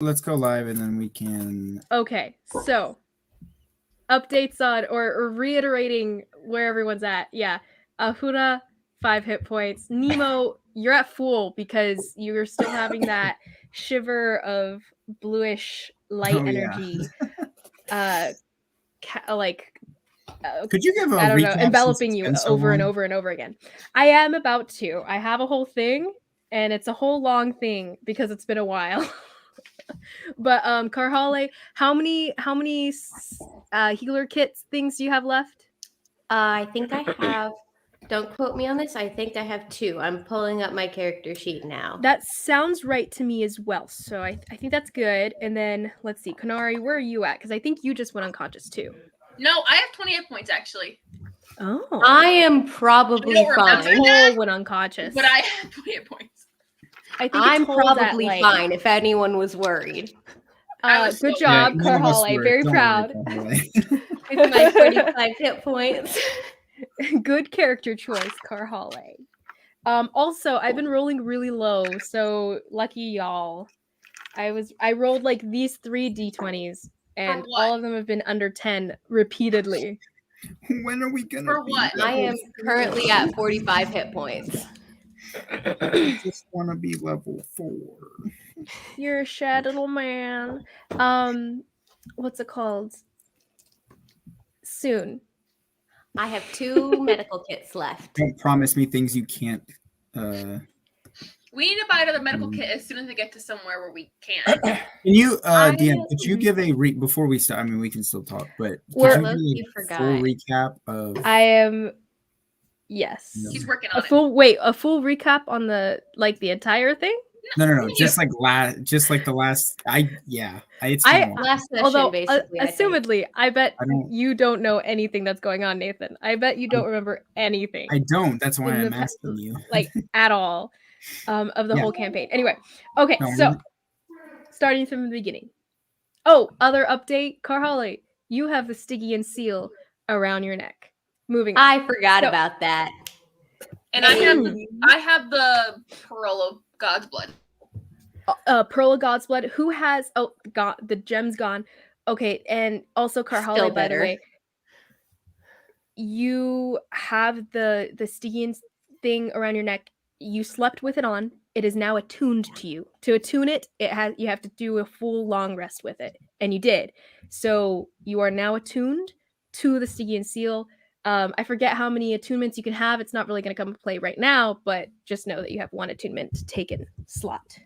let's go live and then we can. Okay, so updates on or reiterating where everyone's at. Yeah, Ahura 5 hit points. Nemo, you're at full because you're still having that shiver of bluish light Oh yeah. energy. Like Could you give a I don't know, recap since enveloping it's you been so over and long? over and over again. I am about to. I have a whole thing, and it's a whole long thing because it's been a while. But Carhale, how many healer kits things do you have left? I think I have. Don't quote me on this. I think I have 2. I'm pulling up my character sheet now. That sounds right to me as well. So I think that's good. And then let's see, Kanari, where are you at? Because I think you just went unconscious too. No, I have 28 points actually. Oh, I am probably I don't fine. remember Cole went unconscious. But I have 28 points. I think I'm it's holds at, probably like, fine if anyone was worried. was Good so job, none of us Carhale. were. Very Don't worry, proud. Carhale. With my 45 hit points. Good character choice, Carhale. Also, I've been rolling really low, so lucky y'all. I rolled like these 3 d20s, and what? all of them have been under 10 repeatedly. When are we gonna? For be what? I level am currently at 45 hit points. I just want to be level 4. You're a shy little man. What's it called? Soon. I have 2 medical kits left. Don't promise me things you can't. We need to buy another medical kit as soon as we get to somewhere where we can. Can you, DM? Could you give a before we start? I mean, we can still talk, but could you give a full recap of? I am. Yes. He's working on a full recap on the entire thing. No. Just like the last. It's been last session, although basically. assumedly, I bet you don't know anything that's going on, Nathan. I bet you don't remember anything. I don't. That's why I'm asking you. Like at all, of the whole campaign. Anyway, okay, so starting from the beginning. Oh, other update, Carhale, you have the Stygian seal around your neck. Moving on. I forgot about that. And I have the Pearl of God's Blood. Pearl of God's Blood. Who has the gem's gone. Okay, and also Carhale, by the way. You have the Stygian thing around your neck. You slept with it on. It is now attuned to you. To attune it, you have to do a full long rest with it, and you did. So you are now attuned to the Stygian seal. I forget how many attunements you can have. It's not really going to come into play right now, but just know that you have 1 attunement taken slot.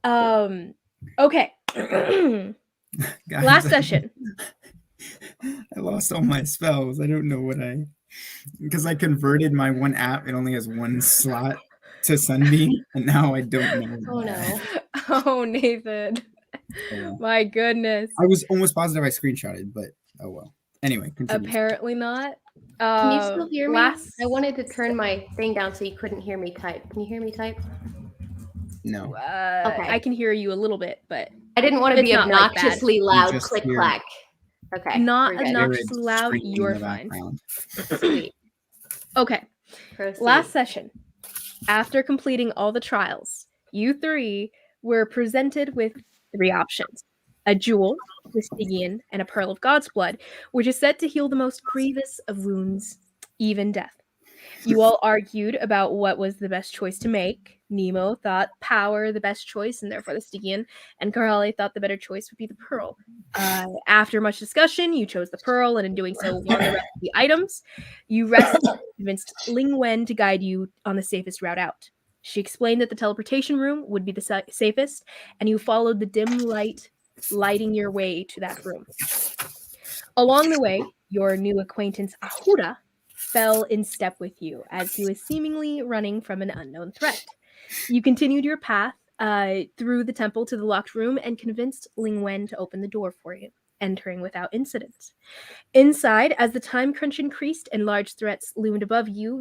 Okay. Guys, last session. I lost all my spells. I don't know because I converted my 1 app. It only has 1 slot to Sunbeam, and now I don't know. Oh no! Oh, Nathan. Oh. My goodness. I was almost positive I screenshotted, but oh well. Anyway, continue. Apparently not. Can you still hear me? I wanted to turn my thing down so you couldn't hear me type. Can you hear me type? No. Okay. I can hear you a little bit, but I didn't want to be obnoxiously loud. Click clack. Okay. Not obnoxiously loud. You're fine. Sweet. Okay. Proceed. Last session. After completing all the trials, you 3 were presented with 3 options. A jewel, the Stygian, and a pearl of God's blood, which is said to heal the most grievous of wounds, even death. You all argued about what was the best choice to make. Nemo thought power the best choice, and therefore the Stygian, and Carhale thought the better choice would be the pearl. After much discussion, you chose the pearl, and in doing so, won the rest of the items. You rested and convinced Ling Wen to guide you on the safest route out. She explained that the teleportation room would be the safest, and you followed the dim light lighting your way to that room. Along the way, your new acquaintance Ahura fell in step with you as he was seemingly running from an unknown threat. You continued your path through the temple to the locked room and convinced Ling Wen to open the door for you, entering without incident. Inside, as the time crunch increased and large threats loomed above you,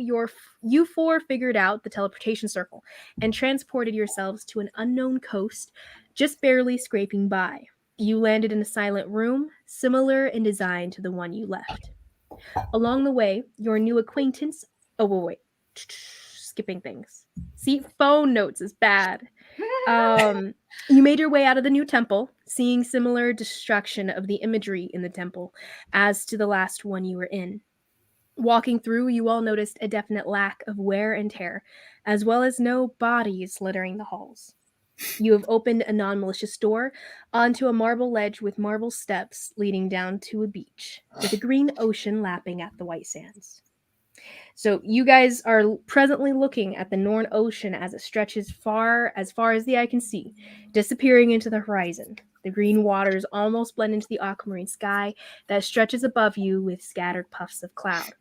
you 4 figured out the teleportation circle and transported yourselves to an unknown coast, just barely scraping by. You landed in a silent room, similar in design to the one you left. Along the way, your new acquaintance... Oh, wait. Skipping things. See, phone notes is bad. You made your way out of the new temple, seeing similar destruction of the imagery in the temple as to the last one you were in. Walking through, you all noticed a definite lack of wear and tear, as well as no bodies littering the halls. You have opened a non-malicious door onto a marble ledge with marble steps leading down to a beach, with a green ocean lapping at the white sands. So you guys are presently looking at the Norn Ocean as it stretches far as the eye can see, disappearing into the horizon. The green waters almost blend into the aquamarine sky that stretches above you with scattered puffs of cloud.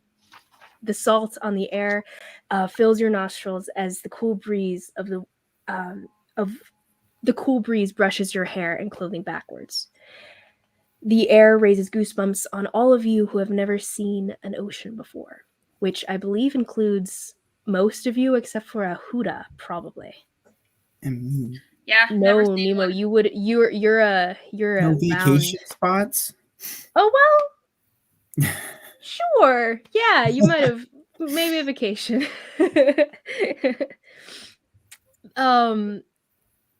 The salt on the air fills your nostrils as the cool breeze of the cool breeze brushes your hair and clothing backwards. The air raises goosebumps on all of you who have never seen an ocean before, which I believe includes most of you except for Huda, probably. And me. Yeah. No, Nemo, one. You're a no vacation spots. Oh well. Sure. Yeah, you might have maybe a vacation.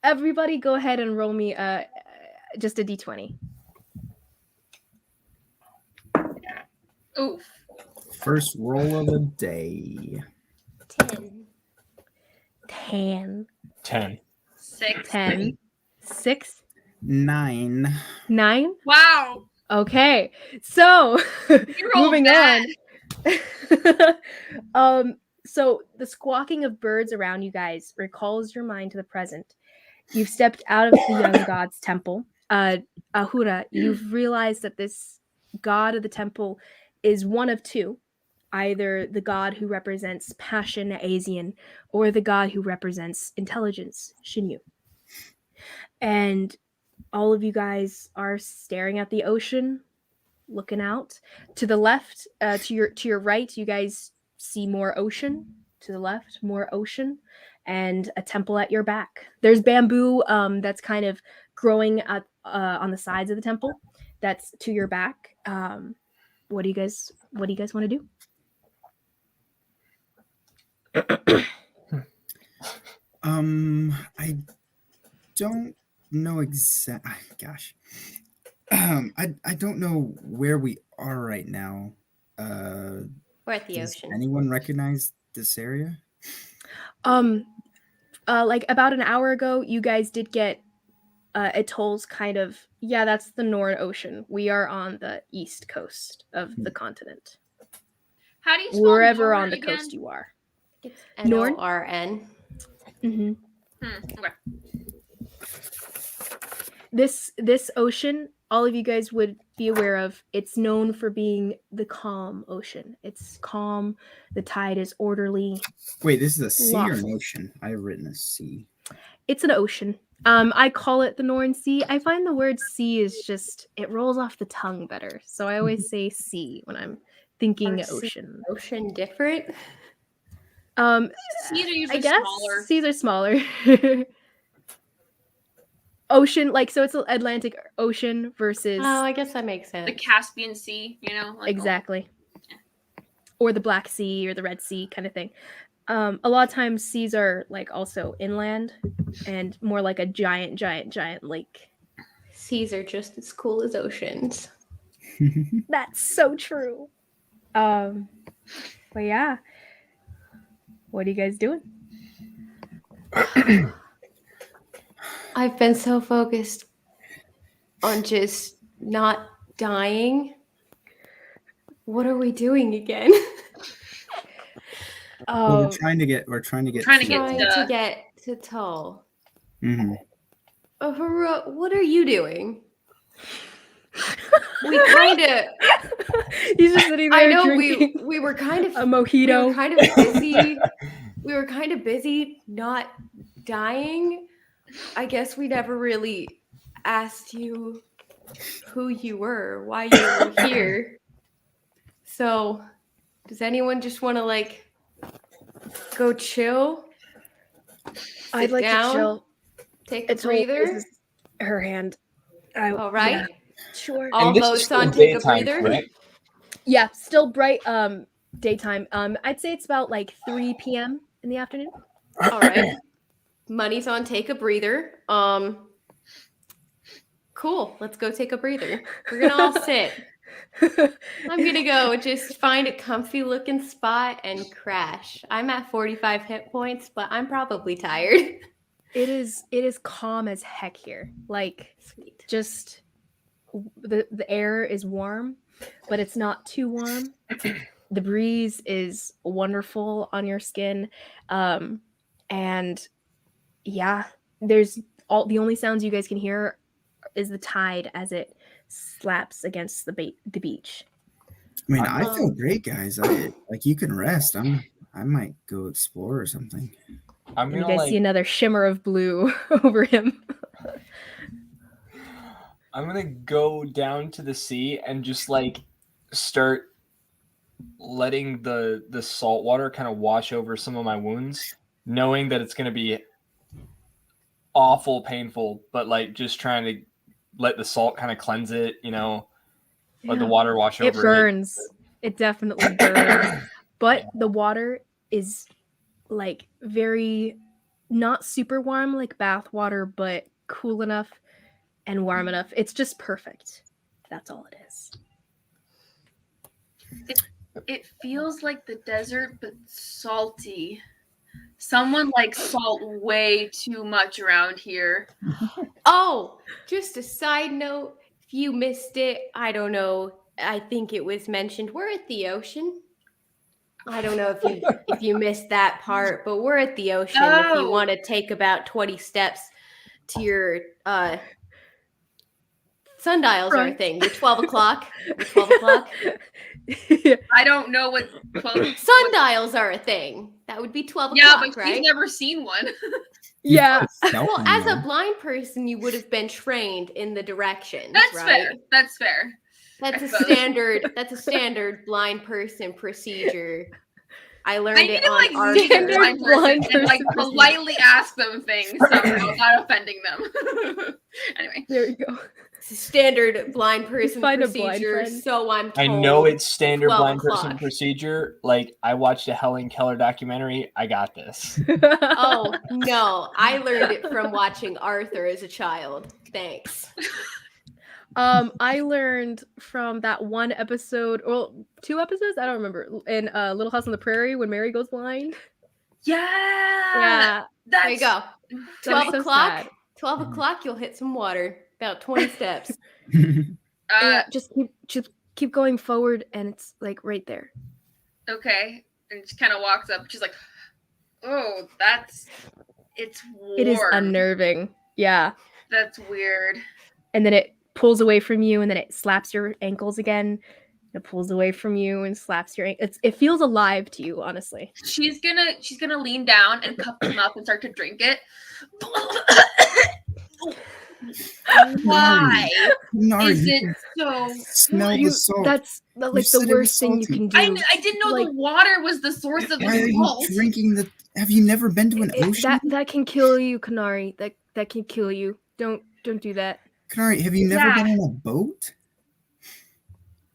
Everybody go ahead and roll me just a d20. Oof. First roll of the day. 10. 6. 9. 9? Wow. Okay. So, moving on. So the squawking of birds around you guys recalls your mind to the present. You've stepped out of the young god's temple. Ahura, you've realized that this god of the temple is one of two. Either the god who represents passion, Asian, or the god who represents intelligence, Shinyu. And all of you guys are staring at the ocean, looking out. To the left, to your right, you guys see more ocean. To the left, more ocean, and a temple at your back. There's bamboo that's kind of growing at on the sides of the temple. That's to your back. What do you guys want to do? I don't know gosh. I don't know where we are right now. We're at the ocean. Anyone recognize this area? Like about an hour ago, you guys did get atolls kind of. Yeah, that's the Norn Ocean. We are on the east coast of the continent. How do you spell wherever Norn on the again? coast you are? It's Norn. Mm-hmm. Okay. This ocean, all of you guys would be aware of. It's known for being the calm ocean. It's calm. The tide is orderly. Wait, this is a sea or lawful. an ocean? I've written a sea. It's an ocean. I call it the Norn Sea. I find the word sea is just, it rolls off the tongue better. So I always say sea when I'm thinking ocean. Ocean different? Seas are usually I guess smaller. seas are smaller. Ocean, like, so it's Atlantic Ocean versus... Oh, I guess that makes sense. The Caspian Sea, you know? Like exactly. Or the Black Sea or the Red Sea kind of thing. A lot of times seas are like also inland and more like a giant lake. Seas are just as cool as oceans. That's so true. But yeah. What are you guys doing? I've been so focused on just not dying. What are we doing again? Well, we're trying to get to Tull. Mm-hmm. Ahura, what are you doing? We kind of. He's just sitting there. I know drinking we were kind of a mojito. We were kind of busy. We were kind of busy not dying. I guess we never really asked you who you were, why you were here. So, does anyone just want to like go chill? I'd like to chill. Take a breather. Her hand. All right. Yeah, sure. All votes on take a breather. Correct? Yeah, still bright daytime. I'd say it's about like 3 p.m. in the afternoon. All right. money's on take a breather. Cool. Let's go take a breather. We're gonna all sit. I'm gonna go just find a comfy looking spot and crash. I'm at 45 hit points, but I'm probably tired. It is calm as heck here. Like, Sweet. just the air is warm, but it's not too warm. The breeze is wonderful on your skin. And yeah, there's the only sounds you guys can hear is the tide as it slaps against the beach. I mean, I feel great, guys. Like, you can rest. I might go explore or something. And you guys see another shimmer of blue over him. I'm gonna go down to the sea and just like start letting the salt water kind of wash over some of my wounds, knowing that it's gonna be awful painful, but like just trying to let the salt kind of cleanse it, let the water wash over it. It burns. It definitely burns. But the water is like very not super warm like bath water, but cool enough and warm enough. It's just perfect. That's all it is. It feels like the desert, but salty. Someone likes salt way too much around here. Oh, just a side note. If you missed it, I don't know. I think it was mentioned. We're at the ocean. I don't know if you missed that part, but we're at the ocean. If you want to take about 20 steps to your sundials are a thing. Your 12 o'clock. Your 12 o'clock. I don't know what 12 sundials are a thing. That would be 12 o'clock, but right? She's never seen one. Yeah. Well, as a blind person, you would have been trained in the directions. That's right? fair. That's fair. That's a standard blind person procedure. I learned it on our blind person and like politely ask them things without offending them. Anyway, there you go. It's a standard blind person procedure. So I'm told. I know it's standard blind person procedure. Like, I watched a Helen Keller documentary. I got this. Oh no, I learned it from watching Arthur as a child. Thanks. I learned from that one episode, or 2 episodes, I don't remember, in Little House on the Prairie when Mary goes blind. Yeah. There you go. 12 o'clock. 12 o'clock, you'll hit some water. About 20 steps. Just keep going forward, and it's like right there. Okay. And she kind of walks up. She's like, "Oh, it's warm. It is unnerving. Yeah. That's weird." And then it pulls away from you, and then it slaps your ankles again. It pulls away from you and slaps your ankles. It feels alive to you, honestly. She's gonna lean down and cup them up and start to drink it. Why is it so? Smell the salt. That's like the worst thing you can do. I didn't know the water was the source of the salt. Why are you drinking the? Have you never been to an ocean? That can kill you, Kanari. That can kill you. Don't do that. Kanari, have you never been on a boat?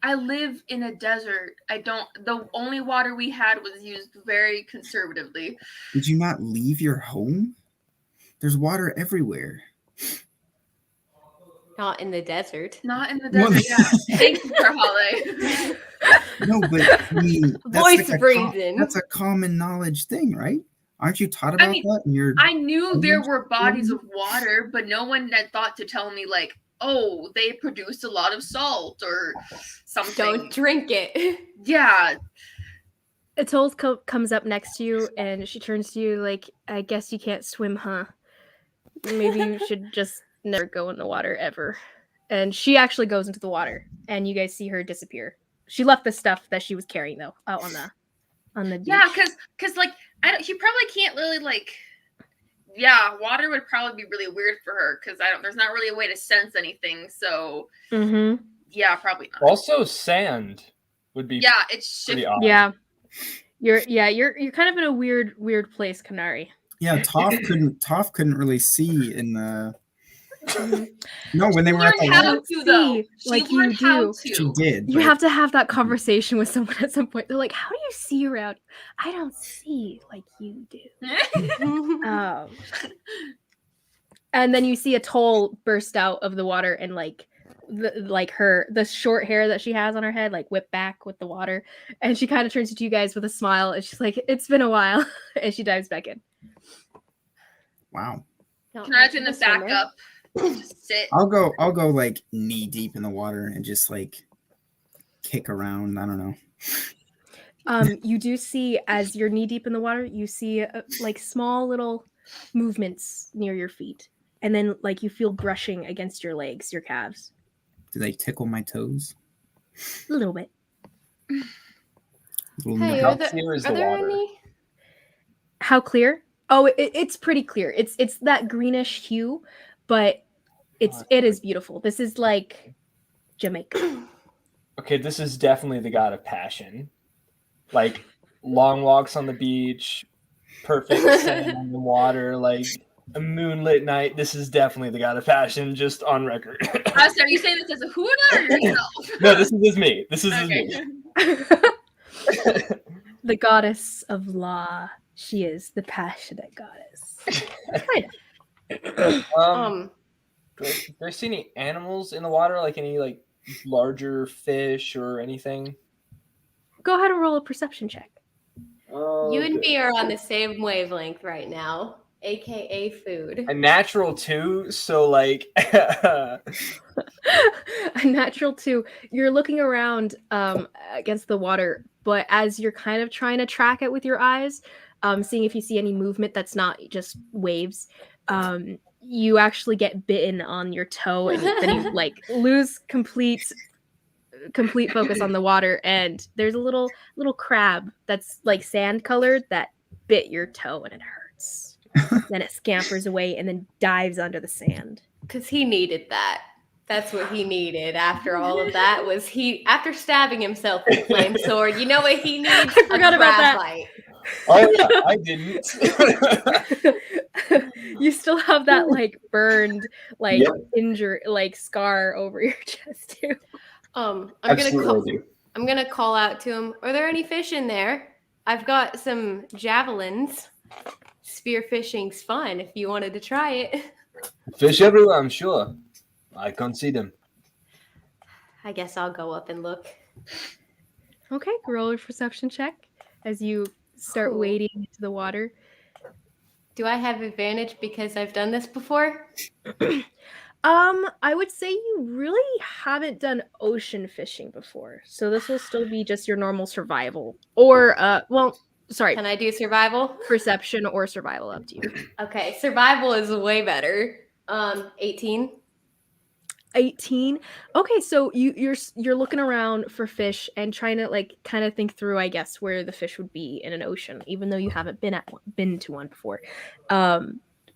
I live in a desert. The only water we had was used very conservatively. Did you not leave your home? There's water everywhere. Not in the desert. Not in the desert, yeah. Thank you, Carhale. No, but I mean, voice breathing. That's a common knowledge thing, right? Aren't you taught about that? I knew there were bodies of water, but no one had thought to tell me, like, oh, they produce a lot of salt or something. Don't drink it. Yeah. Atoll comes up next to you, and she turns to you like, I guess you can't swim, huh? Maybe you should just never go in the water ever. And she actually goes into the water, and you guys see her disappear. She left the stuff that she was carrying, though, out on the beach. Yeah, because like, she probably can't really, like... Yeah, water would probably be really weird for her because there's not really a way to sense anything. So, yeah, probably not. Also, sand would be it's pretty odd. Yeah, you're kind of in a weird place, Kanari. Yeah, Toph couldn't really see in the No, when they were at the how lake. to though. Like She learned you how do. to. She did. You have to have that conversation with someone at some point. They're like, "How do you see around?" I don't see like you do. And then you see a toll burst out of the water, and like the short hair that she has on her head like whip back with the water, and she kind of turns to you guys with a smile, and she's like, "It's been a while," and she dives back in. Wow. Can I turn the back up? Just sit. I'll go like knee deep in the water and just like kick around. I don't know. You do see, as you're knee deep in the water, you see like small little movements near your feet, and then like you feel brushing against your legs, your calves. Do they tickle my toes? A little bit. Hey, How are there clear is the there water? any? How clear? Oh, it's pretty clear. It's that greenish hue, but it is beautiful. This is like Jamaica. Okay, this is definitely the god of passion. Like long walks on the beach, perfect sand on the water, like a moonlit night. This is definitely the god of passion, just on record. Are you saying this as a Huda or yourself? No, this is me. This is Okay. me. The goddess of law. She is the passionate goddess. Do I see any animals in the water? Like any like larger fish or anything? Go ahead and roll a perception check. You and me are on the same wavelength right now, aka food. A natural 2, so like A natural 2. You're looking around against the water, but as you're kind of trying to track it with your eyes, seeing if you see any movement that's not just waves, you actually get bitten on your toe, and then you like lose complete focus on the water, and there's a little crab that's like sand colored that bit your toe, and it hurts. Then it scampers away and then dives under the sand. Because he needed that. That's what he needed after all of that. Was he after stabbing himself with a flame sword? You know what he needs? I forgot about that. Bite. oh yeah, I didn't. You still have that like burned like Yep. injury like scar over your chest too. I'm Absolutely. gonna call out to him. Are there any fish in there? I've got some javelins. Spear fishing's fun if you wanted to try it. Fish everywhere, I'm sure. I can't see them. I guess I'll go up and look. Okay, roll a perception check as you start Cool. wading into the water. Do I have advantage because I've done this before? I would say you really haven't done ocean fishing before, so this will still be just your normal survival, or Can I do survival? perception or survival, up to you. Okay, survival is way better. 18. 18. Okay, so you're looking around for fish and trying to like kind of think through, I guess, where the fish would be in an ocean, even though you haven't been to one before.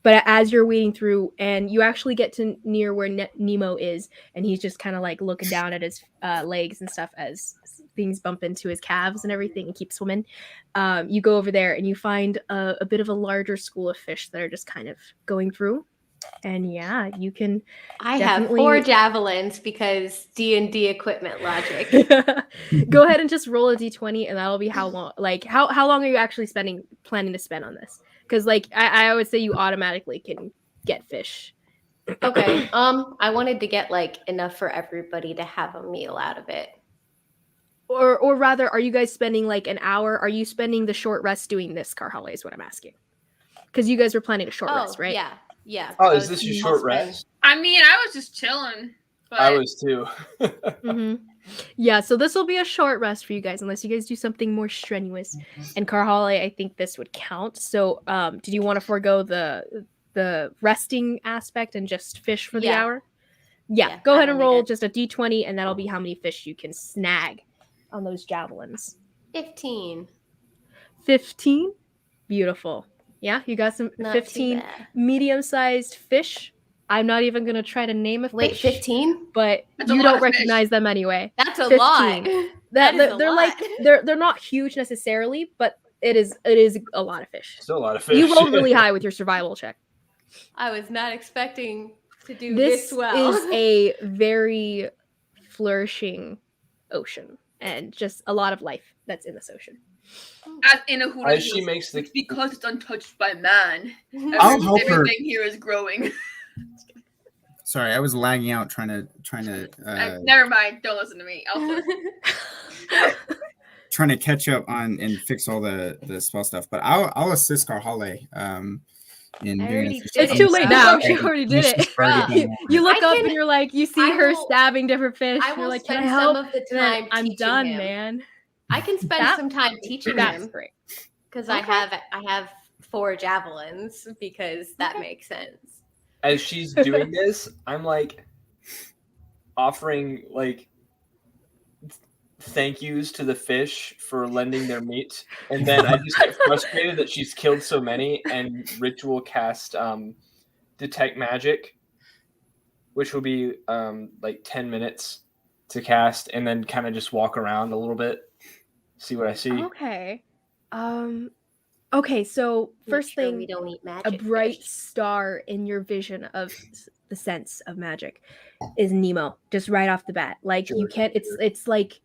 But as you're wading through, and you actually get to near where Nemo is, and he's just kind of like looking down at his legs and stuff as things bump into his calves and everything, and keep swimming. You go over there and you find a bit of a larger school of fish that are just kind of going through. And yeah, you can. I Definitely. have 4 javelins because D&D equipment logic. Go ahead and just roll a d20, and that'll be how long. Like how long are you actually planning to spend on this? Because like I would say you automatically can get fish. Okay. I wanted to get like enough for everybody to have a meal out of it. Or rather, are you guys spending like an hour? Are you spending the short rest doing this, Carhale, is what I'm asking. Because you guys were planning a short rest, right? Yeah. Oh, is this your short rest? I mean, I was just chilling. But I was too. Mm-hmm. Yeah, so this will be a short rest for you guys, unless you guys do something more strenuous. And Carhale, I think this would count. So, did you want to forego the resting aspect and just fish for the hour? Yeah, go I ahead and don't roll need it. just a d20, and that'll be how many fish you can snag on those javelins. 15. 15? Beautiful. Yeah, you got some Not too 15 bad. medium-sized fish. I'm not even going to try to name a fish. Wait, 15? But That's a you lot don't of fish. recognize them anyway. That's a 15. lot. That is a they're lot. like they're not huge necessarily, but it is a lot of fish. Still a lot of fish. You rolled really high with your survival check. I was not expecting to do this well. This is a very flourishing ocean and just a lot of life that's in this ocean. As in a As she makes the it's because it's untouched by man. I'll help her. Everything here is growing. Sorry, I was lagging out trying to Never mind. Don't listen to me. Also, trying to catch up on and fix all the spell stuff. But I'll assist Carhale in I doing already this. did It's too late now. Okay. She already did it. Already You look I up can- and you're like, you see I her will- stabbing different fish. I You're will like, can I spend help? some of the And then time I'm teaching done, him. man. I can spend That- some time teaching That's him great. because Okay. I have 4 javelins because that Okay. makes sense. as she's doing this, I'm like offering like thank yous to the fish for lending their meat, and then I just get frustrated that she's killed so many and ritual cast detect magic, which will be like 10 minutes to cast, and then kind of just walk around a little bit, see what I see. Okay. Okay, so first Make sure thing, we don't eat a magic bright fish. star in your vision of the sense of magic is Nemo, just right off the bat. Like you Sure, can't it's like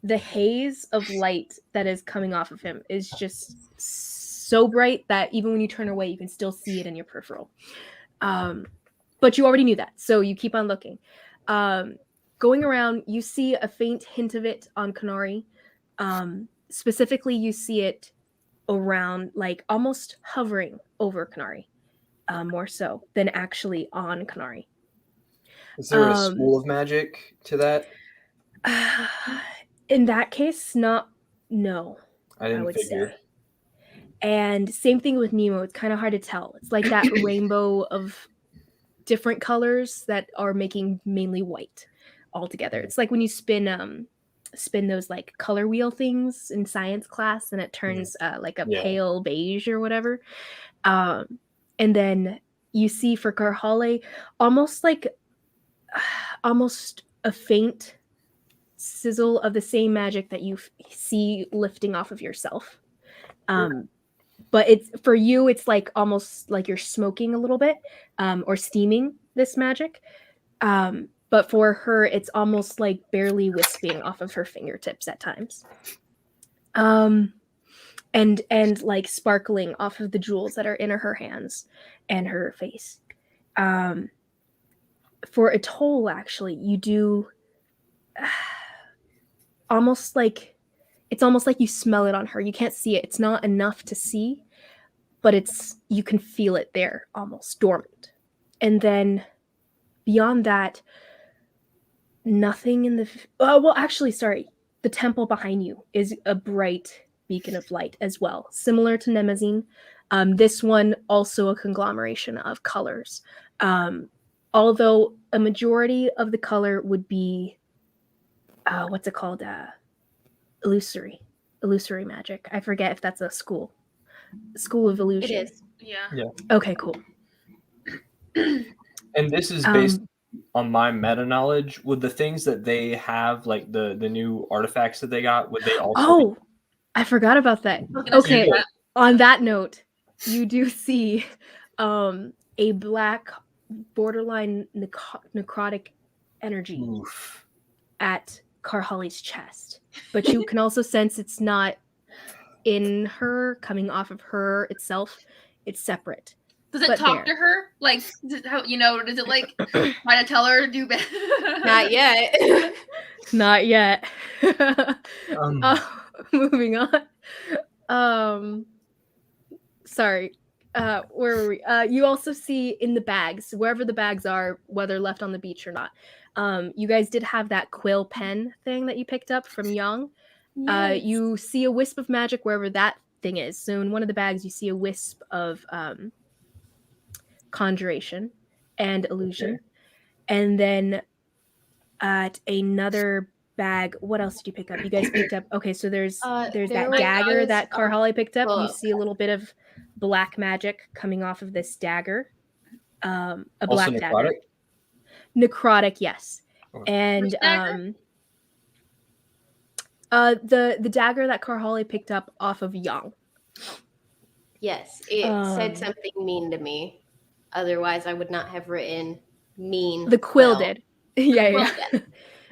the haze of light that is coming off of him is just so bright that even when you turn away you can still see it in your peripheral. But you already knew that, so you keep on looking. Going around, you see a faint hint of it on Kanari. Specifically, you see it around, like almost hovering over Kanari, more so than actually on Kanari. Is there a school of magic to that? In that case, no, I didn't would figure. say. And same thing with Nemo. It's kind of hard to tell. It's like that rainbow of different colors that are making mainly white altogether. It's like when you spin those like color wheel things in science class and it turns like a pale beige or whatever. And then you see for Carhale almost a faint sizzle of the same magic that you see lifting off of yourself. But it's for you, it's like almost like you're smoking a little bit or steaming this magic. But for her, it's almost like barely wisping off of her fingertips at times. And like sparkling off of the jewels that are in her hands and her face. For Atoll, actually, you do almost like it's almost like you smell it on her. You can't see it. It's not enough to see, but you can feel it there, almost dormant. And then beyond that, nothing in the the temple behind you is a bright beacon of light as well, similar to Nemazine. This one also a conglomeration of colors, although a majority of the color would be what's it called, illusory magic. I forget if that's a school of illusion. It is. yeah. Okay, cool. And this is based on my meta knowledge. Would the things that they have, like the new artifacts that they got, would they also I forgot about that. Okay, on that note, you do see a black borderline necrotic energy at Carhale's chest, but you can also sense it's not in her, coming off of her itself. It's separate. Does it talk to her? Like, does it like try to tell her to do better? Not yet. Not yet. Moving on. Sorry. Where were we? You also see in the bags, wherever the bags are, whether left on the beach or not. You guys did have that quill pen thing that you picked up from Young. Yes. You see a wisp of magic wherever that thing is. So in one of the bags, you see a wisp of conjuration and illusion. Okay. And then at another bag, what else did you pick up? You guys picked up. Okay, so there's that dagger that Carhale picked up. You see a little bit of black magic coming off of this dagger. A black necrotic? Dagger. Necrotic, yes. Okay. And the dagger that Carhale picked up off of Young. Yes, it said something mean to me. Otherwise, I would not have written mean. The quill well. did. Yeah. Well,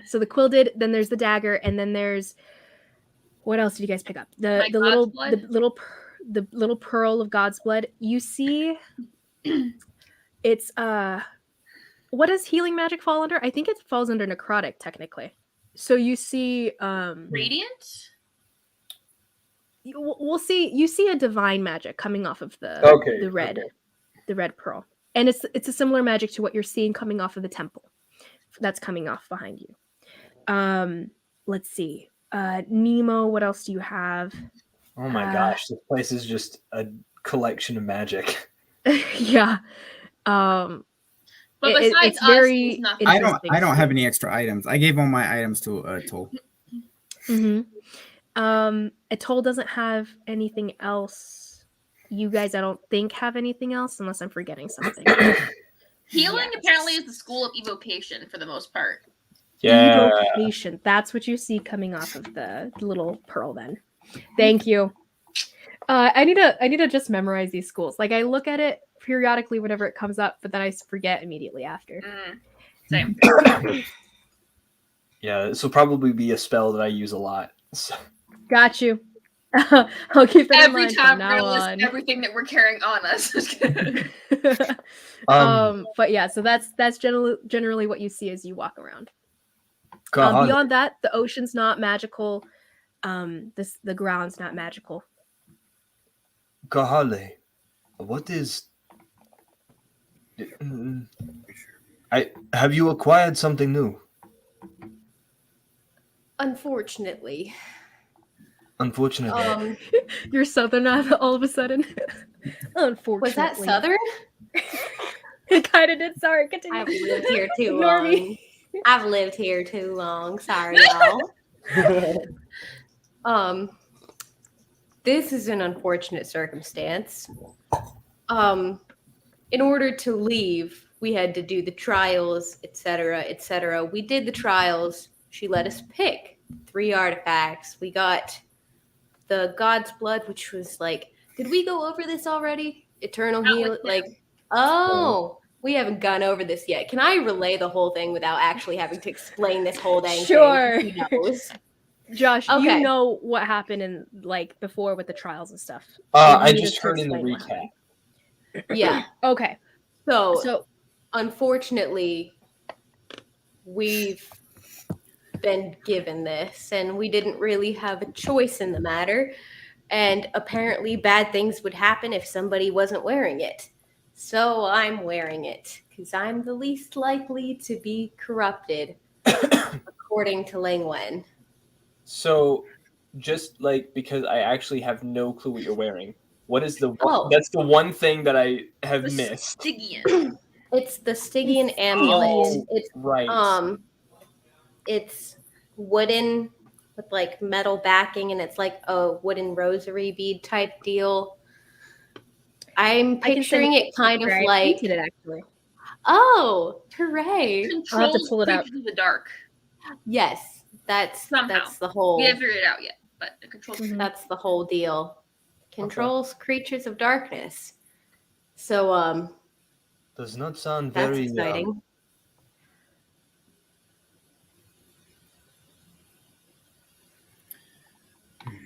So the quill did, then there's the dagger, and then there's what else did you guys pick up? The little pearl of God's blood. You see it's what does healing magic fall under? I think it falls under necrotic technically. So you see Radiant? we'll see you see a divine magic coming off of the red pearl. And it's a similar magic to what you're seeing coming off of the temple. That's coming off behind you. Let's see. Nemo, what else do you have? Oh my gosh, this place is just a collection of magic. Yeah. But besides it's us, very nothing. I don't have any extra items. I gave all my items to Toll. Atoll doesn't have anything else. You guys, I don't think, have anything else unless I'm forgetting something. Healing apparently is the school of evocation for the most part. Yeah. Evocation. That's what you see coming off of the little pearl then. Thank you. I need to just memorize these schools. Like I look at it periodically whenever it comes up, but then I forget immediately after. Same. Yeah, this will probably be a spell that I use a lot. So. Got you. I'll keep that Every in mind time from now we list on. everything that we're carrying on us. But yeah, so that's generally what you see as you walk around. Beyond that, the ocean's not magical. The ground's not magical. Kahale, what is? Have you acquired something new? Unfortunately. You're Southern all of a sudden. Unfortunately. Was that Southern? It kind of did. Sorry, continue. I've lived here too Ignore long. me. I've lived here too long. Sorry, y'all. This is an unfortunate circumstance. In order to leave, we had to do the trials, etc., etc. We did the trials. She let us pick 3 artifacts. We got the God's blood, which was like, did we go over this already? Eternal heal, we haven't gone over this yet. Can I relay the whole thing without actually having to explain this whole dang thing? Sure. Josh, you know what happened in like before with the trials and stuff. I just heard in the recap. Yeah. Okay. So unfortunately, we've been given this, and we didn't really have a choice in the matter. And apparently, bad things would happen if somebody wasn't wearing it. So I'm wearing it because I'm the least likely to be corrupted, according to Langwen. So, just like because I actually have no clue what you're wearing, what is the? That's the one thing that I have missed. Stygian. It's the Stygian amulet. It's right. It's wooden with like metal backing, and it's like a wooden rosary bead type deal. I'm picturing it kind of like. I painted it actually. Oh, hooray! I'll have to pull it out. In the dark. Yes, that's the whole. We haven't figured it out yet, but it controls. That's the whole deal. Controls creatures of darkness. So does not sound that's very exciting.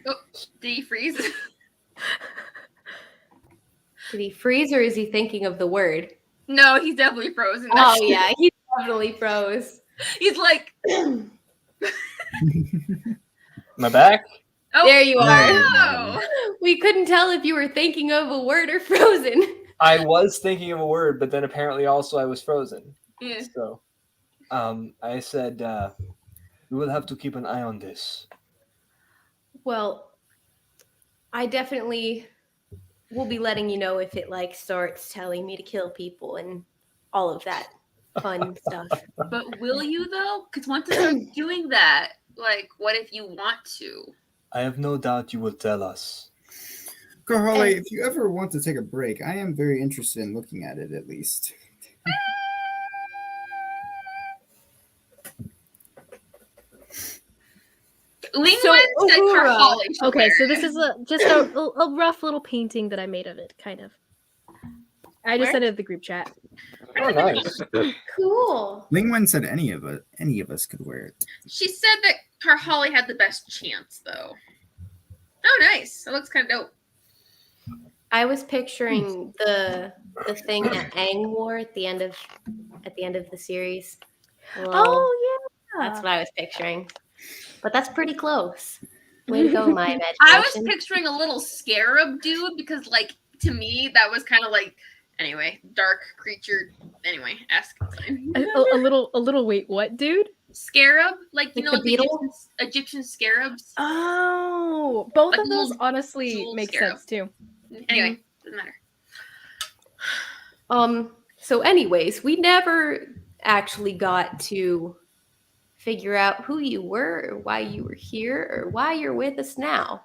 Oh, did he freeze? Did he freeze, or is he thinking of the word? No, he's definitely frozen. Oh yeah, he definitely froze. He's like, my back. Oh, there you are. No. We couldn't tell if you were thinking of a word or frozen. I was thinking of a word, but then apparently also I was frozen. Yeah. So, I said we will have to keep an eye on this. Well, I definitely will be letting you know if it like starts telling me to kill people and all of that fun stuff. But will you though? Because once it starts doing that, like, what if you want to? I have no doubt you will tell us. Kahale, if you ever want to take a break, I am very interested in looking at it at least. Okay, so this is just a rough little painting that I made of it, kind of. I just sent it to the group chat. Oh, nice. Cool. Lingwen said any of us could wear it. She said that Carholly had the best chance, though. Oh, nice. That looks kind of dope. I was picturing the thing that Aang wore at the end of the series. Well, Oh yeah. that's what I was picturing. But that's pretty close. Way to go, my imagination. I was picturing a little scarab dude because, like, to me, that was kind of like, anyway, dark creature. Anyway, ask. a little. Wait, what, dude? Scarab, like you Like know, the beetle? Egyptian scarabs. Oh, both Like of those little honestly jeweled make scarab. sense too. Anyway, doesn't matter. So anyways, we never actually got to figure out who you were or why you were here or why you're with us now.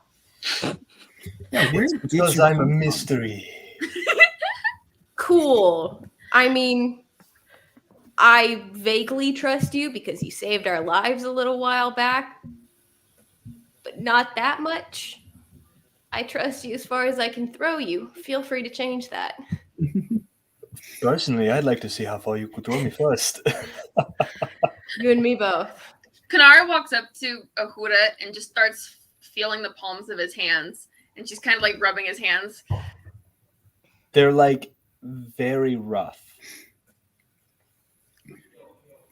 Yeah, where did Because you I'm a come from? mystery. Cool. I mean, I vaguely trust you because you saved our lives a little while back, but not that much. I trust you as far as I can throw you. Feel free to change that. Personally, I'd like to see how far you could throw me first. You and me both. Kanara walks up to Ahura and just starts feeling the palms of his hands, and she's kind of like rubbing his hands. They're like very rough.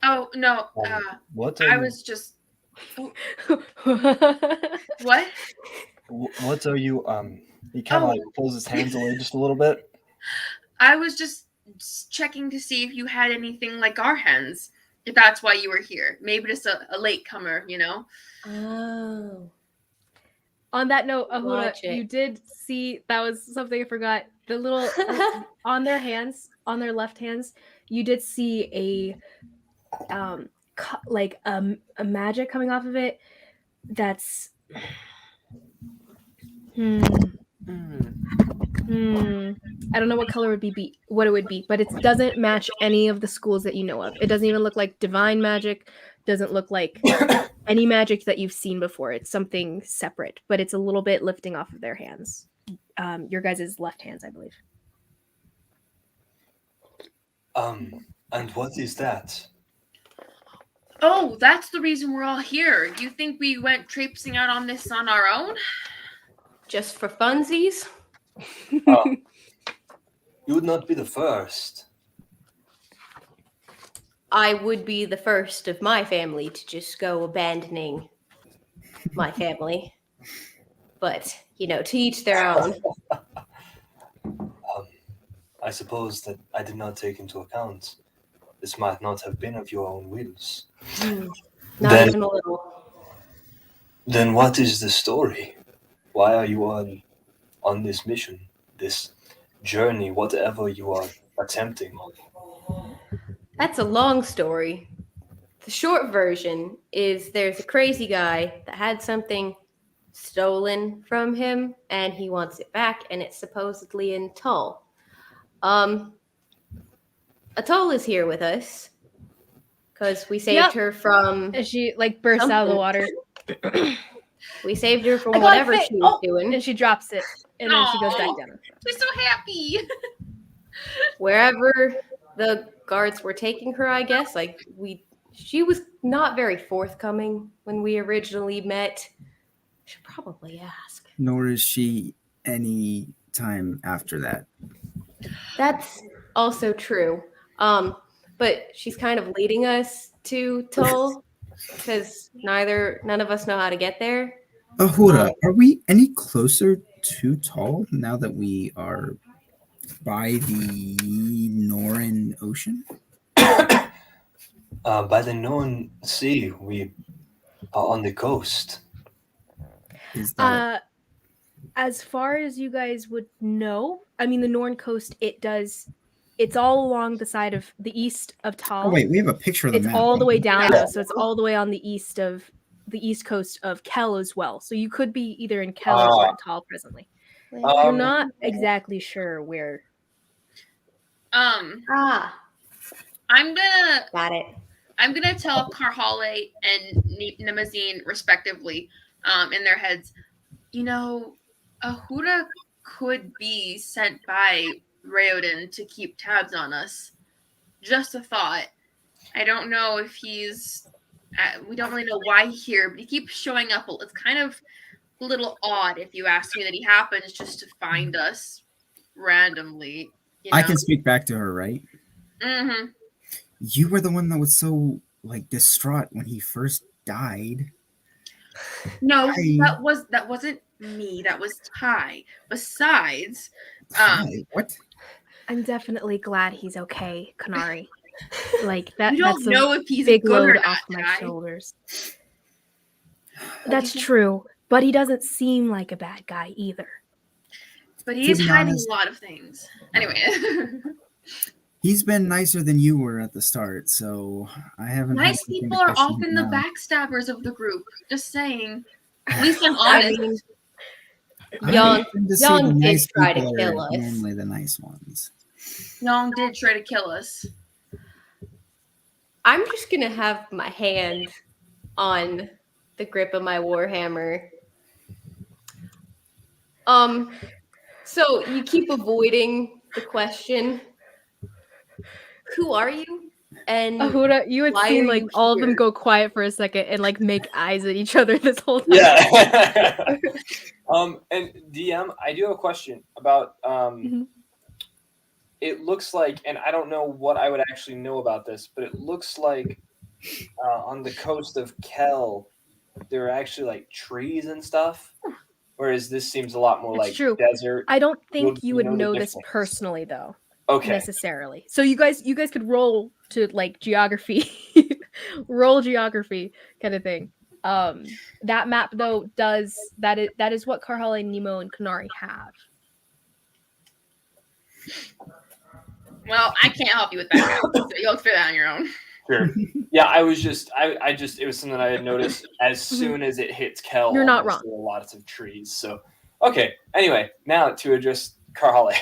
Oh no, What are I you? was just what? What are you? He kind of like pulls his hands away just a little bit. I was just checking to see if you had anything like our hens. If that's why you were here, maybe just a latecomer, you know. Oh. On that note, Ahura, Logic. you did see that was something I forgot. The little on their hands, on their left hands, you did see a a magic coming off of it. That's I don't know what color would be what it would be, but it doesn't match any of the schools that you know of. It doesn't even look like divine magic. Doesn't look like any magic that you've seen before. It's something separate, but it's a little bit lifting off of their hands. Your guys' left hands, I believe. And what is that? Oh, that's the reason we're all here. You think we went traipsing out on this on our own? Just for funsies? You would not be the first. I would be the first of my family to just go abandoning my family. But, you know, to each their own. I suppose that I did not take into account. This might not have been of your own wills. Not even a little. Then what is the story? Why are you on this mission, this journey, whatever you are attempting? That's a long story. The short version is there's a crazy guy that had something stolen from him and he wants it back, and it's supposedly in Tull. Atoll is here with us because we saved her from. And she like bursts out of the water. We saved her from whatever she was doing, and she drops it, and then she goes back down. She's so happy. Wherever the guards were taking her, I guess. She was not very forthcoming when we originally met. Should probably ask. Nor is she any time after that. That's also true. But she's kind of leading us to Tull because none of us know how to get there. Ahura, are we any closer to Tull now that we are by the Northern Ocean? By the Northern Sea, we are on the coast. Is that as far as you guys would know, I mean, the Northern coast, it's all along the side of the east of Tull. Oh wait, we have a picture of the map. It's all the way down though, so it's all the way on the east coast of Kel as well. So you could be either in Kel or in Tull presently. You're not exactly sure where. I'm gonna got it. I'm gonna tell Karhale and Nimazine respectively, in their heads, you know, Ahura could be sent by Raoden to keep tabs on us. just a thought. I don't know if he's. We don't really know why he's here, but he keeps showing up. It's kind of a little odd, if you ask me, that he happens just to find us randomly. You know? I can speak back to her, right? Mm-hmm. You were the one that was so distraught when he first died. No, that wasn't me. That was Ty. Besides, what? I'm definitely glad he's okay, Kanari. Like that. You don't that's know if he's big good load or not, off my Ty. shoulders. That's true, but he doesn't seem like a bad guy either. But he is hiding a lot of things. Anyway. He's been nicer than you were at the start, so I haven't. Nice people are often the backstabbers of the group. Just saying. At least I'm honest. Young did try to kill us. Normally the nice ones. Young did try to kill us. I'm just gonna have my hand on the grip of my warhammer. So you keep avoiding the question. Who are you? And Ahuda, you had seen like all of them go quiet for a second and like make eyes at each other this whole time. Yeah. And DM, I do have a question about It looks like, and I don't know what I would actually know about this, but it looks like on the coast of Kel, there are actually like trees and stuff. Whereas this seems a lot more like desert. I don't think you would know this personally, though. Okay. Necessarily. So you guys could roll to like geography, roll geography kind of thing. That map though that is what Karhale, Nemo, and Kanari have. Well, I can't help you with that. So you'll figure that on your own. Sure. Yeah, I was just it was something I had noticed as soon as it hits Kel. You're not wrong. There were lots of trees. So, okay. Anyway, now to address Karhale.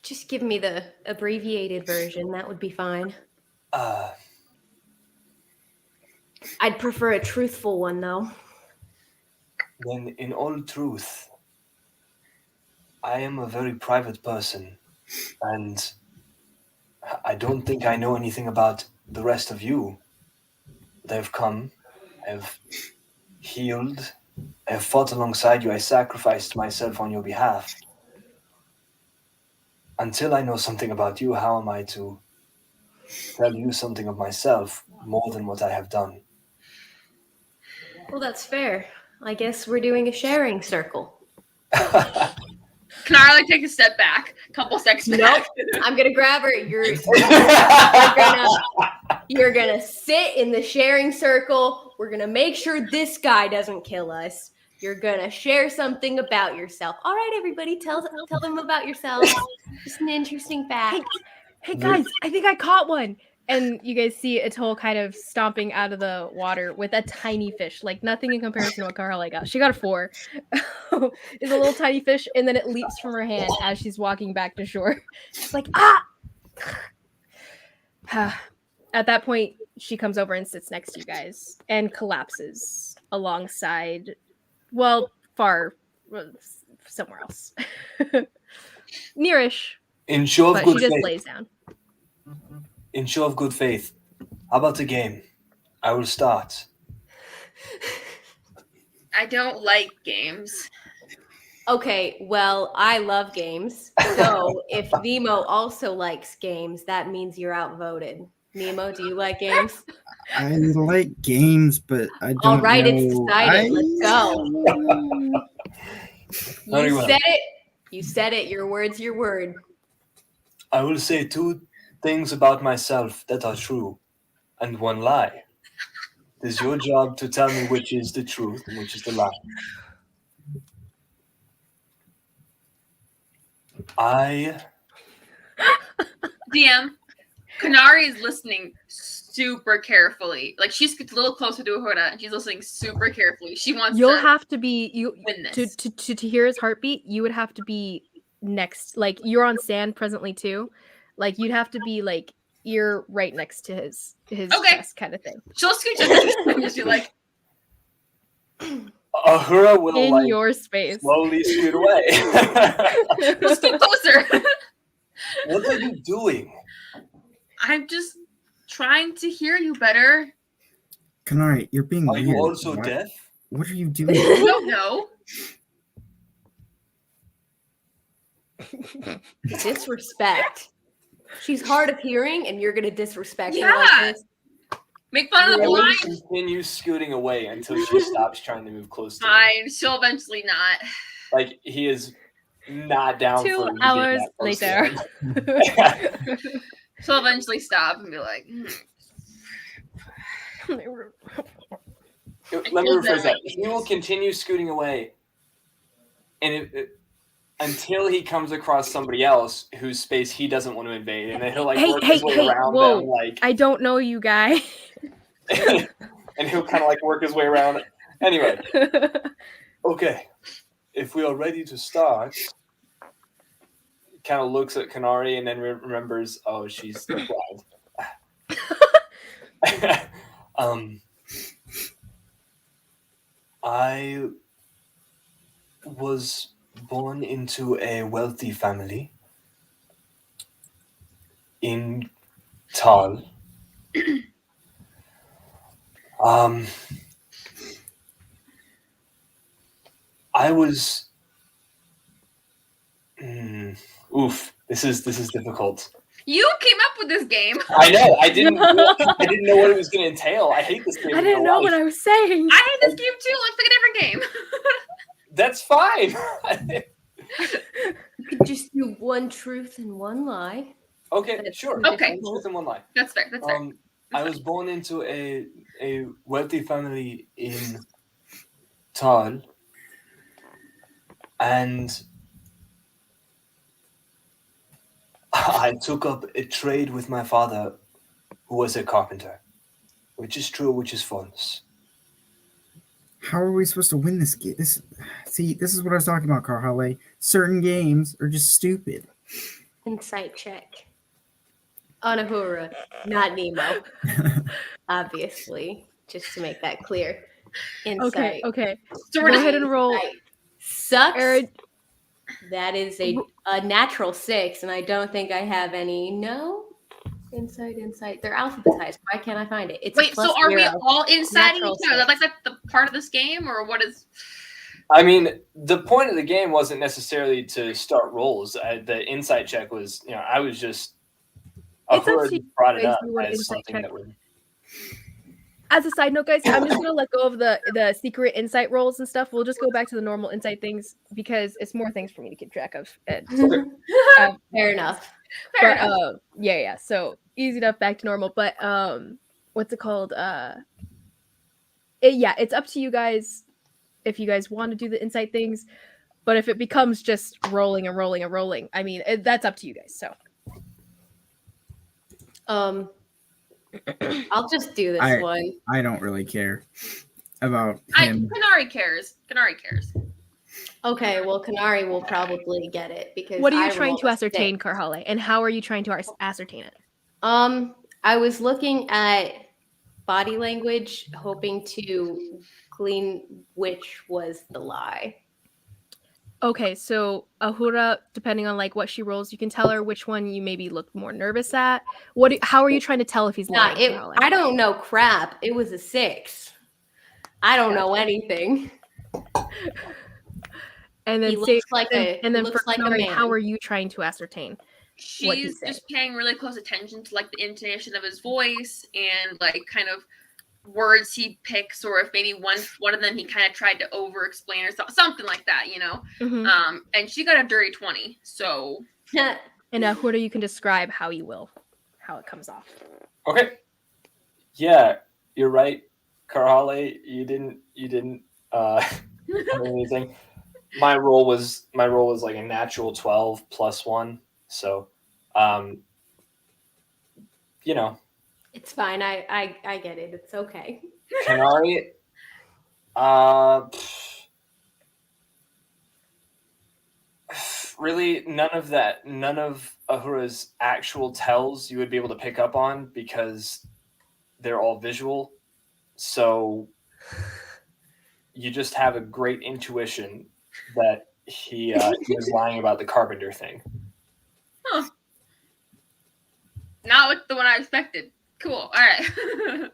Just give me the abbreviated version. That would be fine. I'd prefer a truthful one, though. Then, in all truth, I am a very private person, and I don't think I know anything about the rest of you. They've come, I've healed, I've fought alongside you, I sacrificed myself on your behalf. Until I know something about you, how am I to tell you something of myself more than what I have done? Well, that's fair. I guess we're doing a sharing circle. Can I like take a step back? A couple seconds back? Nope. I'm gonna grab her. You're gonna sit in the sharing circle. We're gonna make sure this guy doesn't kill us. You're gonna share something about yourself. All right, everybody, tell them about yourself. Just an interesting fact. Hey guys, I think I caught one. And you guys see Atoll kind of stomping out of the water with a tiny fish, like nothing in comparison to what Karhale got. She got a 4. It's a little tiny fish, and then it leaps from her hand as she's walking back to shore. She's like, ah! At that point, she comes over and sits next to you guys and collapses alongside, well, far somewhere else. Nearish. In show of good she just faith. lays down. In show of good faith, how about a game? I will start. I don't like games. Okay, well, I love games. So if Nemo also likes games, that means you're outvoted. Nemo, do you like games? I like games, but I don't. All right, know. it's decided. Let's go. You said it. You said it. Your word's your word. I will say 2 things about myself that are true and 1 lie. It is your job to tell me which is the truth and which is the lie. DM, Kanari is listening super carefully. Like she's a little closer to Ahuda and she's listening super carefully. She wants You'll to have to be win this. To hear his heartbeat, you would have to be next, like you're on sand presently too. Like you'd have to be like ear right next to his chest kind of thing. She'll scooch up and she's like Ahura will in your space slowly scoot away. let's get closer. What are you doing? I'm just trying to hear you better. Kanari, you're being Are weird. you also What? deaf? What are you doing? You don't know. Disrespect. She's hard of hearing, and you're gonna disrespect her Yeah. like this. Make fun of the Will blind. continue scooting away until she stops trying to move close to him. Fine. She'll eventually not. Like he is not down 2 for you being hours that close to later. him. She'll eventually stop and be like, Let me rephrase that. He will continue scooting away, and until he comes across somebody else whose space he doesn't want to invade, and then he'll like work his way around them, like I don't know you, guy. and he'll kind of like work his way around. Anyway, okay, if we are ready to start, kind of looks at Kanari and then remembers, oh, she's blind. I was born into a wealthy family in Tal. I was. This is difficult. you came up with this game. I know. I didn't know what it was going to entail. I hate this game. I didn't know what I was saying. I hate this game too. Let's pick a different game. That's fine. You could just do one truth and one lie. Okay, sure. Okay. Truth and one lie. That's fair. That's fair. I was born into a wealthy family in Tal, and I took up a trade with my father, who was a carpenter, which is true, which is false. How are we supposed to win this game? This is what I was talking about, Carhale. Certain games are just stupid. Insight check. On Ahura, not Nemo. Obviously, just to make that clear. Insight. Okay. So Go ahead and roll. Sucks. That is a natural 6, and I don't think I have any. No. Insight. They're alphabetized. Why can't I find it? It's Wait, so are we +0. all inside each Natural other? That's like the part of this game, or what is? I mean, the point of the game wasn't necessarily to start rolls. The insight check was, I was just. It's up Ahura to you brought it guys up who want as insight something check. that would. As a side note, guys, I'm just gonna let go of the secret insight rolls and stuff. We'll just go back to the normal insight things because it's more things for me to keep track of. Fair enough. Yeah. So easy enough, back to normal. But what's it called? It's up to you guys if you guys want to do the insight things. But if it becomes just rolling, I mean, that's up to you guys. So. I'll just do this one. I don't really care about him. Kanari cares. Okay, well, Kanari will probably get it because. What are you I trying rolled to a ascertain, 6. Carhale? And how are you trying to ascertain it? I was looking at body language, hoping to glean which was the lie. Okay, so Ahura, depending on like what she rolls, you can tell her which one you maybe look more nervous at. How are you trying to tell if he's lying? Carhale? I don't know crap. It was a 6. I don't know anything. And then He looks like a Kanari, man. how are you trying to ascertain? She's just paying really close attention to like the intonation of his voice and like kind of words he picks, or if maybe one of them he kind of tried to over explain or something like that, Mm-hmm. And she got a dirty 20, so And Ahura, you can describe how it comes off. Okay. Yeah, you're right, Carhale. You didn't have anything. My roll was like a natural 12 plus 1. So, it's fine. I get it. It's okay. Kanari, really none of Ahura's actual tells you would be able to pick up on because they're all visual. So you just have a great intuition that he was lying about the carpenter thing. Huh. Not the one I expected. Cool. All right.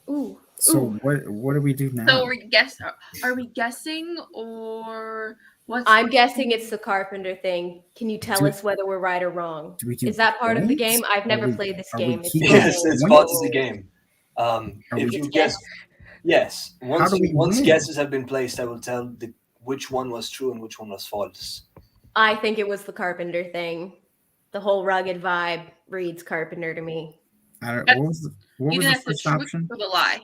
Ooh. So what do we do now? So are we guessing or what's? I'm guessing it's the carpenter thing. Can you tell us whether we're right or wrong? Do we do Is that part of the points? game? I've never played this are we game. It's keeping been a Yes, minute. it's part of the game. If we- you guess, yes. How do we Once win? guesses have been placed, I will tell which one was true and which one was false. I think it was the carpenter thing. The whole rugged vibe reads carpenter to me. I don't. That's- What You was think the that's the first truth option? or the lie?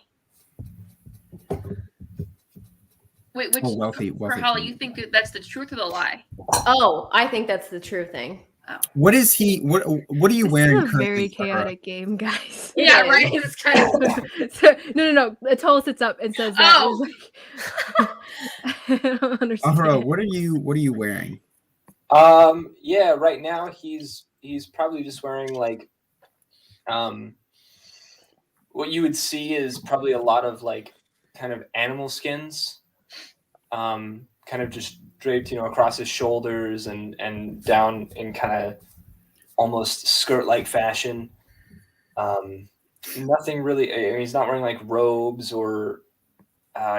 Wait, which Oh, wealthy. for Holly? You think that's the truth or the lie? Oh, I think that's the true thing. What is he? What are you This wearing? is a currently, very Sarah? chaotic game, guys. Yeah, is. right. It's kind of. So, no. Atoll sits up and says that. Oh. It was like, I don't understand. Ahura, what are you wearing? Yeah, right now he's probably just wearing like what you would see is probably a lot of like kind of animal skins, kind of just draped, across his shoulders and down in kind of almost skirt-like fashion. Nothing really. I mean, he's not wearing like robes or.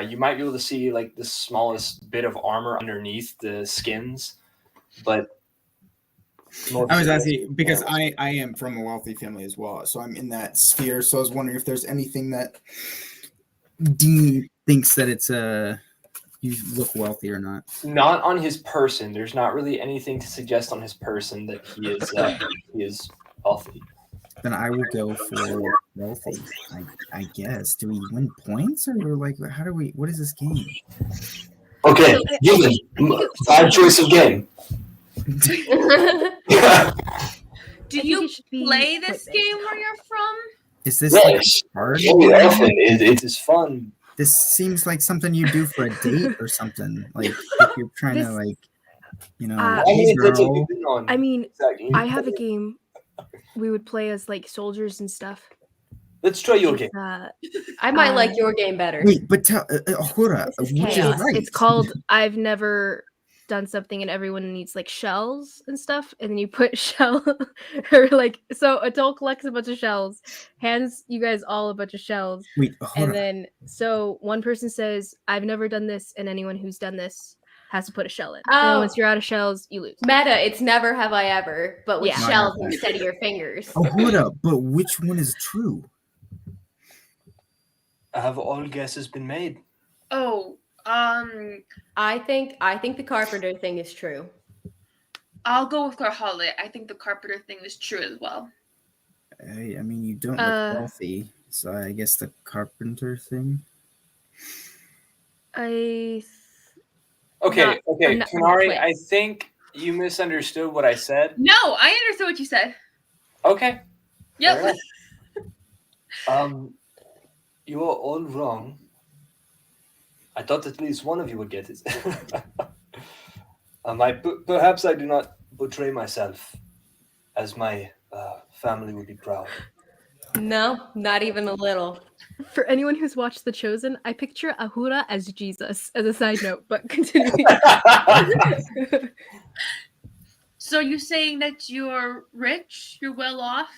You might be able to see like the smallest bit of armor underneath the skins, but I was asking because I am from a wealthy family as well, so I'm in that sphere. So I was wondering if there's anything that Dean thinks that it's you look wealthy or not. Not on his person. There's not really anything to suggest on his person that he is wealthy. Then I will go for wealthy. I guess. Do we win points or like how do we? What is this game? Okay, given 5 choice of game. Do you it should be play this quite big. game where you're from? Is this like Yes. a party? Very often it is fun. This seems like something you do for a date or something. Like if you're trying to like, Uh, hey That's what girl. we've been on. I mean, Exactly. I have a game we would play as like soldiers and stuff. Let's try your It's, game. I might like your game better. Wait, but tell Ahura, This is which chaos. is right. It's called I've Never Done Something, and everyone needs like shells and stuff, and then you put shell or like so Atoll collects a bunch of shells, hands you guys all a bunch of shells, Wait, and Ahura. then so one person says I've never done this, and anyone who's done this has to put a shell in. And then Oh. once you're out of shells, you lose. Meta, it's never have I ever, but with Yeah. No, I shells have that. instead of your fingers. Ahura, but which one is true? Have all guesses been made? Oh, I think the carpenter thing is true. I'll go with Holly. I think the carpenter thing is true as well. I mean, you don't look wealthy, so I guess the carpenter thing. I Okay, I'm not Kanari, quick. I think you misunderstood what I said. No, I understood what you said. Okay. Yep. Fair enough. You are all wrong. I thought at least one of you would get it. Perhaps I do not portray myself as my family would be proud. No, not even a little. For anyone who's watched The Chosen, I picture Ahura as Jesus, as a side note, but continue. So you're saying that you're rich? You're well off?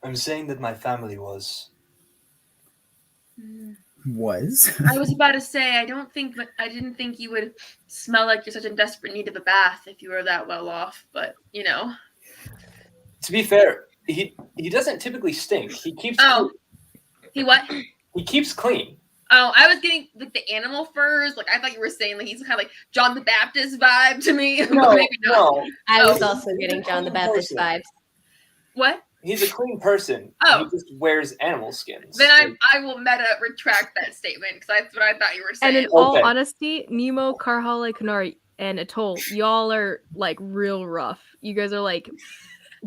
I'm saying that my family was. Was I was about to say I didn't think you would smell like you're such in desperate need of a bath if you were that well off, but To be fair, he doesn't typically stink. He keeps He what? he keeps clean. Oh, I was getting like the animal furs. Like I thought you were saying like he's kind of like John the Baptist vibe to me. But No, maybe not. no. I was Oh. also getting John the Baptist vibes. What? He's a clean person. Oh. He just wears animal skins. Then I will meta retract that statement because that's what I thought you were And saying. in all Okay. honesty, Nemo, Karhale, Kanari, and Atoll, y'all are like real rough. You guys are like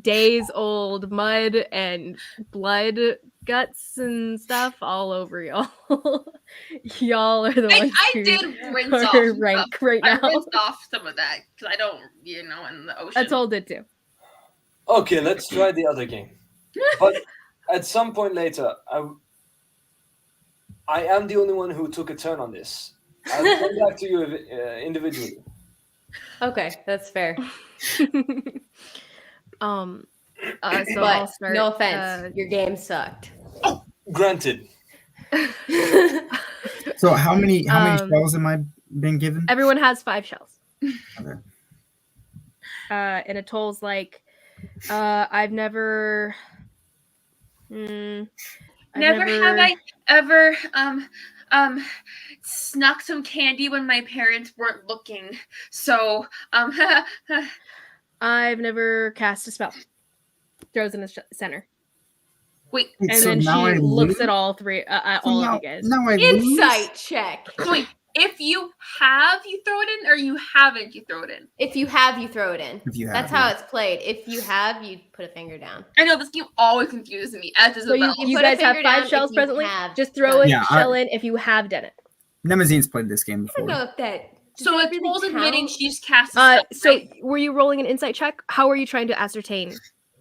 days old, mud and blood, guts and stuff all over y'all. Y'all are the ones I who did rinse are off some rank stuff. right I now. rinsed off some of that because I don't, in the ocean. Atoll did too. Okay, let's try the other game. But at some point later, I am the only one who took a turn on this. I'll come back to you individually. Okay, that's fair. So But I'll start. no offense, your game sucked. Granted. So how many Um, shells am I being given? Everyone has 5 shells. Okay. And Atoll's like, I've never. I've Never have I ever snuck some candy when my parents weren't looking. So I've never cast a spell. Throws in the center, wait. and so then now she I looks lose? at all three, at So all now, of you guys. now I lose? Insight check. So wait, if you have, you throw it in, or you haven't, you throw it in. If you have, you throw it in. If you have, That's how it's played. If you have, you put a finger down. I know this game always confuses me. As does So the you put a guys have finger 5 down shells if you presently. have Just throw done a it. Yeah, shell in if you have done it. Nemezine's played this game I don't before. know if that. So does that Atoll's really admitting count? she's cast a spell, So right? were you rolling an insight check? How are you trying to ascertain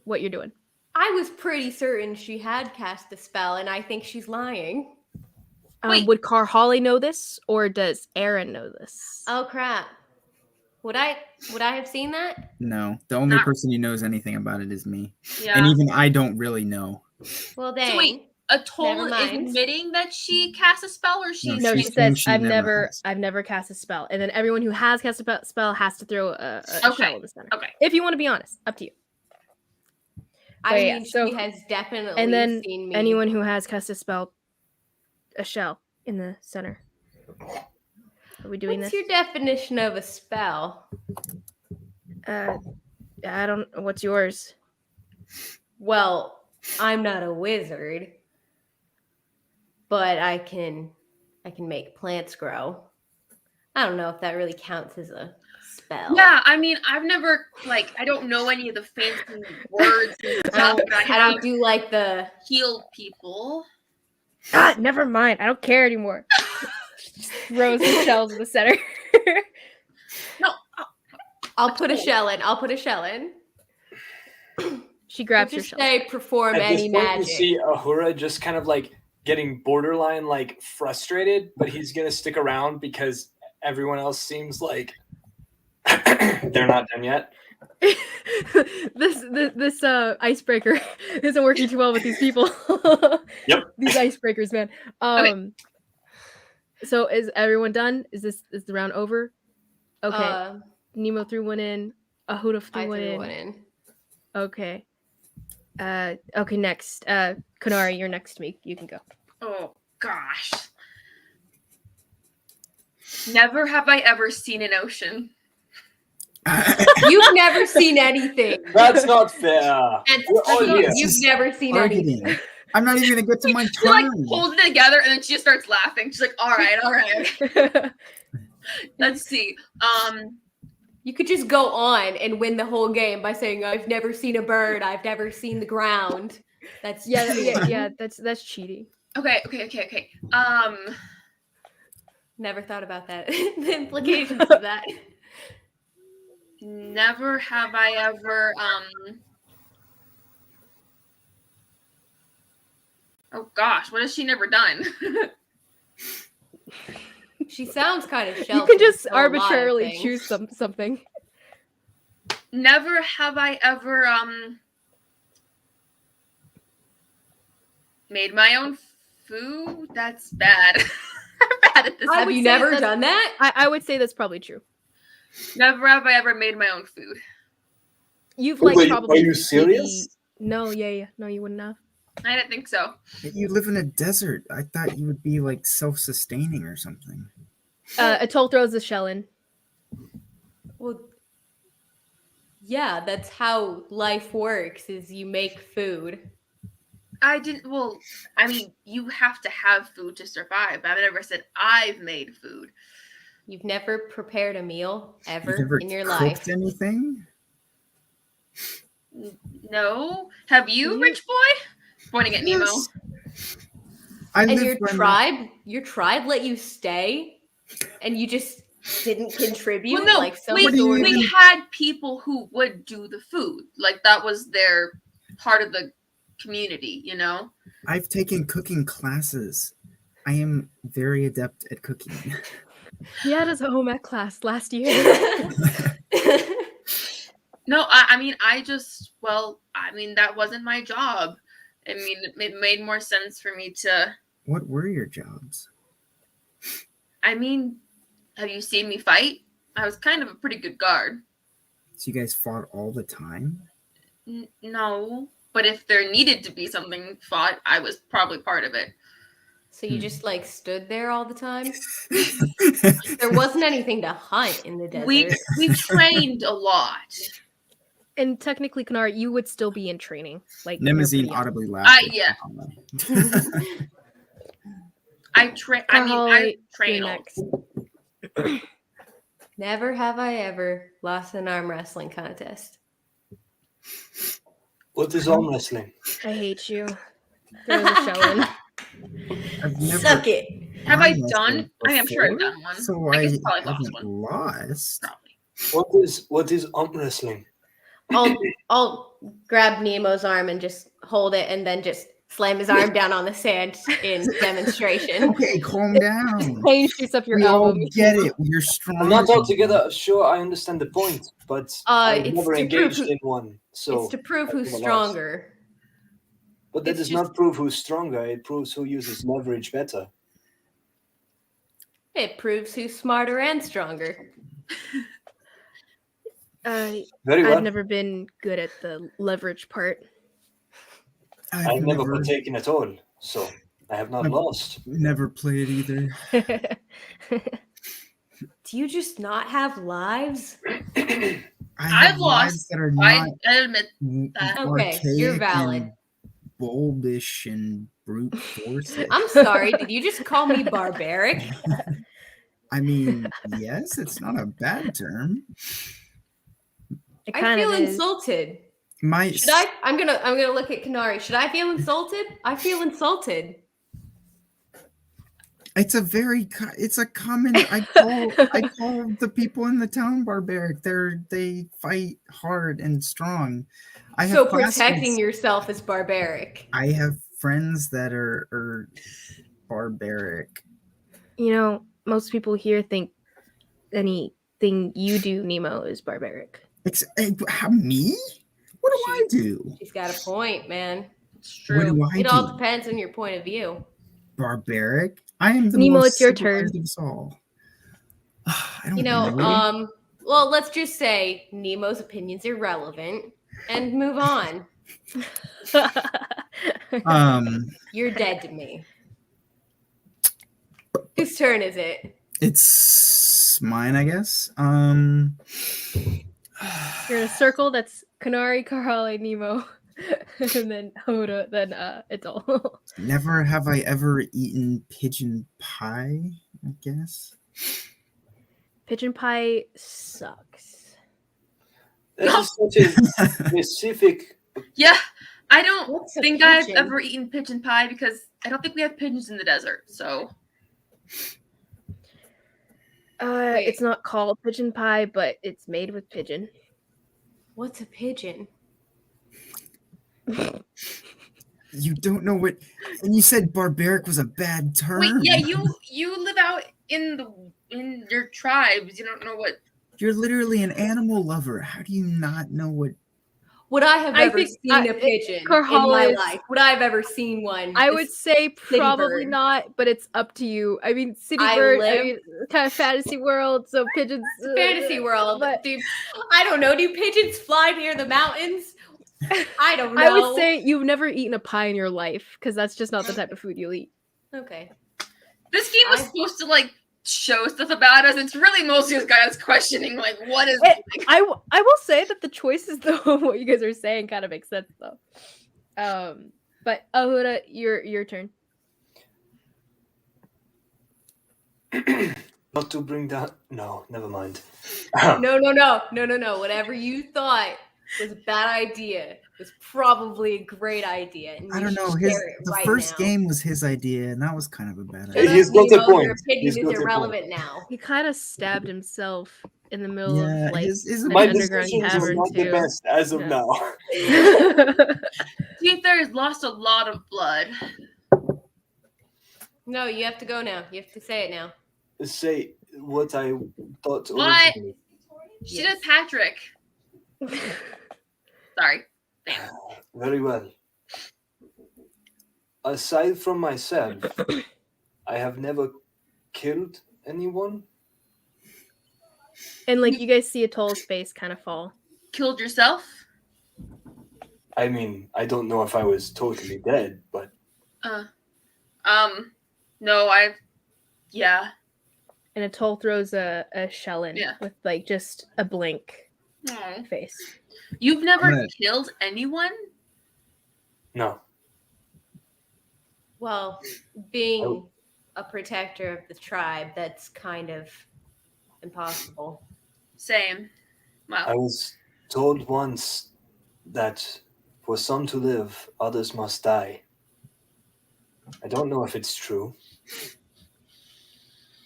what you're doing? I was pretty certain she had cast a spell, and I think she's lying. Wait. Would Carholly know this, or does Aaron know this? Oh crap! Would I have seen that? No, the only Not- person who knows anything about it is me. Yeah. And even I don't really know. Well, dang. So wait, Atoll Never is mind. admitting that she cast a spell, or she's No, she she's saying says she I've never never has. cast a spell, and then everyone who has cast a spell has to throw a Okay. shell in the center. Okay. If you want to be honest, up to you. I But yeah, mean, so- she has definitely And then seen me. anyone who has cast a spell, a shell in the center. Are we doing What's this? your definition of a spell? I don't. What's yours? Well, I'm not a wizard, but I can make plants grow. I don't know if that really counts as a spell. Yeah, I mean, I've never I don't know any of the fancy words and stuff, but I I have don't do like the. healed people. Ah, never mind. I don't care anymore. Just throws the shells in the center. No, I'll put a shell in. I'll put a shell in. She grabs your Just shell. say perform At any this point, magic. you see Ahura just kind of like getting borderline like frustrated, but he's gonna stick around because everyone else seems like they're not done yet. this icebreaker isn't working too well with these people. Yep. These icebreakers, man. So is everyone done? Is the round over? Okay. Nemo threw one in. Ahura I threw one threw in. one in. Okay. Okay, next. Konari, you're next to me. You can go. Oh gosh. Never have I ever seen an ocean. You've never seen anything. That's not fair. That's We're all true. here. You've never seen anything. Targeting. I'm not even gonna get to my She like turn. holds it together and then she just starts laughing. She's like, all right. Let's see. You could just go on and win the whole game by saying, "I've never seen a bird. I've never seen the ground." That's yeah. That's cheating. Okay. Never thought about that. The implications of that. Never have I ever oh gosh, what has she never done? She sounds kind of You sheltered. can just so a lot of arbitrarily things. choose something. Never have I ever made my own food. That's bad. I'm bad at this. Have would you say never that's- done that? I would say that's probably true. Never have I ever made my own food. You've Wait, like are probably you serious? No, yeah. No, you wouldn't have. I didn't think so. You live in a desert. I thought you would be like self-sustaining or something. Atoll throws the shell in. Well, yeah, that's how life works. Is you make food. I didn't. Well, I mean, you have to have food to survive. I've never said I've made food. You've never prepared a meal You've ever never in your cooked life. anything? No, have you, rich boy? Pointing at Nemo. Yes. I And live your by my- tribe let you stay, and you just didn't contribute. Well, no, like some What do you sort of- we had people who would do the food. Like that was their part of the community, you know? I've taken cooking classes. I am very adept at cooking. He had his home ec class last year. No, I mean, that wasn't my job. I mean, it made more sense for me to. What were your jobs? I mean, have you seen me fight? I was kind of a pretty good guard. So you guys fought all the time? No, but if there needed to be something fought, I was probably part of it. So you just like stood there all the time? There wasn't anything to hunt in the desert. We trained a lot. And technically, Kanari, you would still be in training. Like Nemazine audibly laughed. Yeah. I train next. Never have I ever lost an arm wrestling contest. What is arm wrestling? I hate you. Throw the show in. Suck it. Have I done? I am sure I've done one. So I I guess probably haven't lost. What is arm wrestling? I'll grab Nemo's arm and just hold it and then just slam his arm down on the sand in demonstration. Okay, calm down. Pain shoots up your We all elbow. get it. You're strong. I'm not altogether sure I understand the point, but I've it's never to engaged prove in one. So it's to prove I who's think I'm stronger. But that It's does just- not prove who's stronger. It proves who uses leverage better. It proves who's smarter and stronger. Very well. I've never been good at the leverage part. I've never partaken at all, so I have not lost. Never played either. Do you just not have lives? I've lost. That are I not admit that. Okay, you're archaic valid. and bulbish and brute force. I'm sorry, did you just call me barbaric? I mean, yes, it's not a bad term. I feel insulted. Should I? I'm gonna look at Kanari. Should I feel insulted? I feel insulted. It's a common. I call the people in the town barbaric. They fight hard and strong. So protecting yourself is barbaric. I have friends that are barbaric. You know, most people here think anything you do, Nemo, is barbaric. Me? What do I do? She's got a point, man. It's true. What do I It all do? depends on your point of view. Barbaric? I am the Nemo, most it's your turn. civilized of us all. I don't You know, well, let's just say Nemo's opinion's irrelevant and move on. You're dead to me. Whose turn is it? It's mine, I guess. You're in a circle that's Kanari, Karale, Nemo, and then Hoda, then Idol. Never have I ever eaten pigeon pie, I guess. Pigeon pie sucks. That is such a specific. Yeah, I don't What's a think I've pigeon? ever eaten pigeon pie because I don't think we have pigeons in the desert. So It's not called pigeon pie, but it's made with pigeon. What's a pigeon? You don't know what, and you said barbaric was a bad term. wait, yeah, you live out in your tribes. You don't know what. You're literally an animal lover. How do you not know what? Would I have ever seen a pigeon in my Karale life? Would I have ever seen one? I would say probably bird. not, but it's up to you. I mean, city I bird, live- kind of fantasy world, so pigeons. Fantasy world, but dude. I don't know. Do pigeons fly near the mountains? I don't know. I would say you've never eaten a pie in your life because that's just not the type of food you'll eat. Okay. This game was supposed to like show stuff about us. It's really mostly this guy that's questioning like what is. I will say that the choices though what you guys are saying kind of makes sense though. But Ahuda, your turn. Not to bring down. No, never mind. No. Whatever you thought was a bad idea was probably a great idea. And I you don't know. should share it The right first now. game was his idea, and that was kind of a bad Shut idea. up, He's got a Nemo, point. Your opinion He's is got a irrelevant now. He kind of stabbed himself in the middle Yeah, of like his an My underground decisions is tavern not the too. best as of Yeah. now. Teether has lost a lot of blood. No, you have to go now. You have to say it now. Say what I thought What? originally. She Yes. did Patrick. Sorry. Very well. Aside from myself, I have never killed anyone. And like you guys see Atoll's face kind of fall. Killed yourself? I mean, I don't know if I was totally dead, but No, yeah. And Atoll throws a shell in with like just a blank face. You've never killed anyone? no. Well, being a protector of the tribe, that's kind of impossible. Same. Well, I was told once that for some to live, others must die. I don't know if it's true,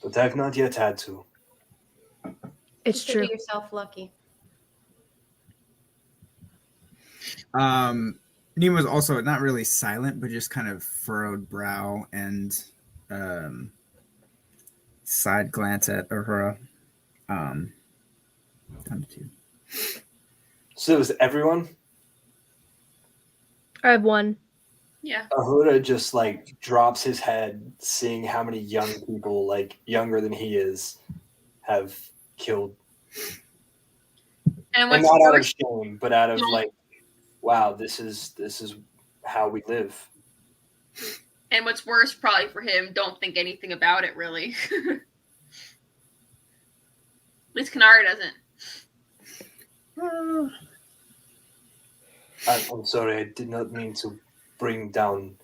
but I've not yet had to. It's Consider true. yourself lucky. Nima's also not really silent, but just kind of furrowed brow and side glance at Uhura. Time to. So is everyone? I have one. yeah. Uhura just like drops his head, seeing how many young people, like younger than he is, have killed. And And what's not out of worse, shame, but out of like, wow, this is how we live. and what's worse probably for him, don't think anything about it really. At least Kanara doesn't. I'm sorry, I did not mean to bring down.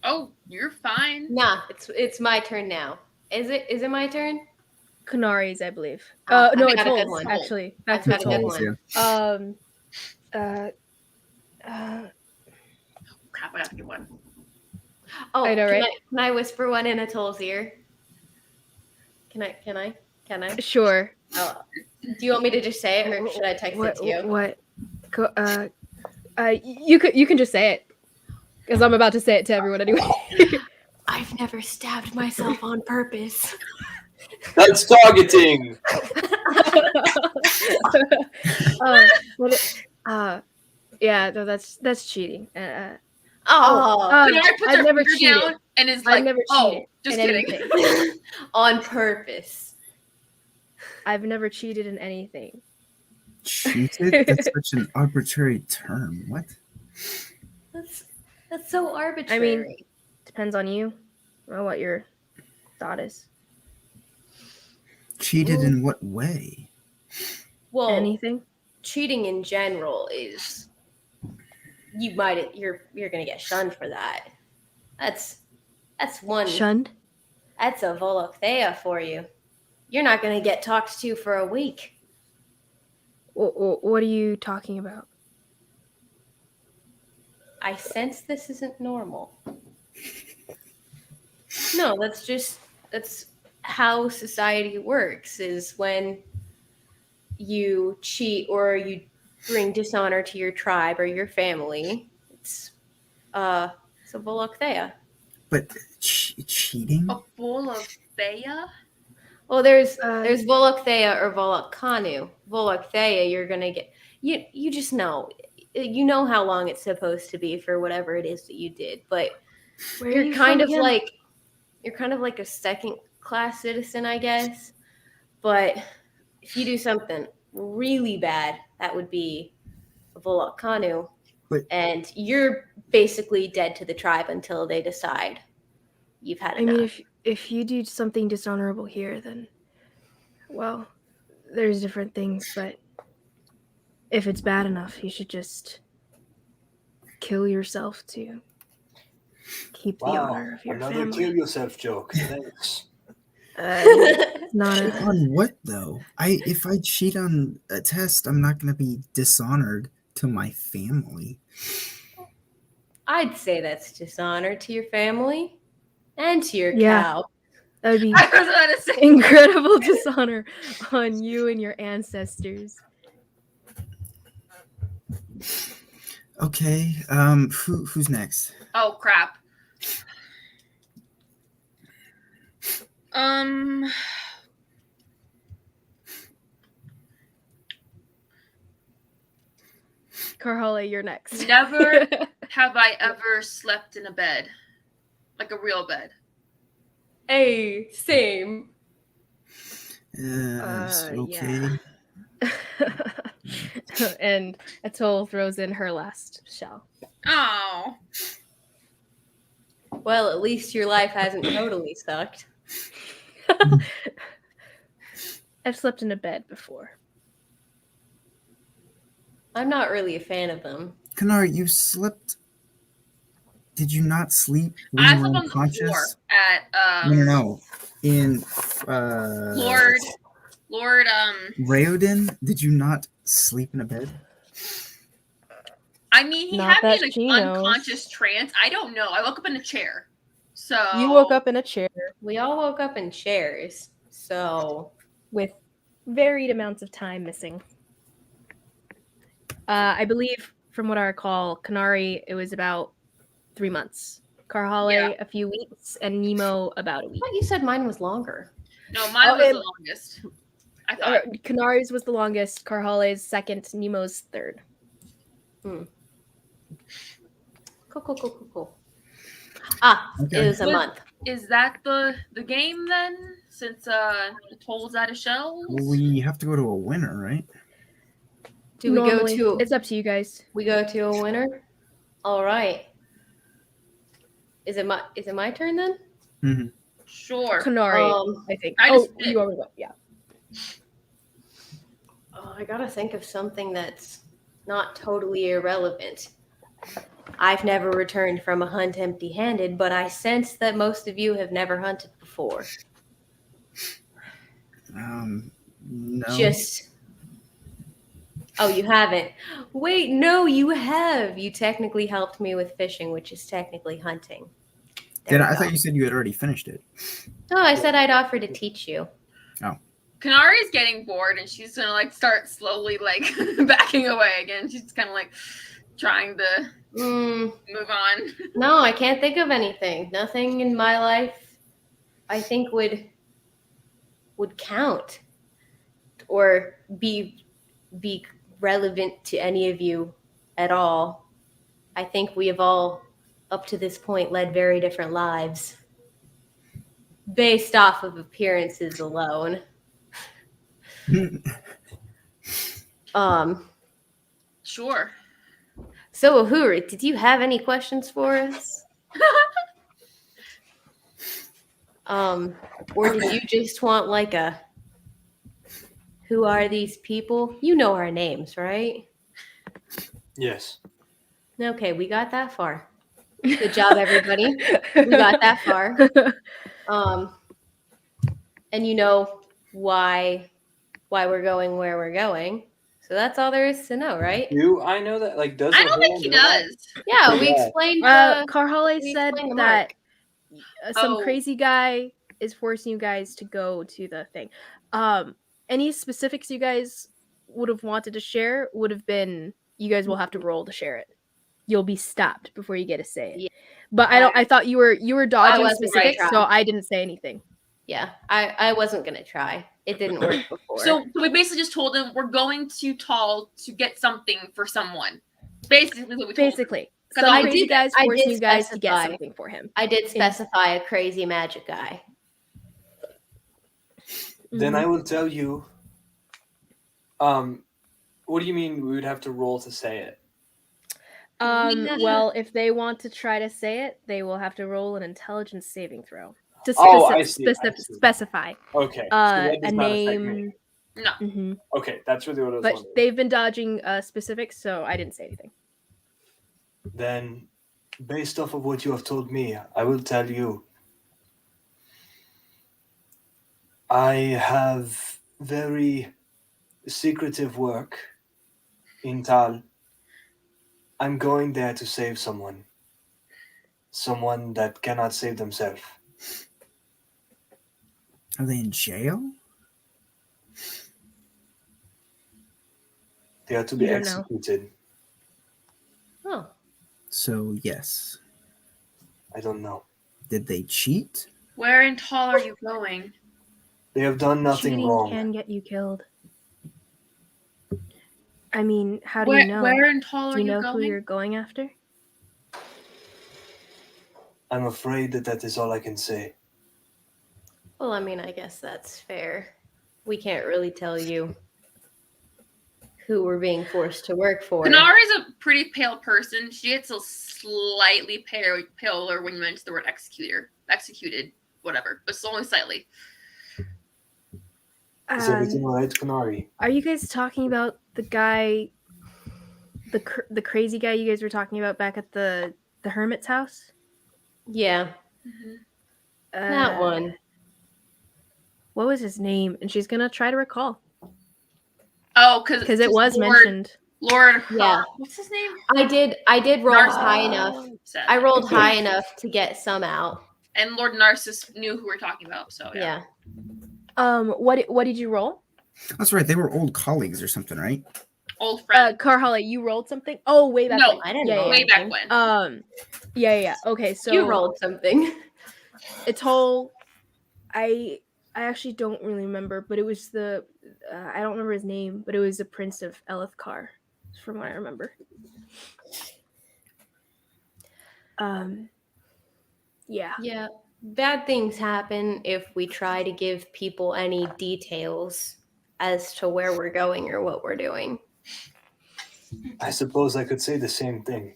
Oh, you're fine. Nah, it's my turn now. Is it my turn? Kanari's, I believe. I've No, got a good Atoll's one. actually. Back I've to got a good Atoll's. one. Crap, I have to get one. Oh, I know, right? Can I whisper one in Atoll's ear? Can I? Sure. Oh, do you want me to just say it, or should I text it to you? What? You can just say it, because I'm about to say it to everyone anyway. I've never stabbed myself on purpose. That's targeting. Yeah, no, that's cheating. I've never cheated. Down and is I've like, never oh, cheated. just in kidding. anything. on purpose. I've never cheated in anything. Cheated? That's such an arbitrary term. What? That's so arbitrary. I mean, depends on you or what your thought is. Cheated in what way? well, Anything? cheating in general is you're gonna get shunned for that. That's one. Shunned? That's a Volokthea for you. You're not gonna get talked to for a week. What are you talking about? I sense this isn't normal. No, that's how society works, is when you cheat or you bring dishonor to your tribe or your family. It's a Volokthea. But cheating? A bowl of Thea? Well, there's Volokthea or Volokkanu. Volokthea, you're gonna get you just know. You know how long it's supposed to be for whatever it is that you did, but you're kind of like a second class citizen, I guess. But if you do something really bad, that would be a Volokkanu. And you're basically dead to the tribe until they decide you've had enough. I mean, if you do something dishonorable here, then, well, there's different things, but if it's bad enough, you should just kill yourself to keep the honor of your another family. Kill yourself joke. Thanks. Not on what though? If I cheat on a test, I'm not going to be dishonored to my family. I'd say that's dishonor to your family and to your cow. That would be I was about to say incredible dishonor on you and your ancestors. Okay. Who's next? Oh crap. Karhale, you're next. Never have I ever slept in a bed. Like a real bed. Hey, same. Okay. And Atoll throws in her last shell. Oh. Well, at least your life hasn't totally sucked. I've slept in a bed before. I'm not really a fan of them. Kanar, you slept. Did you not sleep when I you were slept on the floor unconscious? at No. In Lord Raoden, did you not sleep in a bed? I mean, he Not had me that in she an knows. unconscious trance. I don't know. I woke up in a chair. So You woke up in a chair We all woke up in chairs, so with varied amounts of time missing. I believe, from what I recall, Kanari, it was about 3 months. Karhale, a few weeks, and Nemo, about a I week. thought you said mine was longer. No, mine was the longest. I thought. Kanari's was the longest, Karhale's second, Nemo's third. Cool. Ah, Okay. it was a month. Is that the game then? Since the toll's out of shells? We have to go to a winner, right? Do we Normally, go to? It's up to you guys. We go to a winner. All right. Is it my turn then? Mm-hmm. Sure. Kanari, I think. You already go. Yeah. Oh, I gotta think of something that's not totally irrelevant. I've never returned from a hunt empty-handed, but I sense that most of you have never hunted before. No. Oh, you haven't. Wait, no, you have. You technically helped me with fishing, which is technically hunting. I thought you said you had already finished it. No, I said I'd offer to teach you. Oh. Kanari's getting bored and she's gonna start slowly backing away again. She's kind of trying to move on. No, I can't think of anything. Nothing in my life I think would count or be relevant to any of you at all. I think we have all, up to this point, led very different lives based off of appearances alone. Sure. So, Ahura, did you have any questions for us? Or did you just want who are these people? You know our names, right? Yes. Okay, we got that far. Good job, everybody. We got that far. And you know why we're going where we're going. So that's all there is to know, right? I know that. Does I don't think he does. Yeah, we explained. Karhale said that some Oh. crazy guy is forcing you guys to go to the thing. Any specifics you guys would have wanted to share would have been you guys will have to roll to share it. You'll be stopped before you get to say it. Yeah. But I thought you were dodging specifics, so I didn't say anything. Yeah, I wasn't gonna try. It didn't work before. So we basically just told him we're going to Tall to get something for someone. Basically what we told him. So I crazy did- guys I forcing did you guys to get specify. something for him. I did specify a crazy magic guy. Then I will tell you. What do you mean we would have to roll to say it? Well, if they want to try to say it, they will have to roll an intelligence saving throw to specify. Okay. A name. No. Mm-hmm. Okay, that's really what I was But wondering. they've been dodging specifics, so I didn't say anything. Then, based off of what you have told me, I will tell you. I have very secretive work in Tal. I'm going there to save someone. Someone that cannot save themselves. Are they in jail? They are to be You don't know. executed. Oh. So, yes. I don't know. Did they cheat? Where in Tall are you going? They have done nothing Cheating wrong. can get you killed. I mean, how do you know? Where in Tall do are you you know who going? you're going after? I'm afraid that is all I can say. Well, I mean, I guess that's fair. We can't really tell you who we're being forced to work for. Kanari's a pretty pale person. She gets a slightly paler when you mention the word executed, whatever, but it's only slightly. Is everything all right, Kanari? Are you guys talking about the guy, the crazy guy you guys were talking about back at the hermit's house? Yeah, that one. What was his name? And she's gonna try to recall. Oh, because it was mentioned. Lord, Yeah. What's his name? I did roll high enough. Said. I rolled high enough to get some out. And Lord Narcissus knew who we're talking about, so yeah. What did you roll? That's right. They were old colleagues or something, right? Old friend. Carholly, you rolled something? Oh, way back when. I didn't roll way anything. back when. Yeah. Okay, so you rolled something. Atoll, I actually don't really remember, but it was the I don't remember his name, but it was the Prince of Elithkar, from what I remember. Yeah. Yeah. Bad things happen if we try to give people any details as to where we're going or what we're doing. I suppose I could say the same thing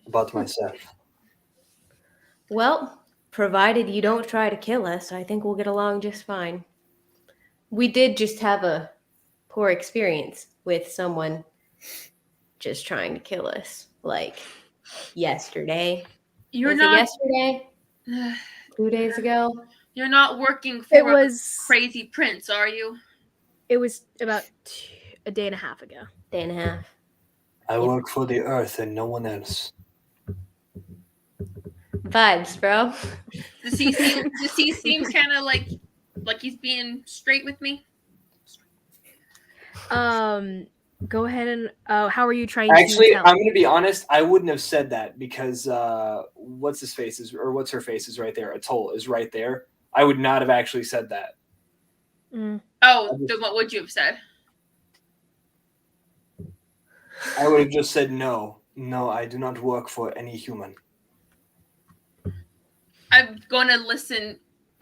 about myself. Well, provided you don't try to kill us, I think we'll get along just fine. We did just have a poor experience with someone just trying to kill us, like yesterday. You're Was not it yesterday? 2 days ago? You're not working for It was Crazy Prince, are you? It was about a day and a half ago. Day and a half. I work for the earth and no one else. Vibes, bro. Does he seem kind of like he's being straight with me? Go ahead and how are you trying Actually, to tell? I'm going to be honest. I wouldn't have said that because what's her face is right there. Atoll is right there. I would not have actually said that. Oh, then what would you have said? I would have just said no. No, I do not work for any human. I'm going to listen.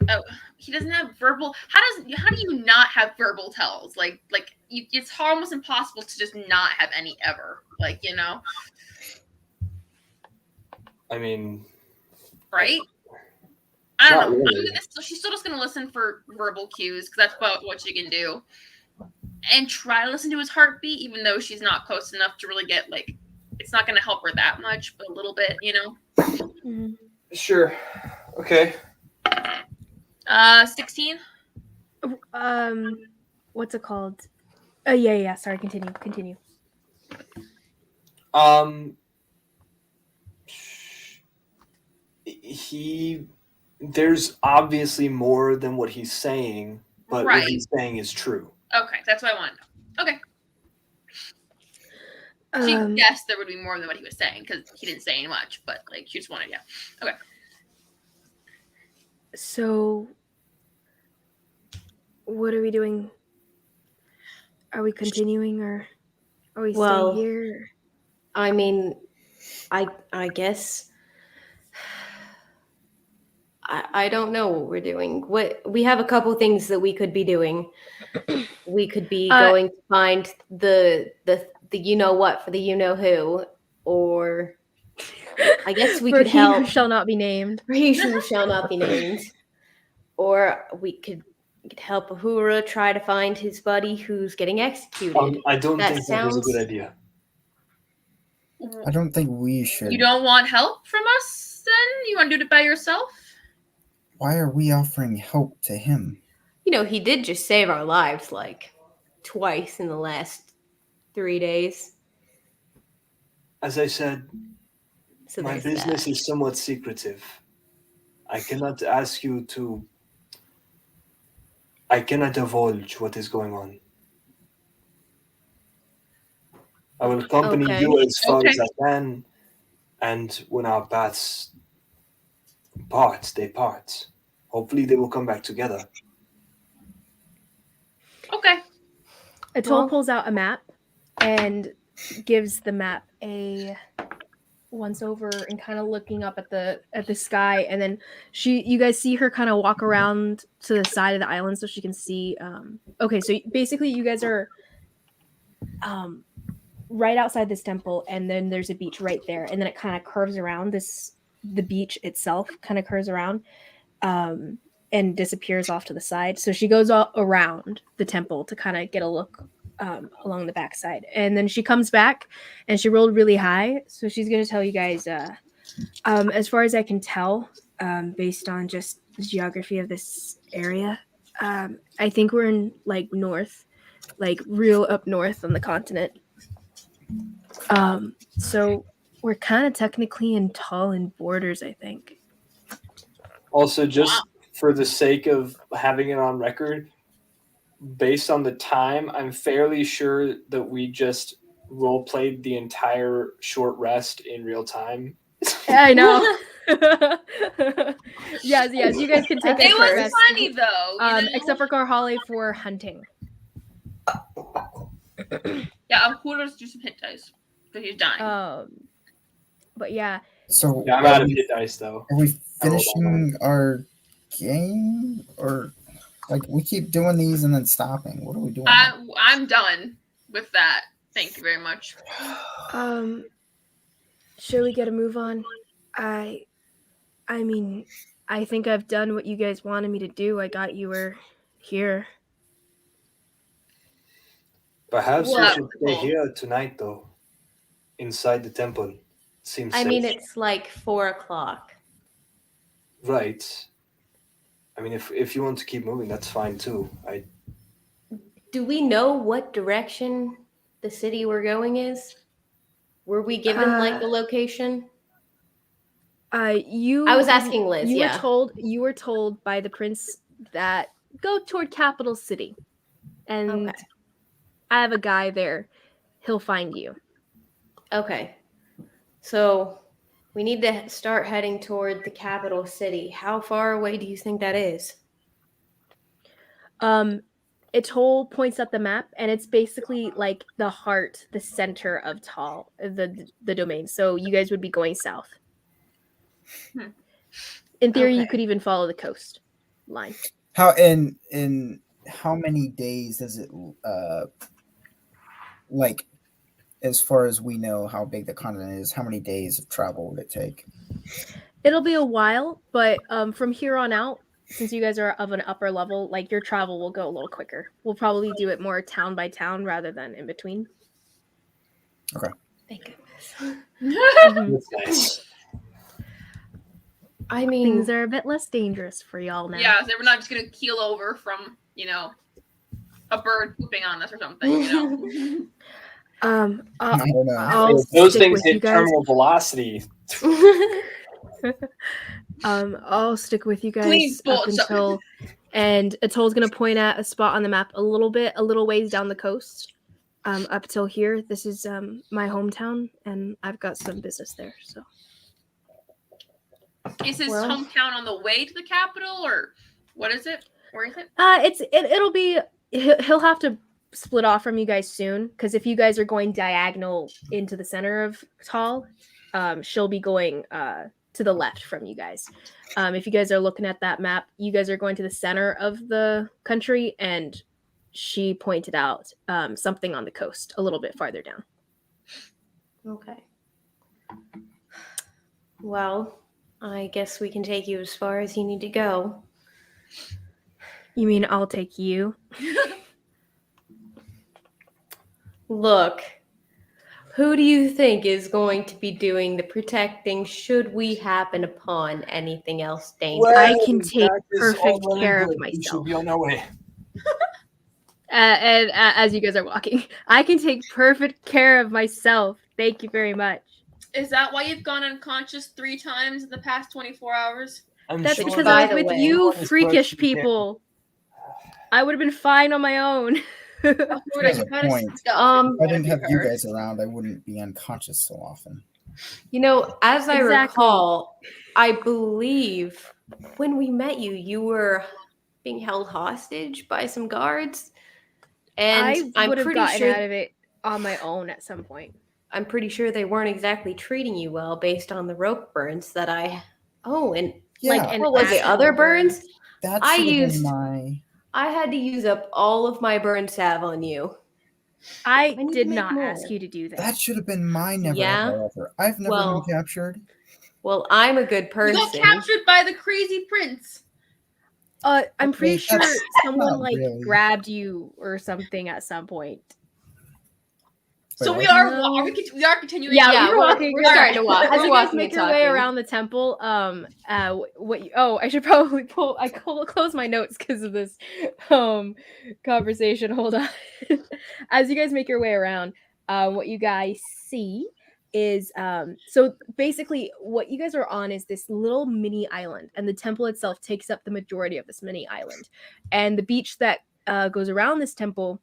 Oh, he doesn't have verbal. How do you not have verbal tells? It's almost impossible to just not have any ever. I mean, right? I don't know. Really. She's still just going to listen for verbal cues because that's about what she can do, and try to listen to his heartbeat, even though she's not close enough to really get it's not going to help her that much, but a little bit, Sure. Okay. 16. What's it called? Yeah. Sorry. Continue. There's obviously more than what he's saying, but Right. what he's saying is true. Okay, that's what I want to know. Okay. She guessed there would be more than what he was saying because he didn't say much, but she just wanted, yeah. Okay. So, what are we doing? Are we continuing or are we staying here? I mean, I guess I don't know what we're doing. We have a couple things that we could be doing. We could be going to find the you know what for the you know who, or I guess we could help. Who shall not be named. For he who shall not be named. Or we could help Uhura try to find his buddy who's getting executed. I don't think that is a good idea. I don't think we should. You don't want help from us, then? You want to do it by yourself? Why are we offering help to him? He did just save our lives twice in the last 3 days. As I said, So my there's business that. is somewhat secretive. I cannot ask you to. I cannot divulge what is going on. I will accompany you as far as I can, and when our paths part, they part. Hopefully, they will come back together. Okay. Atoll pulls out a map and gives the map a once over and kind of looking up at the sky, and then you guys see her kind of walk around to the side of the island so she can see. Okay, so basically you guys are right outside this temple, and then there's a beach right there, and then it kind of curves around the beach itself kind of curves around and disappears off to the side. So she goes all around the temple to kind of get a look along the backside, and then she comes back and she rolled really high, so she's going to tell you guys as far as I can tell, based on just the geography of this area, I think we're in like north, like real up north on the continent. So we're kind of technically in Tallinn borders, I think. Also, just for the sake of having it on record, based on the time, I'm fairly sure that we just role played the entire short rest in real time. I know. yes, you guys can take It a short was rest. funny though. Except for Carhali for hunting. Yeah, who does do some hit dice? But he's dying. But yeah. So Yeah, I'm out of hit dice though. Are we finishing our game, or like we keep doing these and then stopping? What are we doing? I'm done with that. Thank you very much. Should we get a move on? I mean, I think I've done what you guys wanted me to do. I got you were here. Perhaps we should stay here tonight, though. Inside the temple. Seems safe. I mean, it's like 4:00. Right. I mean, if you want to keep moving, that's fine too. Do we know what direction the city we're going is? Were we given like a location? I was asking Liz. You were told by the prince that go toward capital city, and I have a guy there. He'll find you. Okay. So we need to start heading toward the capital city. How far away do you think that is? Atoll points at the map, and it's basically like the heart, the center of Tall, the domain. So you guys would be going south. In theory, you could even follow the coast line. How in how many days does it like, as far as we know how big the continent is, how many days of travel would it take? It'll be a while, but from here on out, since you guys are of an upper level, like your travel will go a little quicker. We'll probably do it more town by town rather than in between. Okay. Thank goodness. That's nice. I mean, things are a bit less dangerous for y'all now. Yeah, so we're not just gonna keel over from, a bird pooping on us or something, I don't know. Those things hit terminal velocity. I'll stick with you guys up until, and Atoll's gonna point at a spot on the map a little ways down the coast. Up till here, this is my hometown, and I've got some business there. So, is his hometown on the way to the capital, or what is it? Where is it? It'll be. He'll have to split off from you guys soon, because if you guys are going diagonal into the center of Tall, she'll be going to the left from you guys. If you guys are looking at that map, you guys are going to the center of the country, and she pointed out something on the coast a little bit farther down. Okay. Well, I guess we can take you as far as you need to go. You mean I'll take you? Look, who do you think is going to be doing the protecting should we happen upon anything else dangerous? Well, I can take perfect care of myself. We should be on our way. And as you guys are walking, I can take perfect care of myself. Thank you very much. Is that why you've gone unconscious 3 times in the past 24 hours? That's because I was with you freakish people. I would have been fine on my own. That's a point. If I didn't have you guys around, I wouldn't be unconscious so often. As I recall, I believe when we met you, you were being held hostage by some guards. And I would have gotten out of it on my own at some point. I'm pretty sure they weren't exactly treating you well based on the rope burns that I. Oh, and Yeah. Like an what was it? actual Other burn. burns? That I should have used- been my. I had to use up all of my burn salve on you. I I need to did make not more. ask you to do that. That should have been my never Yeah? have I ever. I've never Well, been captured. Well, I'm a good You person. got captured by the crazy prince. I'm pretty Okay, sure that's someone not like really- grabbed you or something at some point. So Wait, we what? are No. we are continuing. Yeah, Yeah, you're walking. we're you're starting to walk. As We're you guys walking make and your way talking. around the temple, I should probably close my notes because of this conversation. Hold on. As you guys make your way around, what you guys see is so basically what you guys are on is this little mini island, and the temple itself takes up the majority of this mini island, and the beach that goes around this temple,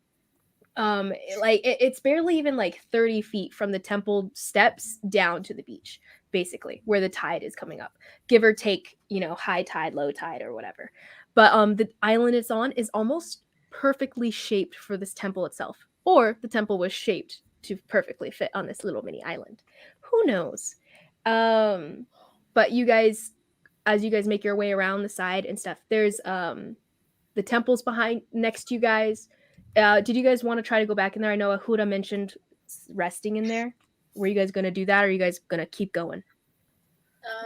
it's barely even like 30 feet from the temple steps down to the beach, basically where the tide is coming up, give or take, high tide, low tide, or whatever. But the island it's on is almost perfectly shaped for this temple itself, or the temple was shaped to perfectly fit on this little mini island. Who knows? But you guys, as you guys make your way around the side and stuff, there's the temple's behind next to you guys. Did you guys want to try to go back in there? I know Ahuda mentioned resting in there. Were you guys going to do that, or are you guys going to keep going?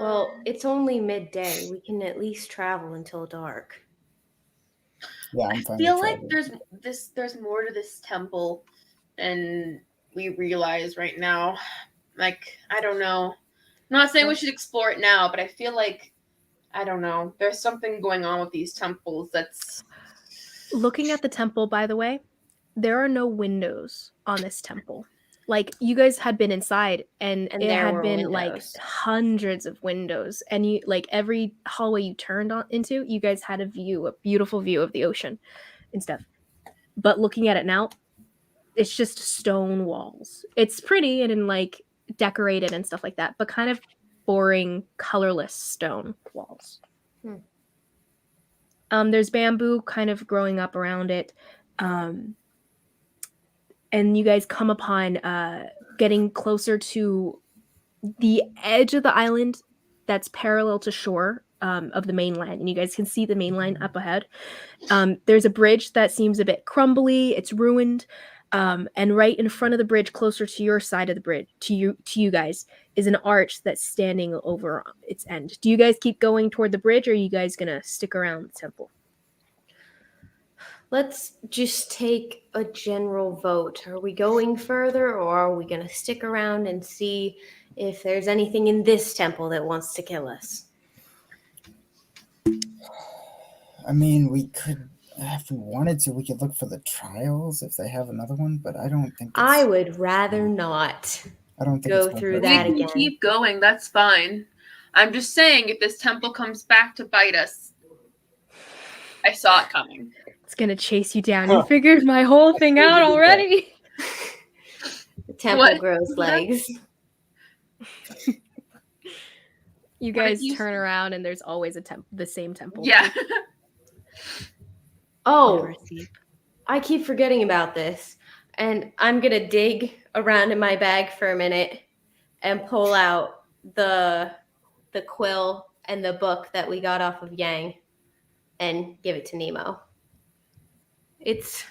Well, it's only midday. We can at least travel until dark. Yeah, I'm I fine. feel with like traveling. there's more to this temple than we realize right now. Like, I don't know. I'm not saying we should explore it now, but I feel like, I don't know, there's something going on with these temples that's... Looking at the temple, by the way, there are no windows on this temple. Like, you guys had been inside, and it there had were been windows. like hundreds of windows, and you like every hallway you turned into, you guys had a beautiful view of the ocean and stuff. But looking at it now, it's just stone walls. It's pretty and like decorated and stuff like that, but kind of boring, colorless stone walls. There's bamboo kind of growing up around it. And you guys come upon getting closer to the edge of the island that's parallel to shore of the mainland. And you guys can see the mainland up ahead. There's a bridge that seems a bit crumbly. It's ruined. And right in front of the bridge, closer to your side of the bridge, to you guys, is an arch that's standing over its end. Do you guys keep going toward the bridge, or are you guys going to stick around the temple? Let's just take a general vote. Are we going further, or are we going to stick around and see if there's anything in this temple that wants to kill us? I mean, we could, if we wanted to, we could look for the trials if they have another one, but I don't think I would rather not. I don't think go it's through worth it. that We can again. keep going, that's fine. I'm just saying, if this temple comes back to bite us, I saw it coming. It's going to chase you down. You figured my whole thing out already. The temple What? grows legs. You What did guys you turn say? around and there's always the same temple. Yeah. Oh, Never asleep. I keep forgetting about this. And I'm going to dig around in my bag for a minute and pull out the quill and the book that we got off of Yang and give it to Nemo. It's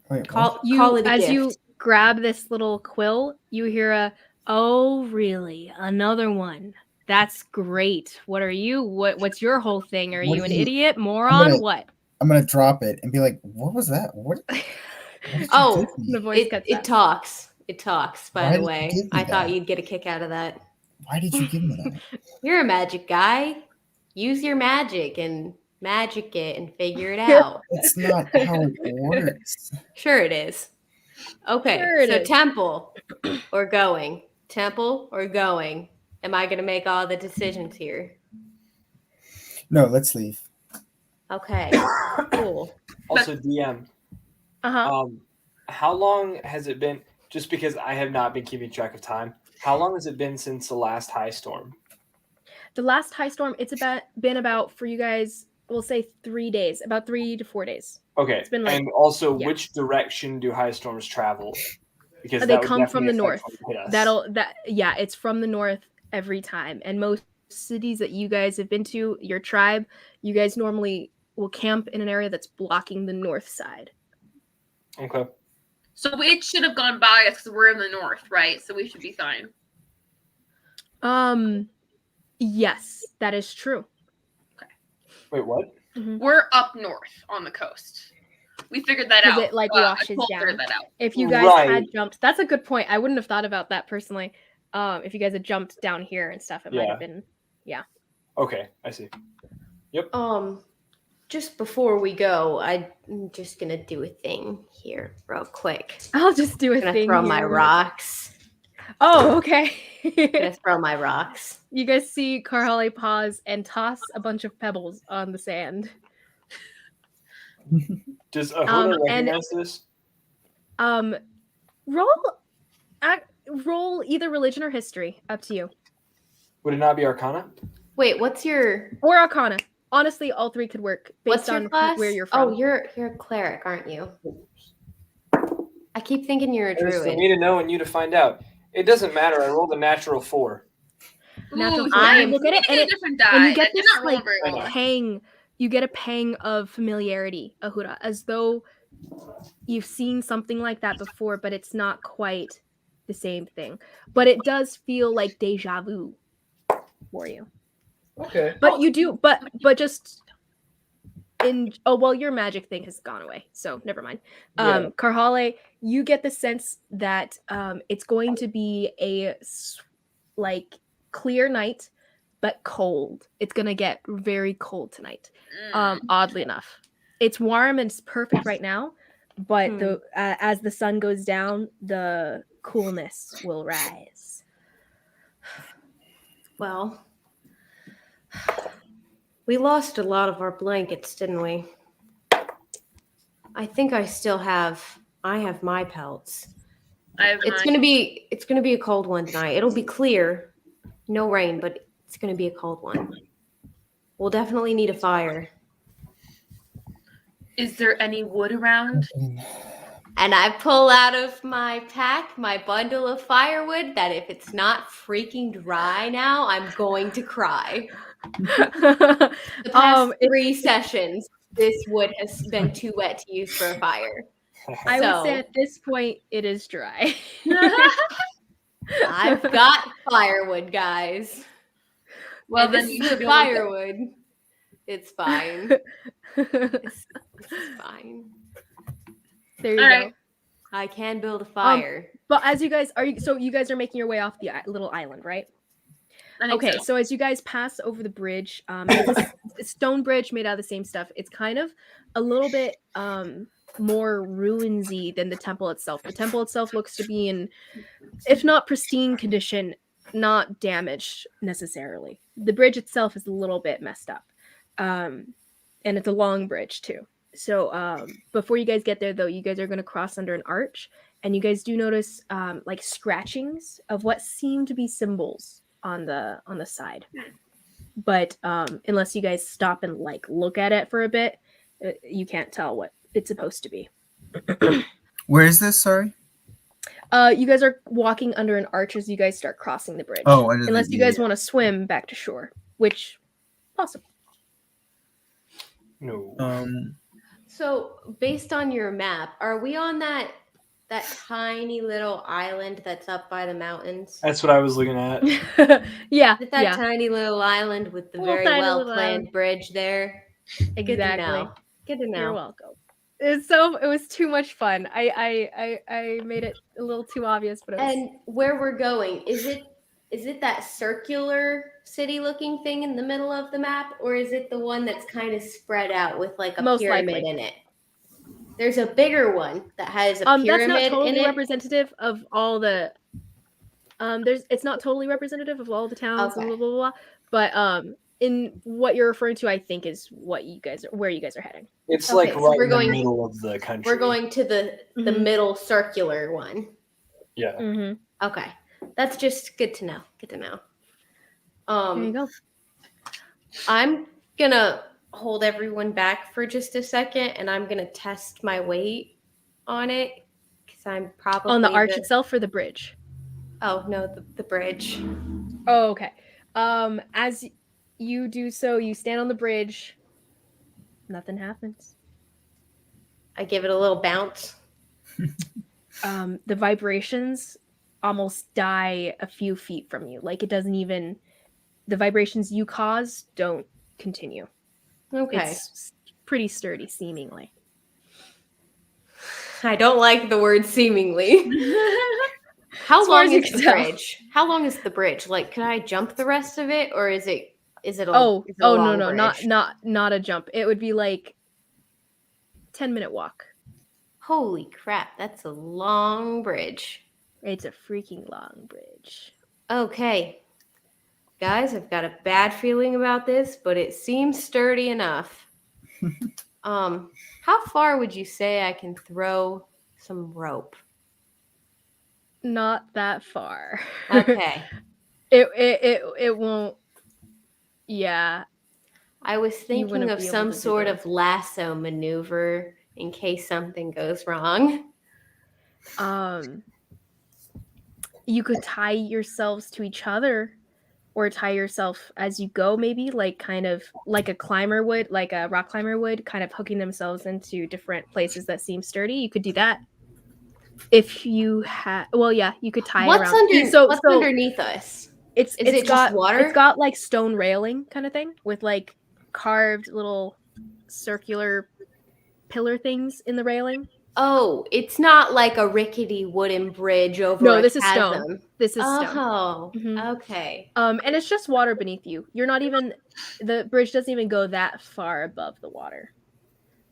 Wait, call it a As gift. you grab this little quill, you hear a, "Oh, really? Another one? That's great. What are you? What's your whole thing? Are What you are an you- idiot, moron? gonna- What?" I'm gonna drop it and be like, "What was that? What did you Oh, give me? The voice cuts it out. talks. It talks, by Why the did you way. give me I thought that? you'd get a kick out of that. Why did you give me that?" You're a magic guy. Use your magic and magic it and figure it out. It's not how it works. Sure it is. Okay, Sure it so is. temple or going? Temple or going? Am I going to make all the decisions here? No, let's leave. Okay, cool. Also, DM, Uh-huh. how long has it been? Just because I have not been keeping track of time, how long has it been since the last high storm? The last high storm, it's been about, for you guys, we'll say 3 days, about 3 to 4 days. Okay, It's been like- and also, yeah. which direction do high storms travel? Because They that would come from the definitely north. affect when they hit us. It's from the north every time. And most cities that you guys have been to, your tribe, you guys normally will camp in an area that's blocking the north side. Okay. So it should have gone by us because we're in the north, right? So we should be fine. Yes, that is true. Wait, what? Mm-hmm. We're up north on the coast. We figured that out. It like washes down. Figured that out. If you guys had jumped, that's a good point. I wouldn't have thought about that personally. If you guys had jumped down here and stuff, it might have been, Okay, I see. Yep. Just before we go, I'm just gonna do a thing here real quick. I'll just do a I'm gonna thing. throw my rocks. Oh, okay. I'm gonna throw my rocks. You guys see Karhale pause and toss a bunch of pebbles on the sand. Does Ahura recognize this? Roll either religion or history. Up to you. Would it not be Arcana? Wait, what's your or Arcana? Honestly, all three could work based on where you're from. Oh, you're a cleric, aren't you? I keep thinking you're a druid. It's for me to know and you to find out. It doesn't matter. I rolled a natural 4. Natural 4. I look at it, and different die. and you get That this did not roll very well. pang. You get a pang of familiarity, Ahura, as though you've seen something like that before, but it's not quite the same thing. But it does feel like deja vu for you. Okay. But you do, but just your magic thing has gone away, so never mind. Karhale, you get the sense that it's going to be a clear night, but cold. It's gonna get very cold tonight. Oddly enough, it's warm and it's perfect right now, but as the sun goes down, the coolness will rise. Well, we lost a lot of our blankets, didn't we? I think I have my pelts. It's gonna be a cold one tonight. It'll be clear, no rain, but it's gonna be a cold one. We'll definitely need a fire. Is there any wood around? And I pull out of my pack my bundle of firewood that if it's not freaking dry now, I'm going to cry. The past 3 sessions, this wood has been too wet to use for a fire. I would say at this point, it is dry. I've got firewood, guys. Well, and then this you is should the be able to firewood. It's fine. This is fine. There you go. I can build a fire. But as you guys are making your way off the little island, right? Okay, so as you guys pass over the bridge, it's a stone bridge made out of the same stuff. It's kind of a little bit more ruinsy than the temple itself. The temple itself looks to be in, if not pristine condition, not damaged necessarily. The bridge itself is a little bit messed up. And it's a long bridge too. So before you guys get there, though, you guys are going to cross under an arch, and you guys do notice scratchings of what seem to be symbols on the side. But unless you guys stop and look at it for a bit, you can't tell what it's supposed to be. Where is this? Sorry. You guys are walking under an arch as you guys start crossing the bridge. Oh, unless you guys want to swim back to shore, which possible. No. So, based on your map, are we on that tiny little island that's up by the mountains? That's what I was looking at. Yeah. Is that tiny little island with the very well-planned bridge there? Exactly. Good to know. You're welcome. It was too much fun. I made it a little too obvious, but it was... And where we're going, is it that circular city-looking thing in the middle of the map, or is it the one that's kind of spread out with a Most pyramid likely. in it? There's a bigger one that has a pyramid that's not totally in it. Representative of all the. It's not totally representative of all the towns and blah blah blah. But in what you're referring to, I think is where you guys are heading. It's right in the middle of the country. We're going to the middle circular one. Yeah. Mm-hmm. Okay, that's just good to know. Good to know. There you go. I'm gonna hold everyone back for just a second, and I'm gonna test my weight on it, because 'Cause I'm probably On the arch itself or the bridge? Oh no, the bridge. Oh, okay. As you do so, you stand on the bridge. Nothing happens. I give it a little bounce. The vibrations almost die a few feet from you. Like it doesn't even. The vibrations you cause don't continue. Okay. It's pretty sturdy, seemingly. I don't like the word seemingly. How As far long as you is can the tell. bridge? How long is the bridge? Like, could I jump the rest of it, or is it a is it a No, long no, bridge? not a jump. It would be like 10-minute walk. Holy crap, that's a long bridge. It's a freaking long bridge. Okay. Guys, I've got a bad feeling about this, but it seems sturdy enough. How far would you say I can throw some rope? Not that far. Okay. It won't. Yeah. I was thinking wouldn't of be able some to do sort those. of lasso maneuver in case something goes wrong. You could tie yourselves to each other, or tie yourself as you go, maybe like kind of like a climber would, like a rock climber would, kind of hooking themselves into different places that seem sturdy. You could do that if you had. Well, yeah, you could tie it What's around. what's underneath us? It's Is it just water? It's got like stone railing kind of thing with like carved little circular pillar things in the railing. Oh, it's not like a rickety wooden bridge over No, a this is chasm. stone. This is stone. Oh, Mhm. okay. And it's just water beneath you. You're not even, the bridge doesn't even go that far above the water.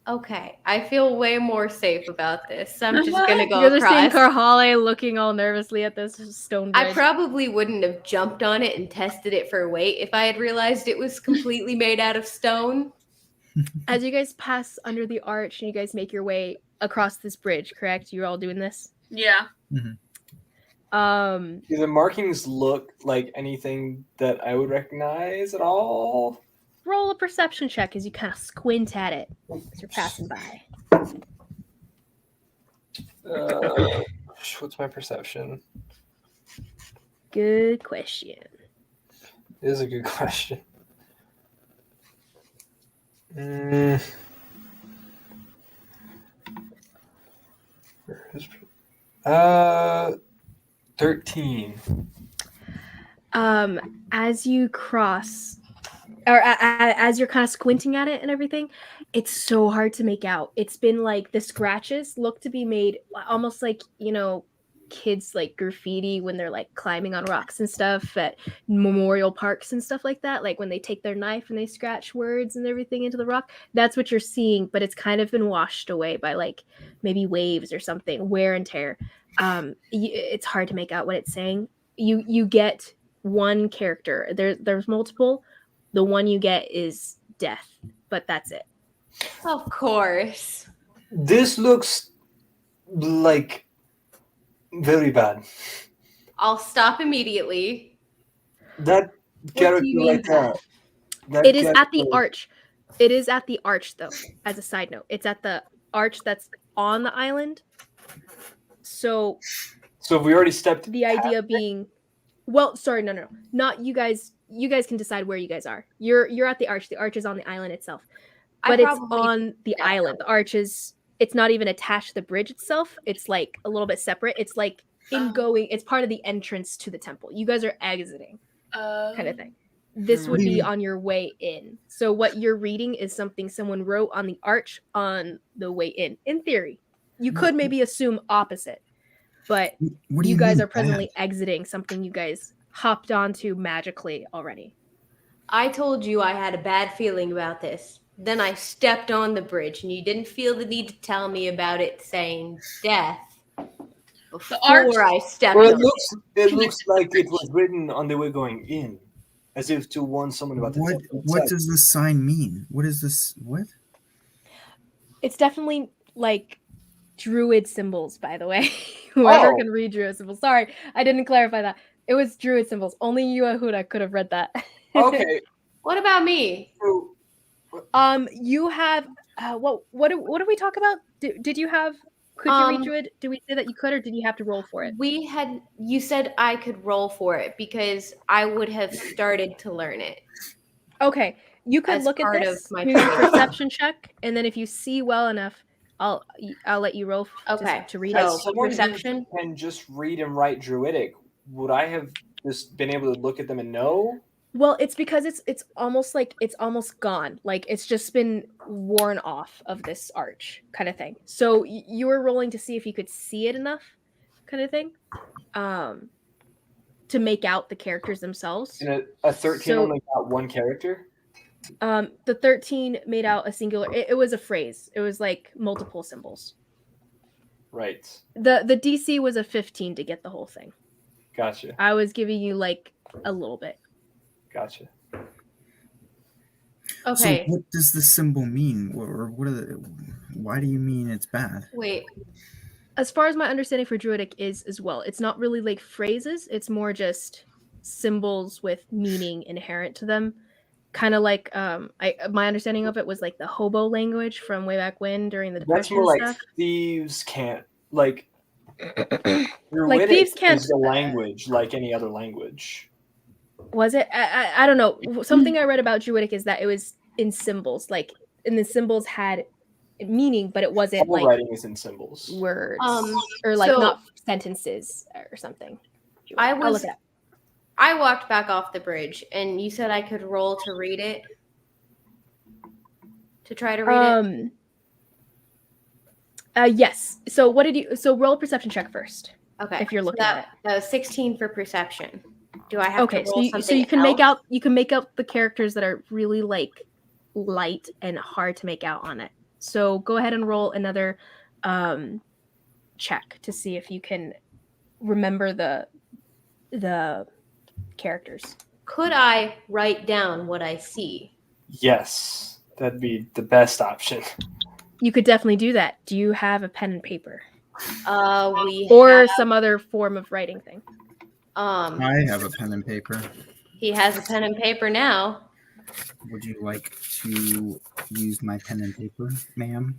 Okay. I feel way more safe about this. I'm just gonna You go guys are seeing across. Karhale looking all nervously at this stone bridge. I probably wouldn't have jumped on it and tested it for weight if I had realized it was completely made out of stone. As you guys pass under the arch and you guys make your way across this bridge, correct? You're all doing this? Yeah. Do the markings look like anything that I would recognize at all? Roll a perception check as you kind of squint at it as you're passing by. What's my perception? Good question. It is a good question. 13. As you cross, or as you're kind of squinting at it and everything, it's so hard to make out. It's been like the scratches look to be made almost like, you know, kids like graffiti when they're like climbing on rocks and stuff at memorial parks and stuff like that, like when they take their knife and they scratch words and everything into the rock. That's what you're seeing, but it's kind of been washed away by like maybe waves or something, wear and tear. It's hard to make out what it's saying. You get one character. There's multiple. The one you get is death, but that's it. Of course. This looks like very bad. I'll stop immediately. That character do you mean right there. That It is at the character- arch. It is at the arch, though, as a side note. It's at the arch that's on the island. So if we already stepped. the idea being, well, sorry, no. Not you guys. You guys can decide where you guys are. You're at the arch. The arch is on the island itself. But it's on the island. The arch is, it's not even attached to the bridge itself. It's like a little bit separate. It's like it's part of the entrance to the temple. You guys are exiting, kind of thing. This would be on your way in. So what you're reading is something someone wrote on the arch on the way in theory. You could maybe assume opposite, but you guys are presently exiting something you guys hopped onto magically already. I told you I had a bad feeling about this. Then I stepped on the bridge, and you didn't feel the need to tell me about it saying death before I stepped Well, on it looks like it was written on the way going in, as if to warn someone about the temple What itself. does this sign mean? What is this? What? It's definitely like druid symbols, by the way. Whoever can read druid symbols. Sorry, I didn't clarify that. It was druid symbols. Only you, Ahuda, could have read that. Okay. What about me? You have what did we talk about? Did you have Could you read Druid? Did we say that you could, or did you have to roll for it? You said I could roll for it because I would have started to learn it. Okay, you could As look at part this, of my do your training. perception check, and then if you see well enough, I'll let you roll Okay, to read so it. Someone who perception. can just read and write Druidic, would I have just been able to look at them and know? Well, it's because it's almost like it's almost gone. Like it's just been worn off of this arch kind of thing. So you were rolling to see if you could see it enough kind of thing. To make out the characters themselves. And a 13 So- only got one character? The 13 made out a singular it was a phrase. It was like multiple symbols. Right. The DC was a 15 to get the whole thing. Gotcha. I was giving you like a little bit. Gotcha. Okay. So what does the symbol mean? Or why do you mean it's bad? Wait. As far as my understanding for Druidic is as well, it's not really like phrases, it's more just symbols with meaning inherent to them. Kind of like my understanding of it was like the hobo language from way back when during the That's Depression more like and stuff. thieves can't like Like thieves can't is the language like any other language. Was it? I don't know. Something I read about Druidic is that it was in symbols, like, and the symbols had meaning, but it wasn't All like writing is in symbols. words or like so- not sentences or something. I I'll was look it up. I walked back off the bridge and you said I could roll to read it. To try to read it. Yes. So what did you? So roll a perception check first. Okay. if you're so looking at it. that was 16 for perception. Do I have Okay, to roll something so you can else? make out the characters that are really like light and hard to make out on it. So go ahead and roll another check to see if you can remember the characters. Could I write down what I see? Yes, that'd be the best option. You could definitely do that. Do you have a pen and paper We or have, some other form of writing thing? I have a pen and paper. He has a pen and paper now. Would you like to use my pen and paper, ma'am?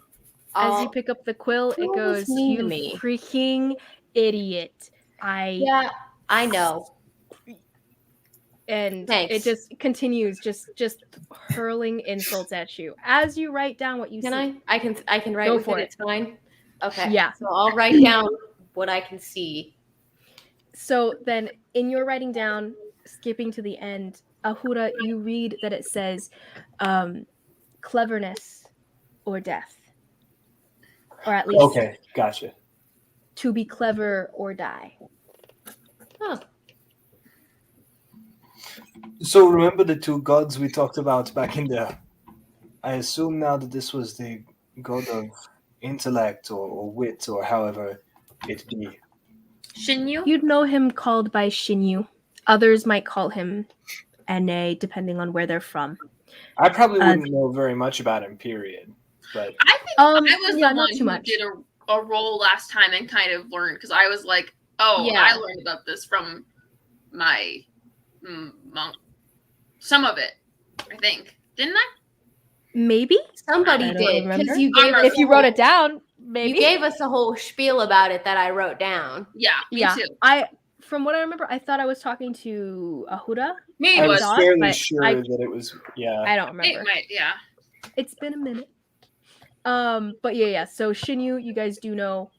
As you pick up the quill, it What was goes, mean to "You me?" freaking idiot!" Yeah, I know. And Thanks. it just continues, just hurling insults at you as you write down what you Can see. I? I can write Go with for it. it. It's fine. Okay. Yeah. So I'll write down what I can see. So then, in your writing down, skipping to the end, Ahura, you read that it says, "Cleverness or death," or at least Okay, gotcha. "To be clever or die." Oh, So remember the two gods we talked about back in there? I assume now that this was the god of intellect or wit or however it be. Shinyu? You'd know him called by Shinyu. Others might call him Na, depending on where they're from. I probably wouldn't know very much about him, period. But I think I was yeah, the not one too who much. did a roll last time and kind of learned because I was like, oh, Yeah. I learned about this from my monk. Some of it, I think. Didn't I? Maybe somebody I don't did remember. because you gave us if you a wrote whole- it down. Maybe You gave us a whole spiel about it that I wrote down. Yeah, me yeah. too. From what I remember, I thought I was talking to Ahura. Me I was thought, fairly but sure I- that it was, yeah. I don't It remember. might, yeah. It's been a minute. But yeah. So Shinyu, you guys do know.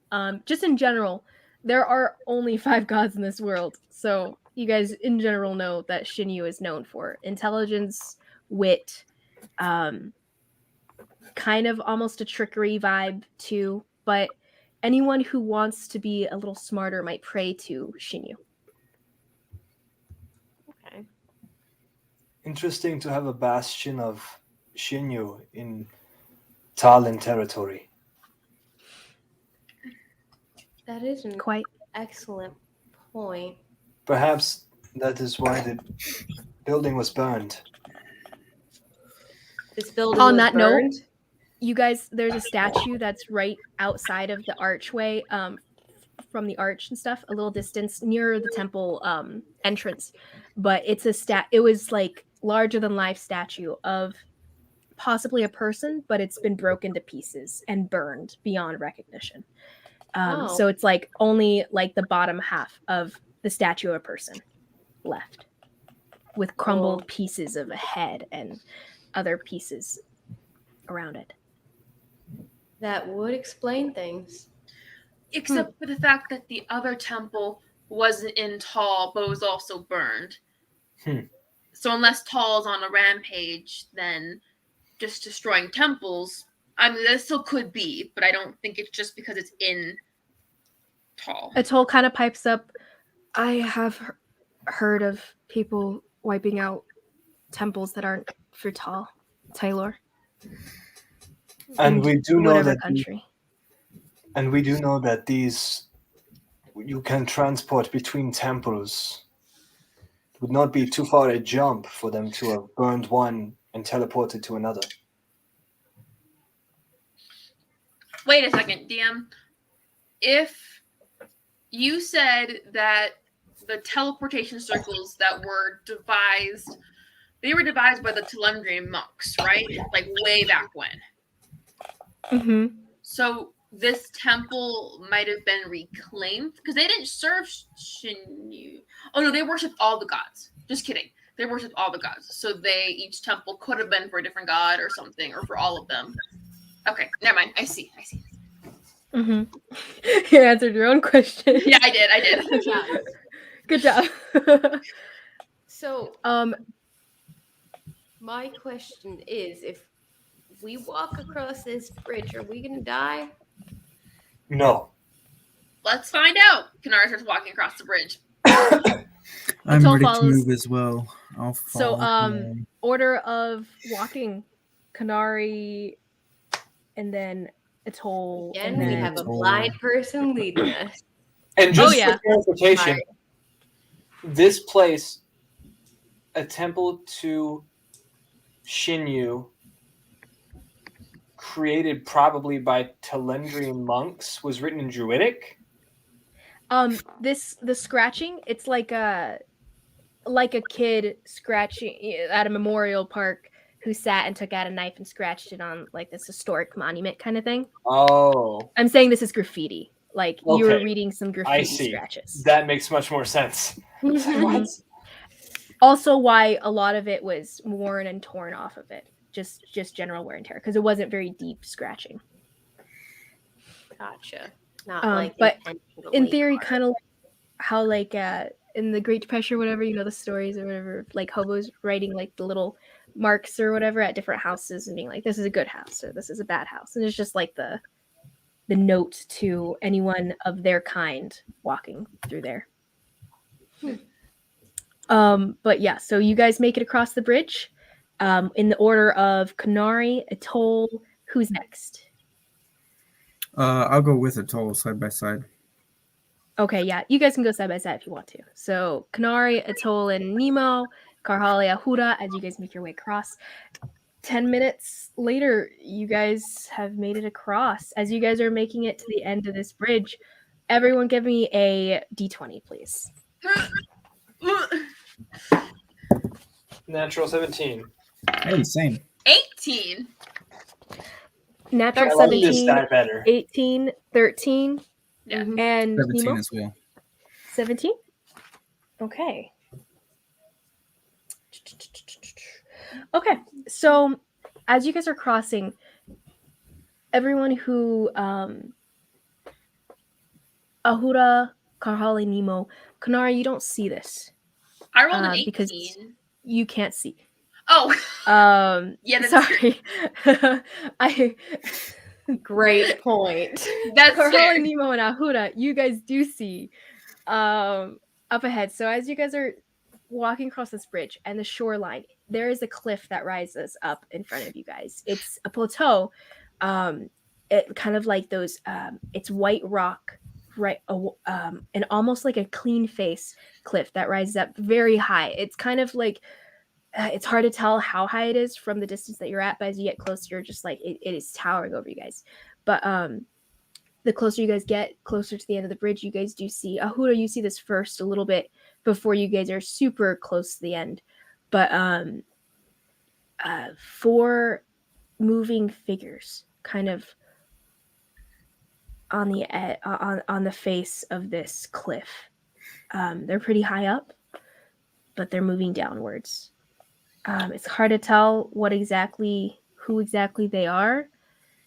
Just in general, there are only 5 gods in this world. So you guys in general know that Shinyu is known for intelligence, wit, kind of almost a trickery vibe too. But anyone who wants to be a little smarter might pray to Shinyu. Okay. Interesting to have a bastion of Shinyu in Talon territory. That is an Quite. excellent point. Perhaps that is why the building was burned. This building On was that note, burned. You guys, there's a statue that's right outside of the archway, from the arch and stuff, a little distance near the temple entrance. But it's it was like larger than life statue of possibly a person, but it's been broken to pieces and burned beyond recognition. So it's like only like the bottom half of the statue of a person left, with crumbled pieces of a head and other pieces around it. That would explain things. Except for the fact that the other temple wasn't in Tall, but was also burned. So unless Tall is on a rampage, then just destroying temples, I mean, that still could be, but I don't think it's just because it's in Tall. Atoll kind of pipes up. I have heard of people wiping out temples that aren't for Tall, Taylor. And we do know that country. And we do know that these you can transport between temples. It would not be too far a jump for them to have burned one and teleported to another. Wait a second, DM. If you said that the teleportation circles that were devised, they were devised by the Telendrian monks, right? Like way back when. Mm-hmm. So this temple might have been reclaimed because they didn't serve Shinyu. Oh no, they worshipped all the gods. Just kidding. They worshipped all the gods. So each temple could have been for a different god or something, or for all of them. Okay, never mind. I see. Mm-hmm. You answered your own question. Yeah, I did. Good job. So, my question is, if we walk across this bridge, are we gonna die? No. Let's find out. Kanara starts walking across the bridge. I'm ready to move as well. I'll follow. So, order of walking, Kanari, and then Atoll. Again, and then we have a blind person leading us. And just for clarification, this place, a temple to Shinyu, created probably by Telendrian monks, was written in Druidic. The scratching, it's like a kid scratching at a memorial park who sat and took out a knife and scratched it on like this historic monument kind of thing. Oh. I'm saying this is graffiti. Like you were reading some graffiti scratches. That makes much more sense. What? Also why a lot of it was worn and torn off of it. Just general wear and tear, because it wasn't very deep scratching. Gotcha. Not but in theory, kind of how like in the Great Depression or whatever, you know, the stories or whatever, like hobos writing like the little marks or whatever at different houses and being like, this is a good house or this is a bad house. And it's just like the note to anyone of their kind walking through there. But yeah, so you guys make it across the bridge in the order of Kanari, Atoll. Who's next? I'll go with Atoll side by side. Okay, yeah, you guys can go side by side if you want to. So Kanari, Atoll, and Nemo, Karhali, Ahura, as you guys make your way across. 10 minutes later, you guys have made it across. As you guys are making it to the end of this bridge, everyone give me a d20, please. Natural 17. Hey, same. 18. Natural 17, 18, 13, yeah. And 17 Nemo? as well. 17? Okay. Okay, so as you guys are crossing, everyone who Ahura, Karhali, Nemo, Kanara, you don't see this. I rolled an 18. Because you can't see. Oh. Yeah, sorry. Great point. That's Karhali, Nemo, and Ahura, you guys do see up ahead. So as you guys are walking across this bridge and the shoreline, there is a cliff that rises up in front of you guys. It's a plateau, it kind of like those. It's white rock, right? And almost like a clean face cliff that rises up very high. It's kind of like it's hard to tell how high it is from the distance that you're at, but as you get closer, you're just like it is towering over you guys. But the closer you guys get, closer to the end of the bridge, you guys do see Ahura. You see this first a little bit before you guys are super close to the end. But 4 moving figures kind of on the face of this cliff. They're pretty high up, but they're moving downwards. It's hard to tell who exactly they are,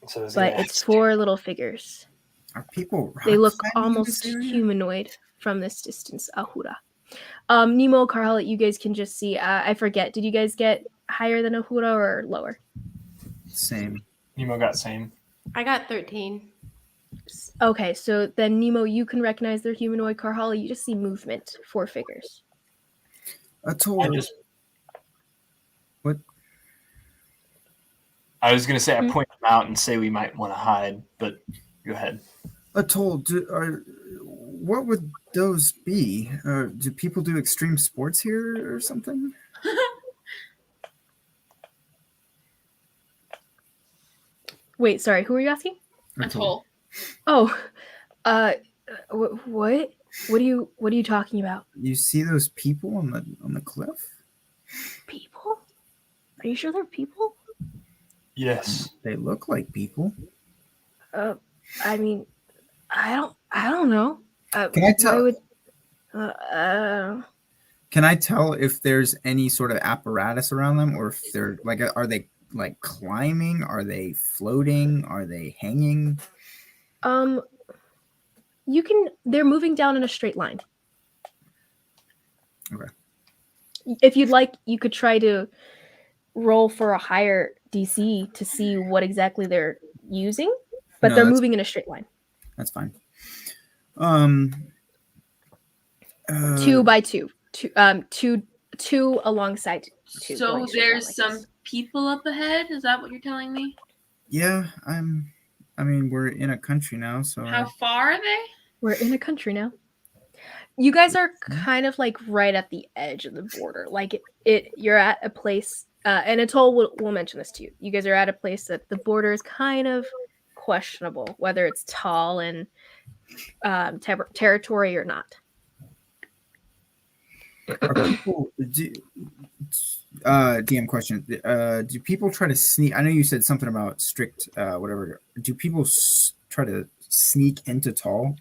So it's but gonna it's 4 little figures. Are people rock They look climbing in almost this area? humanoid from this distance. Ahura. Nemo, Carl, you guys can just see. I forget. Did you guys get higher than Ahura or lower? Same. Nemo got same. I got 13. Okay, so then Nemo, you can recognize their humanoid. Carl, you just see movement. 4 figures. Atoll. What? I was gonna say I point them out and say we might want to hide, but go ahead. Atoll. What would those be? Do people do extreme sports here or something? Wait, sorry. Who are you asking? Atoll. Oh, what? What are you talking about? You see those people on the cliff? People? Are you sure they're people? Yes. They look like people. I mean, I don't know. Can I tell? Why Can I tell if there's any sort of apparatus around them, or if they're like, are they like climbing? Are they floating? Are they hanging? they're moving down in a straight line. Okay. If you'd like, you could try to roll for a higher DC to see what exactly they're using, but No, they're moving in a straight line. That's fine. 2 by 2. Two alongside 2. So there's some people up ahead. Is that what you're telling me? Yeah, I mean, we're in a country now, so. How far are they? We're in a country now. You guys are kind of like right at the edge of the border. Like you're at a place, and Atoll will mention this to you. You guys are at a place that the border is kind of questionable, whether it's tall and territory or not. Are people, DM question. Do people try to sneak? I know you said something about strict, whatever. Do people try to sneak into Tall?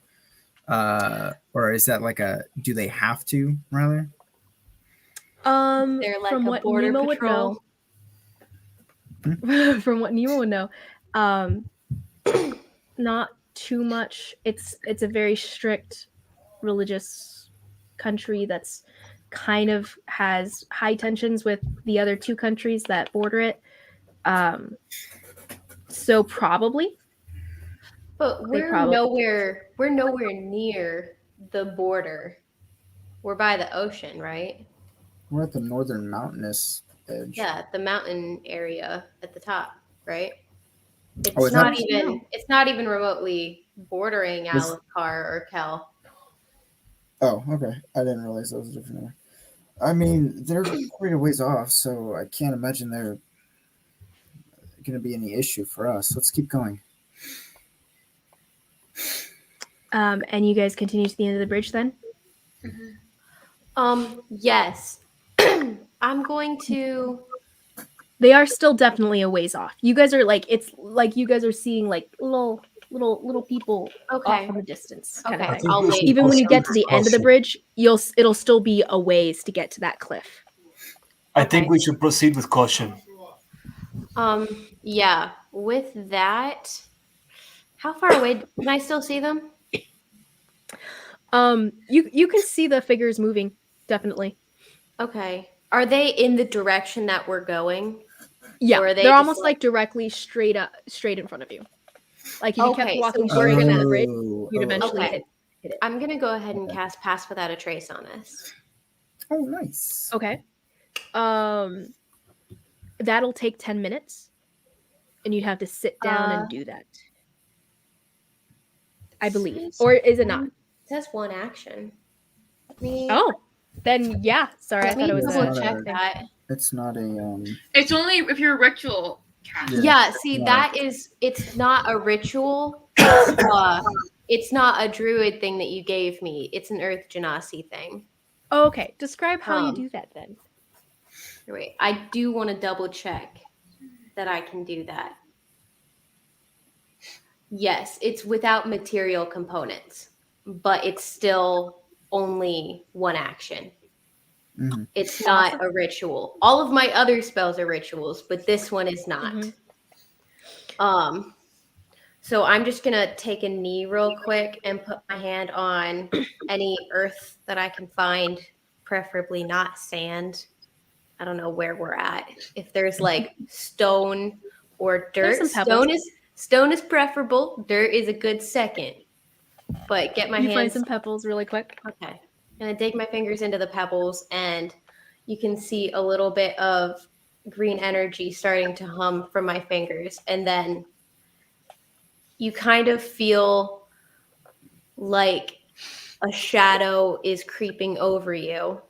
Or is that like do they have to, rather? They're like from a what border Nemo patrol. would know. From what Nemo would know, not too much. It's a very strict religious country that's kind of has high tensions with the other 2 countries that border it. So probably. But we're nowhere near the border. We're by the ocean, right? We're at the northern mountainous edge. Yeah, the mountain area at the top, right? It's Oh, it's not even remotely bordering Alakar or Kel. Oh, okay. I didn't realize that was a different area. I mean, they're quite a ways off, so I can't imagine they're going to be any issue for us. Let's keep going. And you guys continue to the end of the bridge then? Yes. I'm going to. They are still definitely a ways off. You guys are like, it's like you guys are seeing like little people off in the distance. Kind of thing. Even when you get to the end of the bridge, it'll still be a ways to get to that cliff. I think we should proceed with caution. Yeah. With that, how far away can I still see them? You can see the figures moving, definitely. Okay. Are they in the direction that we're going? Yeah, they're almost like directly straight in front of you. Like if you kept walking straight into the bridge, you'd eventually hit it. I'm gonna go ahead and cast Pass Without a Trace on us. Oh, nice. Okay. That'll take 10 minutes, and you'd have to sit down and do that. I believe, or is it not? It says 1 action. Oh, then yeah. Sorry, I thought it was check that. It's not a. It's only if you're a ritual cast. Yeah, see, it's not a ritual. It's not a druid thing that you gave me. It's an Earth Genasi thing. Oh, okay. Describe how you do that then. Wait, I do want to double check that I can do that. Yes, it's without material components, but it's still only one action. Mm-hmm. It's not a ritual. All of my other spells are rituals, but this one is not. So I'm just gonna take a knee real quick and put my hand on any earth that I can find, preferably not sand. I don't know where we're at. If there's like stone or dirt, stone is preferable. Dirt is a good second. But get my hands. Find some pebbles really quick. Okay. And I dig my fingers into the pebbles, and you can see a little bit of green energy starting to hum from my fingers. And then you kind of feel like a shadow is creeping over you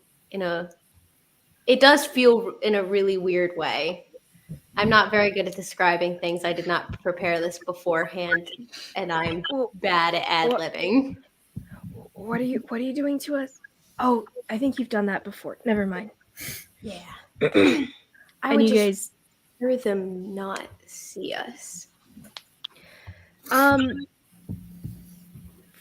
it does feel in a really weird way. I'm not very good at describing things. I did not prepare this beforehand, and I'm bad at ad-libbing. What are you doing to us? Oh, I think you've done that before. Never mind. Yeah. I would just hear them not see us.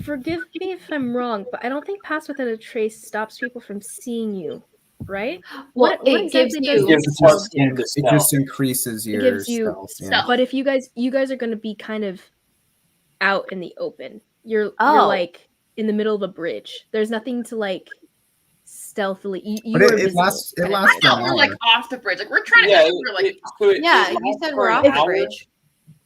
Forgive me if I'm wrong, but I don't think Pass Without a Trace stops people from seeing you, right? Well, what exactly does it just increases your stealth. Yeah. But if you guys are going to be kind of out in the open, you're like in the middle of a bridge. There's nothing to like stealthily. It lasts. We're like off the bridge. Like we're trying to. You said we're off the bridge.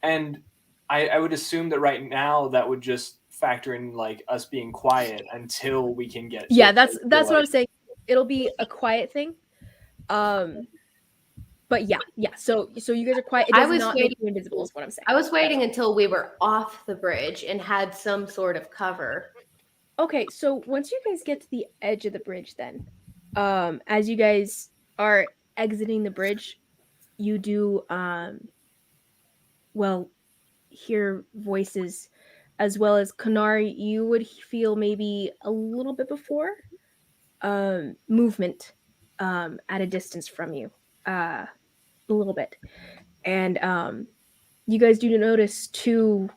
And I would assume that right now that would just factor in like us being quiet until we can get. Yeah, that's what I'm saying. It'll be a quiet thing. But yeah. So you guys are quiet. It does not make you invisible, is what I'm saying. I was waiting until we were off the bridge and had some sort of cover. Okay, so once you guys get to the edge of the bridge, then, as you guys are exiting the bridge, you do, hear voices, as well as Kanari. You would feel maybe a little bit before, movement, at a distance from you, a little bit, and you guys do notice two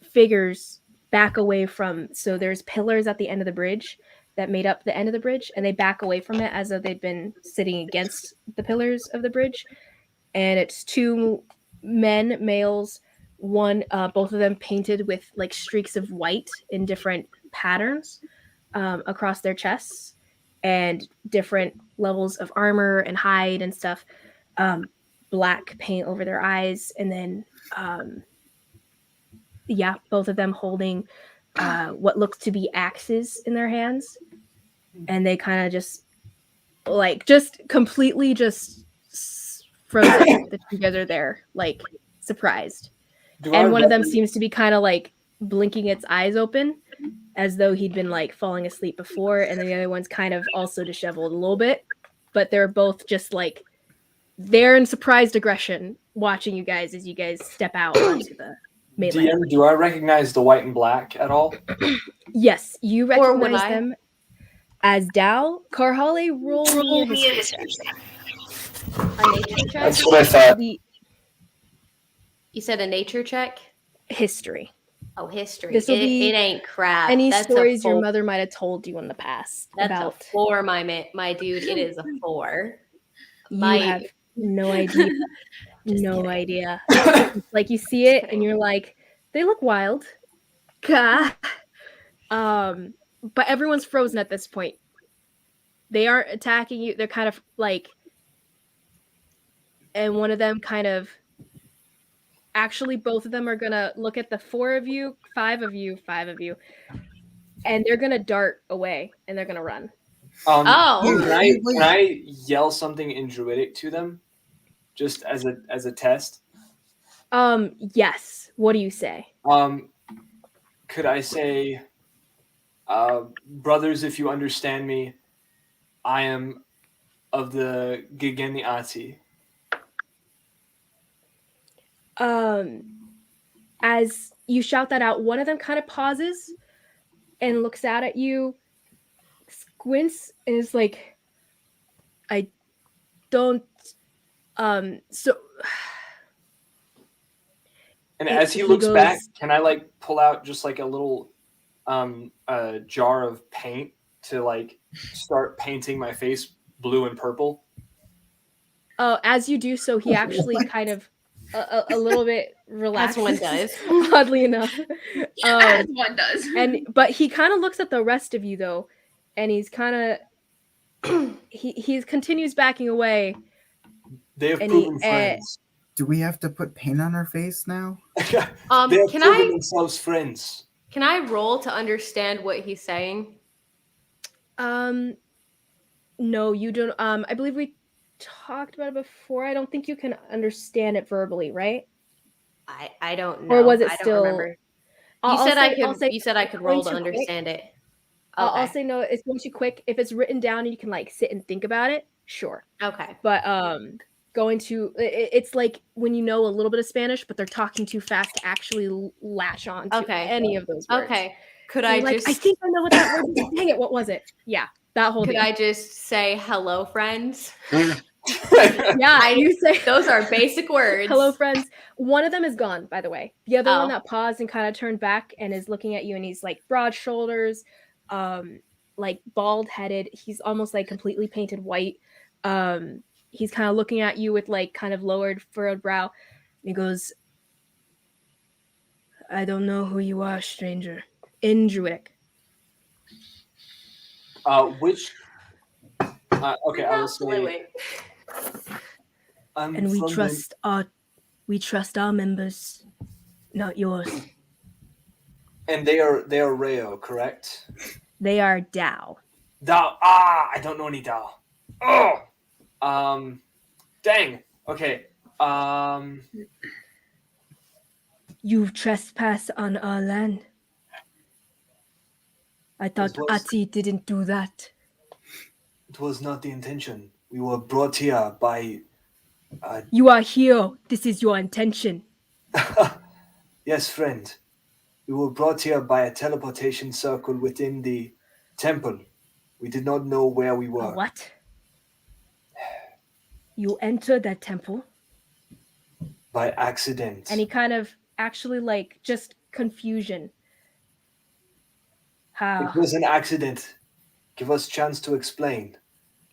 figures back away from. So there's pillars at the end of the bridge that made up the end of the bridge, and they back away from it as though they'd been sitting against the pillars of the bridge. And it's two males, one, both of them painted with like streaks of white in different patterns across their chests, and different levels of armor and hide and stuff. Black paint over their eyes, and then both of them holding what looks to be axes in their hands, and they kind of just completely frozen that you guys are there, like surprised. And one of them seems to be kind of like blinking its eyes open as though he'd been like falling asleep before, and then the other one's kind of also disheveled a little bit, but they're both just like they're in surprised aggression watching you guys as you guys step out onto the melee. Do I recognize the white and black at all? Yes, you recognize them as Dow. Karhale, roll me a history check. A nature check? That's what I thought. You said a nature check? History. Oh, history. This will be it ain't crap. Any stories your mother might have told you in the past. That's about a 4, my dude. It is a 4. You have no idea. No idea. It's like you see it and you're like, they look wild. But everyone's frozen at this point. They aren't attacking you. They're kind of like, and one of them kind of, actually both of them are gonna look at the 4 of you, 5 of you, and they're gonna dart away and they're gonna run. Can I yell something in Druidic to them, just as a test? Yes. What do you say? Could I say, brothers, if you understand me, I am of the Gigeniati. As you shout that out, one of them kind of pauses and looks out at you, squints, and is like, I don't, so And as he He looks back, goes- can I like pull out just like a little jar of paint to like start painting my face blue and purple? As you do so, he actually kind of a little bit relaxes. As one does. Oddly enough. As one does. But he kind of looks at the rest of you though, and he's kind of he continues backing away. They have And proven he- friends. Do we have to put paint on our face now? They have Can proven I themselves friends. can I roll to understand what he's saying? No, you don't. I believe we talked about it before. I don't think you can understand it verbally, right? I don't know. Or was it I don't still? remember. I'll You said I say- I'll could. say You said I it's could going roll to too quick. understand it. I'll Okay. say no. It's going too quick. If it's written down and you can like sit and think about it, sure. Okay. But going to it's like when you know a little bit of Spanish, but they're talking too fast to actually latch on to Okay. any of those words. Okay. Could So I you're like, just? I think I know what that word is. Dang it! What was it? Yeah, that whole Could deal. I just say hello, friends? Yeah, you say Those are basic words. hello, friends. One of them is gone, by the way. The other Oh. one that paused and kind of turned back and is looking at you, and he's like broad shoulders, like bald headed. He's almost like completely painted white. He's kind of looking at you with like kind of lowered, furrowed brow. He goes, "I don't know who you are, stranger." In Druidic. Which? Okay, I will say. Wait. I'm And we from the- trust our members, not yours. And they are Rayo, correct? They are Dao. Dao. I don't know any Dao. Oh. Dang. Okay. You trespass on our land. I thought was- Ati didn't do that. It was not the intention. We were brought here by. You are here. This is your intention. Yes, friend. We were brought here by a teleportation circle within the temple. We did not know where we A were. what? You entered that temple, By accident. and he kind of actually like just confusion. How? It was an accident. Give us chance to explain.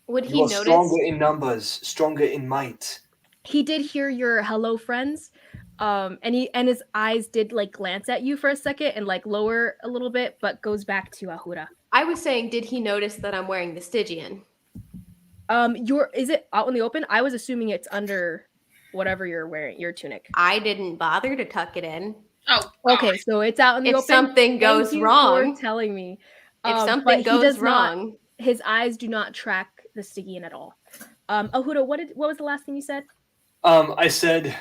Would You he are notice? stronger in numbers, stronger in might. He did hear your hello friends, and his eyes did like glance at you for a second and like lower a little bit, but goes back to Ahura. I was saying, did he notice that I'm wearing the Stygian? Is it out in the open? I was assuming it's under whatever you're wearing, your tunic. I didn't bother to tuck it in. Oh, Okay, so it's out in the If open. something Thank goes you wrong, for telling me. if But something he goes does not- wrong, his eyes do not track the Stygian at all. Ahuda, what was the last thing you said? I said,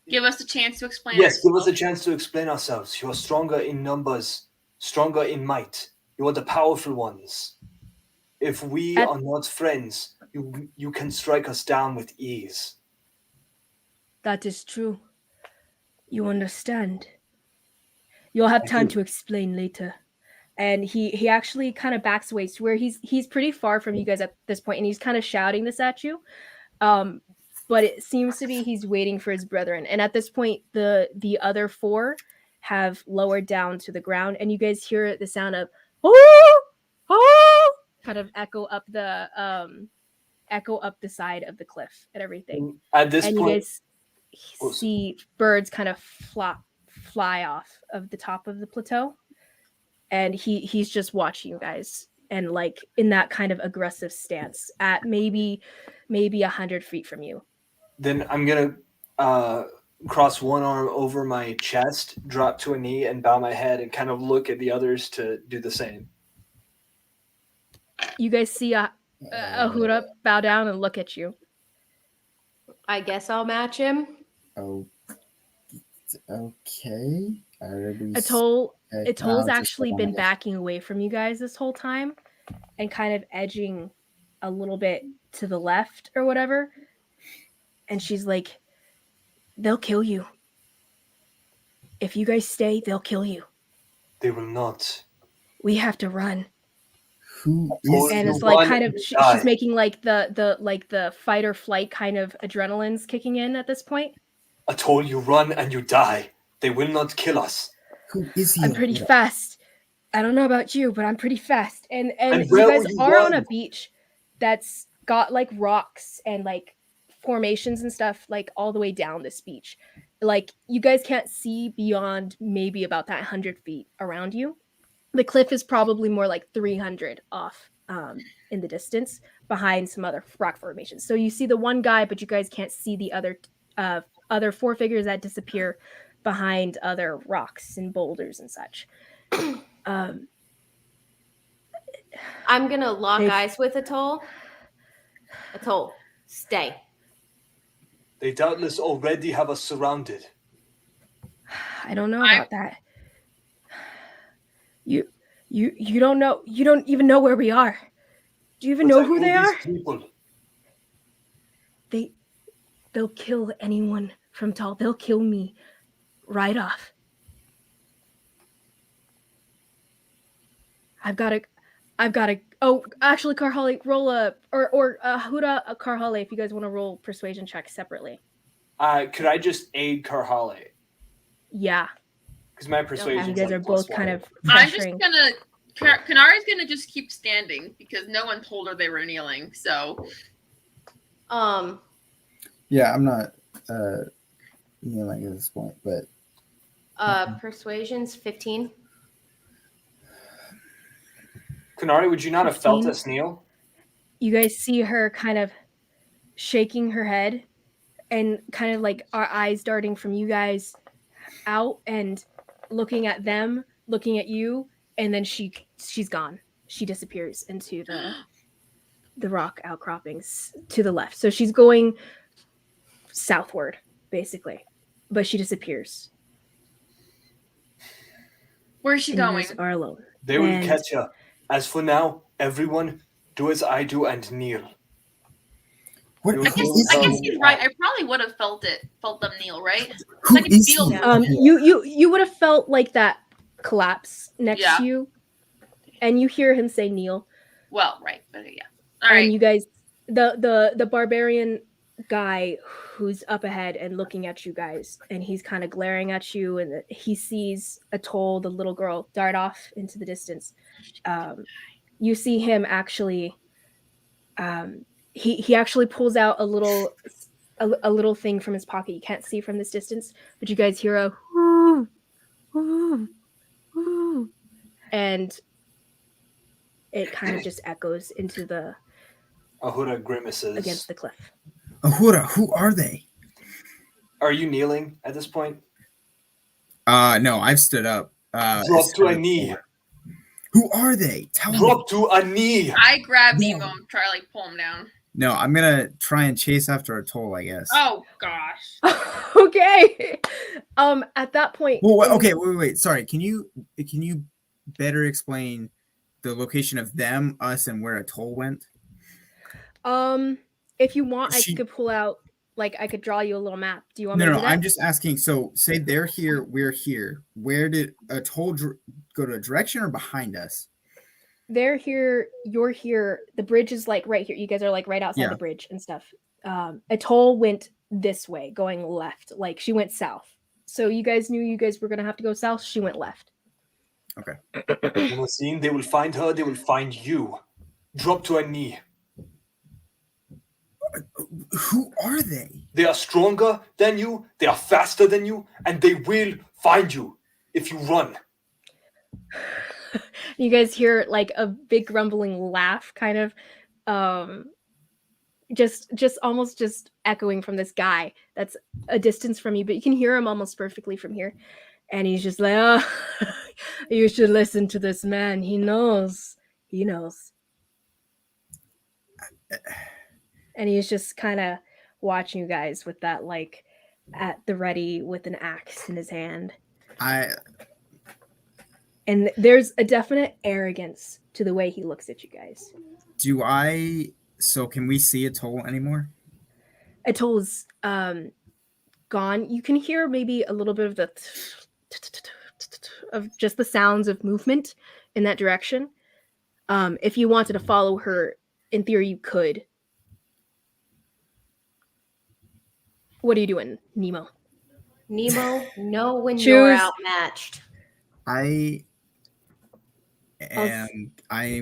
give us a chance to explain. yes, give us a ourselves. chance to explain ourselves. You are stronger in numbers, stronger in might. You are the powerful ones. If we At- are not friends, you can strike us down with ease. That is true. You understand. You'll have I time do. to explain later. And he actually kind of backs away to where he's pretty far from you guys at this point, and he's kind of shouting this at you. But it seems to be he's waiting for his brethren. And at this point, the other four have lowered down to the ground, and you guys hear the sound of oh kind of echo up the side of the cliff and everything. At this And you point, guys see birds kind of fly off of the top of the plateau, and he's just watching you guys, and like in that kind of aggressive stance at maybe 100 feet from you. then I'm gonna cross one arm over my chest, drop to a knee, and bow my head, and kind of look at the others to do the same. You guys see Ahura bow down and look at you. I guess I'll match him. Oh, okay. Atol's actually been backing away from you guys this whole time and kind of edging a little bit to the left or whatever. And she's like, they'll kill you. If you guys stay, they'll kill you. They will not. We have to run. Who Or is And you it's like run kind of and she's die. making like the fight or flight kind of adrenaline's kicking in at this point. Atoll, you run and you die. They will not kill us. Who is he? I'm pretty fast. I don't know about you, but I'm pretty fast. And And you where guys will you are on a run? beach that's got like rocks and like formations and stuff like all the way down this beach. Like you guys can't see beyond maybe about that 100 feet around you. The cliff is probably more like 300 off in the distance behind some other rock formations. So you see the one guy, but you guys can't see the other four figures that disappear behind other rocks and boulders and such. I'm gonna lock eyes with Atoll. Atoll, stay. They doubtless already have us surrounded. I don't know about that. You don't know. You don't even know where we are. Do you even know who they are? People. They'll kill anyone from Tall. They'll kill me right off. I've got to. Oh, actually, Karhale, roll a Huda a Karhale if you guys want to roll persuasion checks separately. Could I just aid Karhale? Yeah. Because my persuasion. You guys are both kind of I'm just pressuring. gonna. Kanari's gonna just keep standing because no one told her they were kneeling. So. Yeah, I'm not kneeling at this point, but. Persuasion's 15. Kanari, would you not 15? have felt us kneel? You guys see her kind of shaking her head and kind of like our eyes darting from you guys out and looking at them, looking at you, and then she's gone. She disappears into the rock outcroppings to the left. So she's going southward, basically. But she disappears. Where's she and going? You guys are alone. They will catch her. As for now, everyone do as I do and kneel. What? I guess he's right. I probably would have felt them kneel, right? Who I can is feel he? them. You would have felt like that collapse next to you, and you hear him say kneel. Well, right, but yeah. All right. And you guys, the barbarian guy who's up ahead and looking at you guys, and he's kind of glaring at you, and he sees Atoll, the little girl, dart off into the distance. You see him actually. He actually pulls out a little thing from his pocket. You can't see from this distance, but you guys hear a whoo, whoo, whoo, and it kind of just echoes into the Ahura grimaces against the cliff. Ahura, who are they? Are you kneeling at this point? No, I've stood up. Drop to a knee. Who are they? Tell me. Drop to a knee. I grab Nemo and try to pull him down. No, I'm gonna try and chase after Atoll, I guess. Oh gosh. Okay. At that point. Well, okay, wait. Sorry. Can you better explain the location of them, us, and where Atoll went? If you want, I could pull out. Like I could draw you a little map. Do you want me No, to do that? I'm just asking. So, say they're here, we're here. Where did Atoll go to a direction or behind us? They're here. You're here. The bridge is like right here. You guys are like right outside the bridge and stuff. Atoll went this way, going left. Like she went south. So you guys knew you guys were gonna have to go south. She went left. Okay. They will find her. They will find you. Drop to a knee. Who are they? They are stronger than you. They are faster than you, and they will find you if you run. You guys hear like a big grumbling laugh, kind of, just almost just echoing from this guy that's a distance from you, but you can hear him almost perfectly from here. And he's just like, "Oh, you should listen to this man. He knows. He knows." And he's just kind of watching you guys with that, like, at the ready with an axe in his hand. And there's a definite arrogance to the way he looks at you guys. So can we see Atoll anymore? Atoll's gone. You can hear maybe a little bit of the of just the sounds of movement in that direction. If you wanted to follow her, in theory, you could. What are you doing, Nemo? Nemo, know when Choose. you're outmatched. I am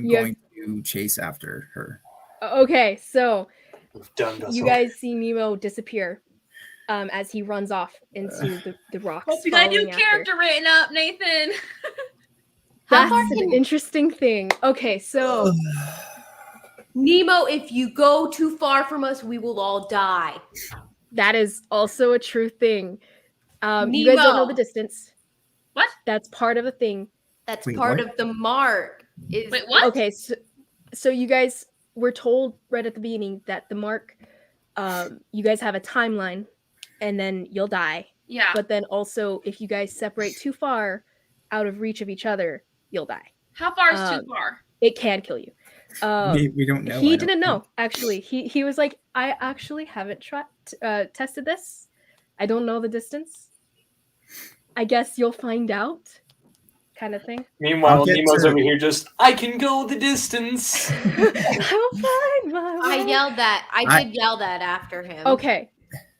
going to chase after her. Okay, so We've done you guys see Nemo disappear as he runs off into the rocks. Hope you got a new character written up, Nathan. That's an interesting thing. Okay, so Nemo, if you go too far from us, we will all die. That is also a true thing. You guys don't know the distance. What? That's part of the thing. That's part of the mark. Wait, what? Okay, so you guys were told right at the beginning that the mark, you guys have a timeline, and then you'll die. Yeah. But then also, if you guys separate too far out of reach of each other, you'll die. How far is too far? It can kill you. We don't know. He didn't know, actually. He was like, I actually haven't tested this. I don't know the distance. I guess you'll find out, kind of thing. Meanwhile, Nemo's over here just, I can go the distance. I'll find my way. I yelled that. I did yell that after him. Okay.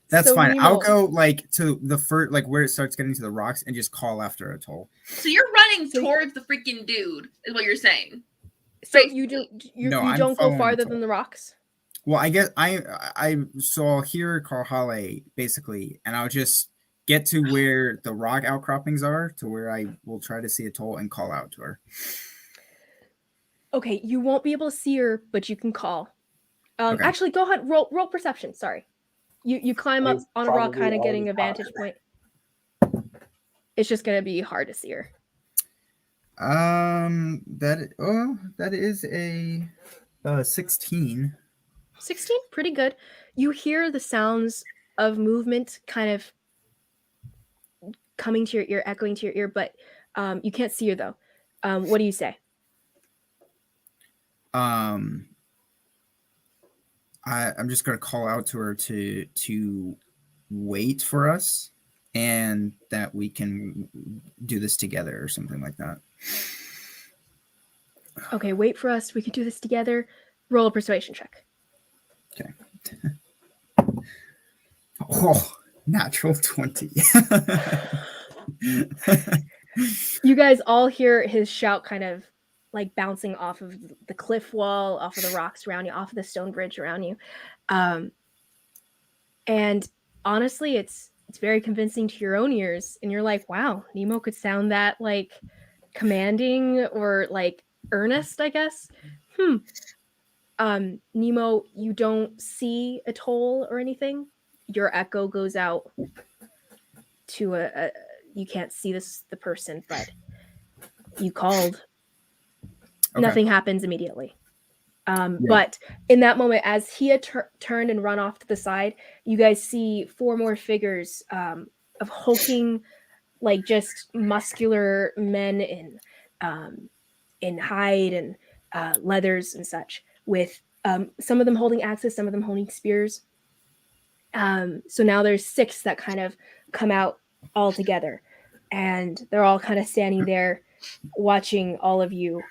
That's fine. Nemo, I'll go like to the first, like where it starts getting to the rocks, and just call after Atoll. So you're running towards the freaking dude, is what you're saying. So you don't go farther than the rocks? Well, I guess so I'll hear Karhale basically, and I'll just get to where the rock outcroppings are, to where I will try to see Atoll and call out to her. Okay, you won't be able to see her, but you can call. Okay. Actually, go ahead, roll perception. Sorry, you climb up on a rock, kind of getting a vantage point. It's just gonna be hard to see her. That is a 16. 16, pretty good. You hear the sounds of movement kind of coming to your ear, echoing to your ear, but you can't see her though. What do you say? I'm just gonna call out to her to wait for us, and that we can do this together or something like that. Okay, wait for us. We can do this together. Roll a persuasion check. Okay. Oh, natural 20. You guys all hear his shout kind of like bouncing off of the cliff wall, off of the rocks around you, off of the stone bridge around you. And honestly, it's very convincing to your own ears. And you're like, wow, Nemo could sound that like commanding or like earnest, I guess. Nemo, you don't see Atoll or anything. Your echo goes out to a you can't see the person, but you called. Okay. Nothing happens immediately. But in that moment, as he had turned and run off to the side, you guys see 4 more figures of hulking, like just muscular men in hide and leathers and such, with some of them holding axes, some of them holding spears. So now there's 6 that kind of come out all together, and they're all kind of standing there watching all of you.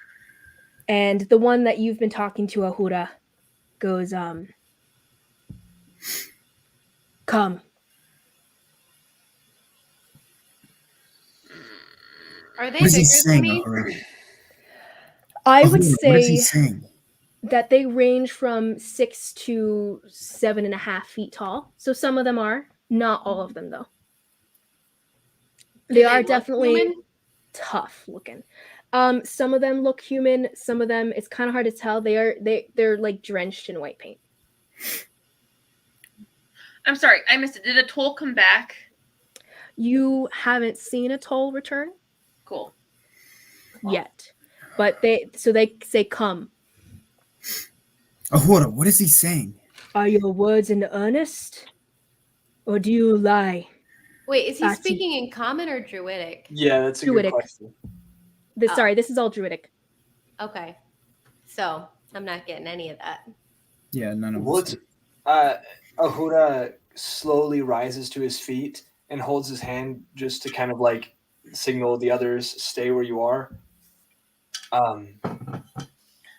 And the one that you've been talking to, Ahura, goes, come. Are they bigger than me? I would say that they range from 6 to 7.5 feet tall. So some of them are, not all of them though. They are definitely tough looking. Some of them look human. Some of them, it's kind of hard to tell. They're like drenched in white paint. I'm sorry, I missed it. Did Atoll come back? You haven't seen Atoll return? Cool. Yet. But they say come. Ahura, what is he saying? Are your words in earnest? Or do you lie? Wait, is he speaking in common or druidic? Yeah, that's a good question. Sorry, this is all druidic. Okay. So, I'm not getting any of that. Yeah, none of us. Ahura slowly rises to his feet and holds his hand just to kind of like signal the others, stay where you are.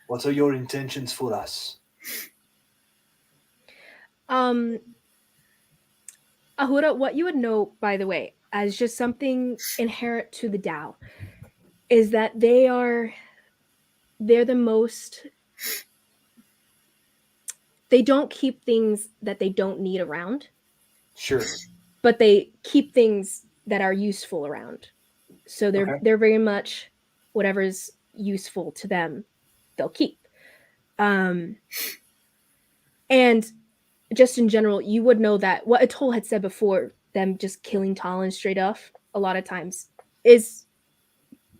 What are your intentions for us? Ahura, what you would know, by the way, as just something inherent to the Tao, is that they're the most. They don't keep things that they don't need around. Sure. But they keep things that are useful around. So they're very much whatever's useful to them, they'll keep. And just in general, you would know that what Atoll had said before, them just killing Talon straight off a lot of times is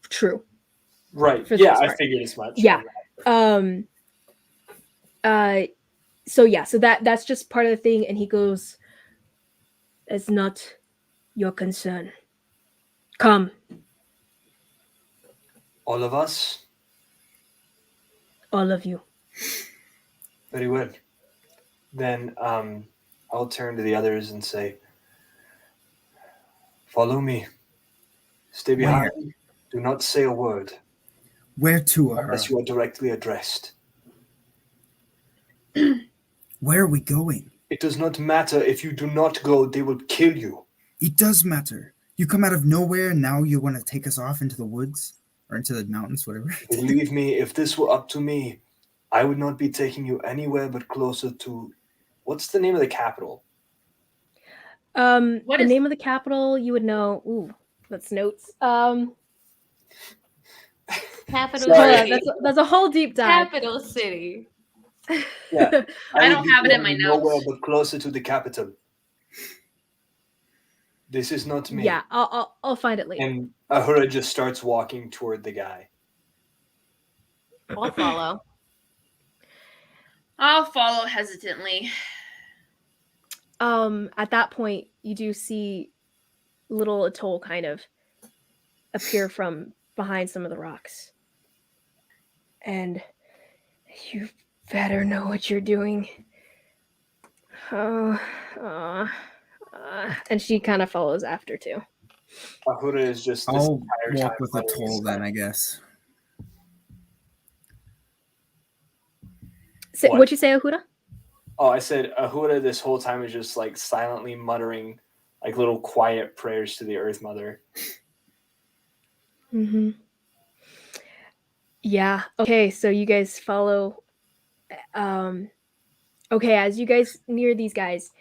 true. Right. Yeah, I figured as much. Yeah. So that's just part of the thing. And he goes, "It's not your concern. Come." All of us? All of you. Very well. Then I'll turn to the others and say, follow me. Stay behind. Where? Do not say a word. Where to, unless you are directly addressed. Where are we going? It does not matter. If you do not go, they will kill you. It does matter. You come out of nowhere and now you want to take us off into the woods? Or into the mountains, whatever. Believe me, if this were up to me, I would not be taking you anywhere but closer to... What's the name of the capital? The name of the capital, you would know... Ooh, that's notes. Capital City. That's a whole deep dive. Capital City. Yeah. I don't have it in my notes. Nowhere but closer to the capital. This is not me. Yeah, I'll find it later. And Ahura just starts walking toward the guy. I'll follow. I'll follow hesitantly. At that point, you do see little Atoll kind of appear from behind some of the rocks. And you better know what you're doing. And she kind of follows after too. Ahura is just I'll walk with Atoll then, I guess. What'd you say, Ahura? Oh, I said Ahura this whole time is just like silently muttering like little quiet prayers to the Earth Mother. Mm-hmm. Yeah. Okay, so you guys follow. Okay, as you guys near these guys,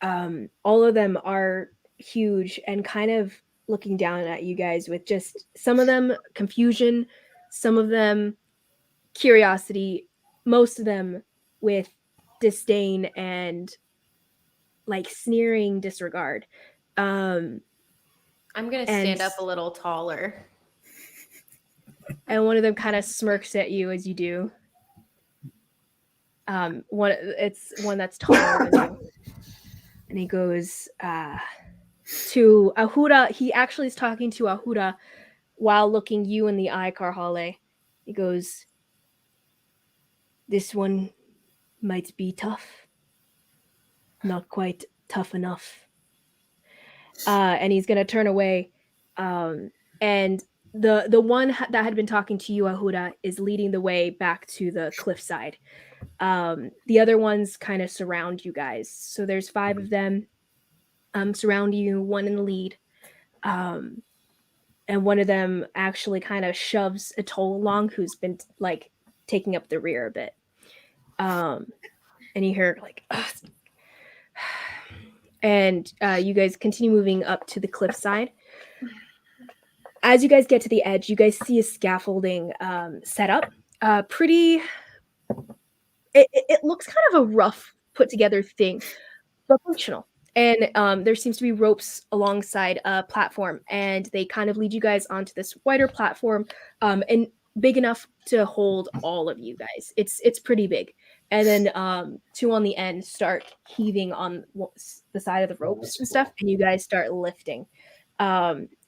all of them are huge and kind of looking down at you guys with just some of them confusion, some of them curiosity, most of them with disdain and like sneering disregard. I'm gonna stand up a little taller. And one of them kind of smirks at you as you do. It's one that's taller than you. And he goes to Ahura. He actually is talking to Ahura while looking you in the eye, Karhale. He goes, "This one might be tough. Not quite tough enough." And he's going to turn away. And the one that had been talking to you, Ahura, is leading the way back to the cliffside. The other ones kind of surround you guys. So there's 5 of them surround you, one in the lead. And one of them actually kind of shoves Atoll along, who's been like taking up the rear a bit. And you hear like, ugh. And you guys continue moving up to the cliffside. As you guys get to the edge, you guys see a scaffolding set up. It looks kind of a rough put together thing, but functional. And there seems to be ropes alongside a platform, and they kind of lead you guys onto this wider platform, and big enough to hold all of you guys. It's pretty big. And then 2 on the end start heaving on the side of the ropes and stuff, and you guys start lifting.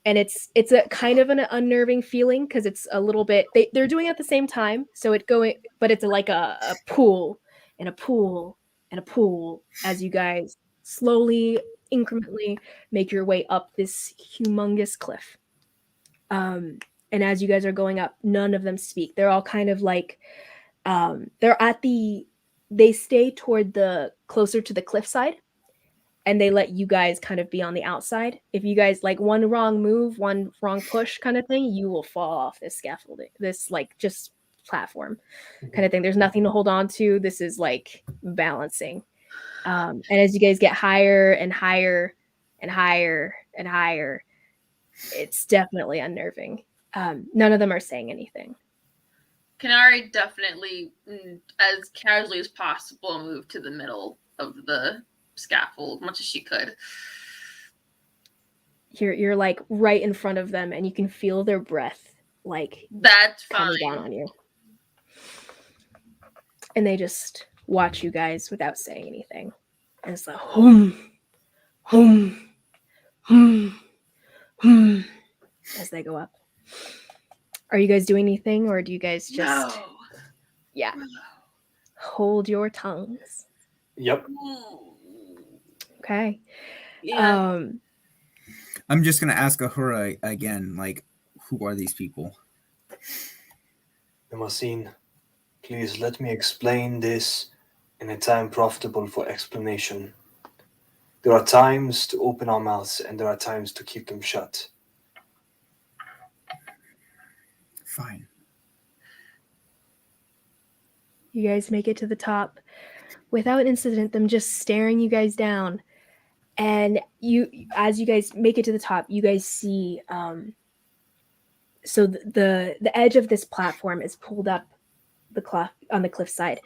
And it's a kind of an unnerving feeling because it's a little bit they're doing it at the same time, so but it's like a pool and a pool and a pool as you guys slowly, incrementally make your way up this humongous cliff. And as you guys are going up, none of them speak. They're all kind of like they stay toward the closer to the cliffside, and they let you guys kind of be on the outside. If you guys like one wrong move, one wrong push kind of thing, you will fall off this scaffolding, this like just platform kind of thing. There's nothing to hold on to. This is like balancing. And as you guys get higher and higher and higher and higher, it's definitely unnerving. None of them are saying anything. Kanari definitely, as casually as possible, moved to the middle of the scaffold, much as she could. You're like right in front of them, and you can feel their breath like that's coming fine. down on you. And they just watch you guys without saying anything. And it's like, hum, hum, hum, hum, as they go up. Are you guys doing anything, or do you guys just hold your tongues? Yep. Okay. Yeah. I'm just gonna ask Ahura again, like, who are these people? Mesona, please let me explain this in a time profitable for explanation. There are times to open our mouths, and there are times to keep them shut. Fine. You guys make it to the top without incident, them just staring you guys down. And as you guys make it to the top, you guys see, so the edge of this platform is pulled up on the cliffside,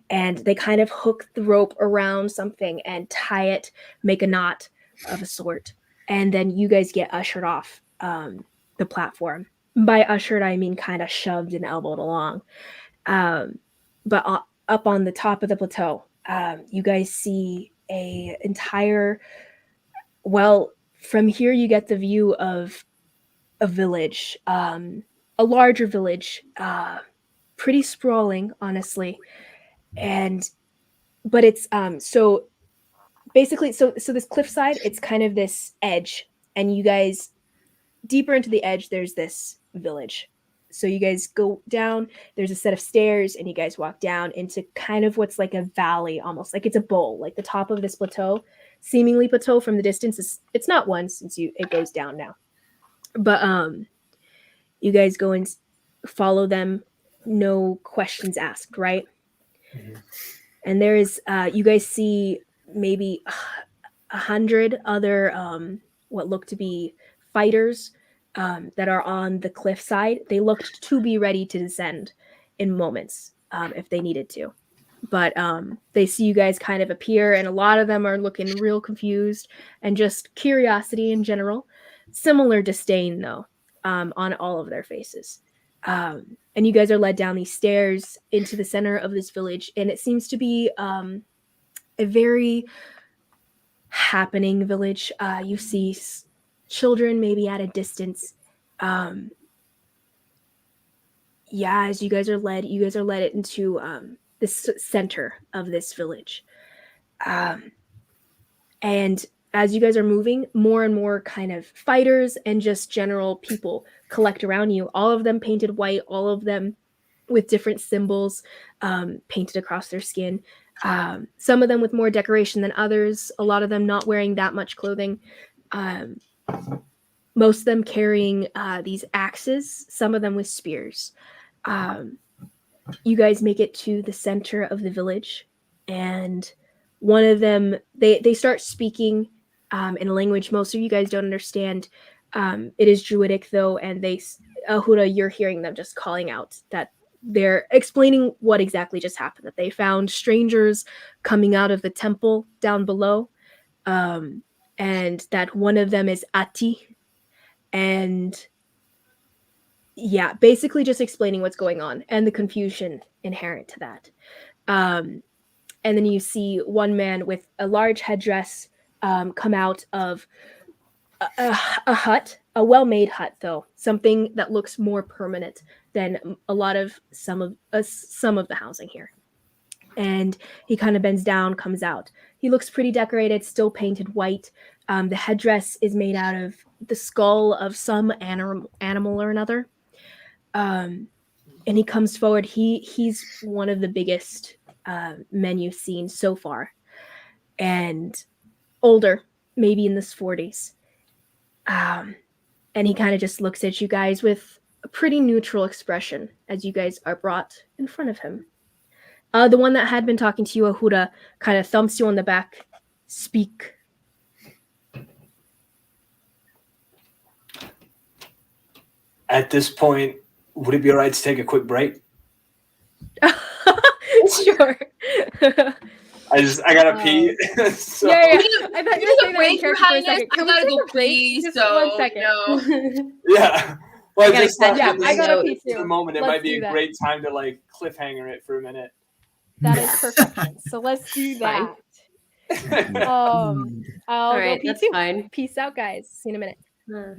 and they kind of hook the rope around something and tie it, make a knot of a sort, and then you guys get ushered off the platform. By ushered, I mean kind of shoved and elbowed along. But up on the top of the plateau, you guys see a entire, well, from here you get the view of a village, a larger village, pretty sprawling, honestly. But it's so basically, so this cliffside, it's kind of this edge, and you guys deeper into the edge, there's this village. So you guys go down, there's a set of stairs, and you guys walk down into kind of what's like a valley, almost like it's a bowl, like the top of this plateau, seemingly plateau from the distance. It's not one, since it goes down now. But you guys go and follow them, no questions asked, right? Mm-hmm. And there is, you guys see maybe 100 other what look to be fighters that are on the cliffside. They looked to be ready to descend in moments if they needed to. But they see you guys kind of appear, and a lot of them are looking real confused and just curiosity in general. Similar disdain, though, on all of their faces. And you guys are led down these stairs into the center of this village, and it seems to be a very happening village. You see children maybe at a distance. As you guys are led into this center of this village. And as you guys are moving, more and more kind of fighters and just general people collect around you, all of them painted white, all of them with different symbols painted across their skin. Some of them with more decoration than others, a lot of them not wearing that much clothing. Most of them carrying these axes, some of them with spears. You guys make it to the center of the village, and one of them, they start speaking in a language most of you guys don't understand. It is Druidic, though, and Ahura, you're hearing them just calling out that they're explaining what exactly just happened, that they found strangers coming out of the temple down below, and that one of them is Ati, and basically just explaining what's going on and the confusion inherent to that. And then you see one man with a large headdress come out of a hut, a well-made hut, though, something that looks more permanent than a lot of some of the housing here. And he kind of bends down, comes out. He looks pretty decorated, still painted white. The headdress is made out of the skull of some animal or another. And he comes forward. He's one of the biggest men you've seen so far. And older, maybe in his 40s. And he kind of just looks at you guys with a pretty neutral expression as you guys are brought in front of him. The one that had been talking to you, Ahura, kind of thumps you on the back. Speak. At this point, would it be all right to take a quick break? Sure. I gotta pee. So. Yeah. I thought you were saying that in break, character for a Highness. second. I Can we gotta take go a break? pee, Just so, 1 second. Yeah. Well, I gotta just thought catch Yeah, up my I gotta notes. pee for too. the moment, it Let's might be do a that. great time to like cliffhanger it for a minute. That is perfection. So let's do Fine. that. I'll All go right, pee that's too. fine. Peace out, guys. See you in a minute. Huh.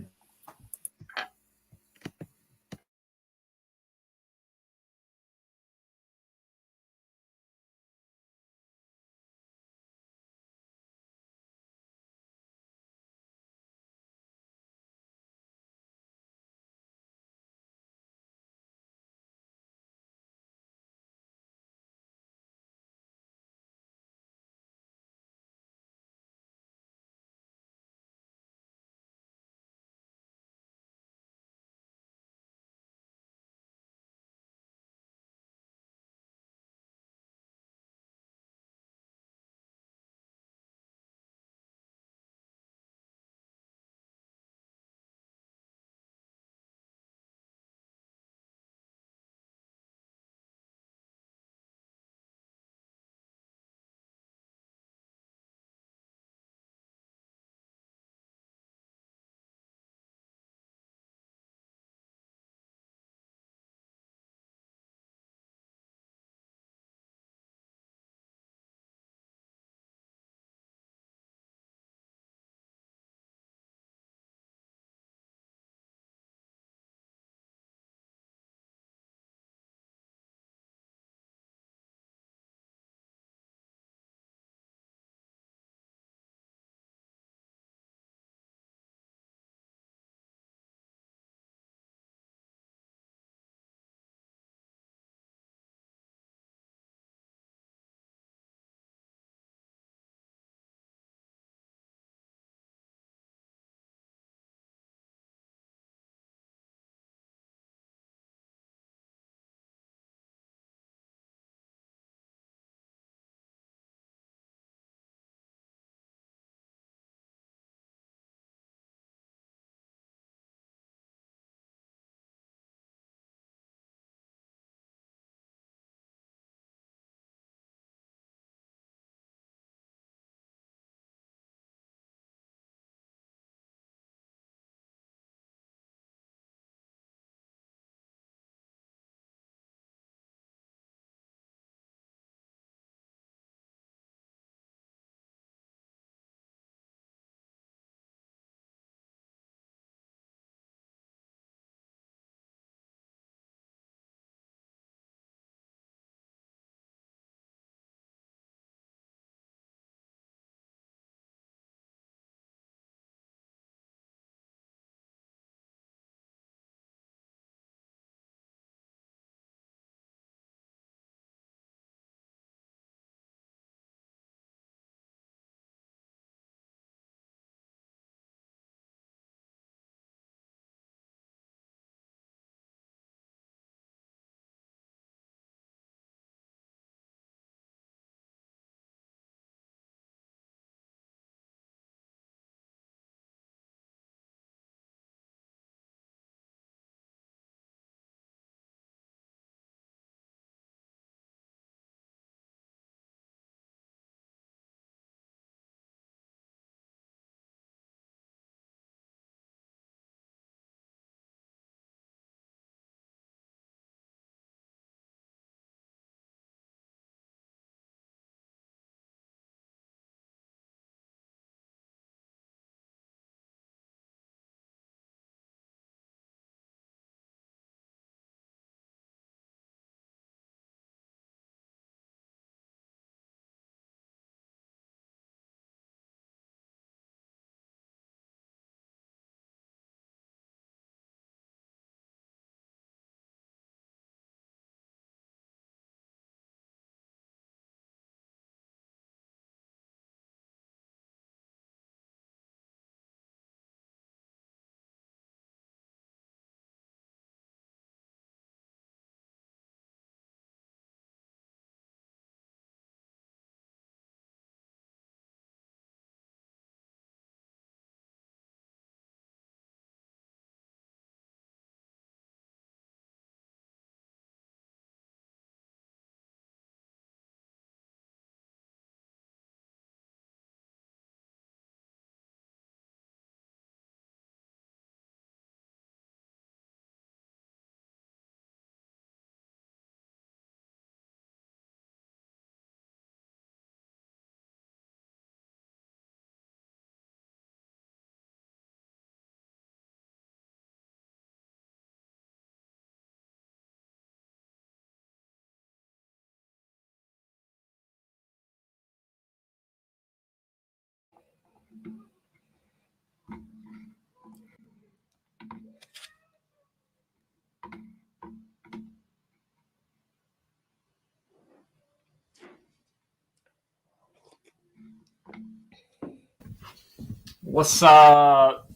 What's up?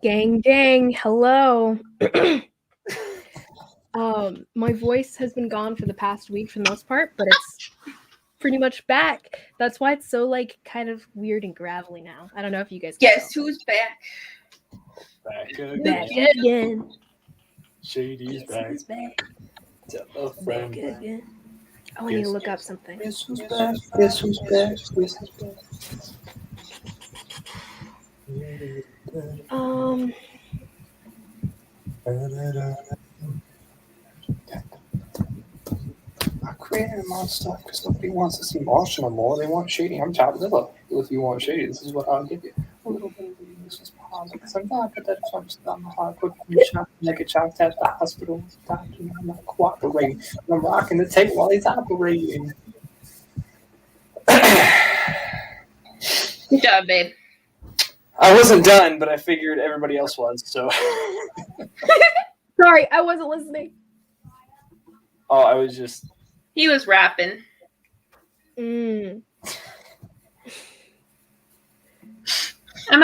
Gang, gang, hello. My voice has been gone for the past week for the most part, but it's pretty much back. That's why it's so like kind of weird and gravelly now. I don't know if you guys can Guess tell. who's back? Back again. Back again. Shady's back. Who's back? Tell a Back friend. again. Oh, I need to look up something. Guess who's back? Guess who's back? Guess who's back? I created my stuff because nobody wants to see Marsh no more. They want Shady. I'm Top Zilla. If you want Shady, this is what I'll give you. A little bit of useless pause because I'm not, but that's why I'm just on my heart. Quick from the shop, like a child at the hospital. Doctor, I'm not cooperating. I'm rocking the tape while he's operating. Good job, babe. I wasn't done, but I figured everybody else was, so. Sorry, I wasn't listening. Oh, I was just. He was rapping. I'm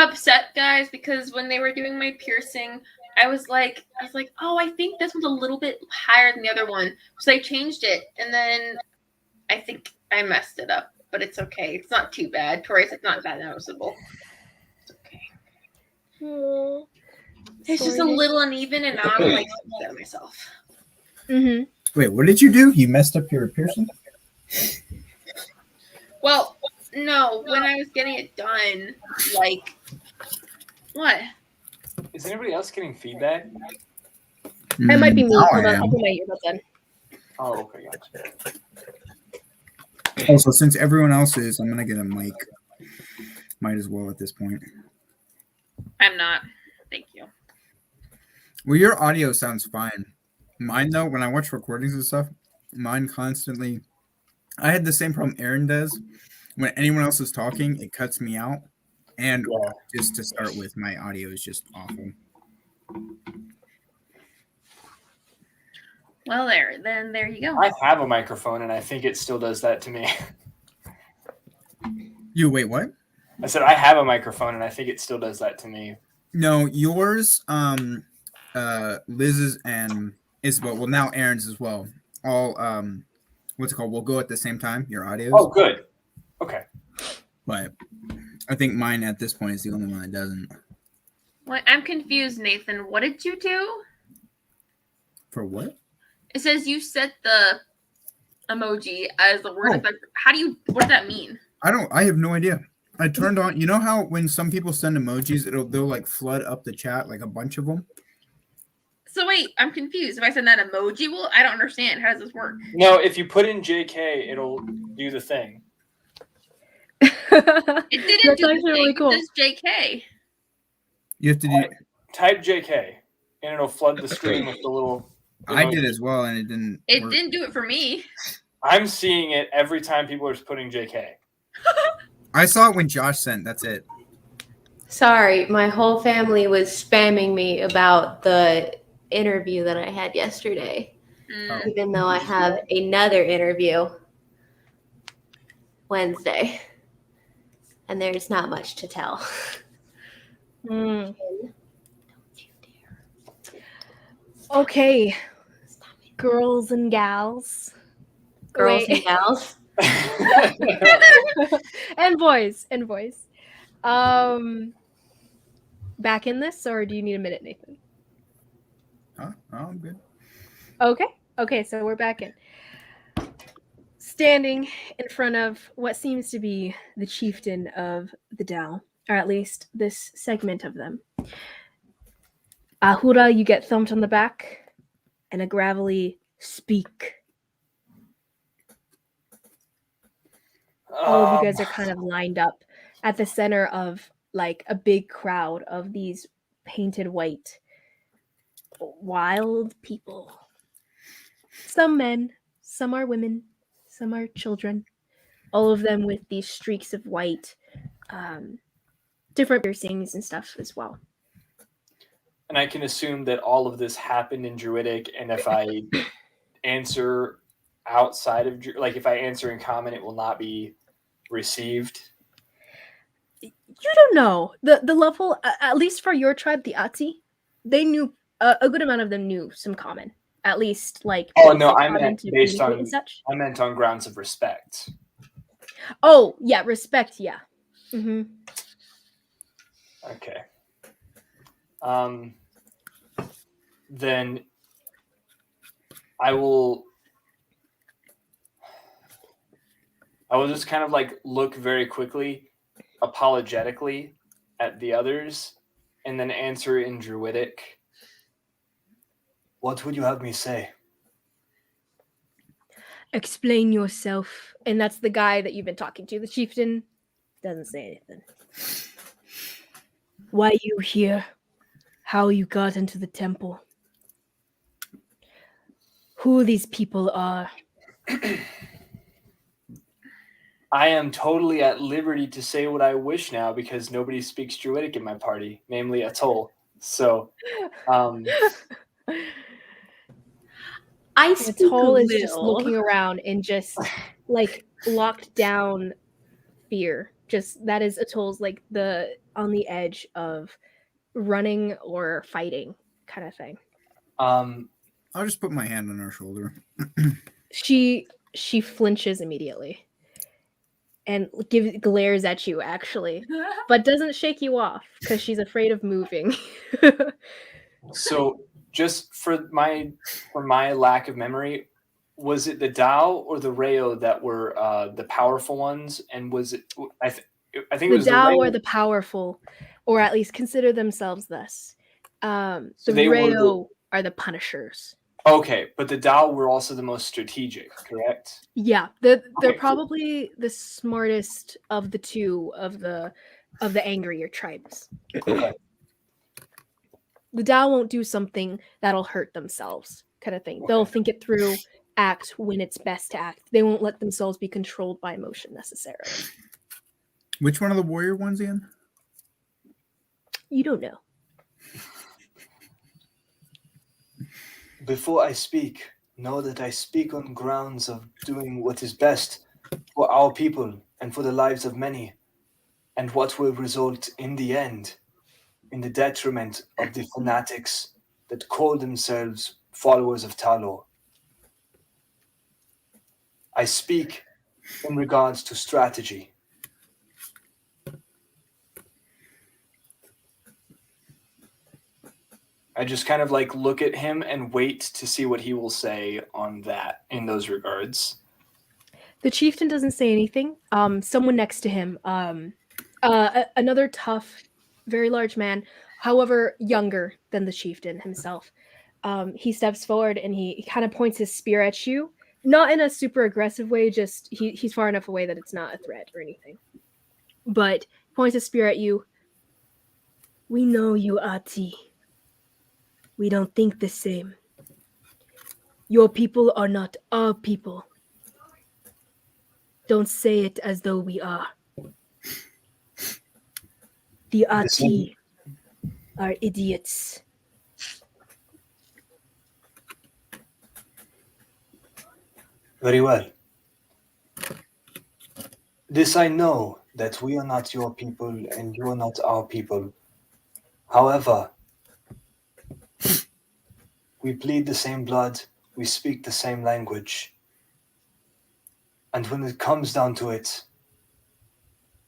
upset, guys, because when they were doing my piercing, I was like, oh, I think this one's a little bit higher than the other one. So I changed it, and then I think I messed it up. But it's okay. It's not too bad. Tori said it's not that noticeable. It's okay. It's just a little uneven, and now I'm like upset at myself. Mm-hmm. Wait, what did you do? You messed up your piercing? Well, no, when I was getting it done, like, what? Is anybody else getting feedback? It might be me. Now Hold I on, am. I'll put my earbuds in. Oh, okay, gotcha. Also, since everyone else is, I'm gonna get a mic. Might as well at this point. I'm not. Thank you. Well, your audio sounds fine. Mine though, when I watch recordings and stuff, mine constantly. I had the same problem Aaron does. When anyone else is talking, it cuts me out. And Yeah. just to start with, my audio is just awful. Well, there you go. I have a microphone, and I think it still does that to me. You wait, what? I said I have a microphone, and I think it still does that to me. No, yours, Liz's and Isabel. Well, now Aaron's as well. All what's it called? Will go at the same time. Your audios. Oh, good. Okay. But I think mine at this point is the only one that doesn't. What? I'm confused, Nathan. What did you do? For what? It says you set the emoji as the word Oh. effect. What does that mean? I have no idea. I turned on. You know how when some people send emojis, they'll like flood up the chat, like a bunch of them. So wait, I'm confused. If I send that emoji, well, I don't understand. How does this work? No, if you put in JK, it'll do the thing. It didn't That's do the actually thing. really cool. It says JK. You have to do. Type JK, and it'll flood the screen with the little. I emoji. did as well, and it didn't. It work. didn't do it for me. I'm seeing it every time people are putting JK. I saw it when Josh sent. That's it. Sorry, my whole family was spamming me about the interview that I had yesterday, Mm. even though I have another interview Wednesday. And there's not much to tell. Okay, girls and gals. Girls Wait. and gals. and boys. Back in this, or do you need a minute, Nathan? Huh? Oh, I'm good. Okay, so we're back in. Standing in front of what seems to be the chieftain of the Dell, or at least this segment of them. Ahura, you get thumped on the back, and a gravelly speak. All of you guys are kind of lined up at the center of like a big crowd of these painted white wild people. Some men, some are women, some are children. All of them with these streaks of white, different piercings and stuff as well. And I can assume that all of this happened in Druidic, and if I answer outside of, like if I answer in common, it will not be received. You don't know the level. At least for your tribe, the Ati, they knew a good amount of them knew some common. At least like. Oh no, I common meant to based communicate on. and such. I meant on grounds of respect. Oh yeah, respect. Yeah. Mm-hmm. Okay. Then I will just kind of like look very quickly, apologetically at the others, and then answer in Druidic. What would you have me say? Explain yourself. And that's the guy that you've been talking to. The chieftain doesn't say anything. Why you here? How you got into the temple? Who these people are? I am totally at liberty to say what I wish now because nobody speaks Druidic in my party, namely Atoll. So, I speak Atoll is little. just looking around in just like locked down fear. Just that is Atoll's like the on the edge of running or fighting kind of thing. I'll just put my hand on her shoulder. She flinches immediately and glares at you actually, but doesn't shake you off because she's afraid of moving. So just for my lack of memory, was it the Dao or the Rayo that were the powerful ones? And was it? I think it The was the Dao Rayo. are the powerful, or at least consider themselves thus. So The they were Rayo are the punishers. Okay, but the Dao were also the most strategic, correct? Yeah, they're Okay, cool. probably the smartest of the two of the angrier tribes. Okay. The Dao won't do something that'll hurt themselves, kind of thing. Okay. They'll think it through, act when it's best to act. They won't let themselves be controlled by emotion necessarily. Which one of the warrior ones again? You don't know. Before I speak, know that I speak on grounds of doing what is best for our people and for the lives of many, and what will result in the end in the detriment of the fanatics that call themselves followers of Talo. I speak in regards to strategy. I just kind of like look at him and wait to see what he will say on that in those regards. The chieftain doesn't say anything. Someone next to him, another tough, very large man, however younger than the chieftain himself. He steps forward and he kind of points his spear at you, not in a super aggressive way. Just he's far enough away that it's not a threat or anything. But points his spear at you. We know you, Ati. We don't think the same. Your people are not our people. Don't say it as though we are. The Ati are idiots. Very well. This I know, that we are not your people and you are not our people. However, we bleed the same blood, we speak the same language. And when it comes down to it,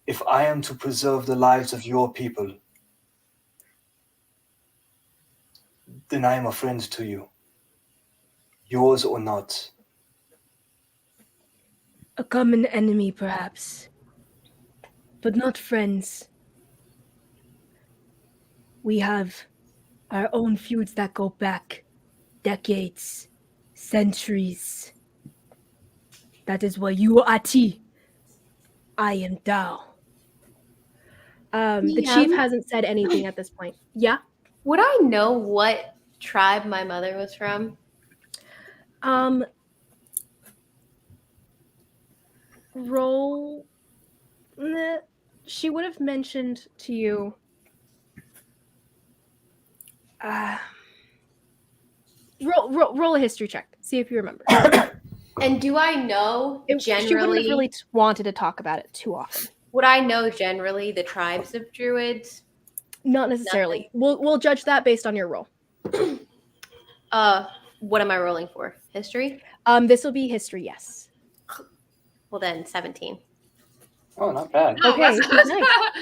if I am to preserve the lives of your people, then I am a friend to you. Yours or not. A common enemy, perhaps. But not friends. We have our own feuds that go back decades, centuries. That is why you are Ati. I am Dao. The chief hasn't said anything at this point. Yeah? Would I know what tribe my mother was from? Roll. She would have mentioned to you. Roll a history check. See if you remember. And do I know She wouldn't have really wanted to talk about it too often. Would I know generally the tribes of druids? Not necessarily. We'll judge that based on your roll. What am I rolling for? History? This will be history, yes. Well then, 17. Oh, not bad. Oh, Okay, that's-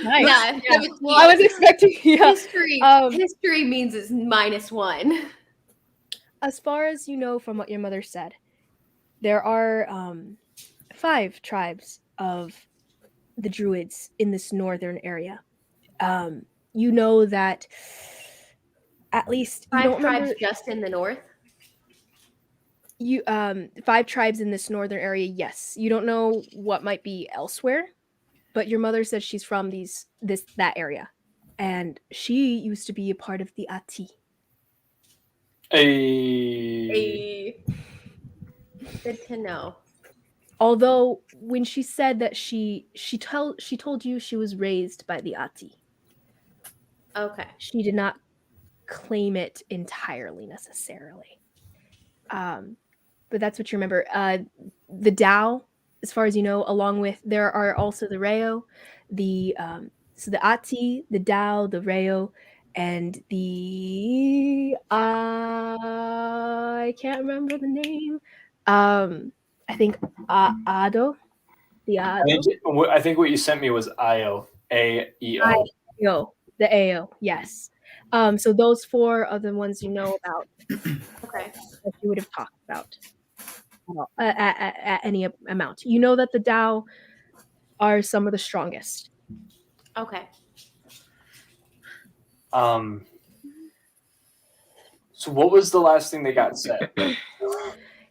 nice. Yeah, Yeah. 17. I was expecting, yeah. History means it's -1. As far as you know from what your mother said, there are 5 tribes of the druids in this northern area. You know that at least you 5 don't tribes remember just in the north? you 5 tribes in this northern area, yes. You don't know what might be elsewhere, but your mother says she's from that area. And she used to be a part of the Ati. Good to know. Although when she said that she told you she was raised by the Ati. Okay. She did not claim it entirely necessarily. But that's what you remember. The Tao, as far as you know, along with there are also the Reo, the Ati, the Tao, the Reo, and the I can't remember the name. I think Ado. The Ado. I think what you sent me was Io. AEO. AO. The AO, yes. So those 4 are the ones you know about. Okay. That you would have talked about at any amount. You know that the Tao are some of the strongest. Okay. So what was the last thing they got said?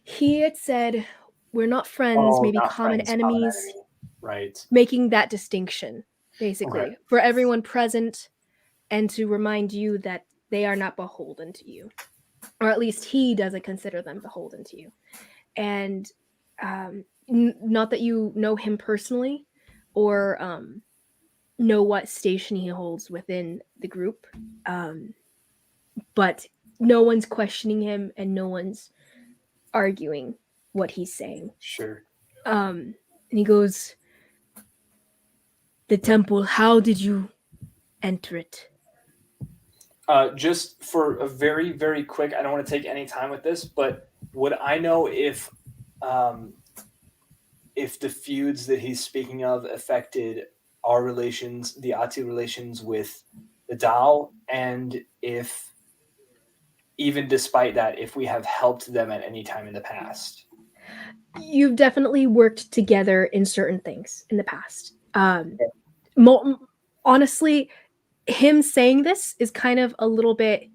He had said, we're not friends, maybe not common friends, enemies. common enemy. Right. Making that distinction, basically, Okay. for everyone present and to remind you that they are not beholden to you. Or at least he doesn't consider them beholden to you. And not that you know him personally or know what station he holds within the group, but no one's questioning him and no one's arguing what he's saying. Sure. And he goes, the temple, how did you enter it? Just for a very, very quick, I don't want to take any time with this, but would I know if the feuds that he's speaking of affected our relations, the Ati relations with the Tao, and if even despite that, if we have helped them at any time in the past? You've definitely worked together in certain things in the past. Honestly, him saying this is kind of a little bit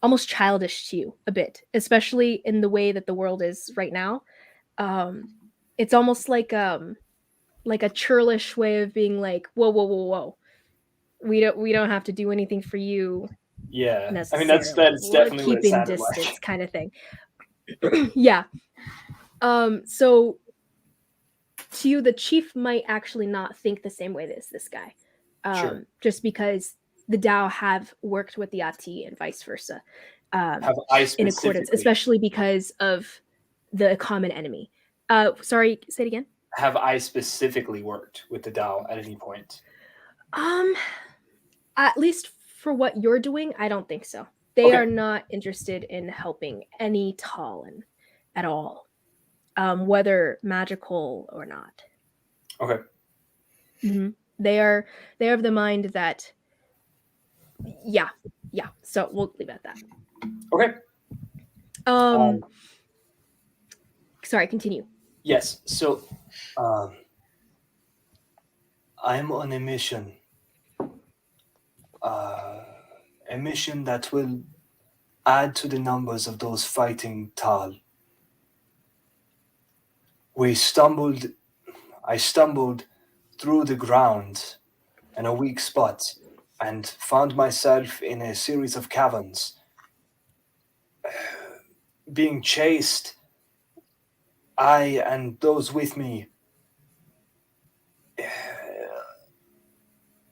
almost childish to you a bit, especially in the way that the world is right now. It's almost like a churlish way of being like, whoa. We don't have to do anything for you. Yeah. I mean, that's definitely what it sounded distance like. kind of thing. Yeah. So to you, the chief might actually not think the same way as this guy. Sure. Just because the Tao have worked with the Ati and vice versa. In accordance, especially because of the common enemy. Sorry, say it again. Have I specifically worked with the Tao at any point? At least for what you're doing, I don't think so. They are not interested in helping any Talon at all, whether magical or not. Okay. Mm-hmm. They are of the mind that, yeah. So we'll leave it at that. Okay. Sorry, continue. Yes. So, I'm on a mission. A mission that will add to the numbers of those fighting Tal. I stumbled through the ground in a weak spot and found myself in a series of caverns. Being chased, I and those with me,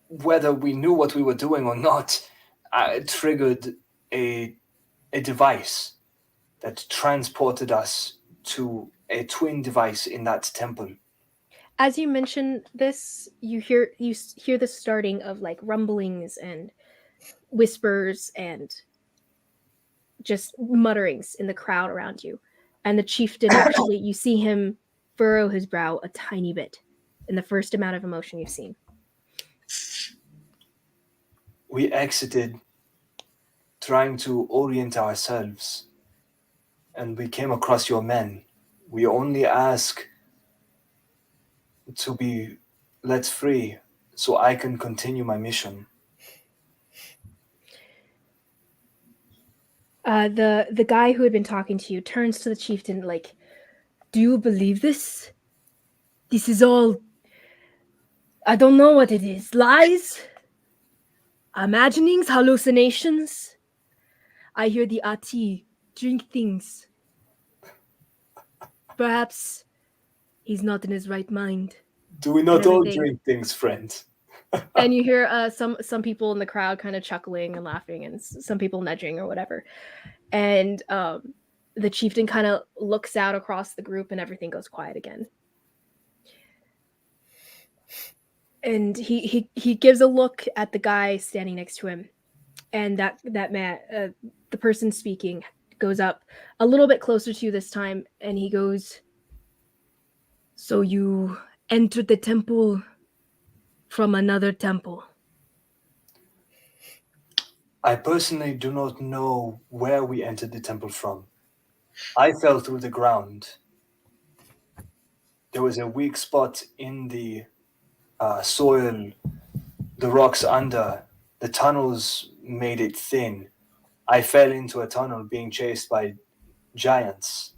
whether we knew what we were doing or not, triggered a device that transported us to a twin device in that temple. as you mention this, you hear the starting of like rumblings and whispers and just mutterings in the crowd around you. And the chieftain actually, you see him furrow his brow a tiny bit in the first amount of emotion you've seen. We exited trying to orient ourselves, and we came across your men. We only ask to be let free so I can continue my mission. The guy who had been talking to you turns to the chieftain like, do you believe this? This is all, I don't know what it is. Lies? Imaginings? Hallucinations? I hear the Ati drink things. Perhaps he's not in his right mind. Do we not all drink things, friend? And you hear some people in the crowd kind of chuckling and laughing, and some people nudging or whatever. And the chieftain kind of looks out across the group, and everything goes quiet again. And he gives a look at the guy standing next to him, and that man, the person speaking, goes up a little bit closer to you this time, and he goes, "So you entered the temple from another temple?" I personally do not know where we entered the temple from. I fell through the ground. There was a weak spot in the soil, the rocks under. The tunnels made it thin. I fell into a tunnel being chased by giants.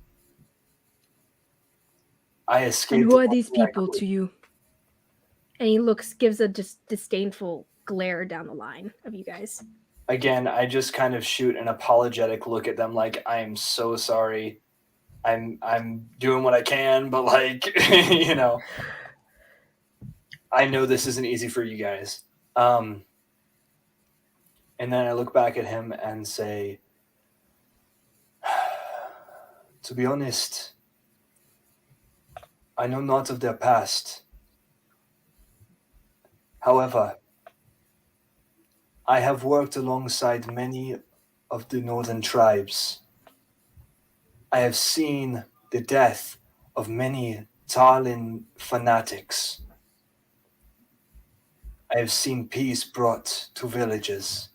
I escaped. And who are these people to you? And he gives a just disdainful glare down the line of you guys. Again, I just kind of shoot an apologetic look at them like, I'm so sorry. I'm doing what I can, but like, you know, I know this isn't easy for you guys. And then I look back at him and say, to be honest, I know not of their past. However, I have worked alongside many of the northern tribes. I have seen the death of many Talin fanatics. I have seen peace brought to villages,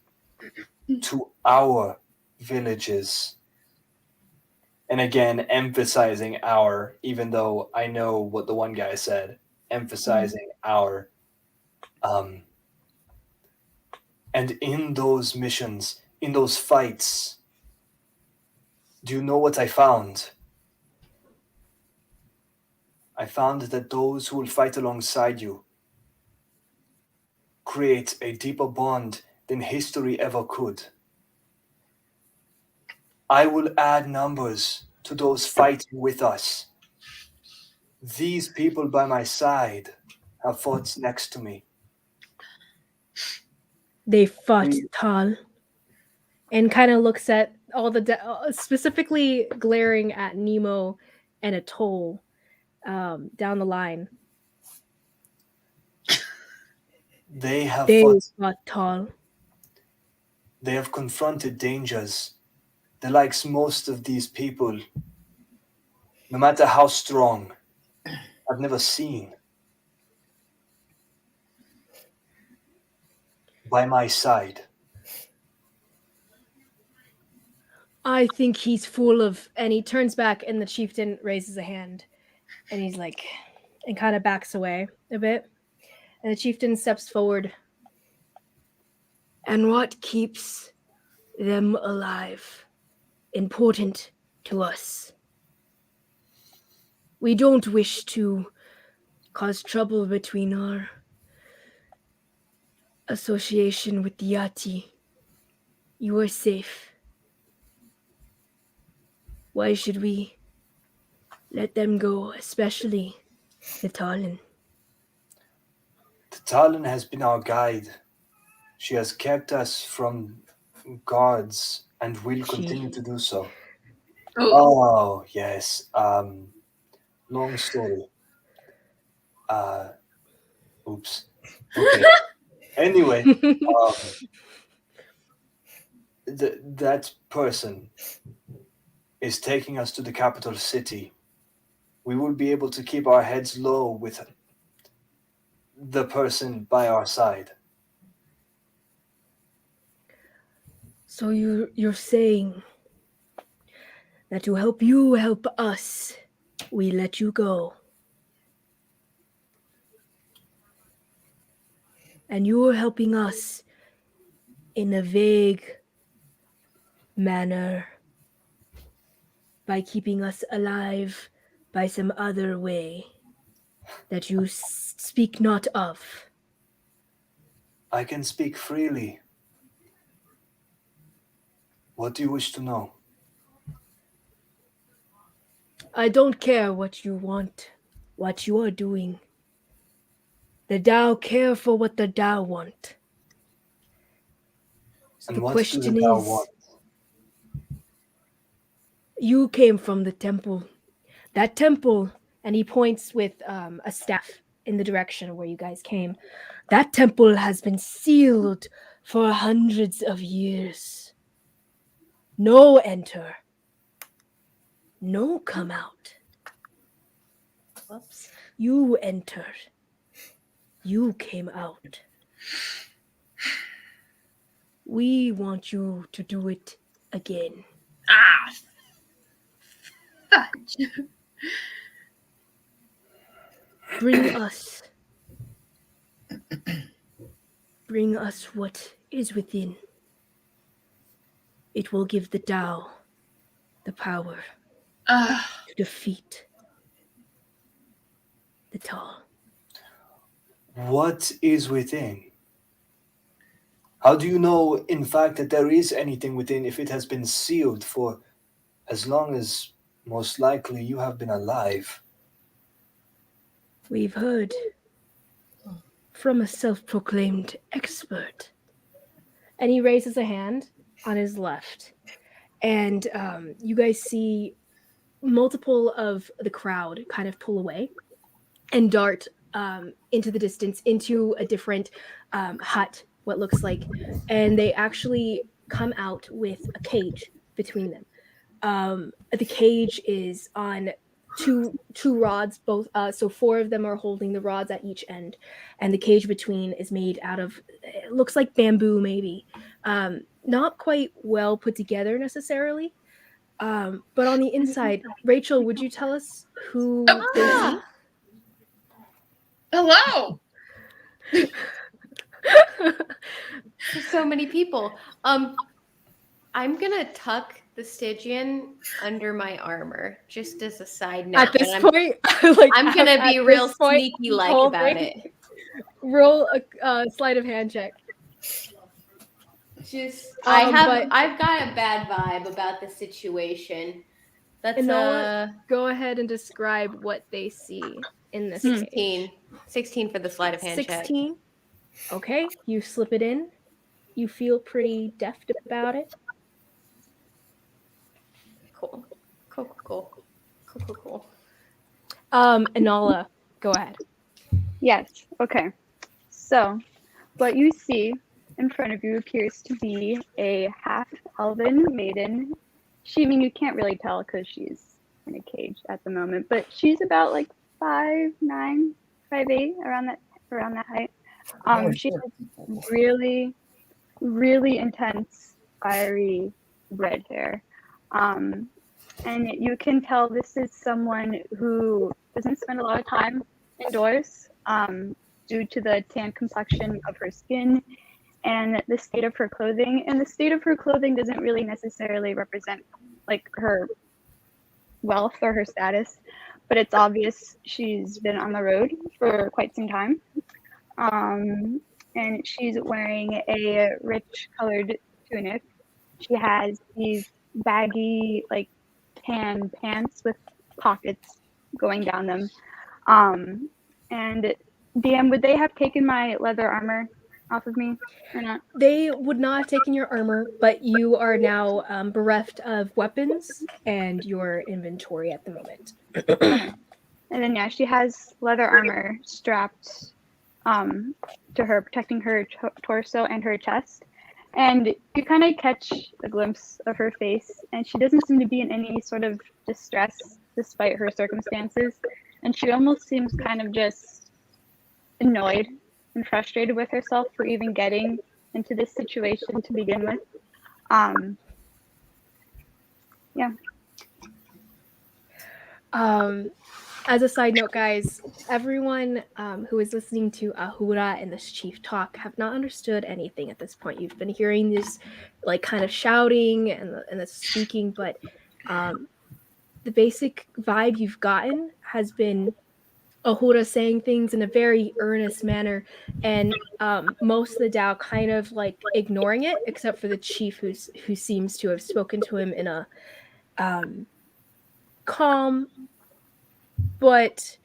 to our villages. And again, emphasizing our, even though I know what the one guy said, emphasizing our. And in those missions, in those fights, do you know what I found? I found that those who will fight alongside you create a deeper bond than history ever could. I will add numbers to those fighting with us. These people by my side have fought next to me. They fought Tal. And kind of looks at all the specifically glaring at Nemo and Atoll down the line. They have fought Tal. They have confronted dangers the likes most of these people, no matter how strong, I've never seen. By my side. I think he's full of, and he turns back and the chieftain raises a hand and he's like, and kind of backs away a bit. And the chieftain steps forward. And what keeps them alive? Important to us. We don't wish to cause trouble between our association with the Yati. You are safe. Why should we let them go, especially the Talon? The Talon has been our guide. She has kept us from guards and will continue to do so. Oh, yes. Long story. Oops. Okay. Anyway, that person is taking us to the capital city. We will be able to keep our heads low with the person by our side. So you're saying that to help you help us, we let you go. And you're helping us in a vague manner by keeping us alive by some other way that you speak not of. I can speak freely. What do you wish to know? I don't care what you want, what you are doing. The Tao care for what the Tao want. So And the what question do the Tao is, want? you came from the temple. That temple, and he points with a staff in the direction where you guys came. That temple has been sealed for hundreds of years. No enter. No come out. Whoops. You entered. You came out. We want you to do it again. Ah, fudge. Bring us what is within. It will give the Tao the power to defeat the Tao. What is within? How do you know, in fact, that there is anything within if it has been sealed for as long as, most likely, you have been alive? We've heard from a self-proclaimed expert. And he raises a hand on his left. And you guys see multiple of the crowd kind of pull away and dart into the distance, into a different hut, what looks like. And they actually come out with a cage between them. The cage is on two rods, both so four of them are holding the rods at each end, and the cage between is made out of, it looks like bamboo maybe, not quite well put together necessarily, but on the inside, Rachel, would you tell us who they see? Hello. So many people. I'm gonna tuck the Stygian under my armor, just as a side note. At this point, like, I'm gonna be real sneaky like about it. Roll a sleight of hand check. Just I've got a bad vibe about the situation. That's Enola, go ahead and describe what they see in this 16. 16 for the sleight of hand 16. Check. Okay, you slip it in. You feel pretty deft about it. Cool. Enola, go ahead. Yes. Okay. So, what you see in front of you appears to be a half-elven maiden. You can't really tell because she's in a cage at the moment, but she's about like 5'9", 5'8", around that height. She has really, really intense, fiery red hair. And you can tell this is someone who doesn't spend a lot of time indoors due to the tan complexion of her skin and the state of her clothing. And the state of her clothing doesn't really necessarily represent like her wealth or her status, but it's obvious she's been on the road for quite some time. And she's wearing a rich colored tunic. She has these baggy, like, tan pants with pockets going down them. And DM, would they have taken my leather armor off of me or not? They would not have taken your armor, but you are now bereft of weapons and your inventory at the moment. And then she has leather armor strapped to her, protecting her torso and her chest. And you kind of catch a glimpse of her face, and she doesn't seem to be in any sort of distress despite her circumstances. And she almost seems kind of just annoyed and frustrated with herself for even getting into this situation to begin with. Yeah. As a side note, guys, everyone who is listening to Ahura and this chief talk have not understood anything at this point. You've been hearing this, like, kind of shouting and the speaking, but the basic vibe you've gotten has been Ahura saying things in a very earnest manner, and most of the Dao kind of like ignoring it, except for the chief who seems to have spoken to him in a calm but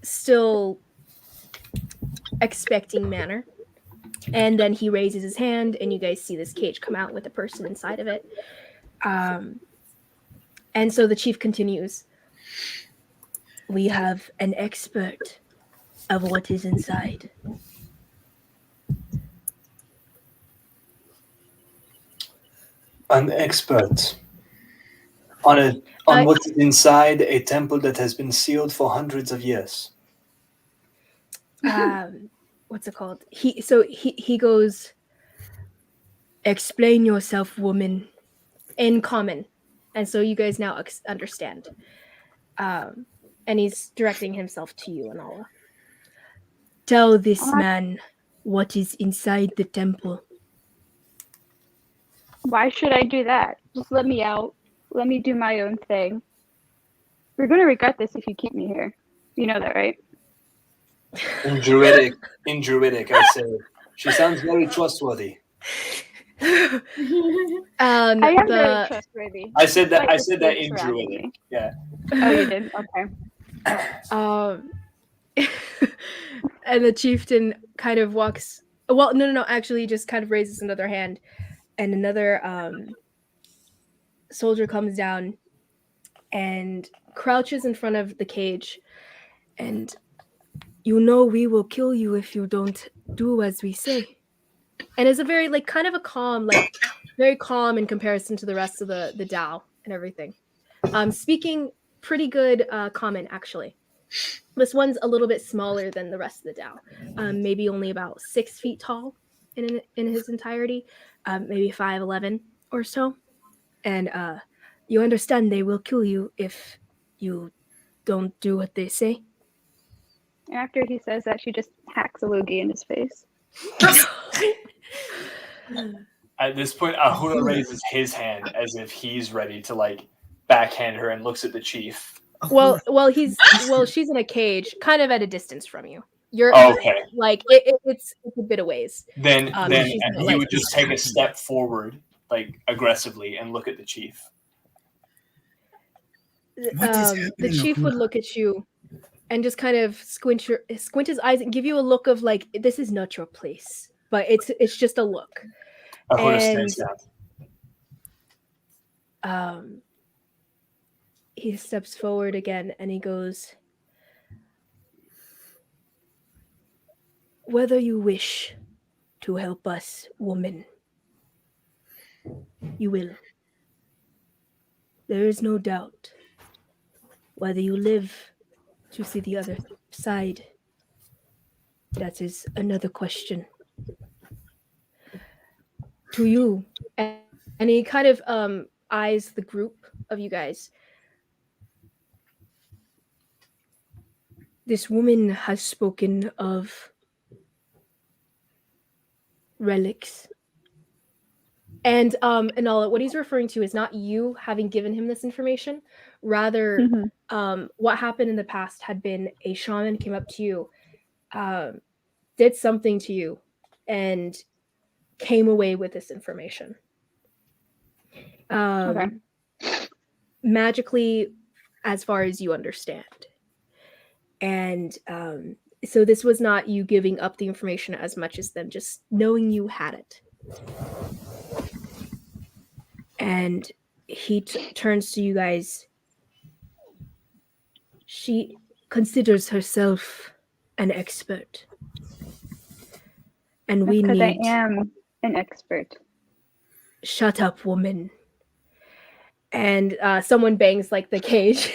still expecting manner. And then he raises his hand, and you guys see this cage come out with a person inside of it. And so the chief continues. We have an expert of what is inside. An expert on what is inside a temple that has been sealed for hundreds of years. What's it called? He goes, explain yourself, woman, in common. And so you guys now understand. And he's directing himself to you, Anala. Tell this man what is inside the temple. Why should I do that? Just let me out. Let me do my own thing. We're going to regret this if you keep me here. You know that, right? In Druidic, I say, she sounds very trustworthy. I am very trustworthy. I said that in Druidic. Yeah. Oh, you did? Okay. And the chieftain kind of walks. Well, no. Actually, he just kind of raises another hand, and another soldier comes down and crouches in front of the cage. And you know we will kill you if you don't do as we say. And it's a very kind of a calm, very calm in comparison to the rest of the Dao and everything. Speaking pretty good common, actually. This one's a little bit smaller than the rest of the Dao. Maybe only about 6 feet tall in his entirety. Maybe 5'11" or so. And you understand they will kill you if you don't do what they say. After he says that, she just hacks a loogie in his face. At this point, Ahura raises his hand as if he's ready to backhand her and looks at the chief. Well, she's in a cage, kind of at a distance from you. You're okay. It's a bit of ways. Then he would just take a step forward, aggressively, and look at the chief. The chief would look at you and just kind of squint his eyes and give you a look of this is not your place, but it's just a look. Ahura stands down. He steps forward again and he goes, whether you wish to help us, woman, you will. There is no doubt. Whether you live to see the other side, that is another question. To you, and he kind of eyes the group of you guys. This woman has spoken of relics. And Anala, what he's referring to is not you having given him this information. Rather, what happened in the past had been a shaman came up to you, did something to you, and came away with this information. Magically, as far as you understand. And so this was not you giving up the information as much as them just knowing you had it. And he turns to you guys. She considers herself an expert. And we Because I need... am an expert. Shut up, woman. And someone bangs like the cage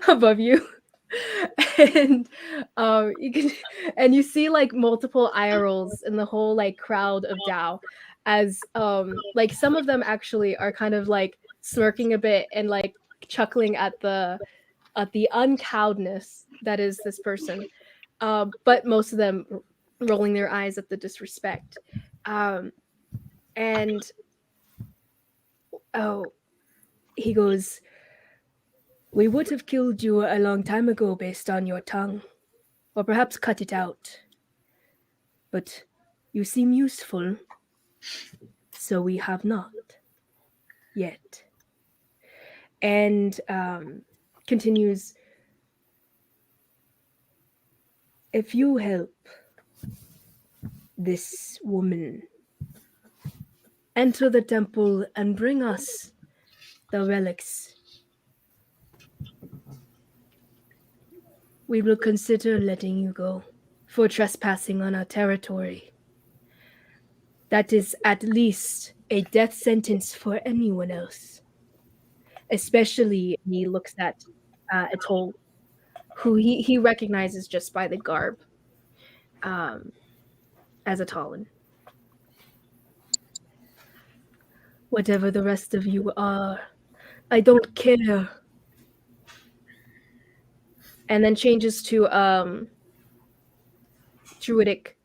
above you. And you see like multiple eye rolls in the whole like crowd of Dao, as like some of them actually are kind of like smirking a bit and like chuckling at the uncowedness that is this person, but most of them rolling their eyes at the disrespect. And he goes, "We would have killed you a long time ago based on your tongue, or perhaps cut it out. But you seem useful, so we have not yet." And continues, "If you help this woman enter the temple and bring us the relics, we will consider letting you go for trespassing on our territory. That is at least a death sentence for anyone else. Especially," he looks at Atoll, who he recognizes just by the garb as a Talon. "Whatever the rest of you are, I don't care." And then changes to Druidic.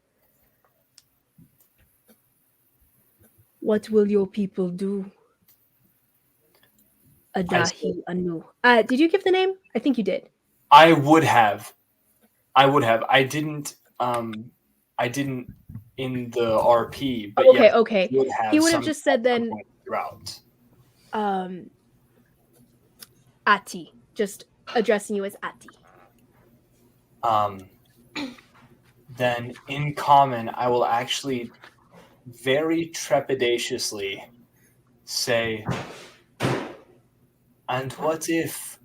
"What will your people do? Adahi Anu." Did you give the name? I think you did. I would have. I didn't in the RP, but Okay, yes, okay. He would have just said then throughout. Ati, just addressing you as Ati. Then in common, I will actually very trepidatiously say, "And what if..."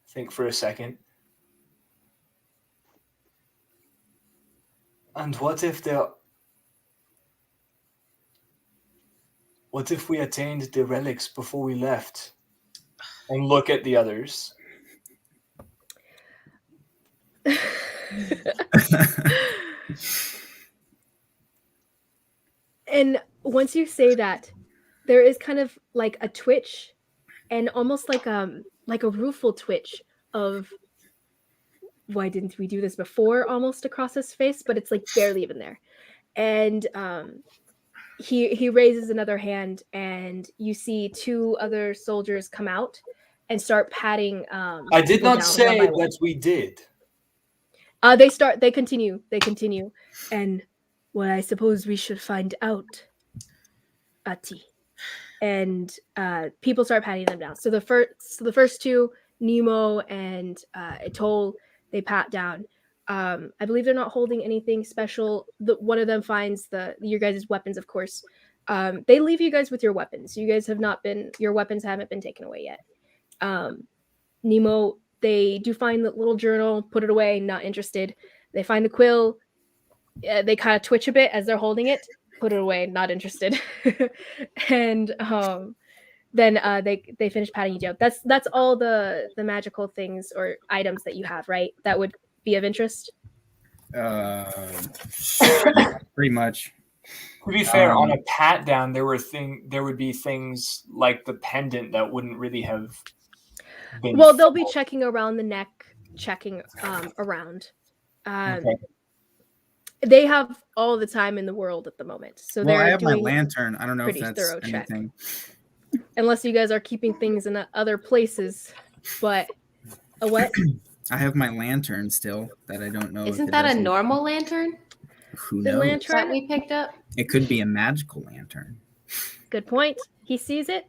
Think for a second. "And what if we attained the relics before we left?" And look at the others. And once you say that, there is kind of like a twitch, and almost like a rueful twitch of, why didn't we do this before, almost across his face, but it's like barely even there. And he raises another hand, and you see two other soldiers come out and start patting I did not say that we did. They continue, and, "Well, I suppose we should find out, Ati." And people start patting them down. So the first two, Nemo and Atoll, they pat down. I believe they're not holding anything special. One of them finds your guys' weapons, of course. They leave you guys with your weapons. Your weapons haven't been taken away yet. Nemo, they do find the little journal, put it away, not interested. They find the quill. They kind of twitch a bit as they're holding it, put it away, not interested. And then they finish patting you down. That's all the magical things or items that you have, right? That would be of interest. Pretty much. To be fair, on a pat down, there would be things like the pendant that wouldn't really have been. Well, they'll be checking around the neck, checking around. Okay. They have all the time in the world at the moment, so I have my lantern. I don't know if that's anything. Unless you guys are keeping things in other places, but a what? I have my lantern still that I don't know. Isn't that a normal lantern? Who knows? The lantern that we picked up? It could be a magical lantern. Good point. He sees it,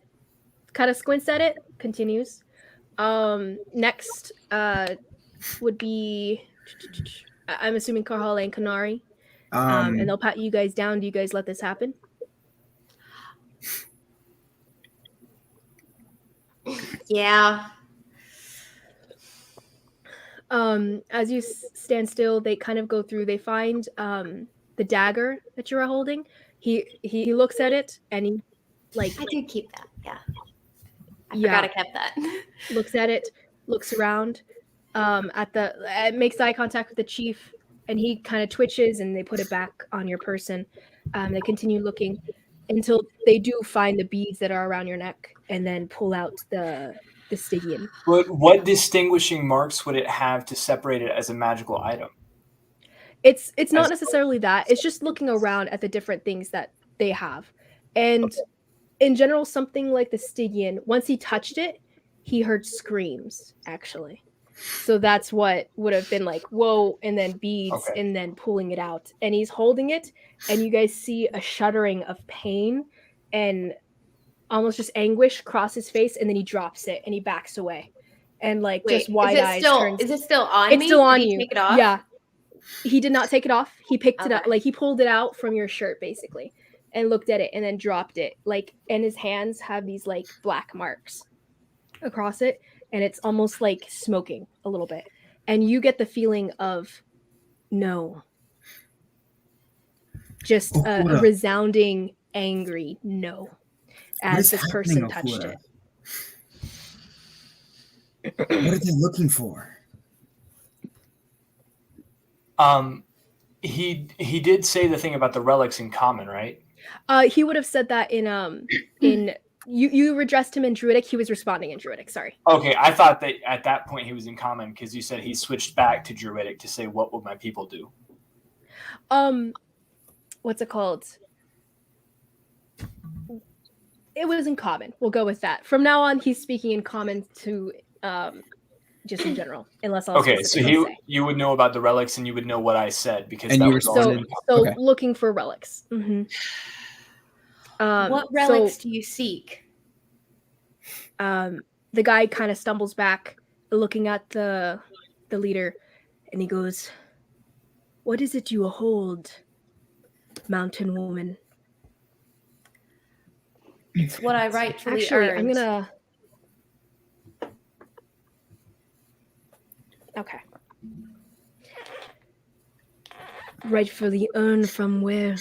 kind of squints at it, continues. Next would be, I'm assuming Karhal and Kanari. And they'll pat you guys down. Do you guys let this happen? Yeah. As you stand still, they kind of go through. They find the dagger that you are holding. He looks at it and he I did keep that. Yeah. I Yeah. forgot I kept that. looks at it, looks around, makes eye contact with the chief, and he kind of twitches, and they put it back on your person. They continue looking until they do find the beads that are around your neck, and then pull out the Stygian. But what distinguishing marks would it have to separate it as a magical item? It's not necessarily that. It's just looking around at the different things that they have. And in general, something like the Stygian, once he touched it, he heard screams, actually. So that's what would have been like, whoa, and then beads, Okay. and then pulling it out. And he's holding it, and you guys see a shuddering of pain and almost just anguish cross his face, and then he drops it, and he backs away. And like, Wait, just wide eyes turns. Is it still on It's me? still on Did he you. take it off? Yeah. He did not take it off. He picked it up, Okay. like he pulled it out from your shirt, basically, and looked at it, and then dropped it. Like, and his hands have these like black marks across it, and it's almost like smoking a little bit. And you get the feeling of no. Just a resounding, angry no, as this person touched it. What are they looking for? He did say the thing about the relics in common, right? He would have said that in you addressed him in Druidic. He was responding in Druidic. Sorry. Okay, I thought that at that point he was in common because you said he switched back to Druidic to say, "What would my people do?" What's it called? It was in common. We'll go with that. From now on, he's speaking in common to just in general, unless I'll okay. So you would know about the relics, and you would know what I said because and that you was were so looking for relics. Mm-hmm. What relics do you seek? The guy kind of stumbles back, looking at the leader, and he goes, "What is it you hold, mountain woman?" It's what I rightfully Actually, earned. I'm gonna. Okay. Rightfully earned from where?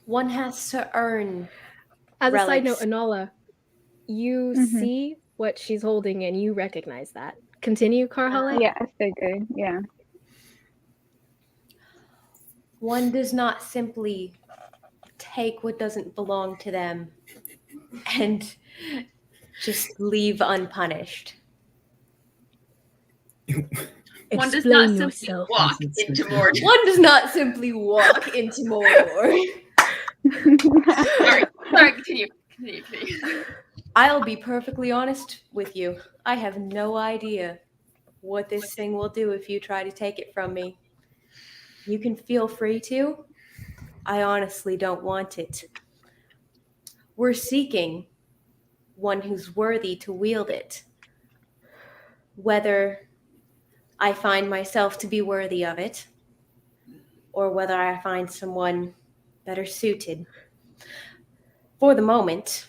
One has to earn. As relics. a side note, Anala, you see what she's holding and you recognize that. Continue, Karhale. Yeah, I figured. Yeah. One does not simply take what doesn't belong to them and just leave unpunished. One does not Explain simply yourself. walk into Mordor. One does not simply walk into Mordor. Sorry, continue. I'll be perfectly honest with you. I have no idea what this thing will do if you try to take it from me. You can feel free to. I honestly don't want it. We're seeking one who's worthy to wield it. Whether I find myself to be worthy of it, or whether I find someone better suited. For the moment.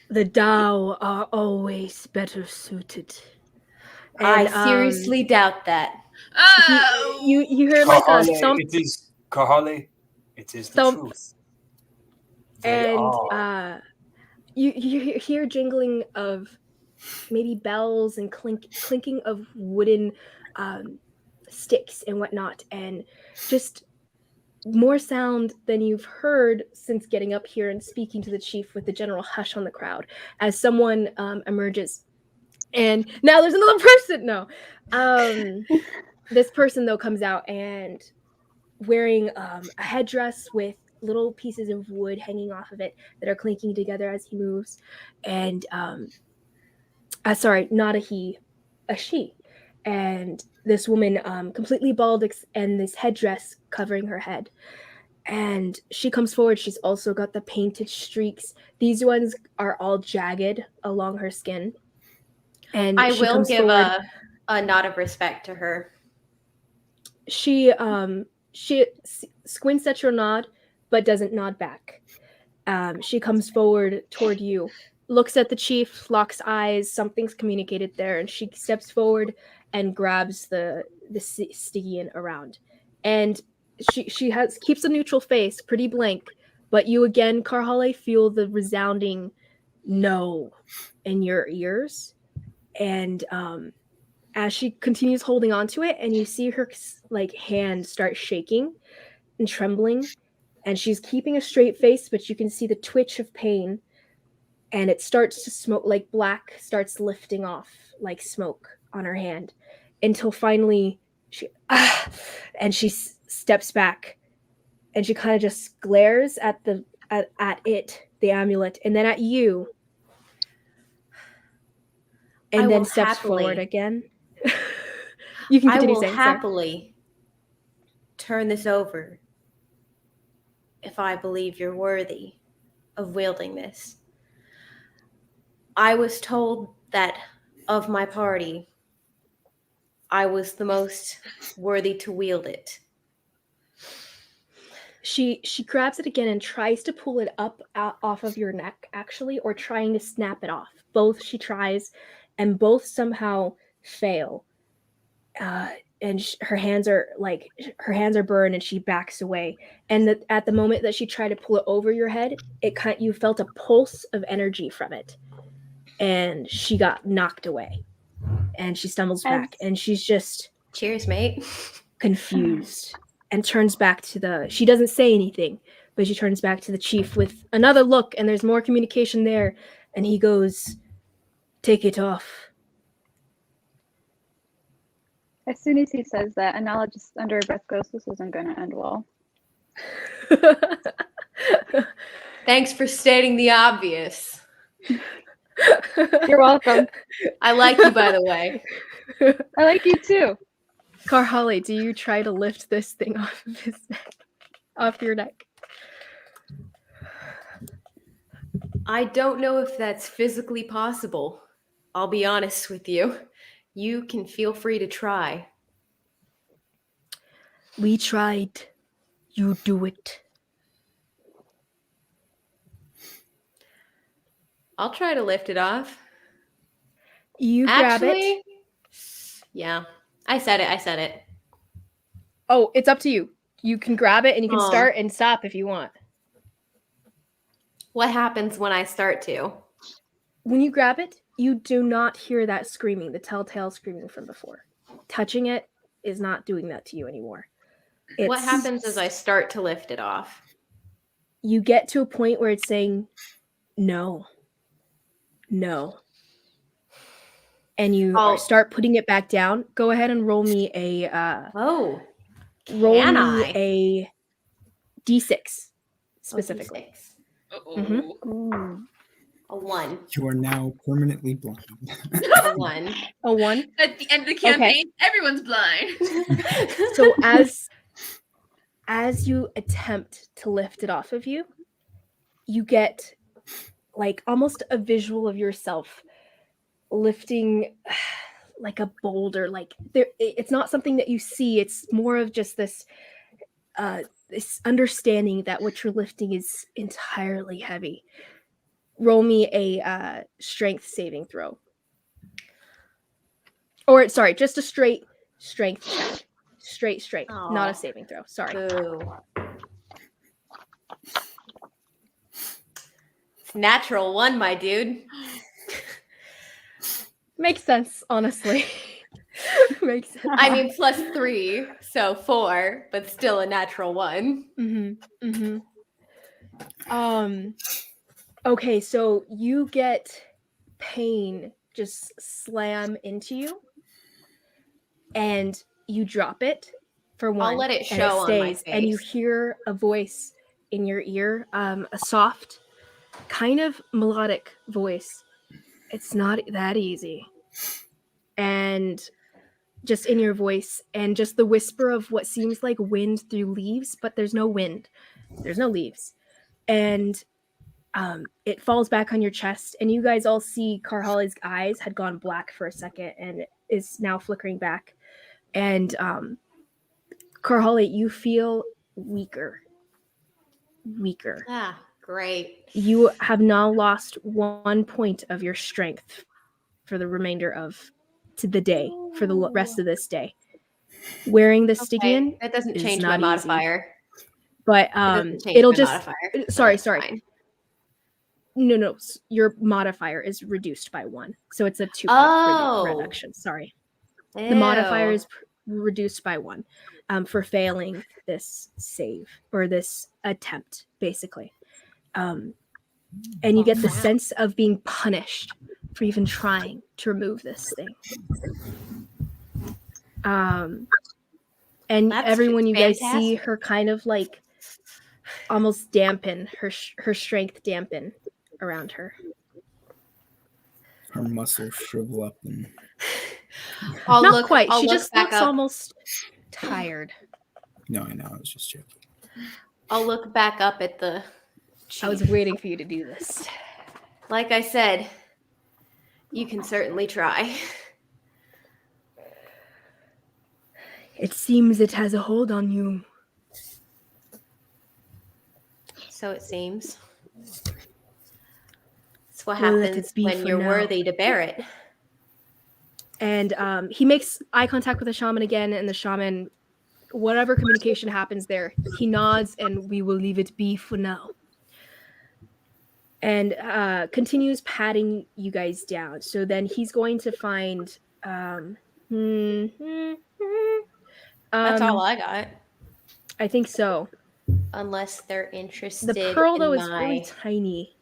The Tao are always better suited. And, I seriously doubt that. Oh! You hear like a thump. Karhale, it is the truth. And you hear jingling of maybe bells and clinking of wooden sticks and whatnot, and just more sound than you've heard since getting up here and speaking to the chief, with the general hush on the crowd as someone emerges. And now there's another person. No. This person, though, comes out and wearing a headdress with little pieces of wood hanging off of it that are clinking together as he moves. And sorry, not a he, a she. And this woman, completely bald, and this headdress covering her head. And she comes forward. She's also got the painted streaks. These ones are all jagged along her skin. And I will give forward. a nod of respect to her. She she squints at your nod, but doesn't nod back. She comes forward toward you, looks at the chief, locks eyes. Something's communicated there, and she steps forward and grabs the Stygian around. And she keeps a neutral face, pretty blank. But you again, Karhale, feel the resounding no in your ears. And as she continues holding on to it, and you see her like hand start shaking and trembling, and she's keeping a straight face, but you can see the twitch of pain, and it starts to smoke, like black starts lifting off like smoke on her hand, until finally and she steps back, and she kind of just glares at the amulet, and then at you, and then steps forward again. You can continue saying, happily turn this over if I believe you're worthy of wielding this. I was told that of my party, I was the most worthy to wield it. She grabs it again and tries to pull it up off of your neck, actually, or trying to snap it off. Both she tries, and both somehow fail. And her hands are burned, and she backs away. And at the moment that she tried to pull it over your head, you felt a pulse of energy from it, and she got knocked away. And she stumbles back, and she's just cheers, mate, confused, and turns back to she doesn't say anything, but she turns back to the chief with another look, and there's more communication there, and he goes, "Take it off." As soon as he says that, Anala just under her breath goes, "This isn't going to end well." Thanks for stating the obvious. You're welcome. I like you, by the way. I like you too. Karhale, do you try to lift this thing off of his neck? Off your neck? I don't know if that's physically possible. I'll be honest with you. You can feel free to try. We tried. You do it. I'll try to lift it off. You grab it. Yeah. I said it. Oh, it's up to you. You can grab it, and you can start and stop if you want. What happens when I start to? When you grab it, you do not hear that screaming, the telltale screaming from before. Touching it is not doing that to you anymore. What happens as I start to lift it off? You get to a point where it's saying, no. And you start putting it back down. Go ahead and roll me a a D6 specifically. Mm-hmm. A 1. You are now permanently blind. A 1. A 1? At the end of the campaign, everyone's blind. So as you attempt to lift it off of you, you get like almost a visual of yourself lifting like a boulder. Like it's not something that you see. It's more of just this understanding that what you're lifting is entirely heavy. Roll me a strength saving throw. Or sorry, just a straight strength check. Straight strength, not a saving throw. Sorry. Boo. Natural 1, my dude. Makes sense, honestly. Makes sense. I mean, +3, so 4, but still a natural 1. Okay, so you get pain just slam into you, and you drop it for one. I'll let it show on my face. And you hear a voice in your ear, a soft, kind of melodic voice. It's not that easy. And just in your voice, and just the whisper of what seems like wind through leaves, but there's no wind. There's no leaves. And it falls back on your chest, and you guys all see Karhale's eyes had gone black for a second and is now flickering back. And Karhali, you feel weaker. Ah, great. You have now lost 1 point of your strength for the remainder of the day, for the rest of this day. Wearing the Stygian that doesn't is change not my easy, modifier. but Change it'll my just modifier. sorry. Fine. No, your modifier is reduced by 1, so it's a 2 point reduction. Sorry, the modifier is reduced by 1 for failing this save or this attempt, basically. And you get the sense of being punished for even trying to remove this thing. And That's everyone, you guys fantastic. see her kind of like almost dampen her strength, dampen around her. Her muscles shrivel up and Not quite. She just back looks up. almost tired. no, I know, I was just joking. I'll look back up at the chief. I was waiting for you to do this. Like I said, you can certainly try. It seems it has a hold on you. So it seems. It's what We'll let happens it be when for you're now. worthy to bear it. And he makes eye contact with the shaman again, and the shaman, whatever communication happens there, he nods, and we will leave it be for now. And continues patting you guys down. So then he's going to find... That's all I got. I think so. Unless they're interested. The pearl, though, in is really tiny.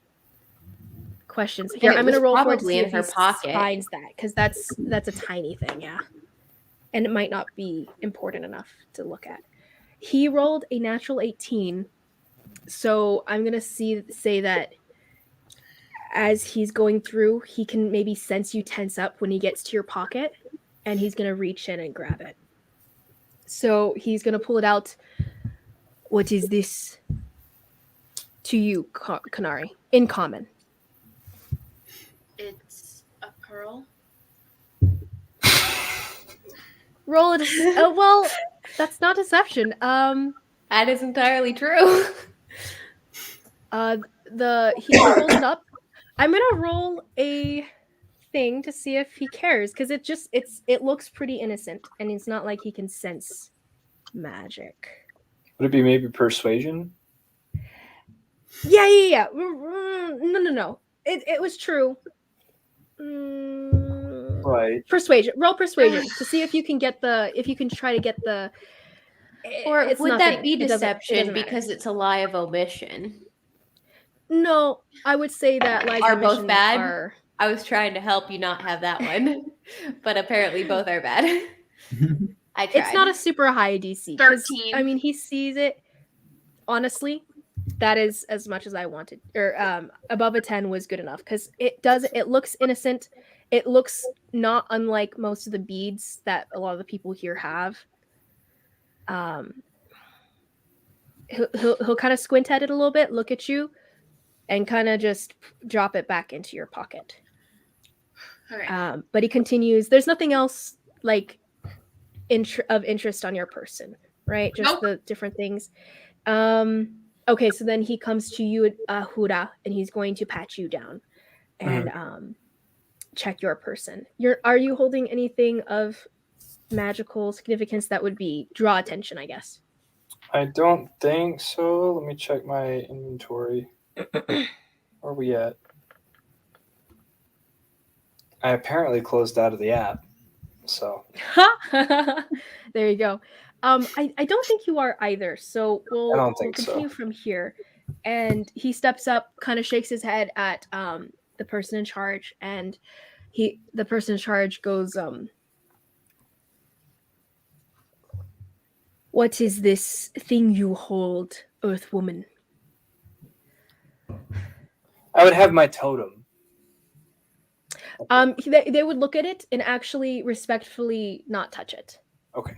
Questions. And Here, it I'm going to was roll for it to probably see in if her he pocket. finds that, because that's a tiny thing, yeah. And it might not be important enough to look at. He rolled a natural 18, so I'm going to say that as he's going through, he can maybe sense you tense up when he gets to your pocket, and he's going to reach in and grab it. So he's going to pull it out. What is this to you, Kanari? In common. It's a pearl. Roll it. Well, that's not deception. That is entirely true. He holds it up. I'm gonna roll a thing to see if he cares, because it looks pretty innocent, and it's not like he can sense magic. Would it be maybe persuasion? Yeah. No. It was true. Right. Persuasion. Roll persuasion to see if you can try to get the. Or it's would nothing. that be It doesn't deception matter. because it's a lie of omission? No, I would say that lies Are of both omission bad? are. I was trying to help you not have that one, but apparently both are bad. I tried. It's not a super high DC. 13. I mean, he sees it. Honestly, that is as much as I wanted. Or above a 10 was good enough, because it looks innocent. It looks not unlike most of the beads that a lot of the people here have. He'll kind of squint at it a little bit, look at you, and kind of just drop it back into your pocket. Okay. But he continues. There's nothing else like of interest on your person, right? Just Nope. the different things. Okay, so then he comes to you, Hura, and he's going to pat you down and check your person. Are you holding anything of magical significance that would draw attention, I guess? I don't think so. Let me check my inventory. Where are we at? I apparently closed out of the app. So There you go. I don't think you are either. So we'll continue from here. And he steps up, kind of shakes his head at the person in charge, and the person in charge goes, "What is this thing you hold, Earth Woman?" I would have my totem. They would look at it and actually respectfully not touch it. Okay.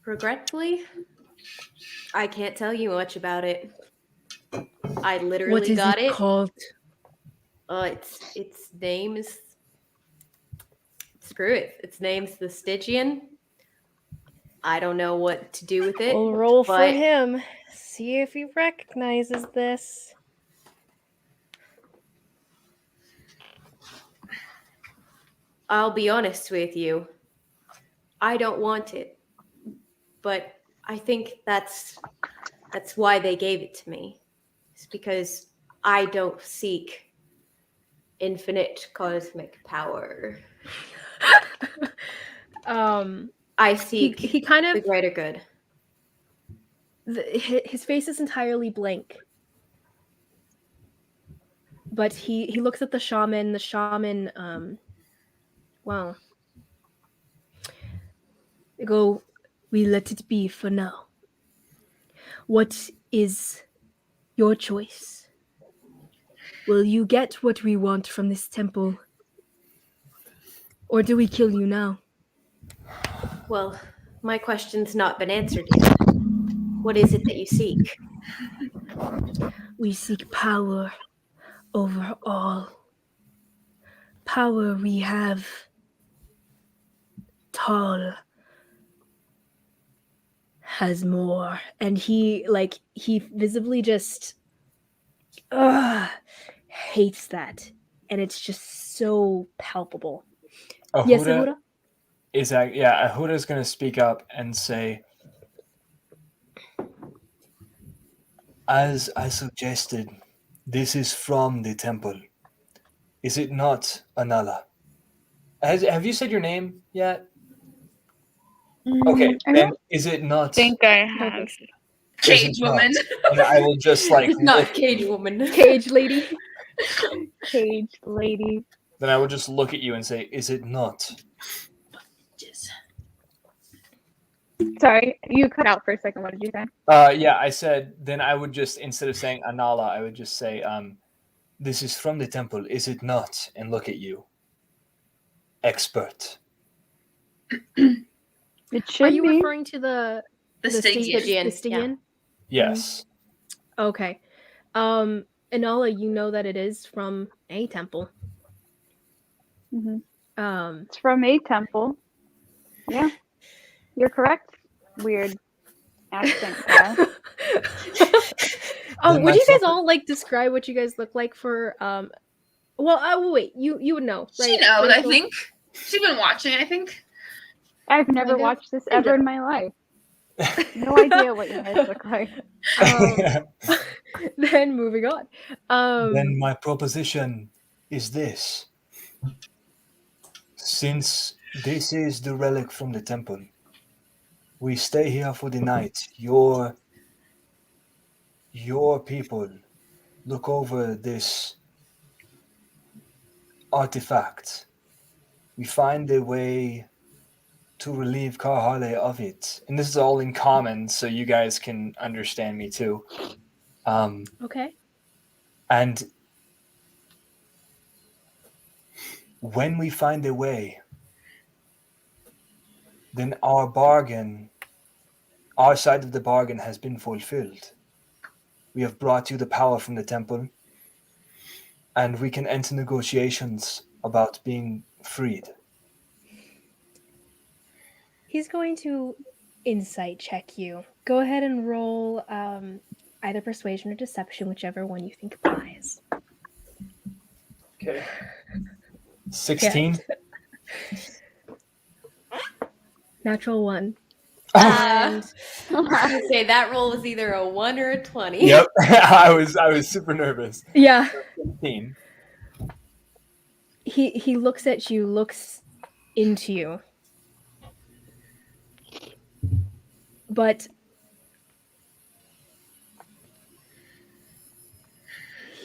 Regretfully, I can't tell you much about it. I literally What is got it called? Its name is screw it. Its name's the Stygian. I don't know what to do with it. We'll roll for but him. See if he recognizes this. I'll be honest with you. I don't want it. But I think that's why they gave it to me. It's because I don't seek infinite cosmic power. I seek he kind the of greater good. his face is entirely blank, but he looks at the shaman. The shaman, well, they go, we let it be for now. What is your choice? Will you get what we want from this temple, or do we kill you now? Well, my question's not been answered yet. What is it that you seek? We seek power over all. Power we have. Tall has more. And he visibly just hates that. And it's just so palpable. Yes, Ahuda? Ahuda's going to speak up and say, as I suggested, this is from the temple. Is it not, Anala? Have you said your name yet? Mm, Okay, I then don't is it not? think I have. Cage woman. And I will just like It's not cage woman. Cage lady. Cage lady. Then I will just look at you and say, is it not? Sorry, you cut out for a second. What did you say? I said, then I would just, instead of saying Anala, I would just say, this is from the temple, is it not? And look at you. Expert. It should Are you be. referring to the Stygian. Stygian? yes. Okay. Anala, you know that it is from a temple. Mhm. Um, It's from a temple. Yeah, you're correct. Weird accent guy. would you guys all like describe what you guys look like for well, wait, you would know, right? She knows, I Rachel? think. She's been watching, I think. I've never Kinda. watched this ever in my life. No idea what you guys look like. Then moving on. Then my proposition is this. Since this is the relic from the temple, we stay here for the night. Your people look over this artifact. We find a way to relieve Karhale of it. And this is all in common, so you guys can understand me too. Okay. And when we find a way, then our side of the bargain has been fulfilled. We have brought you the power from the temple, and we can enter negotiations about being freed. He's going to insight check you. Go ahead and roll either persuasion or deception, whichever one you think applies. Okay. 16. Natural 1. And I would say that roll was either a 1 or a 20. Yep. I was super nervous. Yeah. 15. He looks at you, looks into you. But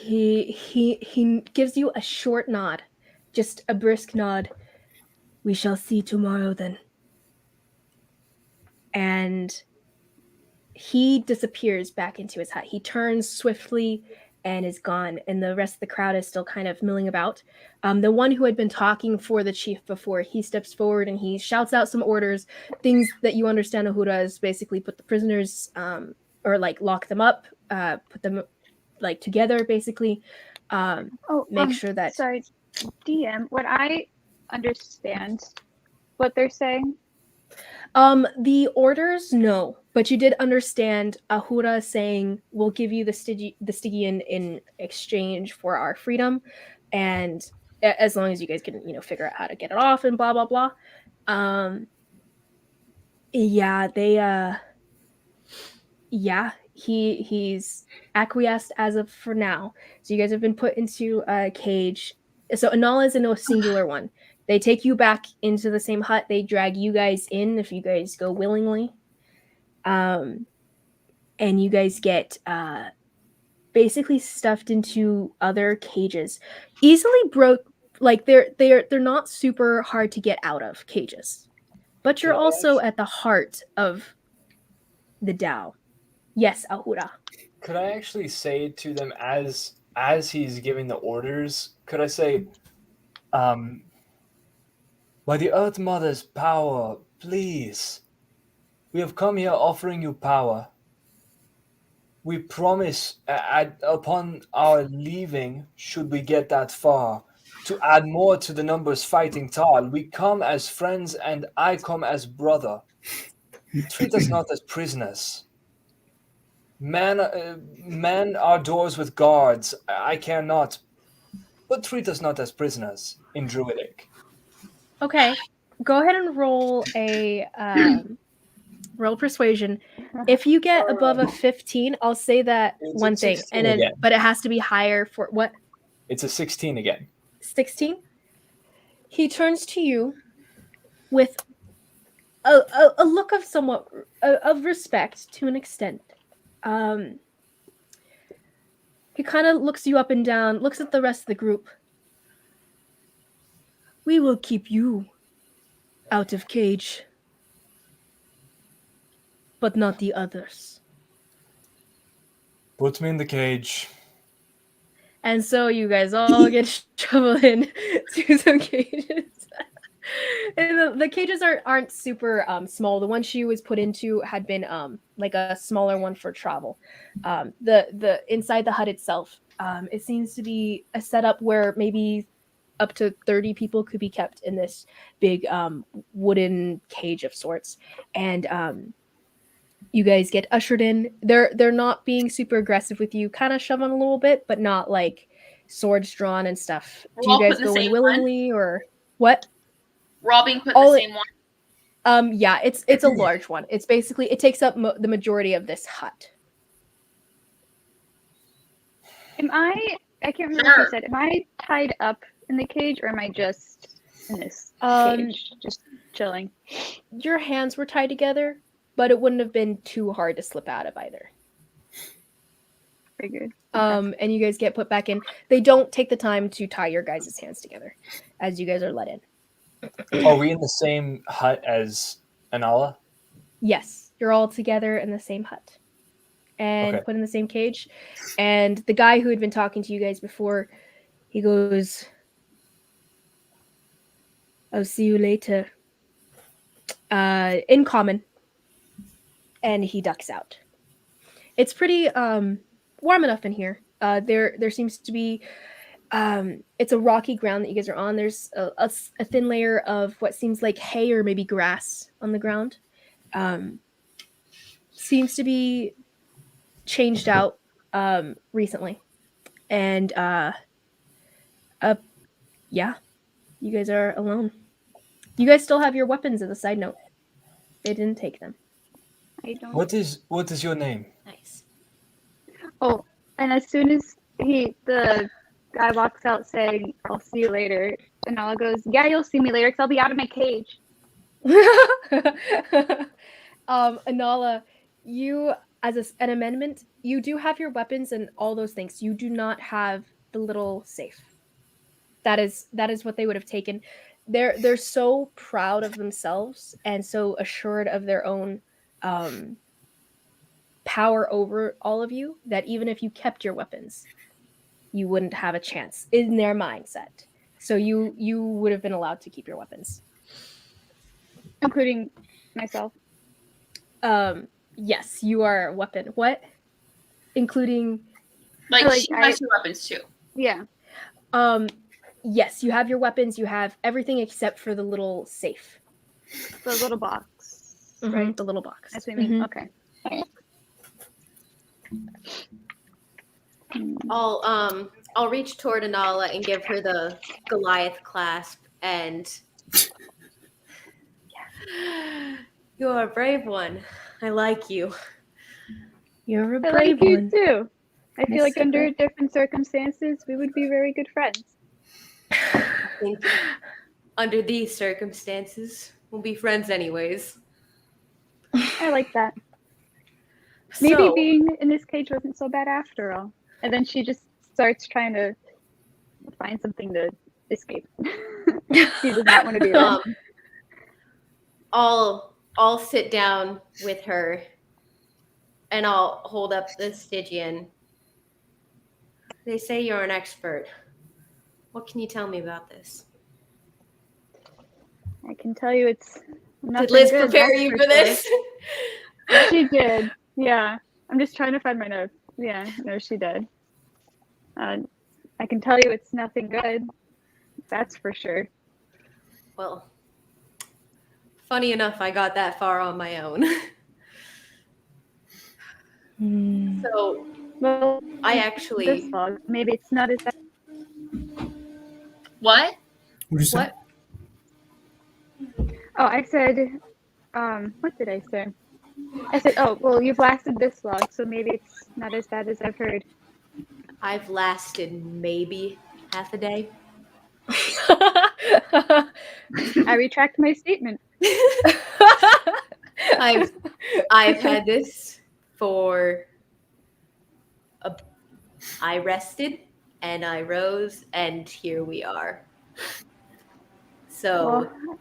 he gives you a short nod, just a brisk nod. We shall see tomorrow then. And he disappears back into his hut. He turns swiftly and is gone, and the rest of the crowd is still kind of milling about. The one who had been talking for the chief before, he steps forward and he shouts out some orders, things that you understand Ahuda is basically put the prisoners or like lock them up, put them like together basically. Make sure that Sorry, DM, would I understand what they're saying? The orders, no, but you did understand Ahura saying, "We'll give you the Stygian in exchange for our freedom, and as long as you guys can, figure out how to get it off and blah blah blah." Yeah, he's acquiesced as of for now. So you guys have been put into a cage. So Anala is in a singular one. They take you back into the same hut. They drag you guys in if you guys go willingly. And you guys get basically stuffed into other cages. Easily broke, like they're not super hard to get out of cages. But you're also at the heart of the Tao. Yes, Ahura. Could I actually say to them as he's giving the orders, could I say, by the Earth Mother's power, please, we have come here offering you power. We promise upon our leaving, should we get that far, to add more to the numbers fighting Tal. We come as friends and I come as brother. Treat us not as prisoners. Man our doors with guards. I care not. But treat us not as prisoners in Druidic. Okay. Go ahead and roll a roll persuasion. If you get above a 15, I'll say that It's one a thing. 16 And then again. but it has to be higher for what? It's a 16 again. 16? He turns to you with a look of somewhat of respect to an extent. He kind of looks you up and down, looks at the rest of the group. We will keep you out of cage, but not the others. Put me in the cage. And so you guys all get shoveled in to some cages. And the cages aren't super small. The one she was put into had been like a smaller one for travel. The inside the hut itself, it seems to be a setup where maybe up to 30 people could be kept in this big wooden cage of sorts. And you guys get ushered in. They're not being super aggressive with you, kind of shoving a little bit, but not like swords drawn and stuff. Do you guys go in willingly or what? We're all being put in the same one. Yeah, it's a large one. It's basically it takes up the majority of this hut. I can't remember what you said. Am I tied up in the cage or am I just in this cage, just chilling? Your hands were tied together, but it wouldn't have been too hard to slip out of either. Figured. And you guys get put back in. They don't take the time to tie your guys' hands together as you guys are let in. Are we in the same hut as Anala? Yes, you're all together in the same hut and Okay. put in the same cage. And the guy who had been talking to you guys before, he goes, "I'll see you later." In common. And he ducks out. It's pretty warm enough in here. There seems to be it's a rocky ground that you guys are on. There's a thin layer of what seems like hay or maybe grass on the ground. Seems to be changed out recently. And yeah, you guys are alone. You guys still have your weapons as a side note. They didn't take them. I don't. What is your name? Nice. Oh, and as soon as the guy walks out saying, "I'll see you later," and Nala goes, "Yeah, you'll see me later because I'll be out of my cage." Anala, you as an amendment, you do have your weapons and all those things. You do not have the little safe. That is what they would have taken. They're so proud of themselves and so assured of their own power over all of you that even if you kept your weapons, you wouldn't have a chance in their mindset. So you would have been allowed to keep your weapons, Including myself. Yes, you are a weapon. What? Including Like Like, she has two weapons too. Yeah. Yes, you have your weapons. You have everything except for the little safe. The little box. Mm-hmm, Right? the little box. That's what I mean. Mhm. Okay. Okay. I'll reach toward Anala and give her the Goliath clasp, and you're a brave one. I like you. You're a I brave like you one. too. I feel like Miss under Secret. different circumstances, we would be very good friends. I think under these circumstances, we'll be friends anyways. I like that. Maybe So, being in this cage wasn't so bad after all. And then she just starts trying to find something to escape. She does not want to be there. I'll sit down with her, and I'll hold up the Stygian. They say you're an expert. What can you tell me about this? I can tell you it's nothing Did Liz good, prepare that's you for for sure. this? She did. Yeah. I'm just trying to find my notes. Yeah, no, she did. I can tell you it's nothing good. That's for sure. Well, funny enough, I got that far on my own. So Well, I this actually log, maybe it's not as bad. What? What'd you say? what? Oh, I said, what did I say? I said, oh, well, you've lasted this long, so maybe it's not as bad as I've heard. I've lasted maybe half a day. I retract my statement. I've had this for I rested and I rose and here we are. So Well,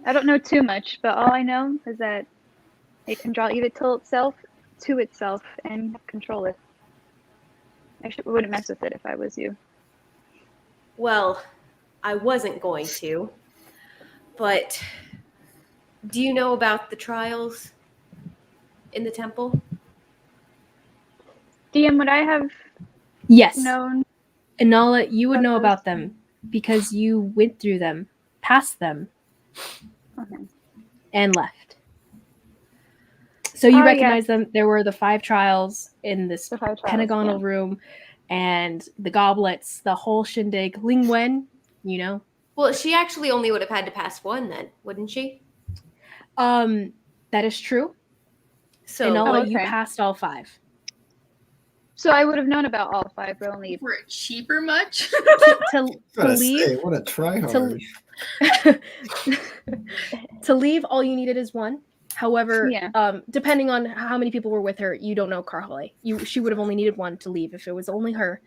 I don't know too much, but all I know is that it can draw either to itself and control it. I wouldn't mess with it if I was you. well, I wasn't going to, but do you know about the trials in the temple? DM, would I have Yes. known? Anala, you would know those? about them because you went through them, passed them, Okay. and left. So you Oh, recognize yes. them. There were the 5 trials in this The 5 trials, pentagonal room, and the goblets, the whole shindig. Ling Wen, you know. Well, she actually only would have had to pass one then, wouldn't she? That is true. So Anala, you okay. passed all 5. So I would have known about all 5, but only Were it cheaper much? to Gotta leave. say, what a tryhard. To leave, all you needed is 1. However, Yeah. Depending on how many people were with her, you don't know Carhole. She would have only needed 1 to leave if it was only her.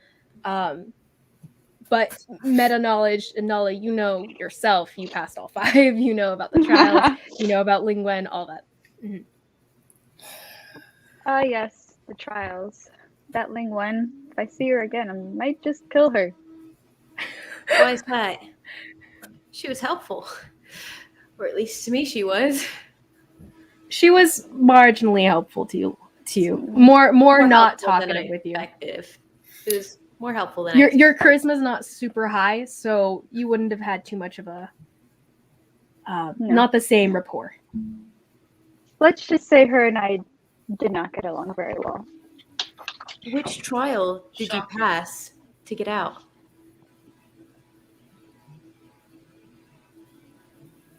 But meta knowledge, Nala, you know yourself. You passed all 5. You know about the trials. You know about Ling Wen, all that. Mm-hmm. Yes, the trials. That Ling Wen, if I see her again, I might just kill her. why is that? She was helpful. Or at least to me she was. She was marginally helpful to you. More not talkative with you. Effective. It was more helpful than Your charisma's not super high, so you wouldn't have had too much of a not the same rapport. Let's just say her and I did not get along very well. Which trial did you pass to get out?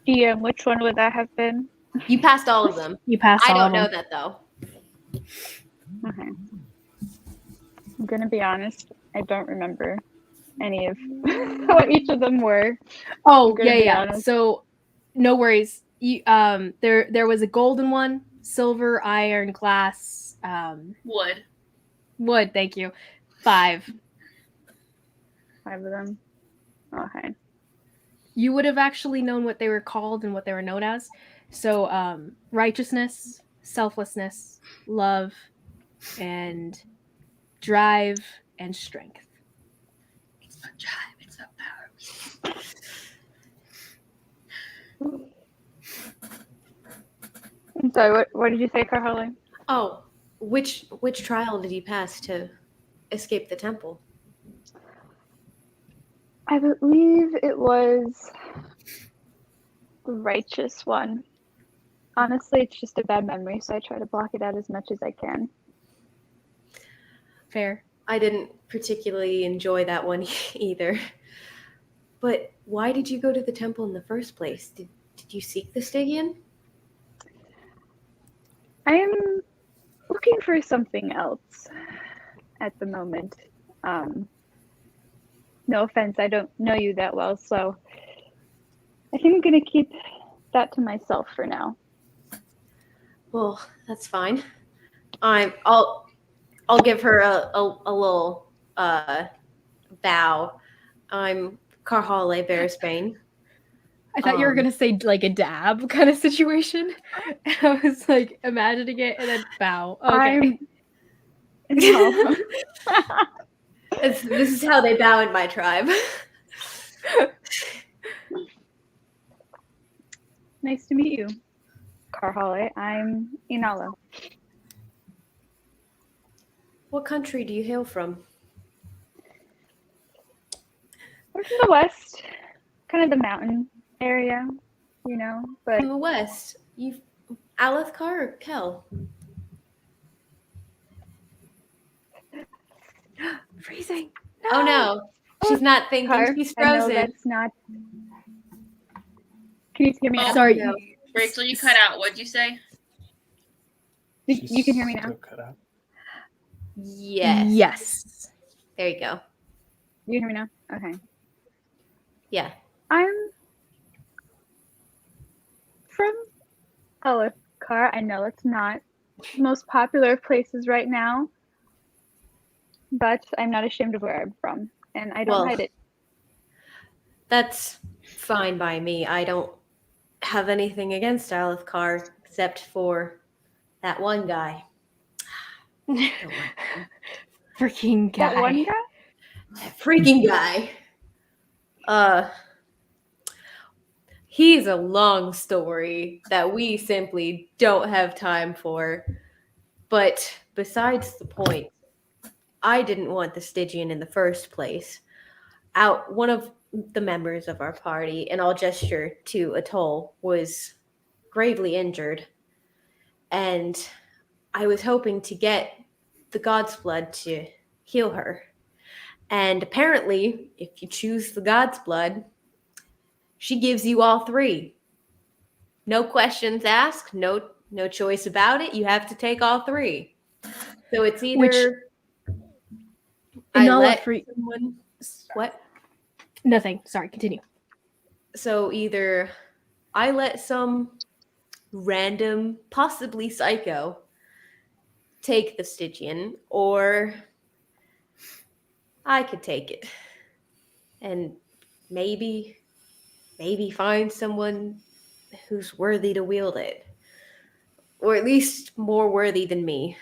DM, which one would that have been? You passed all of them. You passed I all don't of know them. that though. Okay. I'm gonna be honest, I don't remember any of what each of them were. Oh, gonna be yeah. honest. So no worries. You, there was a golden one, silver, iron, glass, wood, thank you. 5. 5 of them. Okay. You would have actually known what they were called and what they were known as. So righteousness, selflessness, love, and drive and strength. It's not drive, it's not power. I'm sorry, what did you say, Carhole? Oh, which trial did you pass to escape the temple? I believe it was the righteous one. Honestly, it's just a bad memory, so I try to block it out as much as I can. Fair. I didn't particularly enjoy that one either. But why did you go to the temple in the first place? Did you seek the Stygian? I am looking for something else at the moment. No offense, I don't know you that well, so I think I'm gonna keep that to myself for now. Well, that's fine. I'll give her a little bow. I'm Carhale Bearsbane. I thought you were gonna say like a dab kind of situation. I was like imagining it and then bow. Okay. No. This is how they bow in my tribe. Nice to meet you, Carhale. I'm Inala. What country do you hail from? We're from the west, kind of the mountain area, you know, but From the west. You Alethkar or Kel? Freezing. Oh no. She's not thinking. Car, She's I know frozen. that's not. Can you hear me now? Sorry. No. Rachel, you cut out. What'd you say? You can hear me now? Still cut out. Yes. Yes. There you go. You can hear me now? Okay. Yeah. I'm from Alethkar. I know it's not the most popular of places right now, but I'm not ashamed of where I'm from, and I don't hide it. That's fine by me. I don't have anything against Alethkar except for that one guy. Don't like him. Freaking guy. That one guy? That freaking guy. He's a long story that we simply don't have time for. But besides the point, I didn't want the Stygian in the first place. One of the members of our party, and I'll gesture to Atoll, was gravely injured. And I was hoping to get the God's Blood to heal her. And apparently, if you choose the God's Blood, she gives you all three. No questions asked, no choice about it. You have to take all three. So it's either I let someone... What? Nothing. Sorry, continue. So either I let some random, possibly psycho, take the Stygian, or I could take it. And maybe find someone who's worthy to wield it. Or at least more worthy than me.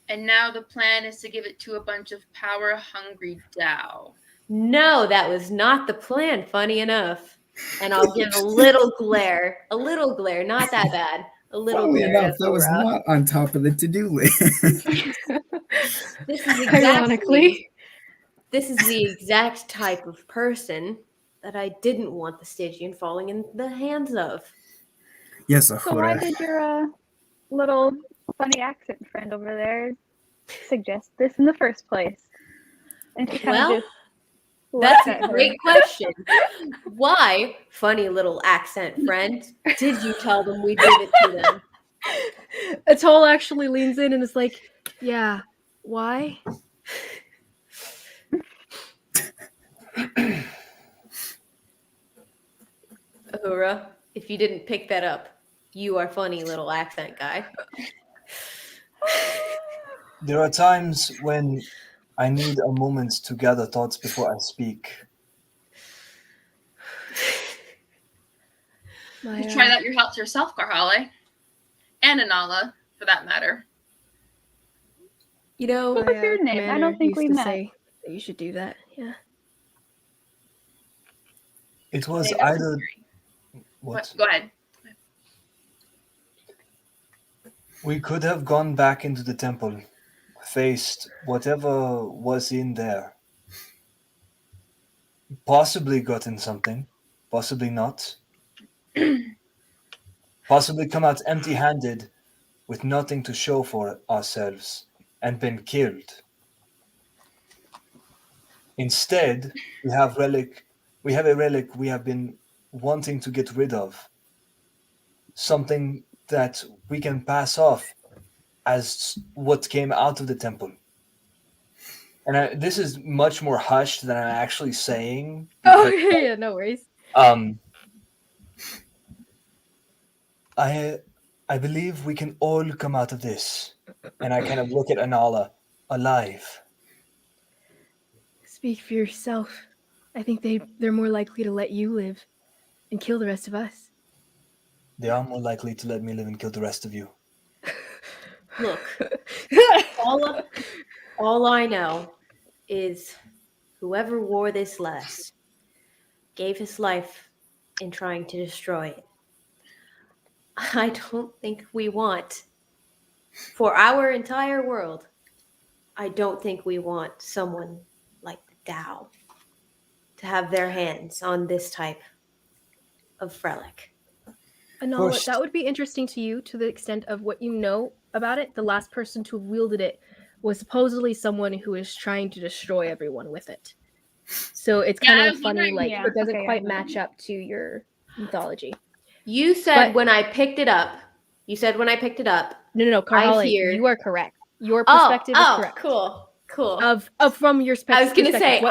And now the plan is to give it to a bunch of power-hungry Dao. No, that was not the plan, funny enough. And I'll give a little glare, not that bad. A little Funnily glare. enough, that was not on top of the to-do list. This is Ironically. This is the exact type of person that I didn't want the Stygian falling in the hands of. Yes, So why did your little funny accent friend over there suggest this in the first place? And she kind of just that's a great question. Why, funny little accent friend, did you tell them we did it to them? Atoll actually leans in and is like, yeah, why? Uhura, if you didn't pick that up, you are funny little accent guy. There are times when I need a moment to gather thoughts before I speak. You try that yourself, Carhale. And Inala, for that matter. You know, what was your name? I don't think we met. Say that you should do that. Yeah. It was either... What? Go ahead. We could have gone back into the temple, faced whatever was in there. possibly gotten something, possibly not. Possibly come out empty-handed with nothing to show for ourselves and been killed. Instead, we have a relic we have been wanting to get rid of. Something that we can pass off as what came out of the temple. And this is much more hushed than I'm actually saying. Oh yeah, no worries. I believe we can all come out of this. And I kind of look at Anala, alive. Speak for yourself. I think they're more likely to let you live and kill the rest of us. They are more likely to let me live and kill the rest of you. Look, all I know is whoever wore this last gave his life in trying to destroy it. I don't think we want, for our entire world, I don't think we want someone like the Tao to have their hands on this type of relic. Anala, that would be interesting to you to the extent of what you know about it. The last person to have wielded it was supposedly someone who is trying to destroy everyone with it. So it's kind of funny, like it doesn't quite match up to your mythology. You said when I picked it up. No, Karhali, you are correct. Your perspective is correct. Cool. Of from your perspective. I was gonna say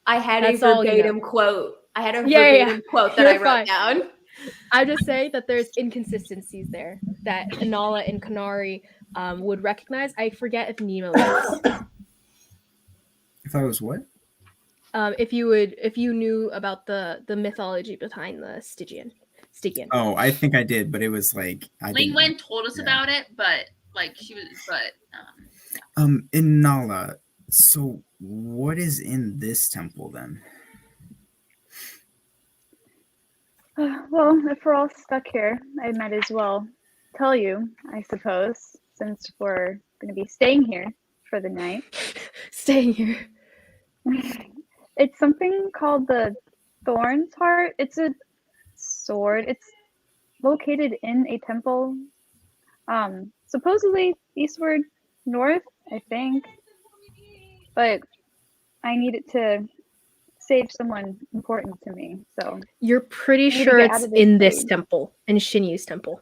I had a verbatim quote. I had a verbatim quote that I wrote down. I just say that there's inconsistencies there that Anala and Kanari would recognize. I forget if Nemo is. If I was what? If you knew about the mythology behind the Stygian. Oh, I think I did, but it was like Ling told us about it, but like she was, in Nala. So what is in this temple then? Well, if we're all stuck here, I might as well tell you, I suppose, since we're going to be staying here for the night. Staying here. It's something called the Thorn's Heart. It's a sword. It's located in a temple, supposedly eastward north, I think. But I need it to save someone important to me. So you're pretty sure it's in this temple, in Shinyu's temple.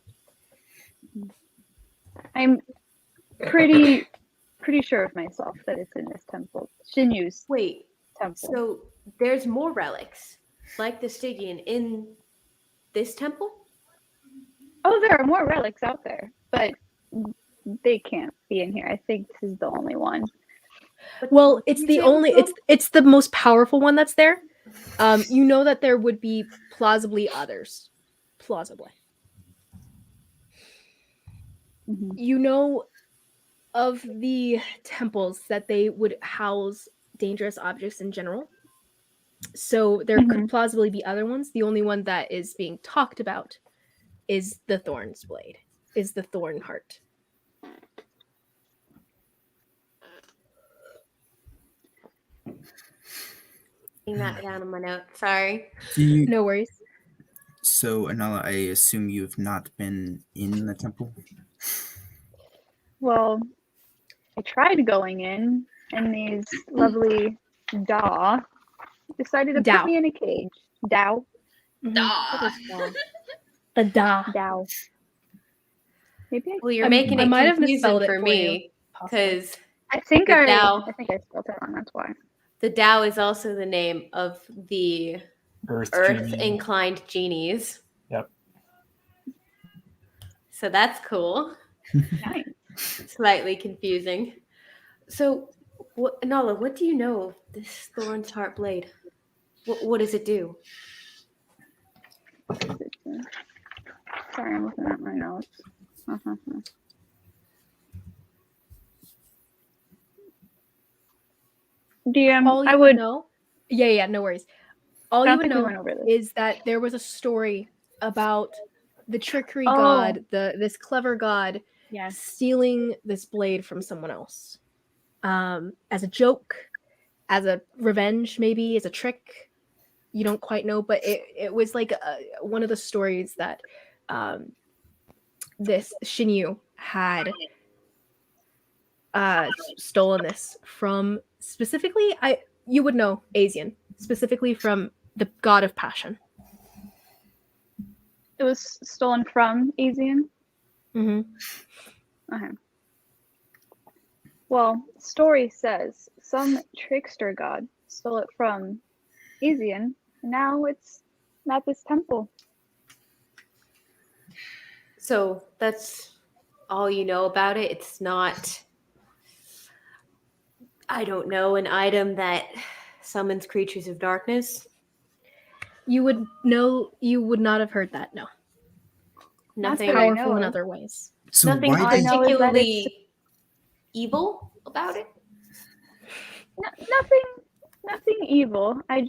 I'm pretty sure of myself that it's in this temple. Shinyu's temple. So there's more relics like the Stygian in this temple? Oh, there are more relics out there, but they can't be in here. I think this is the only one. Well, it's the only it's the most powerful one that's there. You know that there would be plausibly others. Plausibly. Mm-hmm. You know of the temples that they would house dangerous objects in general. So there could plausibly be other ones. The only one that is being talked about is the Thorn's Blade, is the Thorn Heart. Putting that down on my note. Sorry. No worries. So, Anala, I assume you've not been in the temple? Well, I tried going in, and these lovely Daw decided to put me in a cage. Daw. The Da. Daw. Maybe you're making it confusing for me because I think I spelled it wrong. That's why. The Tao is also the name of the Earth-inclined genies. Yep. So that's cool. Nice. Slightly confusing. So, Nala, what do you know of this Thorn's Heart Blade? What does it do? Sorry, I'm looking at my notes. All you would know. Yeah, no worries. All you would know is that there was a story about the trickery god, this clever god, stealing this blade from someone else, as a joke, as a revenge, maybe as a trick. You don't quite know, but it was like one of the stories that this Shinyu had stolen this from, specifically, you would know, Asian, specifically from the god of passion. It was stolen from Asian? Mm-hmm. Okay. Well, story says some trickster god stole it from Asian, and now it's at this temple. So that's all you know about it? It's not, I don't know, an item that summons creatures of darkness? You would not have heard that, no. Nothing That's what I Powerful know in of. other ways. So Nothing why I did know is that particularly evil about it? Nothing evil. I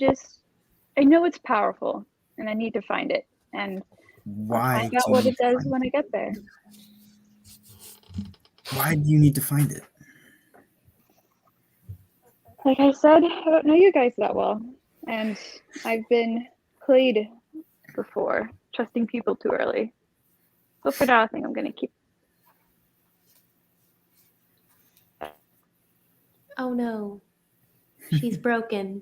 know it's powerful, and I need to find it, and I'll why find do out you what need it to does find when I get there. Why do you need to find it? Like I said, I don't know you guys that well, and I've been played before, trusting people too early. But for now, I think I'm gonna keep. Oh no. She's broken.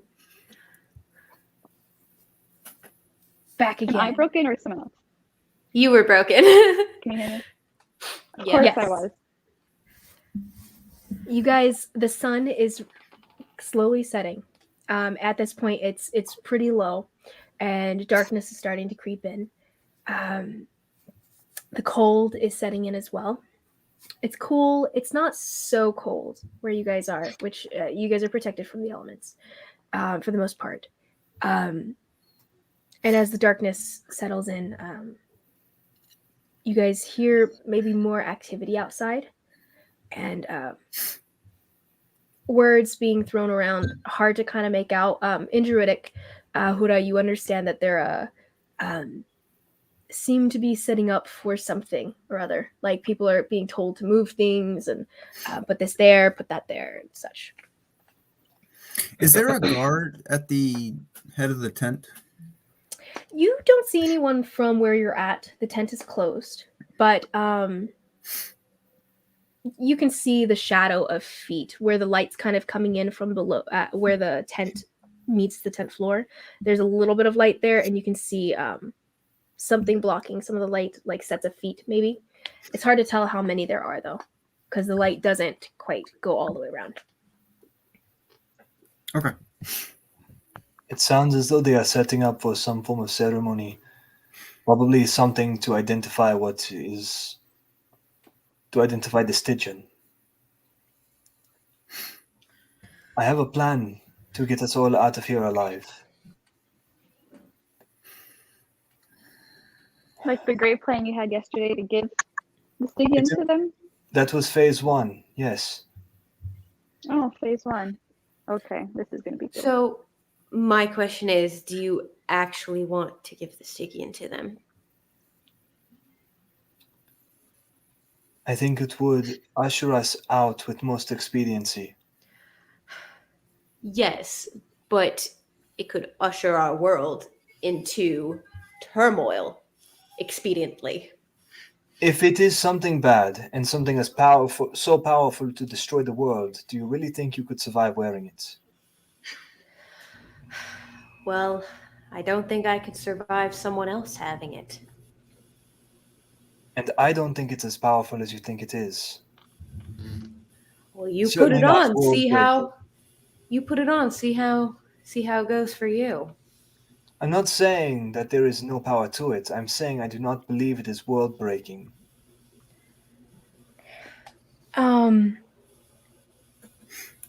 Back Am again. I broken or someone else? You were broken. Can you hear me? Of course Yes. I was. You guys, the sun is slowly setting. At this point, it's pretty low, and darkness is starting to creep in. The cold is setting in as well. It's cool. It's not so cold where you guys are, which you guys are protected from the elements for the most part. And as the darkness settles in, you guys hear maybe more activity outside, and words being thrown around, hard to kind of make out. In Druidic, Hura, you understand that they're seem to be setting up for something or other. Like people are being told to move things and put this there, put that there, and such. Is there a guard at the head of the tent? You don't see anyone from where you're at. The tent is closed, but you can see the shadow of feet where the light's kind of coming in from below, where the tent meets the tent floor. There's a little bit of light there, and you can see something blocking some of the light, like sets of feet, maybe. It's hard to tell how many there are, though, because the light doesn't quite go all the way around. Okay. It sounds as though they are setting up for some form of ceremony. Probably something to identify the Stygian. I have a plan to get us all out of here alive. Like the great plan you had yesterday to give the Stygian to them? That was phase 1, yes. Oh, phase 1. Okay, this is going to be good. So my question is, do you actually want to give the Stygian to them? I think it would usher us out with most expediency. Yes, but it could usher our world into turmoil expediently. If it is something bad and something as powerful, so powerful to destroy the world, do you really think you could survive wearing it? Well, I don't think I could survive someone else having it. And I don't think it's as powerful as you think it is. Well, you put Certainly it not on, world see breaking. how it goes for you. I'm not saying that there is no power to it. I'm saying I do not believe it is world breaking.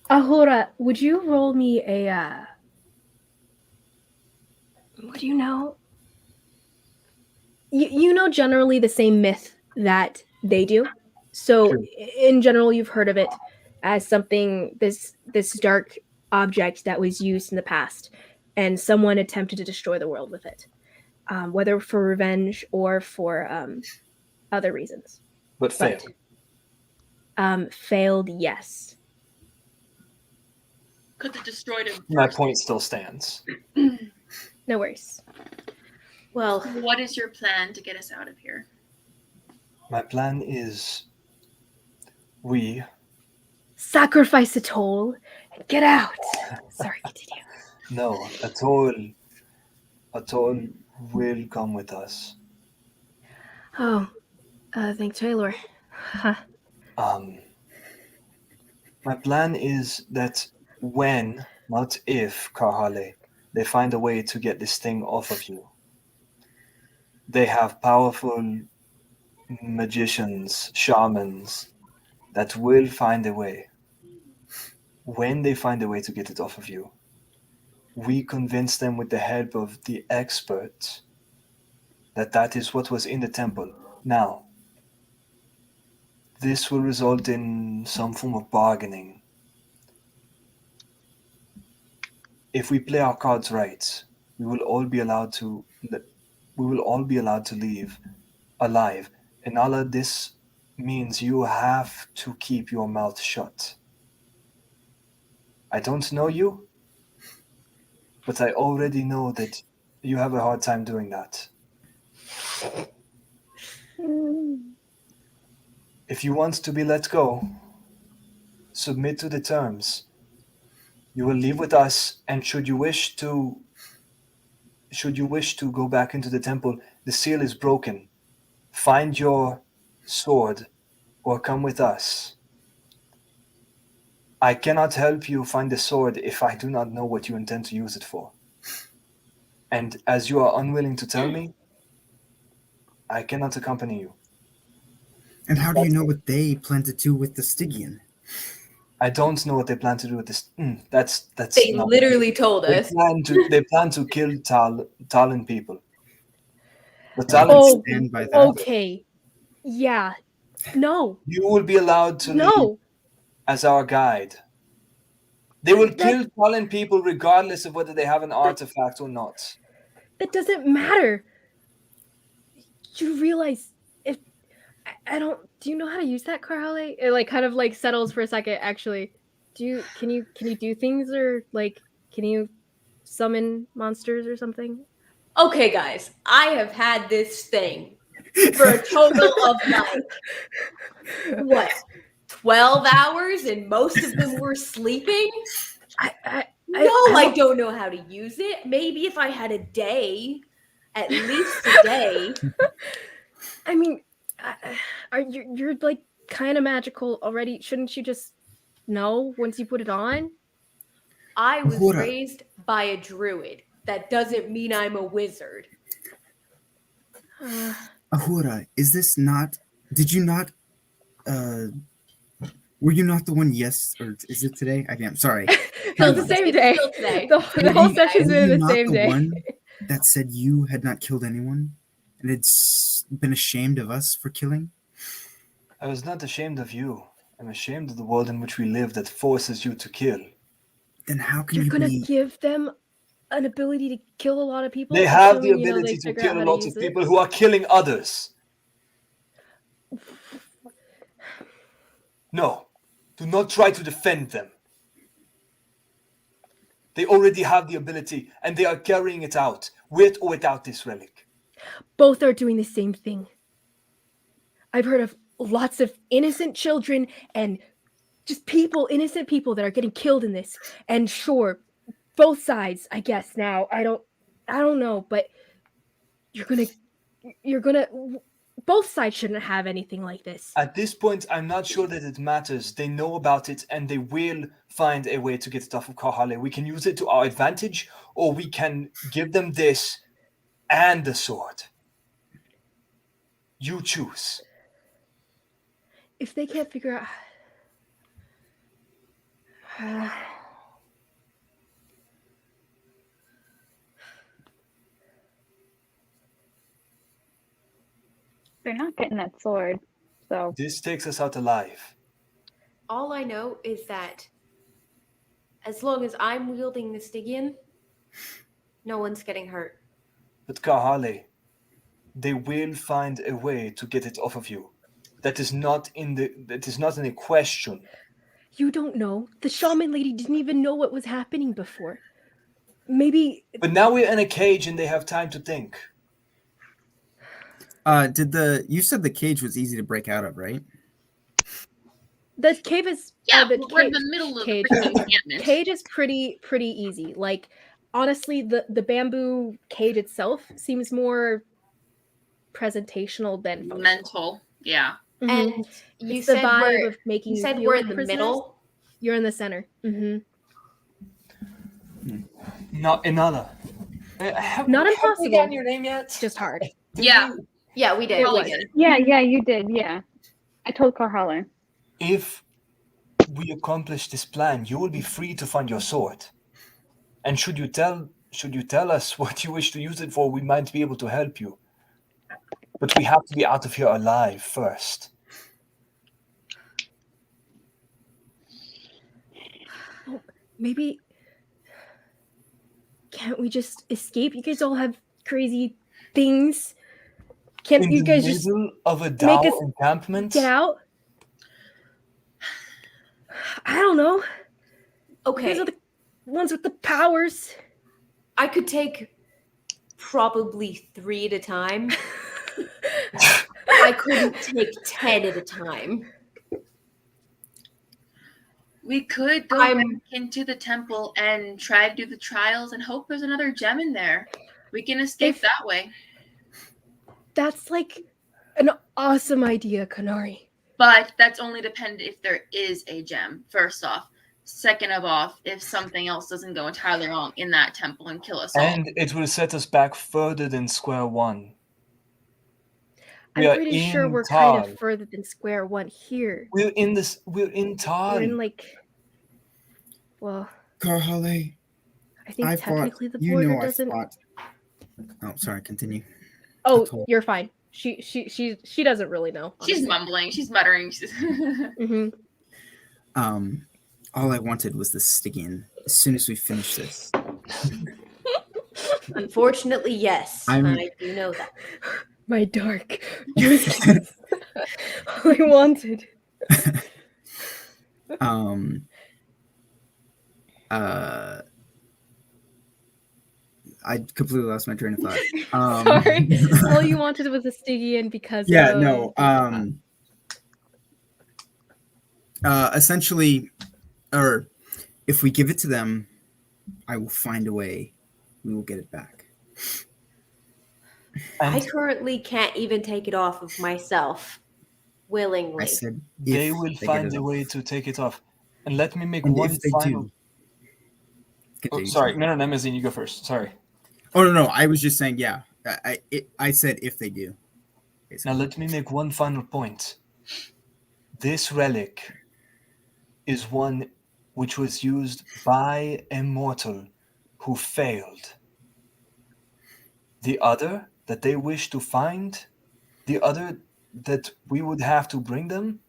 Ahura, would you roll me a what do you know? You know generally the same myth that they do. So True. in general, you've heard of it as something, this dark object that was used in the past, and someone attempted to destroy the world with it, whether for revenge or for other reasons. But failed. Failed, yes. Could have destroyed him. My first. point still stands. No worries. Well, What is your plan to get us out of here? My plan is we Sacrifice a toll and get out. Sorry, continue. no, a toll will come with us. Oh, thanks, Taylor. Huh. My plan is that when, not if, Karhale, they find a way to get this thing off of you. They have powerful magicians, shamans that will find a way. When they find a way to get it off of you, we convince them with the help of the experts that that is what was in the temple. Now, this will result in some form of bargaining. If we play our cards right, we will all be allowed to leave alive. And Allah, this means you have to keep your mouth shut. I don't know you, but I already know that you have a hard time doing that. If you want to be let go, submit to the terms. You will leave with us, and should you wish to go back into the temple, the seal is broken. Find your sword or come with us. I cannot help you find the sword if I do not know what you intend to use it for. And as you are unwilling to tell me, I cannot accompany you. And how do you know what they plan to do with the Stygian? I don't know what they plan to do with this. That's They not- literally told They us. plan to kill Talon people. The I Talon Oh, stand by that. okay. Yeah. No. you will be allowed to leave No. as our guide. They will That- kill Talon people regardless of whether they have an artifact or not. That doesn't matter. You realize if I don't. Do you know how to use that, Carhale? It like kind of like settles for a second. Actually, can you do things or like can you summon monsters or something? Okay, guys, I have had this thing for a total of like what 12 hours, and most of them were sleeping. I don't know how to use it. Maybe if I had a day, at least a day. I mean, are you're like kind of magical already? Shouldn't you just know once you put it on? I was Ahura. raised by a druid. That doesn't mean I'm a wizard. Ahura, is this not? Did you not? Were you not the one? Yes, or is it today? I can't. Sorry. No, the same day. Still today. The whole session's Were been you the not same the day. one that said you had not killed anyone and had been ashamed of us for killing? I was not ashamed of you. I'm ashamed of the world in which we live that forces you to kill. Then how can You're you gonna be? give them an ability to kill a lot of people? They have the assuming, you know, ability they to figure out kill a how to lot of use it? people who are killing others. No, do not try to defend them. They already have the ability, and they are carrying it out, with or without this relic. Both are doing the same thing. I've heard of lots of innocent children and just innocent people that are getting killed in this. And sure, both sides, I guess now. I don't know, but you're gonna both sides shouldn't have anything like this. At this point, I'm not sure that it matters. They know about it, and they will find a way to get it off of Kahale. We can use it to our advantage, or we can give them this and the sword. You choose. If they can't figure out They're not getting that sword, so This takes us out alive. All I know is that as long as I'm wielding the Stygian, no one's getting hurt. But Kahale, they will find a way to get it off of you. That is not in a question. You don't know. The shaman lady didn't even know what was happening before. Maybe. But now we're in a cage and they have time to think. You said the cage was easy to break out of, right? The cave is we're in the middle of the freaking encampment. Cage is pretty easy. Like honestly, the bamboo cage itself seems more presentational than functional. Mental. Yeah. Mm-hmm. And you it's said the vibe of making you said feel we're like in the prisoners. middle. You're in the center. Mm-hmm. Not another. Not impossible. Have we gotten your name yet? Just hard. Yeah. Yeah, we did. It was. Yeah, you did. Yeah, I told Carhala. If we accomplish this plan, you will be free to find your sword. And should you tell us what you wish to use it for, we might be able to help you. But we have to be out of here alive first. Maybe can't we just escape? You guys all have crazy things. Can't you guys just of a Dao encampment? get out? I don't know. Okay. You guys are the ones with the powers. I could take probably 3 at a time. I couldn't take 10 at a time. We could go back into the temple and try to do the trials and hope there's another gem in there. We can escape that way. That's like an awesome idea, Kanari. But that's only dependent if there is a gem, first off. Second of all, if something else doesn't go entirely wrong in that temple and kill us all. And it will set us back further than square one. I'm pretty sure we're kind of further than square one here. We're in Tal. We're in well, Carhale. I think technically the border doesn't. Oh, sorry. Continue. Oh, you're fine. She doesn't really know. Honestly. She's mumbling. She's muttering. Mm-hmm. All I wanted was the Stygian. As soon as we finish this. Unfortunately, yes. I do know that. My dark. All I wanted. I completely lost my train of thought. Sorry. All you wanted was a Stygian because essentially, or if we give it to them, I will find a way. We will get it back. I currently can't even take it off of myself willingly. I said they will find a way to take it off. And let me make one final. Sorry, no, Mesina, you go first. Sorry. Oh no, I was just saying, yeah. I said if they do. Basically. Now let me make one final point. This relic is one which was used by a mortal who failed. The other that they wish to find, the other that we would have to bring them,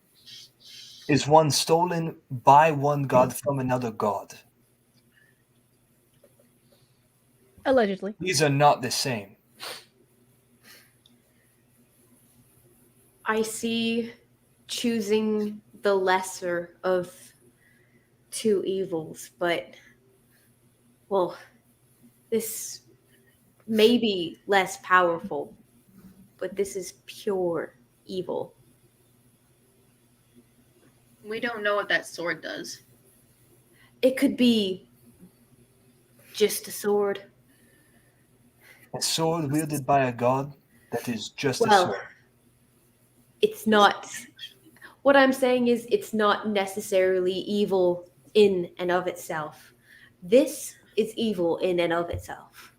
is one stolen by one god from another god. Allegedly. These are not the same. I see choosing the lesser of 2 evils, but, well, this may be less powerful, but this is pure evil. We don't know what that sword does. It could be just a sword. A sword wielded by a god that is just a sword. It's not. What I'm saying is it's not necessarily evil in and of itself. This is evil in and of itself.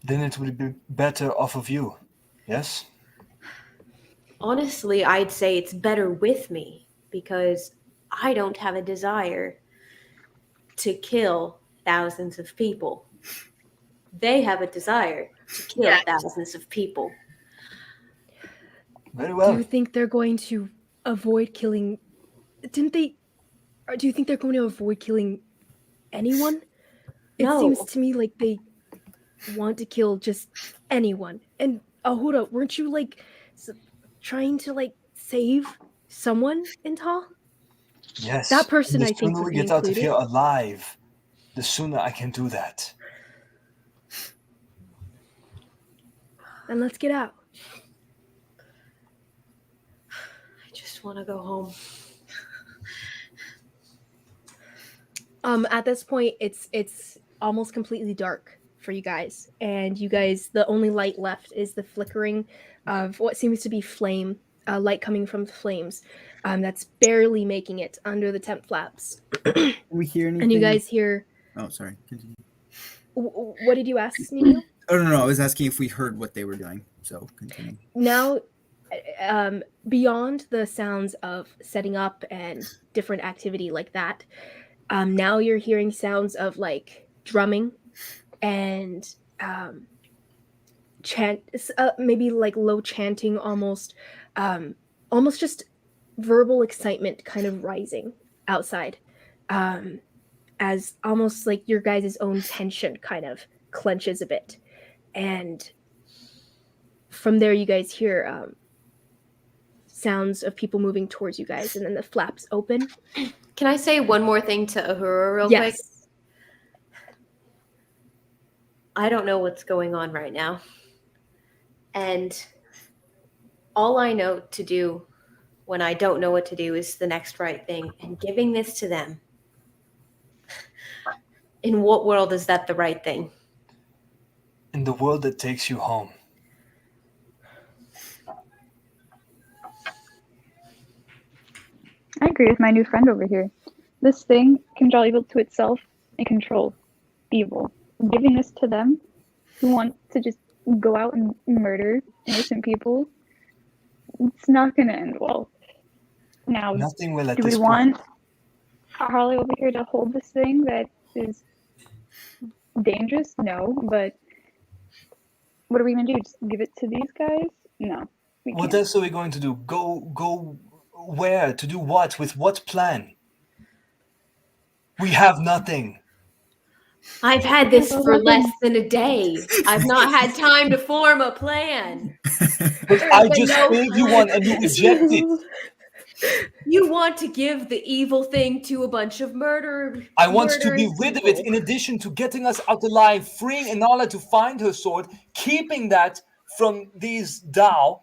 Then it would be better off of you, yes? Honestly, I'd say it's better with me because I don't have a desire to kill thousands of people. They have a desire to kill thousands of people. Very well. Do you think they're going to avoid killing? Didn't they? Or do you think they're going to avoid killing anyone? No. It seems to me like they want to kill just anyone. And Ahuda, weren't you trying to save someone in Tal? Yes. That person, and I the think, sooner would we be get out of included. here alive, the sooner I can do that. Then let's get out. I just want to go home. At this point, it's almost completely dark for you guys, and you guys, the only light left is the flickering of what seems to be flame, light coming from the flames. That's barely making it under the tent flaps. We hear anything? And you guys hear. Oh, sorry. Continue. What did you ask, Nino? Oh no, I was asking if we heard what they were doing. So continue. Now, beyond the sounds of setting up and different activity like that, now you're hearing sounds of like drumming and chant, maybe like low chanting, almost just verbal excitement kind of rising outside, as almost like your guys' own tension kind of clenches a bit. And from there, you guys hear sounds of people moving towards you guys, and then the flaps open. Can I say one more thing to Ahura real quick? Yes. I don't know what's going on right now. And all I know to do when I don't know what to do is the next right thing. And giving this to them, in what world is that the right thing? In the world that takes you home. I agree with my new friend over here. This thing can draw evil to itself and control evil. Giving this to them who want to just go out and murder innocent people, it's not going to end well. Now, Nothing will at do we this want Harley over here to hold this thing that is dangerous? No, but what are we going to do? Just give it to these guys? No. What else are we going to do? Go where? To do what? With what plan? We have nothing. I've had this for less than a day. I've not had time to form a plan. But I just gave you one and you rejected. You want to give the evil thing to a bunch of murderers. I want to be rid of it in addition to getting us out alive, freeing Inala to find her sword, keeping that from these Dao,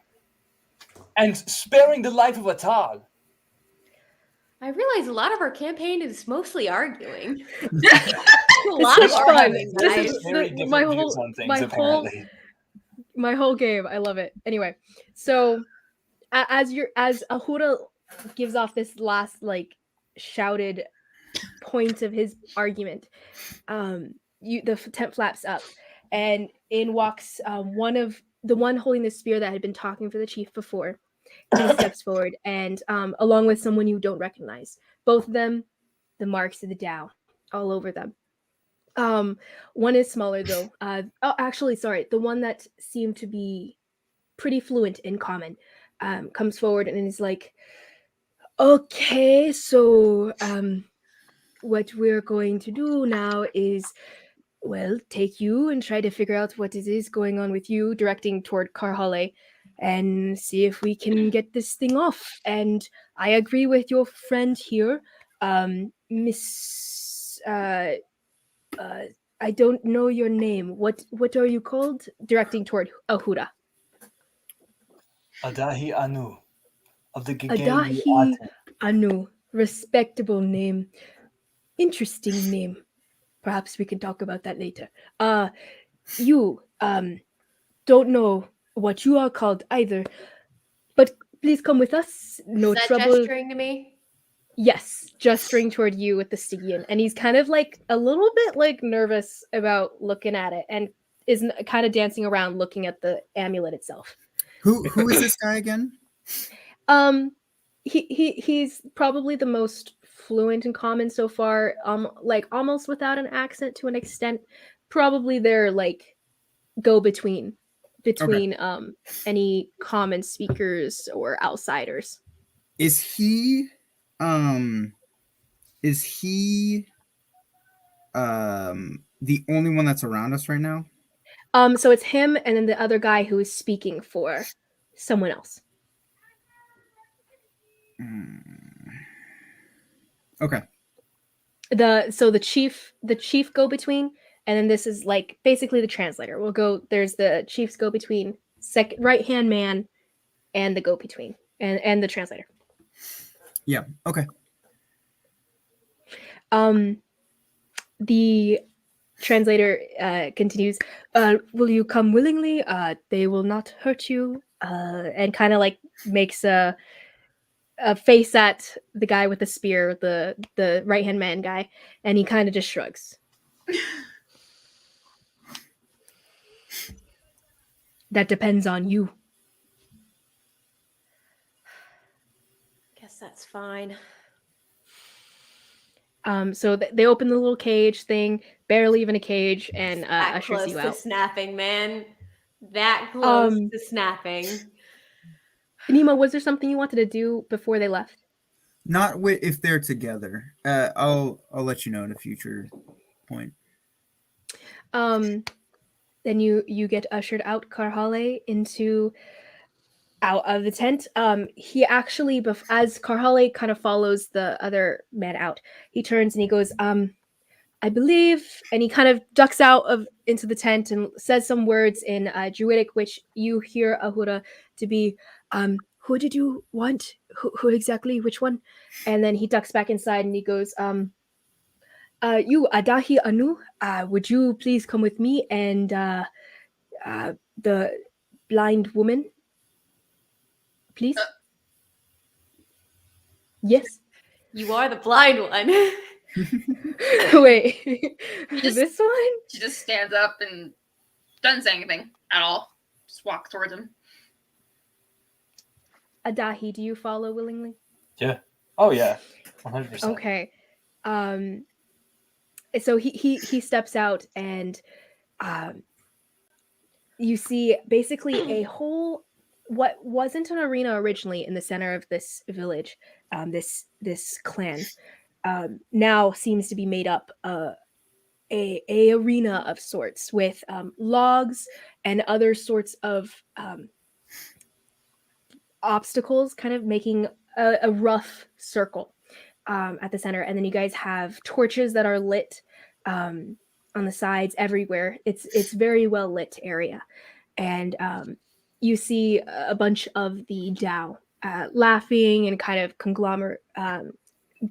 and sparing the life of Atal. I realize a lot of our campaign is mostly arguing. A lot of arguing. This is Very different views on things, apparently. My whole game. I love it. Anyway, so as Ahura gives off this last like shouted point of his argument, the tent flaps up, and in walks the one holding the spear that had been talking for the chief before. He steps forward, and along with someone you don't recognize, both of them, the marks of the Dao all over them. One is smaller though. The one that seemed to be pretty fluent in common comes forward and is like, okay, so what we're going to do now is, well, take you and try to figure out what it is going on with you, directing toward Karhale, and see if we can get this thing off. And I agree with your friend here, Miss. I don't know your name. What are you called? Directing toward Ahura. Adahi Anu of the Adahi Anu. Respectable name. Interesting name. Perhaps we can talk about that later. You don't know what you are called either, but please come with us. No Is that trouble. gesturing to me? Yes, gesturing toward you with the Stygian, and he's kind of like a little bit like nervous about looking at it, and is kind of dancing around looking at the amulet itself. Who is this guy again? He's probably the most fluent in common so far. Like almost without an accent to an extent. Probably they're like go between any common speakers or outsiders. Is he the only one that's around us right now? So it's him and then the other guy who is speaking for someone else. Okay. The chief go between, and then this is like basically the translator. We'll go. There's the chief's go between, second right hand man, and the go between, and the translator. Yeah. Okay. The translator continues. Will you come willingly? They will not hurt you. And kind of like makes a face at the guy with the spear, the right hand man guy, and he kind of just shrugs. That depends on you. Guess that's fine. So they open the little cage thing, barely even a cage, and That ushers close you to out. snapping, man. That close to snapping. Nemo, was there something you wanted to do before they left? Not if they're together. I'll let you know at a future point. Then you get ushered out, Karhale, out of the tent. He actually, as Karhale kind of follows the other man out, he turns and he goes, I believe, and he kind of ducks out into the tent and says some words in Druidic, which you hear Ahura to be, who did you want? Who exactly? Which one? And then he ducks back inside and he goes, you, Adahi Anu, would you please come with me and the blind woman? Please? Yes. You are the blind one. Wait, this one? She just stands up and doesn't say anything at all. Just walks towards him. Adahi, do you follow willingly? Yeah. Oh yeah. 100%. Okay. So he steps out and you see basically a whole what wasn't an arena originally in the center of this village, this clan, now seems to be made up a arena of sorts with logs and other sorts of obstacles, kind of making a rough circle at the center. And then you guys have torches that are lit on the sides everywhere. It's very well lit area, and you see a bunch of the Dao laughing and kind of conglomerate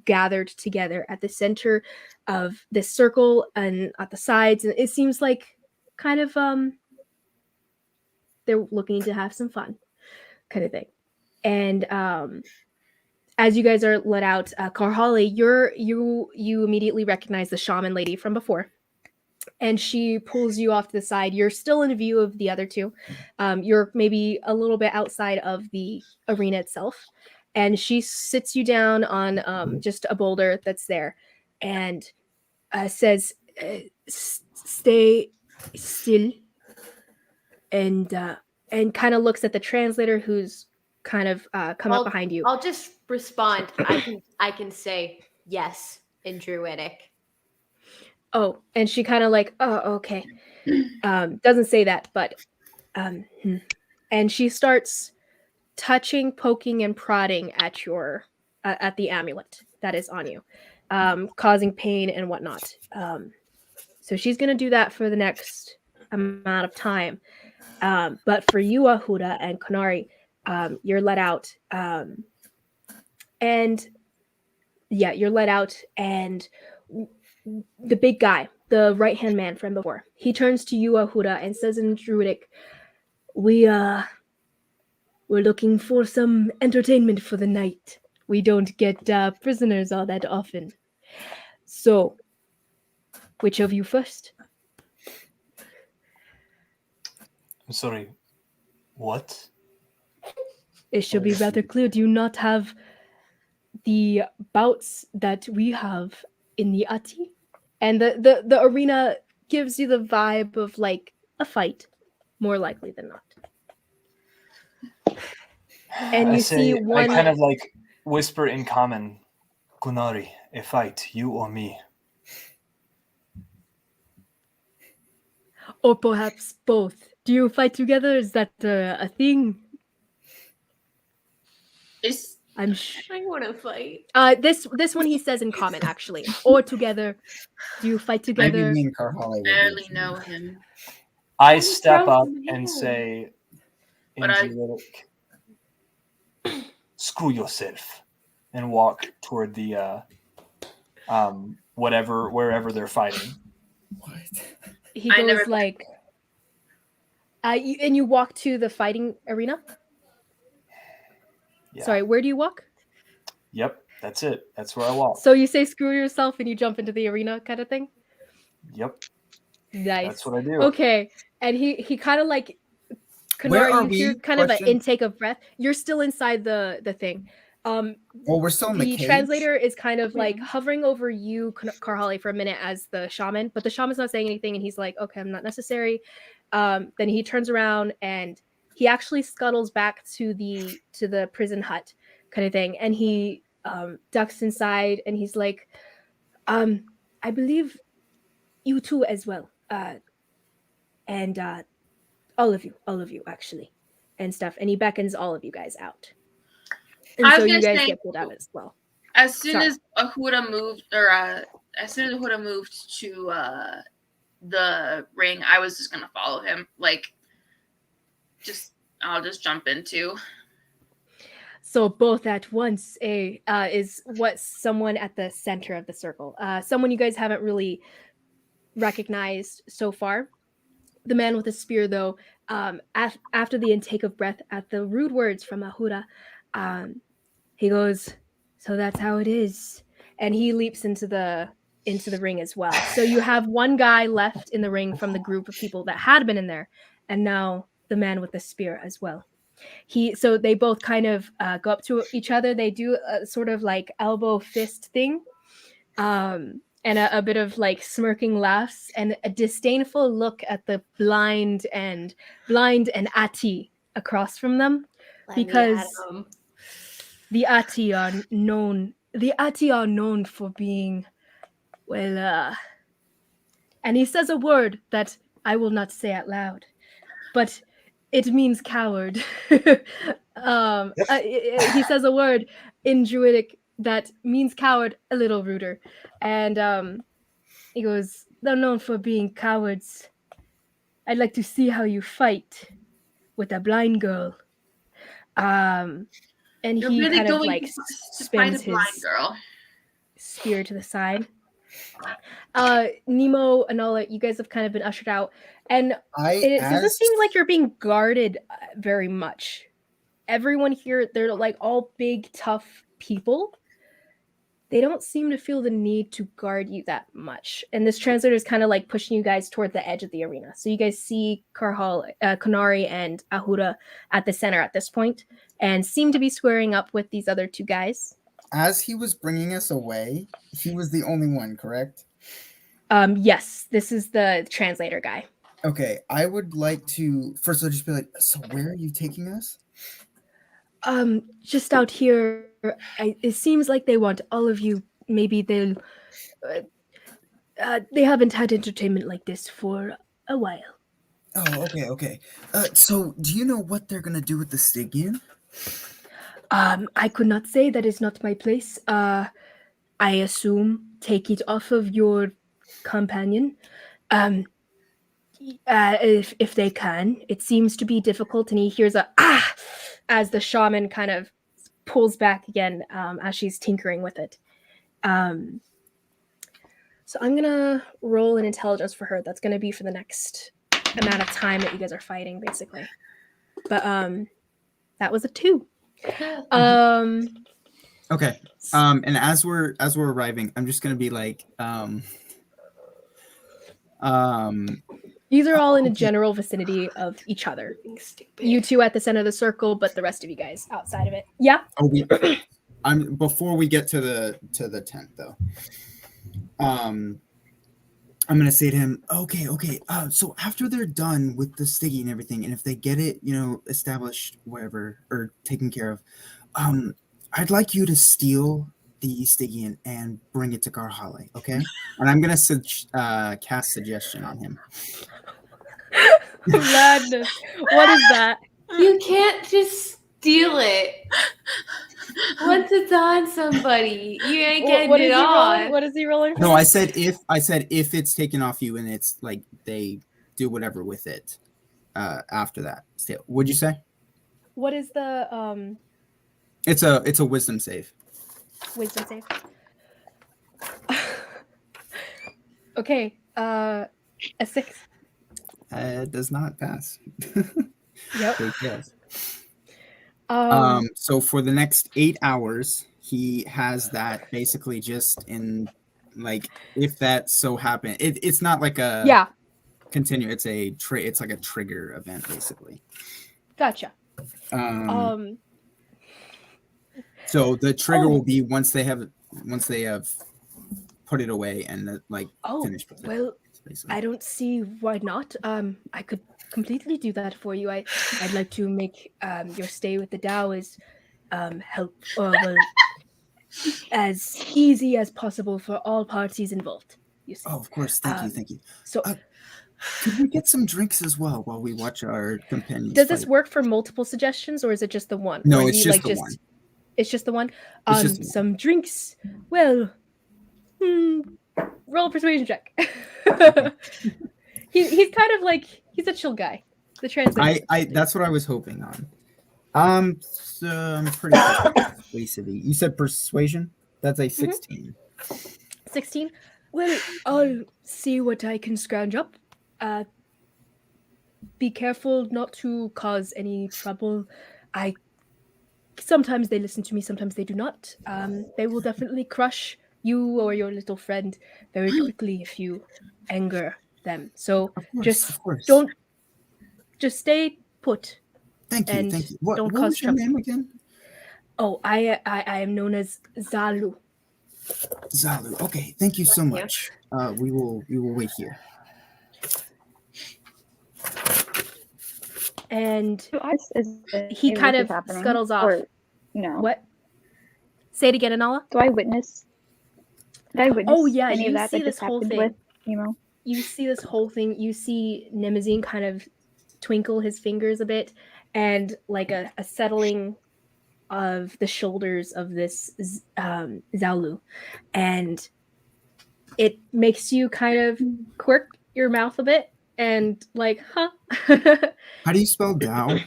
gathered together at the center of this circle and at the sides. And it seems like kind of they're looking to have some fun, kind of thing. And as you guys are let out, Karhale, you immediately recognize the shaman lady from before. And she pulls you off to the side. You're still in view of the other two. You're maybe a little bit outside of the arena itself. And she sits you down on just a boulder that's there and says, stay still. And kind of looks at the translator who's kind of come up behind you. I'll just respond. I can say yes in Druidic. Oh, and she kind of like, oh, okay. Doesn't say that, but and she starts touching, poking, and prodding at your at the amulet that is on you, causing pain and whatnot. So she's gonna do that for the next amount of time. But for you, Ahura and Konari, you're let out. And yeah, you're let out, and the big guy, the right-hand man from before, he turns to you, Ahura, and says in Druidic, we're looking for some entertainment for the night. We don't get prisoners all that often. So, which of you first? I'm sorry. What? It should be rather clear. Do you not have the bouts that we have in the Ati? And the arena gives you the vibe of like a fight, more likely than not. And you see one. I kind of like whisper in common, Kunari, a fight, you or me. Or perhaps both. Do you fight together? Is that a thing? Is I want to fight. This one he says in common actually, or together. Do you fight together? Maybe me and Carhali would Barely be- know him. I step up frozen and hand. say, in But I- Druidic, screw yourself, and walk toward the wherever they're fighting. What? He I goes never- like, and you walk to the fighting arena. Yeah. Sorry, where do you walk? Yep, that's it. That's where I walk. So you say screw yourself and you jump into the arena kind of thing? Yep, Nice. that's what I do. Okay. And he kind of like, Where Kanari, are you we? hear kind of Question. an intake of breath. You're still inside the thing. Well, we're still in the The cage. translator is kind of like hovering over you, Karhali, for a minute as the shaman, but the shaman's not saying anything, and he's like, okay, I'm not necessary. Then he turns around and he actually scuttles back to the prison hut kind of thing, and he ducks inside, and he's like, I believe you too as well, and all of you actually, and stuff, and he beckons all of you guys out. And I so was you gonna guys say- get pulled out as well. As soon Sorry. as Ahuda moved, to the ring, I was just gonna follow him. Like, I'll just jump into. So both at once, is what someone at the center of the circle, someone you guys haven't really recognized so far. The man with the spear, though, after the intake of breath, at the rude words from Ahuda, he goes, "So that's how it is," and he leaps into the ring as well. So you have one guy left in the ring from the group of people that had been in there, and now the man with the spear as well. So they both kind of go up to each other. They do a sort of like elbow fist thing, and a bit of like smirking laughs and a disdainful look at the blind and Ati across from them, because the Ati are known for being, well, and he says a word that I will not say out loud, but it means coward. He says a word in Druidic that means coward, a little ruder. And he goes, they're known for being cowards. I'd like to see how you fight with a blind girl. And You're he really kind of going like to fight spins a blind his girl. spear to the side. Nemo and all that, you guys have kind of been ushered out, and it doesn't seem like you're being guarded very much. Everyone here, they're like all big, tough people. They don't seem to feel the need to guard you that much. And this translator is kind of like pushing you guys toward the edge of the arena. So you guys see Kanari and Ahuda at the center at this point, and seem to be squaring up with these other two guys. As he was bringing us away, he was the only one, correct? Yes, this is the translator guy. Okay, I would like to first of all just be like, so where are you taking us? Just out here. It seems like they want all of you. Maybe they'll. They haven't had entertainment like this for a while. Oh, okay. So do you know what they're gonna do with the Stygian? I could not say. That is not my place. I assume take it off of your companion. If they can. It seems to be difficult, and he hears a ah as the shaman kind of pulls back again as she's tinkering with it. So I'm gonna roll an intelligence for her. That's gonna be for the next amount of time that you guys are fighting, basically. But that was a 2. Okay. And as we're arriving, I'm just gonna be like, these are all in a general vicinity of each other. You two at the center of the circle, but the rest of you guys outside of it. Yeah. Oh, before we get to the tent though. I'm gonna say to him, okay. So after they're done with the Stygian and everything, and if they get it, established, whatever, or taken care of, I'd like you to steal the Stygian and bring it to Karhali, okay? And I'm gonna cast suggestion on him. Madness. What is that? You can't just steal it. Once it's on somebody, you ain't getting What is it he rolling? off. What is he rolling for? No, I said if it's taken off you and it's like they do whatever with it after that. What'd you say? What is the It's a wisdom save. wisdom save? Okay, a 6. It does not pass. Yep. So he fails. So for the next 8 hours, he has that basically just in like if that so happened. It's not like a continue. It's it's like a trigger event basically. Gotcha. So the trigger will be once they have put it away and finished with it. Well, basically. I don't see why not. I could completely do that for you. I'd like to make your stay with the Tao as as easy as possible for all parties involved. You see. Oh, of course. Thank you. So, could we get some drinks as well while we watch our companions? Does this work for multiple suggestions, or is it just the one? No, it's just the one. It's just the one. It's just the one. Some drinks. Well, roll a persuasion check. He's kind of like he's a chill guy. The translation. That's what I was hoping on. So I'm pretty persuasive. You said persuasion? That's a 16. 16? Well, I'll see what I can scrounge up. Be careful not to cause any trouble. Sometimes they listen to me, sometimes they do not. They will definitely crush you or your little friend very quickly if you anger them. So don't stay put. Thank you. What was your name again? Oh, I am known as Zalu. Zalu. Okay, thank you so much. We will wait here. And he kind of scuttles off. No. What? Say it again, Anala. Did I witness Oh yeah, any you of that see that this just whole happened thing. with Emo? You see this whole thing. You see Nimazine kind of twinkle his fingers a bit, and like a settling of the shoulders of this Zalu, and it makes you kind of quirk your mouth a bit and like, huh? How do you spell Dao?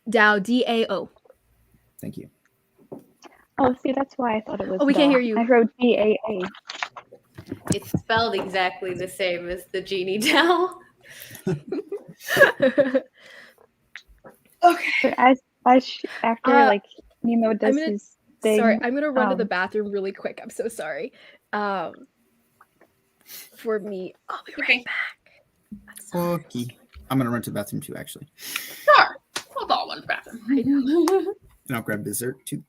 Dao, D-A-O. Thank you. Oh, see, that's why I thought it was. Oh, we can't hear you. I wrote D-A-A. It's spelled exactly the same as the genie Tao. Okay. But after like Nemo does his thing. Sorry, I'm gonna run to the bathroom really quick. I'm so sorry. For me, I'll be right back. Okay. I'm gonna run to the bathroom too, actually. Sure. We'll all run to the bathroom. I know. And I'll grab dessert too.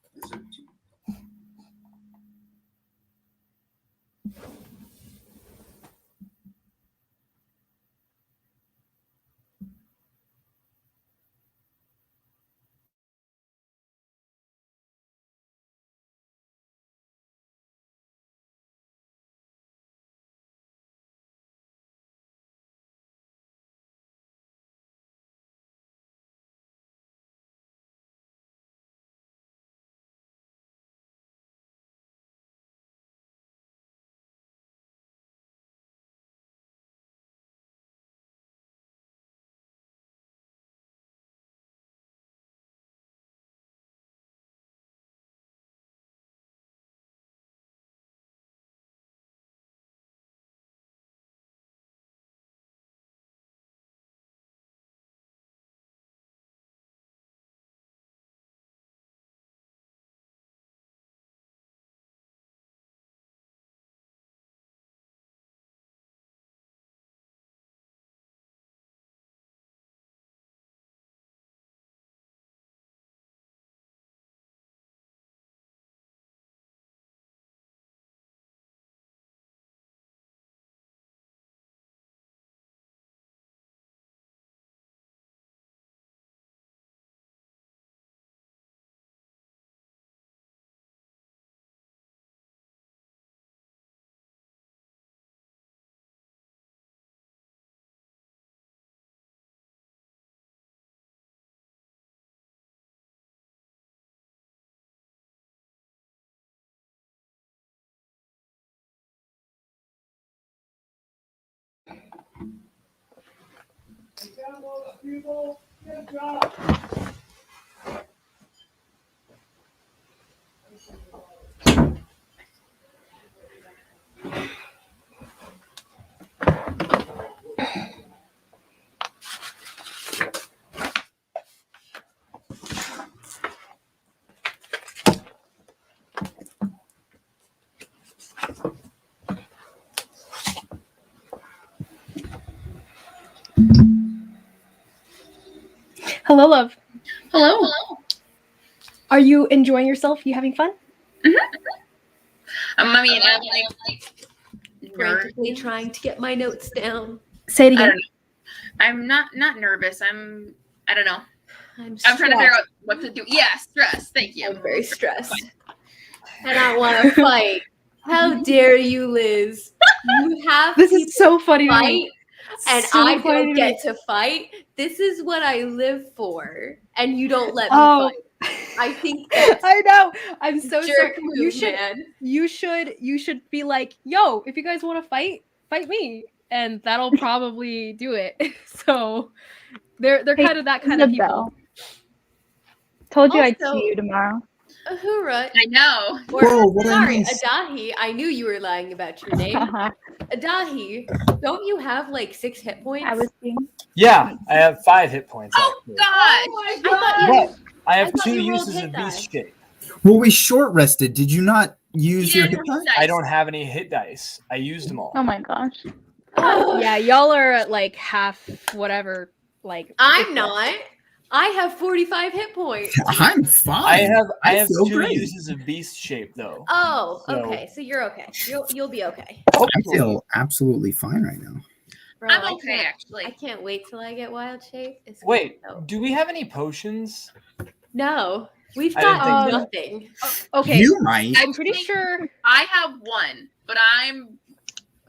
Hello, love. Hello. Are you enjoying yourself? You having fun? I mean, I'm like Frantically trying to get my notes down. Say it I again. don't know. I'm not nervous. I don't know. I'm trying to figure out what to do. Yeah, stress. Thank you. I'm very stressed. And I want to fight. How dare you, Liz? You have This people is so funny to fight, me. and So I funny don't to me. get to fight. This is what I live for, and you don't let me Oh, fight. I think that's I know. I'm so jerk sorry. move, man. You should be like, yo, if you guys want to fight me, and that'll probably do it. So they're Hey, kind of that kind of people. Isabel. Told you I'd Also- see you tomorrow. Ahura. I know. Or, Whoa, what I sorry, missed? Adahi. I knew you were lying about your name. Adahi, don't you have like 6 hit points? I was being Yeah, I have 5 hit points. Oh Actually. God! I thought you. But I have I thought 2 you rolled uses hit of die. beast shape. Well, we short rested. Did you not use your hit die? I don't have any hit dice. I used them all. Oh my gosh. Yeah, y'all are at like half whatever. Like I'm not. I have 45 hit points. I'm fine. I have feel 2 great. uses of beast shape though. Oh, So- okay. So you're okay. You'll be okay. I Hopefully. feel absolutely fine right now. Bro, I'm I okay can't- actually. I can't wait till I get wild shape. It's Wait, gonna go. do we have any potions? No, we've I didn't got think so. nothing. Okay, You might. I'm pretty sure. I have one, but I'm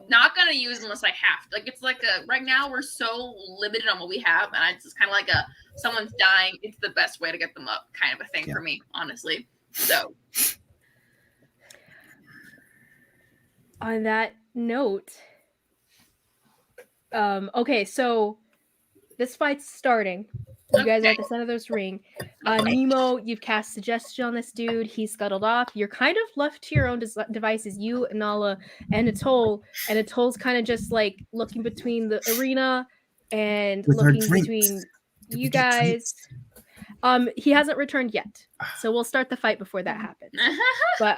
not gonna use unless I have to. Like it's like a right now we're so limited on what we have, and it's just kind of like a someone's dying. It's the best way to get them up, kind of a thing Yeah. for me, honestly. So On that note, okay, so this fight's starting. You guys are at the center of this ring. Nemo, you've cast suggestion on this dude. He's scuttled off. You're kind of left to your own devices. You, Nala, and Atoll. And Atoll's kind of just like looking between the arena and With our looking drinks. between Did you we get guys. drinks? He hasn't returned yet, so we'll start the fight before that happens. But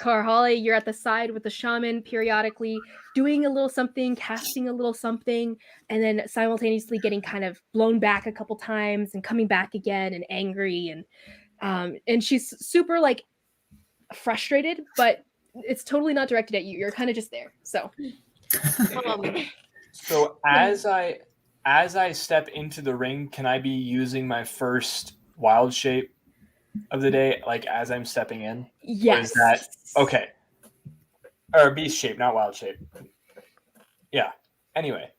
Karhali, you're at the side with the shaman, periodically doing a little something, casting a little something, and then simultaneously getting kind of blown back a couple times and coming back again and angry, and she's super like frustrated, but it's totally not directed at you. You're kind of just there. So So as I step into the ring, can I be using my first wild shape of the day, like as I'm stepping in? yes, Is that okay? Or beast shape, not wild shape. Yeah. Anyway,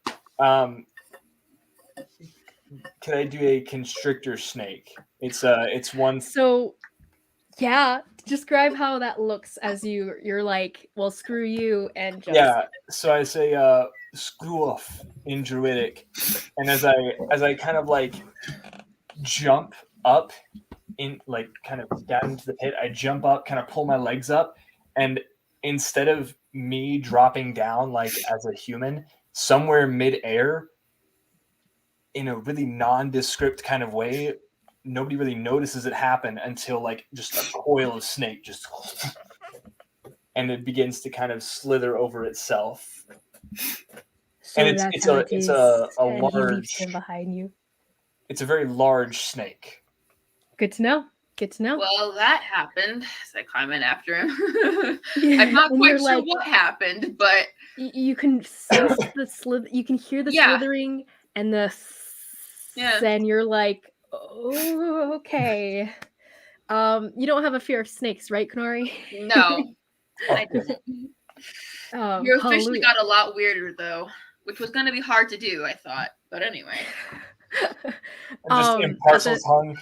can I do a constrictor snake? It's one. So, yeah, describe how that looks as you're like, well, screw you, and just Yeah. So I say, screw off in Druidic, and as I kind of like jump up in like kind of down into the pit, I jump up, kind of pull my legs up, and instead of me dropping down like as a human, somewhere mid-air in a really nondescript kind of way, nobody really notices it happen until like just a coil of snake just and it begins to kind of slither over itself. So And that's it's how a it it's is, a and he leaves large him behind you. it's a very large snake. Good to know. Good to know. well, that happened. So I climb in after him. Yeah, I'm not and quite you're sure like- what happened, but You can sense the you can hear the Yeah. slithering and the Yeah. and you're like, oh, okay. You don't have a fear of snakes, right, Kanari? no. I Okay. didn't. You officially hallelujah. got a lot weirder though, which was going to be hard to do, I thought. But anyway. And just at impartial the- tongue.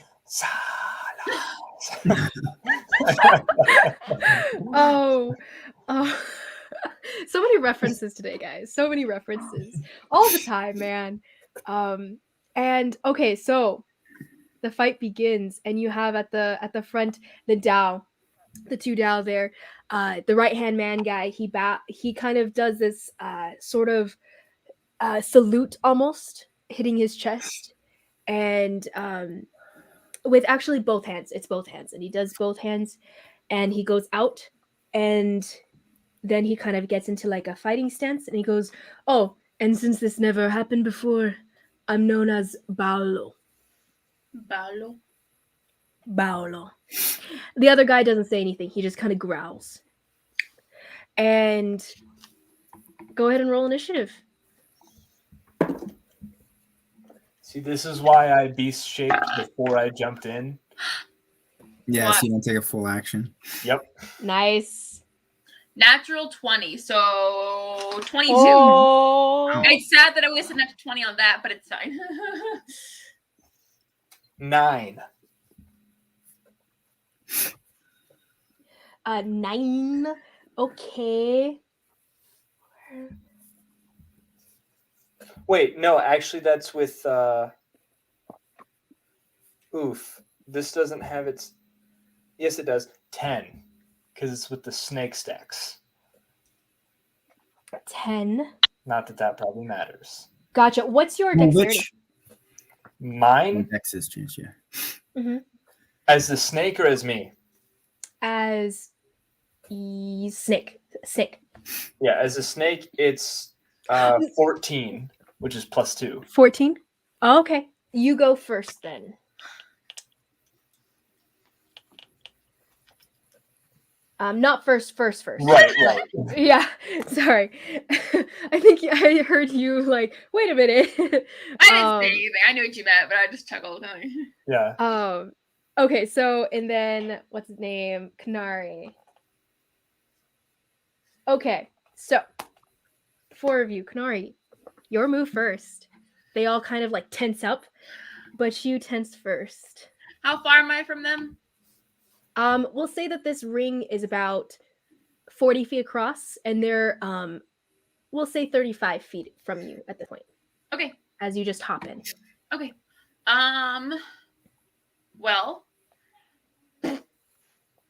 oh, so many references today, guys. So many references all the time, man. And okay, so the fight begins, and you have at the front the two Dao there. The right hand man guy, he kind of does this sort of salute almost, hitting his chest, and with actually both hands. It's both hands, and he does both hands, and he goes out, and then he kind of gets into like a fighting stance, and he goes, "Oh, and since this never happened before, I'm known as Paolo." Paolo. The other guy doesn't say anything. He just kind of growls. And go ahead and roll initiative. See, this is why I beast shaped before I jumped in. Yeah, so you don't take a full action. Yep. Nice. Natural 20, so 22. Oh. It's sad that I wasted an extra 20 on that, but it's fine. 9. 9. Okay. Wait, no, actually that's with oof. This doesn't have its yes it does. 10. Because it's with the snake stacks. 10. Not that probably matters. Gotcha. What's your dexterity? Mine? Dex is changed, yeah. Mm-hmm. As the snake or as me? As snake. Yeah, as a snake, it's 14, which is +2. 14? Oh, okay. You go first then. Not first. Right. Yeah, sorry. I think I heard you like, wait a minute. I didn't say anything. I knew what you meant, but I just chuckled. Yeah. Okay, so, and then, what's his name? Kanari. Okay, so, 4 of you. Kanari, your move first. They all kind of like tense up, but you tense first. How far am I from them? We'll say that this ring is about 40 feet across, and they're, we'll say 35 feet from you at this point. Okay. As you just hop in. Okay. Well,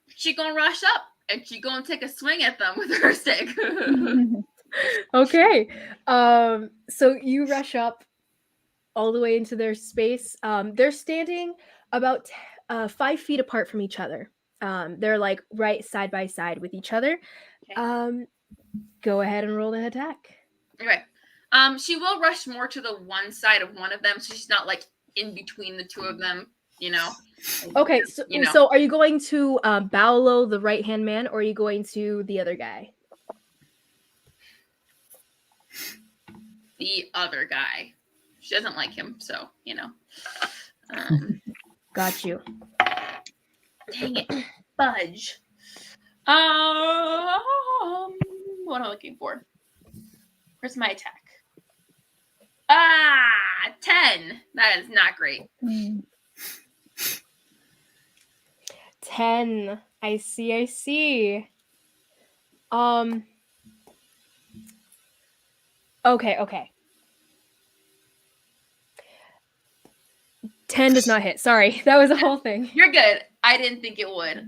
she gonna rush up, and she gonna take a swing at them with her stick. Okay. So you rush up all the way into their space. They're standing about 5 feet apart from each other. They're like right side by side with each other. Okay. Go ahead and roll an attack. Okay. She will rush more to the one side of one of them, so she's not like in between the two of them, you know. Okay, so, so are you going to Paolo, the right hand man, or are you going to the other guy? The other guy. She doesn't like him, so you know. Got you. Dang it, fudge. What am I looking for? Where's my attack? 10. That is not great. 10. I see. Okay. 10 does not hit. Sorry, that was the whole thing. You're good. I didn't think it would.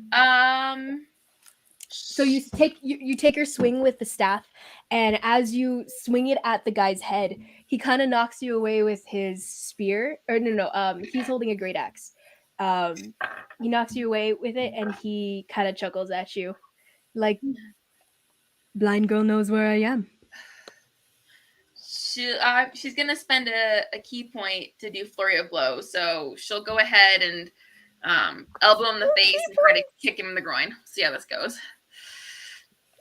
So you take your swing with the staff, and as you swing it at the guy's head, he kind of knocks you away with his spear. Or no, he's holding a great axe. He knocks you away with it, and he kind of chuckles at you, like, blind girl knows where I am. She's gonna spend a key point to do flurry of blows, so she'll go ahead and elbow him in the face and try to kick him in the groin. See how this goes.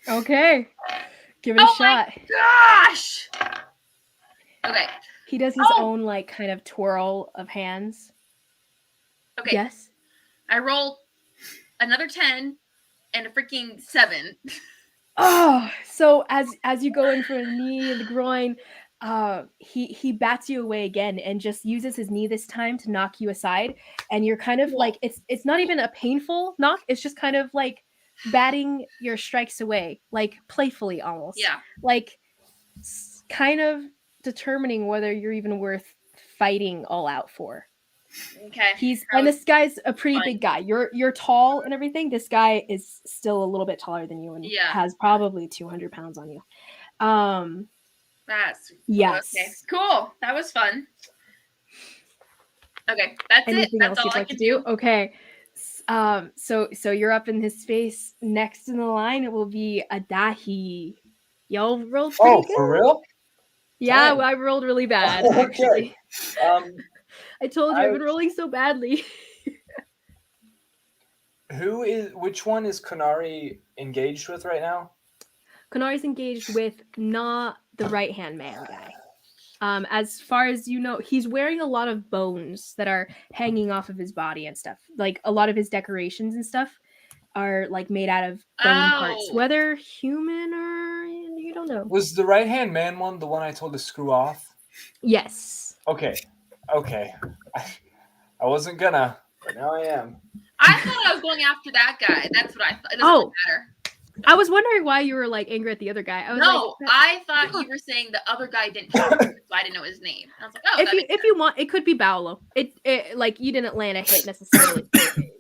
Okay, give it a shot. My gosh! Okay. He does his own like kind of twirl of hands. Okay. Yes. I rolled another 10 and a freaking 7. Oh, so as you go in for a knee in the groin, he bats you away again and just uses his knee this time to knock you aside, and you're kind of like it's not even a painful knock, it's just kind of like batting your strikes away, like playfully almost. Yeah. Like kind of determining whether you're even worth fighting all out for. Okay. And this guy's a pretty Fine. big guy. You're tall and everything. This guy is still a little bit taller than you and has probably 200 pounds on you. That's yes. Okay. Cool. That was fun. Okay, that's Anything it. else That's you'd all I like to can do? Okay. So you're up in his face. Next in the line, it will be Adahi. Y'all rolled pretty good. For real? Yeah, Dang. well, I rolled really bad, Okay. actually. I told you I've been I- rolling so badly. Which one is Konari engaged with right now? Konari's engaged with not the right-hand man guy. As far as you know, he's wearing a lot of bones that are hanging off of his body and stuff. Like a lot of his decorations and stuff are like made out of bone parts, whether human or you don't know. Was the right-hand man one the one I told to screw off? Yes. Okay. I wasn't gonna, but now I am. I thought I was going after that guy. That's what I thought. It doesn't matter. I was wondering why you were like angry at the other guy. I thought you were saying the other guy didn't have it, so I didn't know his name. I was like, oh, if you want, it could be Paolo. It like you didn't land a hit necessarily.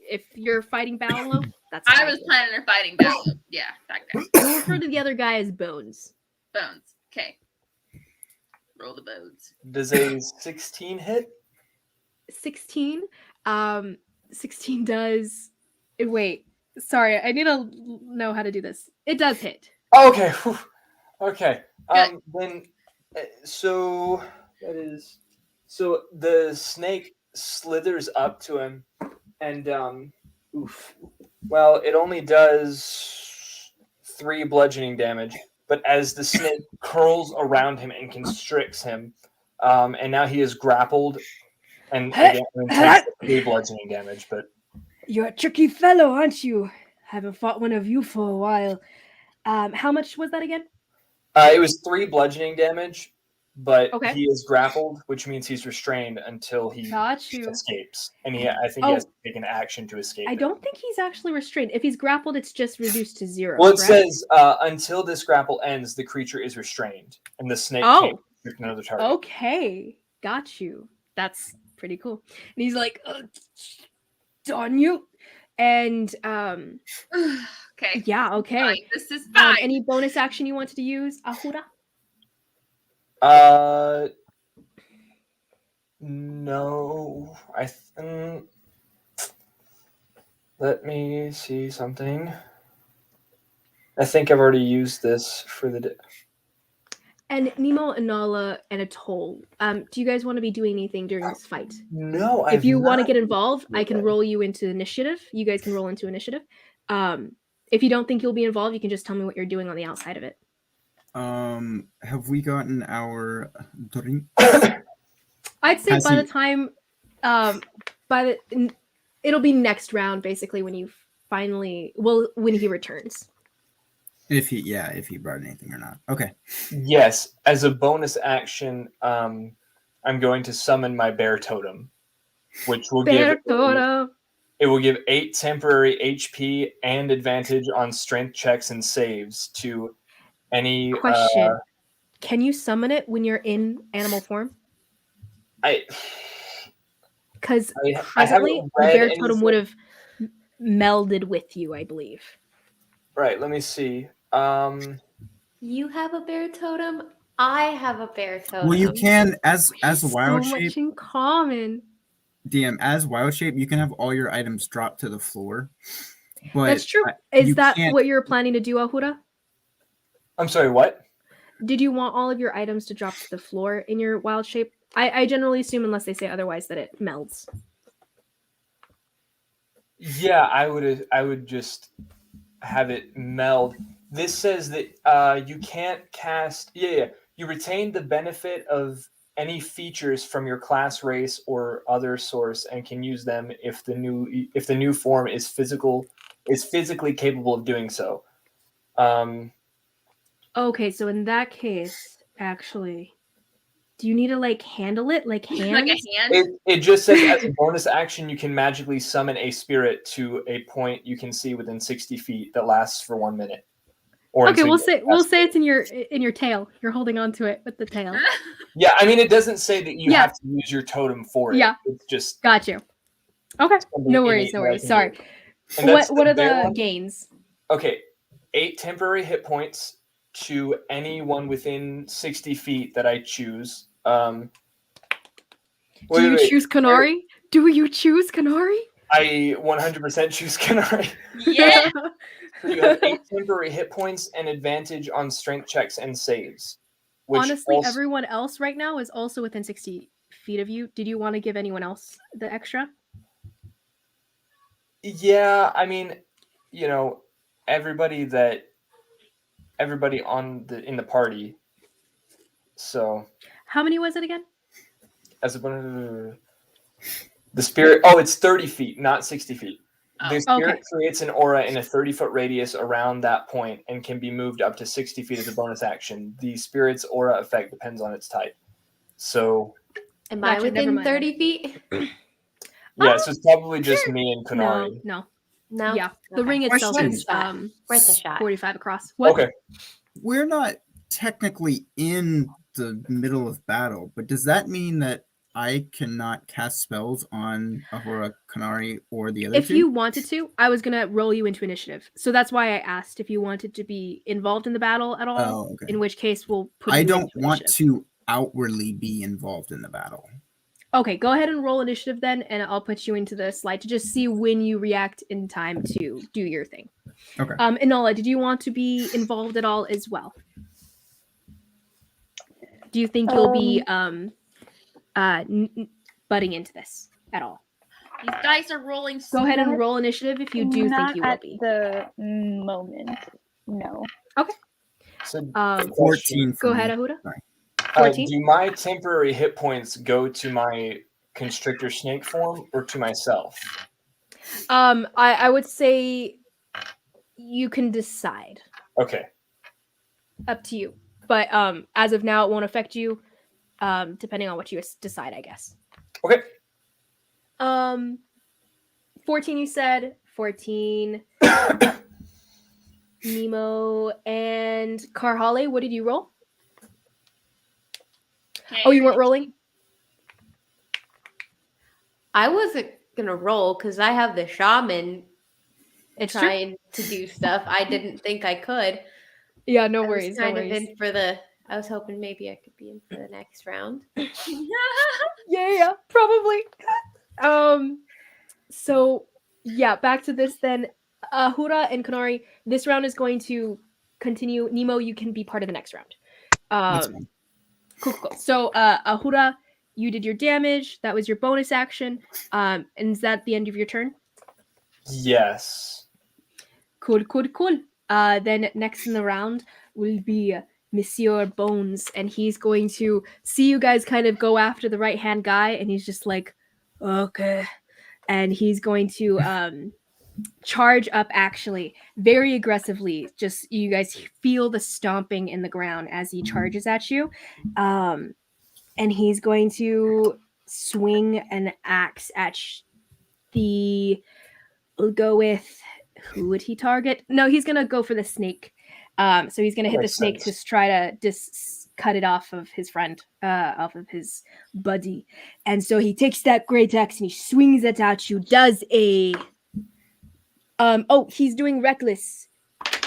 If you're fighting Paolo, that's I was planning on fighting Paolo. Yeah, that guy. I'll refer to the other guy as Bones. Bones. Okay. Roll the bones. Does a 16 hit? 16. 16 does. Wait. Sorry, I need to know how to do this. It does hit. Okay. Whew. Okay. Then, so that is. So the snake slithers up to him, and well, it only does 3 bludgeoning damage. But as the snake curls around him and constricts him, and now he is grappled, and again, 3 bludgeoning damage. But you're a tricky fellow, aren't you? Haven't fought one of you for a while. How much was that again? It was 3 bludgeoning damage, but Okay. he is grappled, which means he's restrained until he escapes. And I think he has to take an action to escape. I don't think he's actually restrained. If he's grappled, it's just reduced to 0. Well, it correct? says until this grapple ends, the creature is restrained, and the snake can't restrict another target. Okay, got you. That's pretty cool. And he's like, darn you. And okay. Yeah, okay. Fine. This is fine. Any bonus action you wanted to use, Ahura? No. Let me see something. I think I've already used this for the day. And Nemo, Anala, and Atoll, do you guys want to be doing anything during this fight? No. If you want to get involved, I can roll you into initiative. You guys can roll into initiative. If you don't think you'll be involved, you can just tell me what you're doing on the outside of it. Have we gotten our drink? I'd say by the time, it'll be next round basically when you finally, when he returns. If he brought anything or not. Okay. Yes, as a bonus action, I'm going to summon my bear totem, which will give 8 temporary HP and advantage on strength checks and saves to any. Question: can you summon it when you're in animal form? Because presently the bear totem would have melded with you, I believe. Right. Let me see. You have a bear totem. I have a bear totem. Well, you can as wild so shape. Much in common. DM as wild shape, you can have all your items drop to the floor. But that's true. Is that what you're planning to do, Ahura? I'm sorry. What? Did you want all of your items to drop to the floor in your wild shape? I generally assume, unless they say otherwise, that it melds. Yeah, I would just have it meld. This says that you can't cast. Yeah. You retain the benefit of any features from your class, race, or other source, and can use them if the new form is physically capable of doing so. Okay, so in that case, actually, do you need to handle it like hands? Like a hand? It just says as a bonus action, you can magically summon a spirit to a point you can see within 60 feet that lasts for 1 minute. Okay, we'll say it's in your tail. You're holding on to it with the tail. Yeah, I mean, it doesn't say that you Yeah. have to use your totem for it. Yeah. It's just Got you. Okay. something No worries. innate No that I worries. can Sorry. do. And that's What are bear the one? gains? Okay, 8 temporary hit points to anyone within 60 feet that I choose. Do you choose Kanari? Do you choose Kanari? I 100% choose Kanari. Yeah. You have 8 temporary hit points and advantage on strength checks and saves. Which Honestly, also, everyone else right now is also within 60 feet of you. Did you want to give anyone else the extra? yeah, I mean, you know, everybody on in the party. So How many was it again? as a the spirit. Oh, it's 30 feet, not 60 feet. The spirit Okay. creates an aura in a 30-foot radius around that point and can be moved up to 60 feet as a bonus action. The spirit's aura effect depends on its type. So, Am I Gotcha, never within mind. 30 feet? yeah, so it's probably just me and Kanari. No. No. Yeah. The Okay. ring itself Question. is Worth a shot. 45 across. What? Okay. We're not technically in the middle of battle, but does that mean that I cannot cast spells on Ahura, Kanari, or the other If two? you wanted to, I was gonna roll you into initiative. So that's why I asked if you wanted to be involved in the battle at all. Oh, okay. In which case, we'll put. I you don't into want initiative. to outwardly be involved in the battle. Okay, go ahead and roll initiative then, and I'll put you into the slide to just see when you react in time to do your thing. Okay. Inola, did you want to be involved at all as well? Do you think you'll be butting into this at all? These dice are rolling. Go ahead and roll initiative if you do Not think you will at be. the moment. No. Okay. So, 14 for Go me. ahead, Ahuda. Sorry. 14? Do my temporary hit points go to my constrictor snake form or to myself? I would say you can decide. Okay. Up to you. But as of now, it won't affect you. Depending on what you decide, I guess. Okay. 14 you said. 14. Nemo and Carhale, what did you roll? Okay. Oh, you weren't rolling? I wasn't gonna roll because I have the shaman It's true. trying to do stuff. I didn't think I could. Yeah, no I was worries. No kind of worries. in for the. I was hoping maybe I could be in for the next round. Yeah, probably. So yeah, back to this then. Ahura and Kanari, this round is going to continue. Nemo, you can be part of the next round. That's fine. Cool. So Ahura, you did your damage. That was your bonus action. And is that the end of your turn? Yes. Cool. Then next in the round will be Monsieur Bones, and he's going to see you guys kind of go after the right-hand guy, and he's just like, okay. And he's going to charge up actually very aggressively. Just you guys feel the stomping in the ground as he charges at you. And he's going to swing an axe at we'll go with, who would he target? No, he's gonna go for the snake. So he's gonna hit the Makes snake sense. to try to cut it off of his friend, off of his buddy. And so he takes that great axe and he swings it at you. Does a he's doing reckless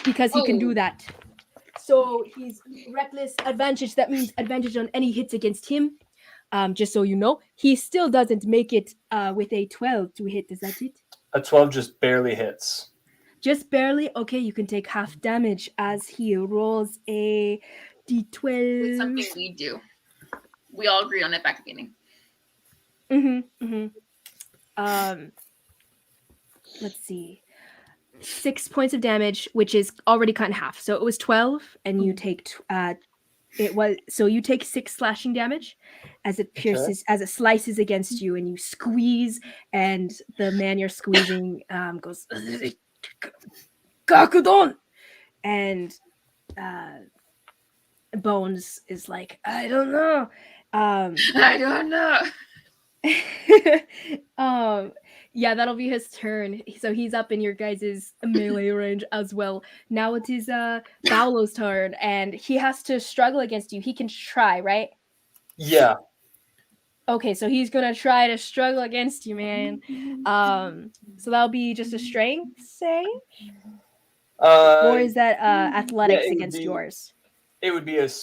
because he can do that. So he's reckless advantage. That means advantage on any hits against him. Just so you know, he still doesn't make it with a 12 to hit. Is that it? A 12 just barely hits. Just barely? Okay, you can take half damage as he rolls a d12. It's something we do. We all agreed on it back at the beginning. Let's see. 6 points of damage, which is already cut in half. So it was 12, and you take you take 6 slashing damage as it pierces, as it slices against you, and you squeeze, and the man you're squeezing goes Kakudon! And Bones is like, I don't know. I don't know. Yeah, that'll be his turn. So he's up in your guys' melee range as well. Now it is Paolo's turn, and he has to struggle against you. He can try, right? Yeah. Okay, so he's gonna try to struggle against you, man. So that'll be just a strength save, or is that athletics against yours? It would be it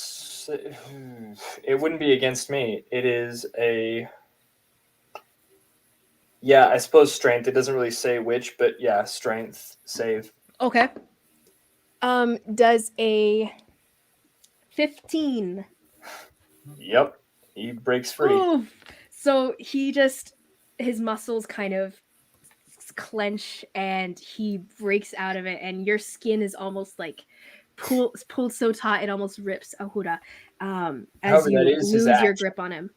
wouldn't be against me. It is a. Yeah, I suppose strength. It doesn't really say which, but yeah, strength save. Okay. Does a 15? Yep, he breaks free. Ooh. So his muscles kind of clench and he breaks out of it, and your skin is almost like pulled so taut it almost rips Ahura as you lose your grip on him.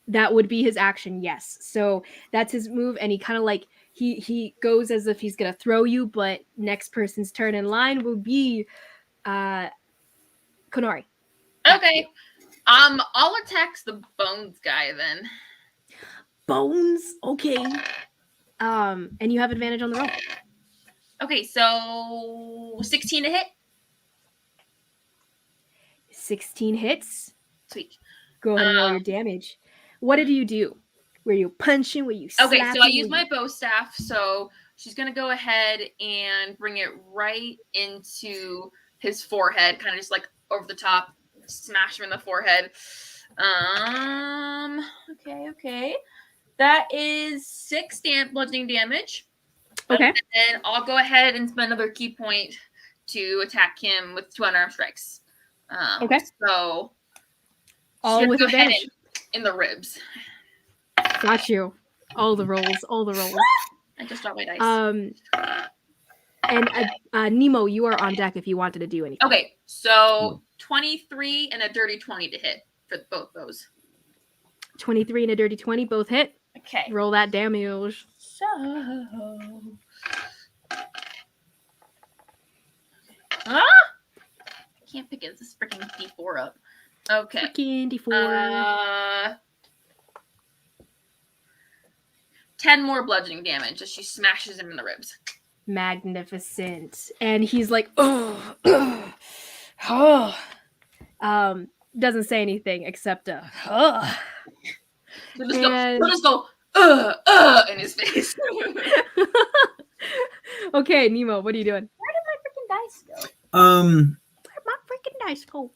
That would be his action, yes. So that's his move, and he kind of like he goes as if he's gonna throw you, but next person's turn in line will be Konori. Okay. I'll attack the bones guy then. Bones, okay. And you have advantage on the roll. Okay, so 16 to hit. 16 hits. Sweet. Go ahead and roll your damage. What did you do? Were you punching? Were you slapping? Okay, so I used my bow staff. So she's gonna go ahead and bring it right into his forehead, kind of just like over the top, smash him in the forehead. Okay. That is 6 bludgeoning damage. Okay. And then I'll go ahead and spend another key point to attack him with 2 unarmed strikes. Okay. So all with advantage in the ribs. Got you. All the rolls. I just dropped my dice. And Nemo, you are on deck if you wanted to do anything. Okay, so 23 and a dirty 20 to hit for both those. 23 and a dirty 20, both hit. Okay. Roll that damage. So. I can't pick it. This freaking D4 up. Okay. Freaking D4. 10 more bludgeoning damage as she smashes him in the ribs. Magnificent. And he's like, oh. Doesn't say anything except oh. We'll just go in his face. Okay, Nemo, what are you doing? Where did my freaking dice go? Where'd my freaking dice go?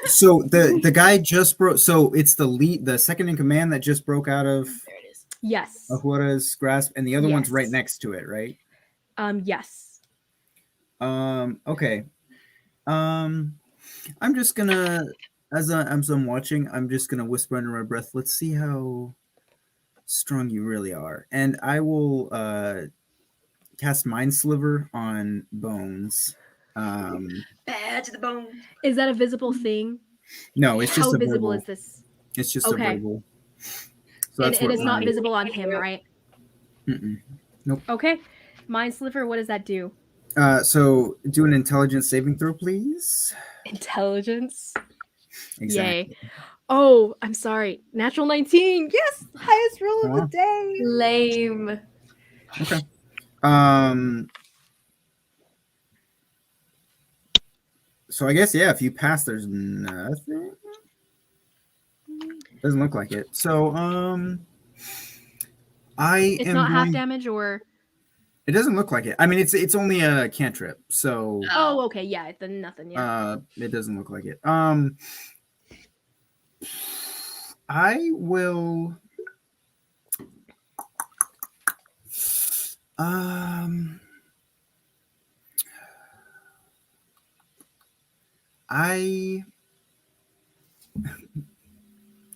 So the guy just broke. So it's the second in command that just broke out of. There it is. Yes. Ahura's grasp, and the other one's right next to it, right? Yes. Okay. I'm just gonna, as I'm watching, I'm just gonna whisper under my breath. Let's see how strong you really are, and I will cast Mind Sliver on Bones. Bad to the bone. Is that a visible thing? No, it's just how visible is this? It's just a verbal. So and it is not visible on him, right? Nope. Okay. Mind Sliver, what does that do? So do an intelligence saving throw, please. Intelligence. Exactly. Yay. Oh, I'm sorry. Natural 19. Yes, highest roll of the day. Lame. Okay. So I guess if you pass, there's nothing. Doesn't look like it. So it's not half damage, or it doesn't look like it. I mean, it's only a cantrip. So okay, yeah, then nothing. Yeah. It doesn't look like it. I will.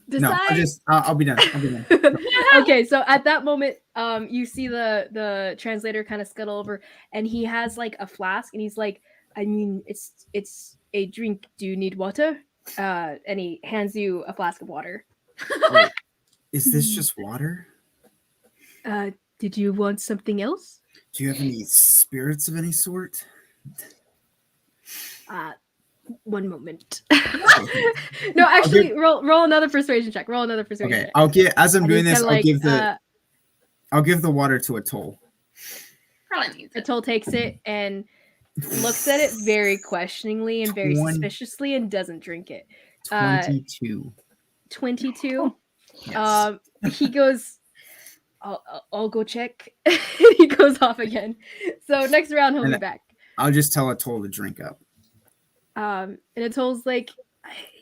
Decide. No, I'll be done. Okay, so at that moment, you see the translator kind of scuttle over, and he has like a flask, and he's like, I mean, it's a drink. Do you need water? And he hands you a flask of water. Wait, is this just water? Did you want something else? Do you have any spirits of any sort? One moment. No, actually, roll another persuasion check. Okay, I'll get as I'm doing this. I'll give the water to Atoll. Probably needs it. Atoll takes it and looks at it very questioningly and very suspiciously and doesn't drink it. 22. 22. Yes. He goes, I'll go check. He goes off again. So next round he'll be back. I'll just tell Atoll to drink up. And Atoll's like,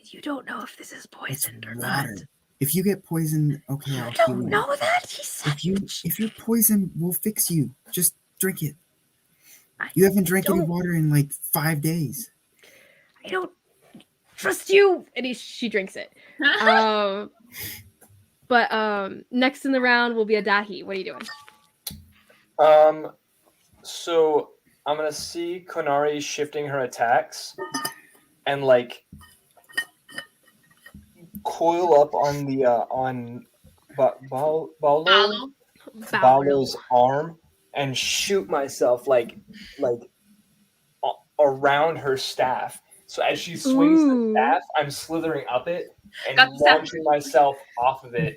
you don't know if this is poisoned or not. If you get poisoned, okay, I'll don't heal you. know that. He said if you're poisoned, we'll fix you. Just drink it. You haven't drank any water in like 5 days. I don't trust you. And she drinks it. But next in the round will be Adahi. What are you doing? So I'm gonna see Konari shifting her attacks and like coil up on the Balo's arm and shoot myself like around her staff. So as she swings the staff, I'm slithering up it and launching myself off of it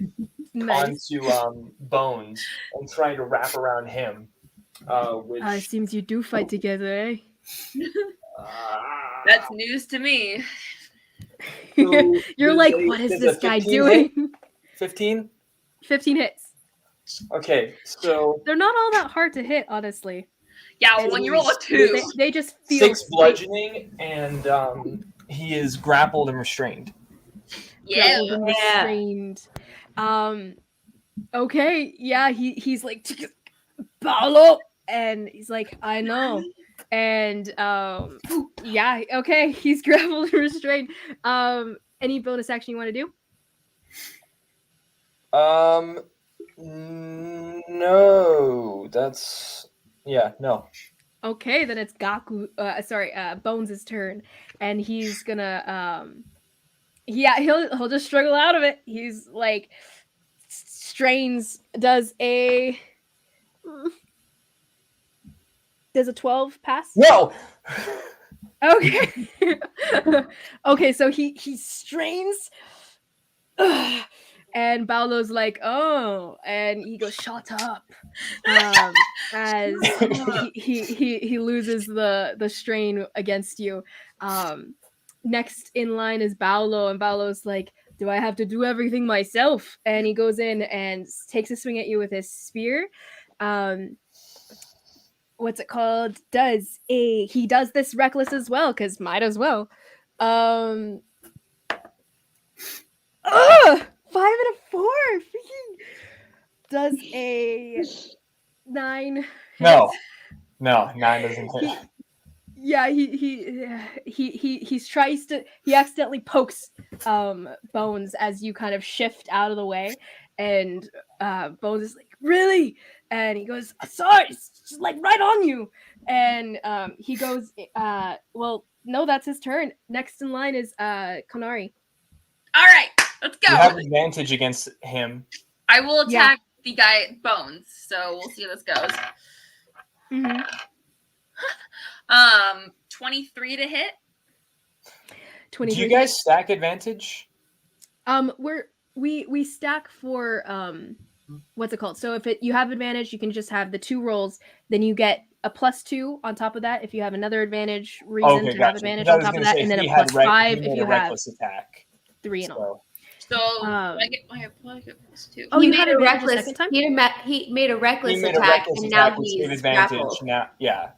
onto Bones and trying to wrap around him. It seems you do fight together, eh? That's news to me. So you're like, what is this guy doing? 15? 15 hits. Okay, so they're not all that hard to hit, honestly. Yeah, well, when you roll a 2, they just feel 6 bludgeoning, and he is grappled and restrained. Yeah, restrained. Okay, yeah, he's like, Paolo, and he's like, I know, and yeah, okay, he's grappled and restrained. Any bonus action you want to do? No, that's no. Okay, then it's Bones' turn, and he's gonna he'll just struggle out of it. He's like does a 12 pass? No. Okay. Okay, so he strains and Paolo's like, oh, and he goes, shut up. As he loses the strain against you. Next in line is Paolo, and Paolo's like, do I have to do everything myself? And he goes in and takes a swing at you with his spear. What's it called? He does this reckless as well, because might as well. 5 and a 4. Freaking does a 9. No, 9 doesn't hit. He accidentally pokes Bones as you kind of shift out of the way, and Bones is like, really? And he goes, sorry, it's just like right on you. And he goes, well, no, that's his turn. Next in line is Konari. All right, let's go. You have advantage against him. I will attack the guy Bones, so we'll see how this goes. Mm-hmm. 23 to hit. 23. Do you guys stack advantage? We stack for what's it called? So if you have advantage, you can just have the 2 rolls. Then you get a +2 on top of that if you have another advantage reason to have advantage on top of that, and then a +5 if you have attack. 3 in all. So I get +2. Oh, he you made had a advantage reckless. the second time? He made a reckless attack, and now he's grappled. Now, yeah.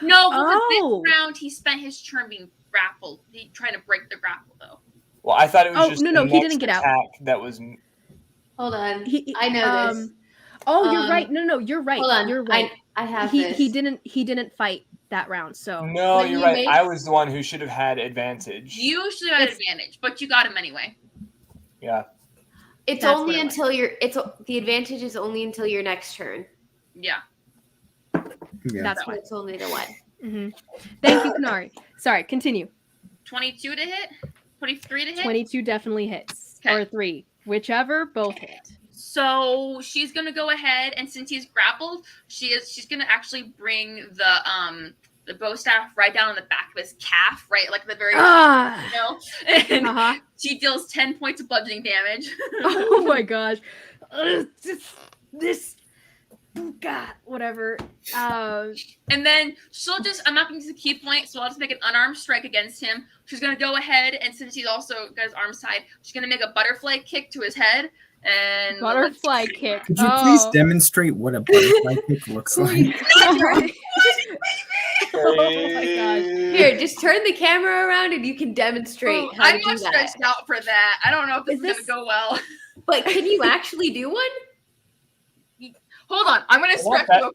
No, because this round he spent his turn being grappled. He trying to break the grapple though. Well, I thought it was just no, he didn't get out. That was. Hold on, I know this. Oh, you're right. No, you're right. Hold on, you're right. I have this. He didn't fight that round. So no, you're right. I was the one who should have had advantage. You should have had advantage, but you got him anyway. Yeah. It's only until the advantage is only until your next turn. Yeah. That's why it's only the one. Mm-hmm. Thank you, Konari. Sorry, continue. 22 to hit? 23 to hit? 22 definitely hits. Okay. Or 3. Whichever, both hit. So she's gonna go ahead, and since he's grappled, she's gonna actually bring the bow staff right down on the back of his calf, right, like the very and she deals 10 points of bludgeoning damage. Oh my gosh, this God, whatever. And then she'll just, I'm not going to use a key point, so I'll just make an unarmed strike against him. She's going to go ahead, and since he's also got his arms tied, she's going to make a butterfly kick to his head. And butterfly kick. Could you please demonstrate what a butterfly kick looks like? Oh my gosh. Here, just turn the camera around and you can demonstrate how I'm to do not that. stretched out for that. I don't know if this is going to go well. But can you actually do one? Hold on. I'm going to stretch you.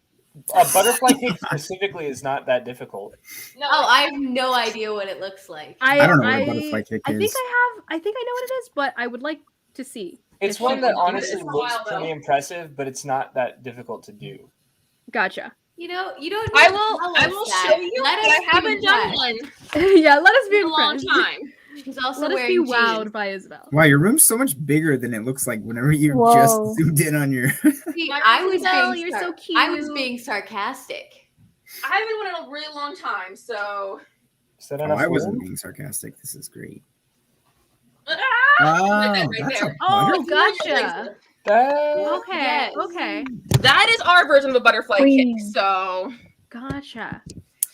A butterfly kick specifically is not that difficult. No, I have no idea what it looks like. I don't know what a butterfly kick is. I think I know what it is, but I would like to see. It's one that honestly looks pretty impressive, but it's not that difficult to do. Gotcha. You don't. I will show you. I haven't done one. Yeah, let us be in a long time. She's also let us be wowed by Isabel. Wow, your room's so much bigger than it looks like whenever you just zoomed in on your. See, you're so cute. I was being sarcastic. I haven't been in a really long time, so. I wasn't being sarcastic. This is great. Right there. Oh, gotcha. Okay, okay. That is our version of a butterfly kick. So. Gotcha.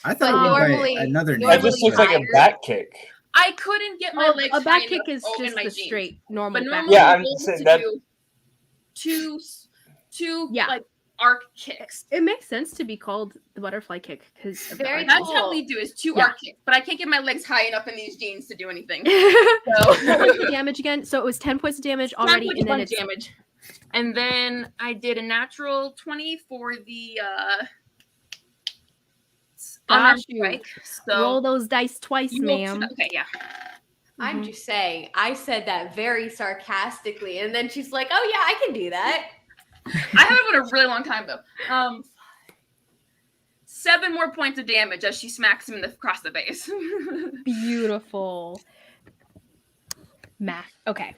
I thought normally another. That just looks like a back kick. I couldn't get my legs. A back kick is just the straight normal. But normally, I'm saying that. Two like arc kicks. It makes sense to be called the butterfly kick because that's how we do is two arc kicks. But I can't get my legs high enough in these jeans to do anything. Damage again. So it was 10 points of damage already, and then it's damage. And then I did a natural 20 for the unarmed strike. So roll those dice twice, ma'am. Okay, yeah. I'm just saying, I said that very sarcastically, and then she's like, "Oh yeah, I can do that." I haven't been a really long time though. 7 more points of damage as she smacks him across the face. Beautiful. Math. Okay.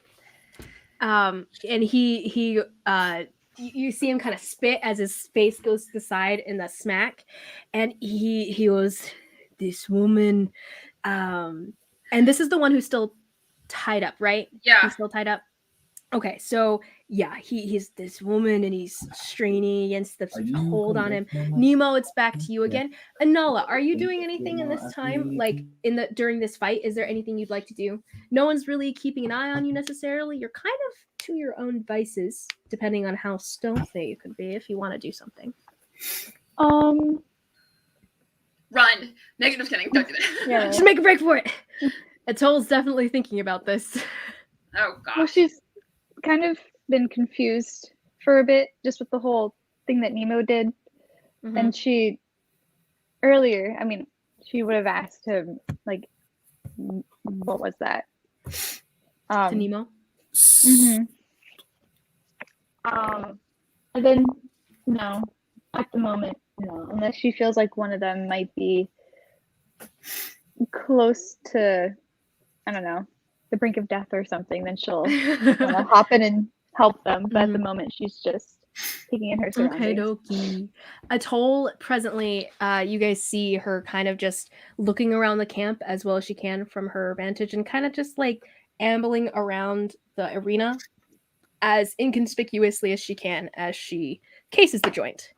And he you see him kind of spit as his face goes to the side in the smack, and he goes, "This woman," and this is the one who's still tied up, right? Yeah, he's still tied up. Okay, so yeah, he's this woman, and he's straining against the hold on him. Nemo, it's back to you again. Anala, are you doing anything in this time, like during this fight? Is there anything you'd like to do? No one's really keeping an eye on you necessarily. You're kind of to your own devices, depending on how stealthy you could be if you want to do something. Run. Negative kidding. Don't do that. Yeah. Just make a break for it. Atol's definitely thinking about this. Oh gosh. Well, she's kind of been confused for a bit just with the whole thing that Nemo did. Mm-hmm. And she earlier, I mean, she would have asked him like, what was that? To Nemo? Mm-hmm. And then no, at the moment, no, unless she feels like one of them might be close to, I don't know, the brink of death or something, then she'll hop in and help them. But at the moment, she's just taking in her surroundings. Okay, Atol, presently, you guys see her kind of just looking around the camp as well as she can from her vantage and kind of just like ambling around the arena as inconspicuously as she can as she cases the joint.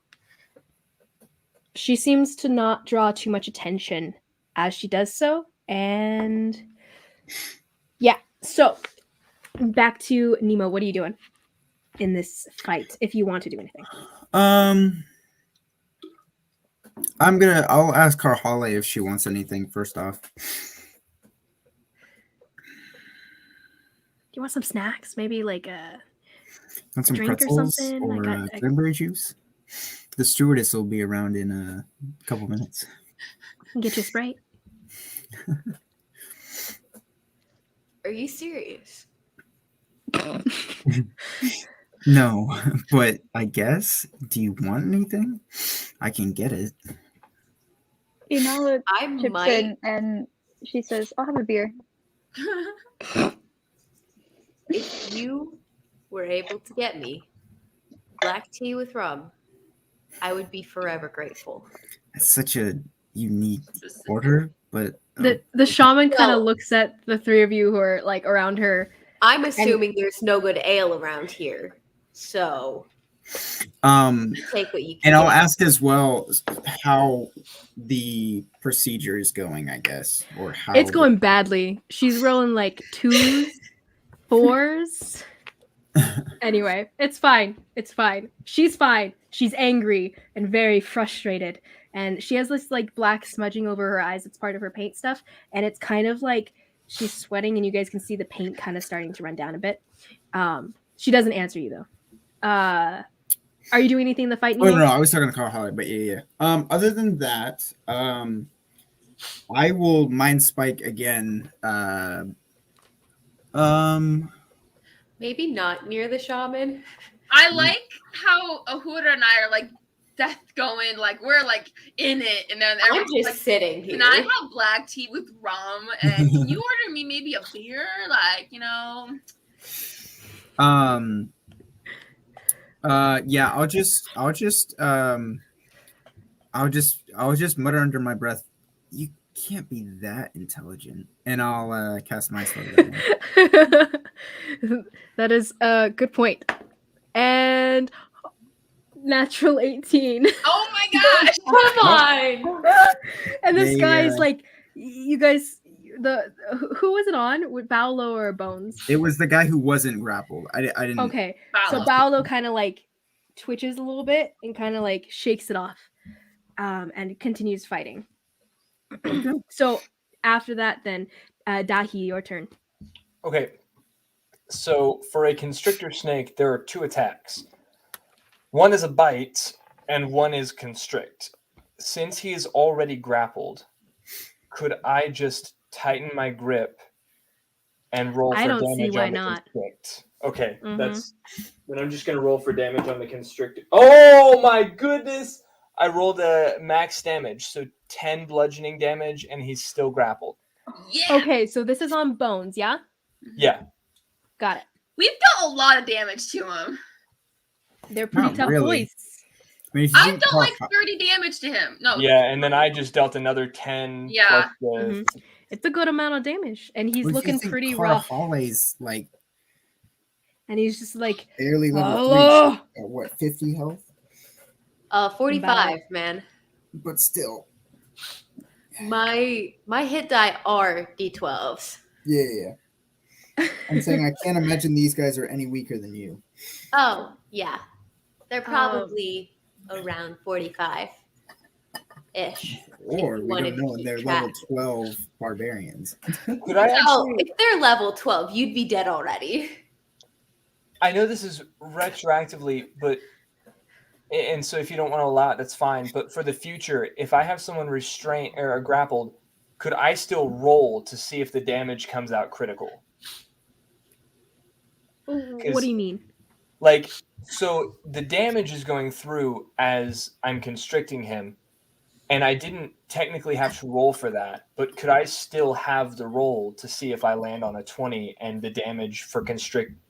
She seems to not draw too much attention as she does so, and yeah, so back to Nemo. What are you doing in this fight if you want to do anything? I'll ask Karhale if she wants anything first off. Do you want some snacks? Maybe like a some drink pretzels or something? Or cranberry juice. The stewardess will be around in a couple minutes. Get you a Sprite. Are you serious? No, but I guess. Do you want anything? I can get it. Inala chips in and she says, "I'll have a beer." If you were able to get me black tea with rum, I would be forever grateful. It's such a unique order, but the shaman kind of looks at the three of you who are like around her. I'm assuming there's no good ale around here, so Take what you can. And I'll ask as well how the procedure is going, I guess, or how It's going badly. She's rolling like 2s, 4s. Anyway, it's fine. It's fine. She's fine. She's angry and very frustrated. And she has this like black smudging over her eyes. It's part of her paint stuff. And it's kind of like she's sweating and you guys can see the paint kind of starting to run down a bit. She doesn't answer you though. Are you doing anything in the fight? Oh, no, I was talking to Carl Holly, but yeah. Other than that, I will mind spike again. Maybe not near the shaman. I like how Ahuda and I are like death going, like we're like in it, and then I'm everyone's just like, sitting here. can I have black tea with rum? And can you order me maybe a beer? Like, you know. Yeah, I'll just mutter under my breath, you can't be that intelligent, and I'll cast my spell. That is a good point. And natural 18. Oh my gosh! Come on. And this Yeah, guy's yeah. like, you guys, who was it on? With Paolo or Bones? It was the guy who wasn't grappled. I didn't. Okay, Paolo. so Paolo kind of like twitches a little bit and kind of like shakes it off, and continues fighting. So after that, then Dahi, your turn. Okay. So for a constrictor snake, there are 2 attacks. One is a bite, and one is constrict. Since he is already grappled, could I just tighten my grip and roll for I don't damage see why on the not. constrict? Okay, Mhm. then I'm just gonna roll for damage on the constricted. Oh my goodness! I rolled a max damage, so 10 bludgeoning damage, and he's still grappled. Yeah. Okay, so this is on Bones, yeah? Yeah. Got it. We've dealt a lot of damage to him. They're pretty Not tough really. boys. I mean, if you I've think dealt like Carl- 30 damage to him. No. Yeah, and then I just dealt another 10 Yeah. plus the... Mhm. It's a good amount of damage, and he's Well, if you looking think pretty Carl rough. Holly's like And he's just like, barely level Paolo! 3, at what, 50 health? 45, man. But still, My hit die are D12s. yeah. I'm saying I can't imagine these guys are any weaker than you. Oh, yeah. They're probably around 45-ish. Or we wanted don't know, to and keep they're track. level 12 barbarians. Could I Oh, actually... if they're level 12, you'd be dead already. I know this is retroactively, but... And so if you don't want to allow it, that's fine. But for the future, if I have someone restrained or grappled, could I still roll to see if the damage comes out critical? what do you mean? Like, so the damage is going through as I'm constricting him, and I didn't technically have to roll for that, but could I still have the roll to see if I land on a 20 and the damage for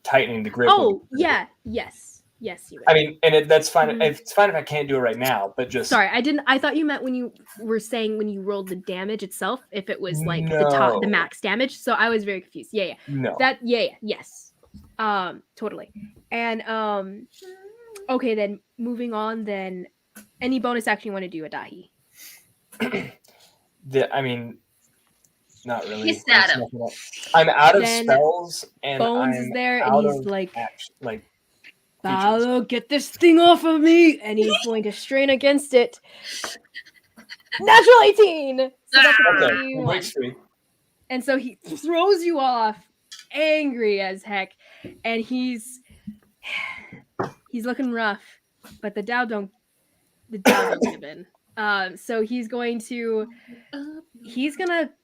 tightening the grip? Oh, yeah. Yes, you would. I mean, and that's fine. Mhm. It's fine if I can't do it right now, but just... Sorry, I thought you meant when you were saying when you rolled the damage itself, if it was like the max damage. So I was very confused. Yeah. No. Yes. Totally. And okay, then moving on, then any bonus action you want to do, Adahi? I mean, not really. He's at him. I'm out of Then spells, and Bones I'm is there, out and he's of like, like Paolo, get this thing off of me, and he's going to strain against it. Natural 18. So that's a okay, 31. breaks free. And so he throws you off, angry as heck, and he's looking rough, but the Dow don't give in. So he's gonna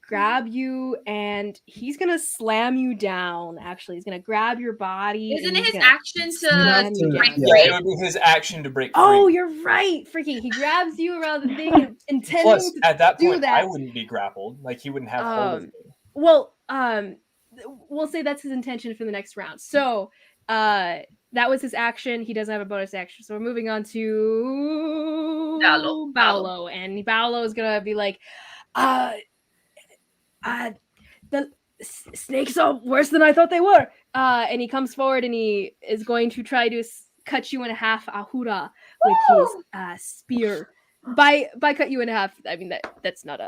grab you and he's gonna slam you down. Actually, he's gonna grab your body. Isn't and it he's his gonna action slam to you break down. Yeah, free? it would be his action to break free. Oh, you're right, freaking! He grabs you around the thing, and intending Plus, to at that do point, that. I wouldn't be grappled. Like he wouldn't have hold of me. Well, we'll say that's his intention for the next round. So, that was his action. He doesn't have a bonus action. So we're moving on to Paolo. And Paolo is gonna be like, the snakes are worse than I thought they were. And he comes forward and he is going to try to cuts you in half, Ahura, with his spear. By cut you in half, I mean that's not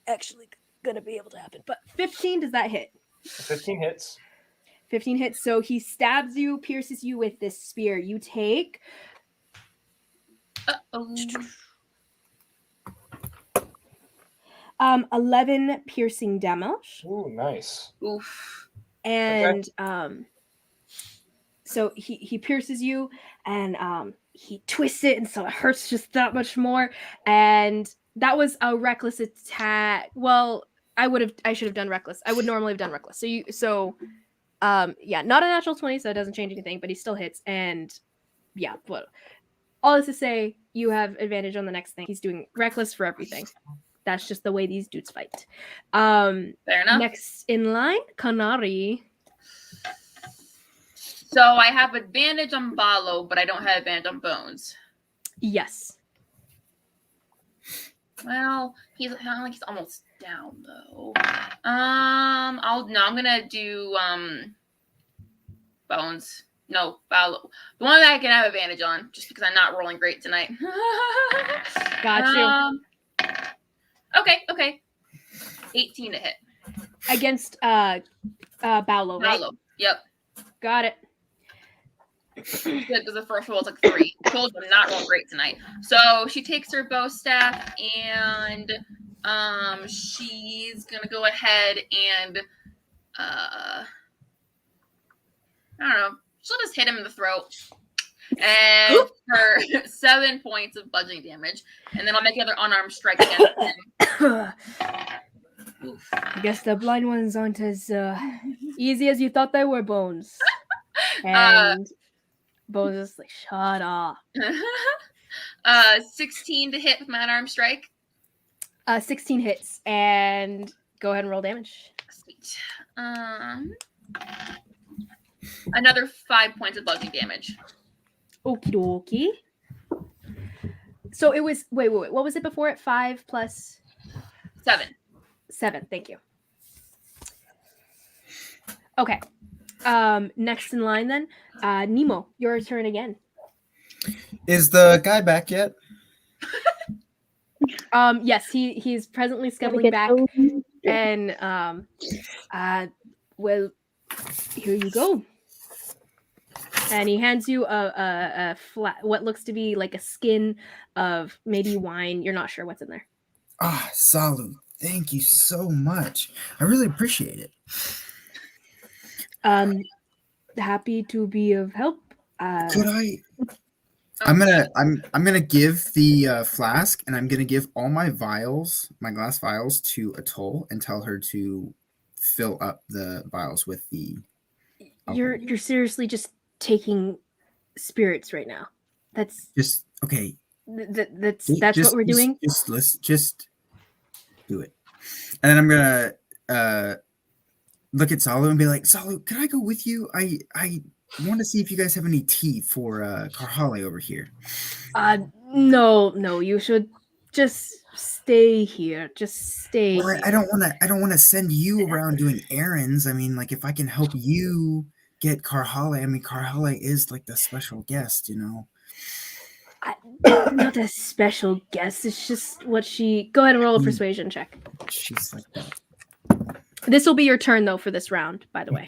actually gonna be able to happen. But 15, does that hit? 15 hits. 15 hits. So he stabs you, pierces you with this spear. You take 11 piercing damage. Ooh, nice. Oof. And so he pierces you, and he twists it, and so it hurts just that much more. And that was a reckless attack. Well, I should have done reckless. I would normally have done reckless. Yeah, not a natural 20, so it doesn't change anything, but he still hits. And yeah, but all this to say, you have advantage on the next thing. He's doing reckless for everything. That's just the way these dudes fight. Fair enough. Next in line, Kanari. So I have advantage on Balo, but I don't have advantage on Bones. Yes. Well, he's almost down though. I'm gonna do Bones. No, Balo. The one that I can have advantage on, just because I'm not rolling great tonight. Got you. Okay. 18 to hit. Against Balo, right? Balo. Yep. Got it. Good, because the first roll is like 3. I told you I'm not rolling great tonight. So she takes her bow staff and she's gonna go ahead and I don't know. She'll just hit him in the throat. And for 7 points of bludgeoning damage. And then I'll make another unarmed strike against him. I guess the blind ones aren't as easy as you thought they were, Bones. And Bones is like, shut up. 16 to hit with my unarmed strike. 16 hits. And go ahead and roll damage. Sweet. Another 5 points of bludgeoning damage. Okie dokie. So it was wait. What was it before it? 5 plus 7. 7. Thank you. Okay. Next in line then, Nemo, your turn again. Is the guy back yet? Yes, he's presently scuttling back, and well, here you go. And he hands you a flat, what looks to be like a skin of maybe wine. You're not sure what's in there. Ah, Salu, thank you so much. I really appreciate it. Happy to be of help. Could I? I'm gonna give the flask, and I'm gonna give all my vials, my glass vials, to Atoll and tell her to fill up the vials with the. You're seriously just taking spirits right now. That's just okay. That's what we're doing. Just do it, and then I'm gonna look at Salu and be like, Salu, can I go with you? I want to see if you guys have any tea for Karhale over here. No, you should just stay here. Just stay. Well, I don't want to send you around doing errands. I mean, like if I can help you get Karhale. I mean, Karhale is like the special guest, you know. Not a special guest. It's just what she. Go ahead and roll a persuasion check. She's like that. This will be your turn though for this round, by the way.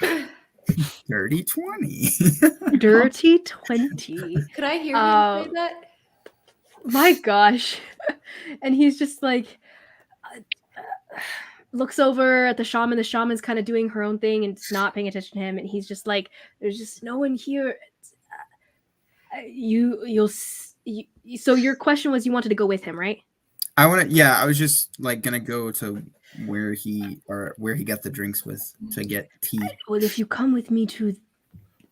Dirty 20. Dirty 20. Could I hear him say that? My gosh. And he's just like looks over at the shaman. The shaman's kind of doing her own thing and not paying attention to him. And he's just like, there's just no one here. So your question was you wanted to go with him, right? I was just like gonna go to where he got the drinks with to get tea. Well, if you come with me to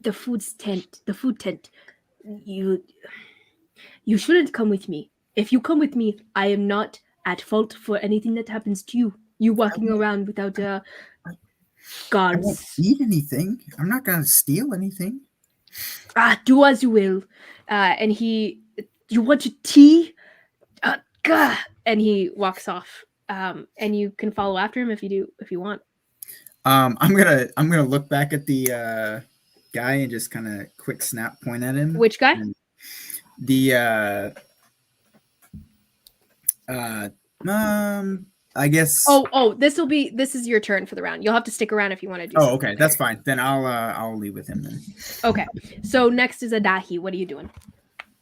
the food tent, you shouldn't come with me. If you come with me, I am not at fault for anything that happens to you. You walking around without guards. I won't eat anything. I'm not gonna steal anything. Do as you will. And you want your tea? And he walks off. And you can follow after him if you want. I'm gonna look back at the guy and just kind of quick snap point at him. Which guy? And the I guess. This is your turn for the round. You'll have to stick around if you want to do. Oh, okay, that's fine. Then I'll leave with him then. Okay, so next is Adahi. What are you doing?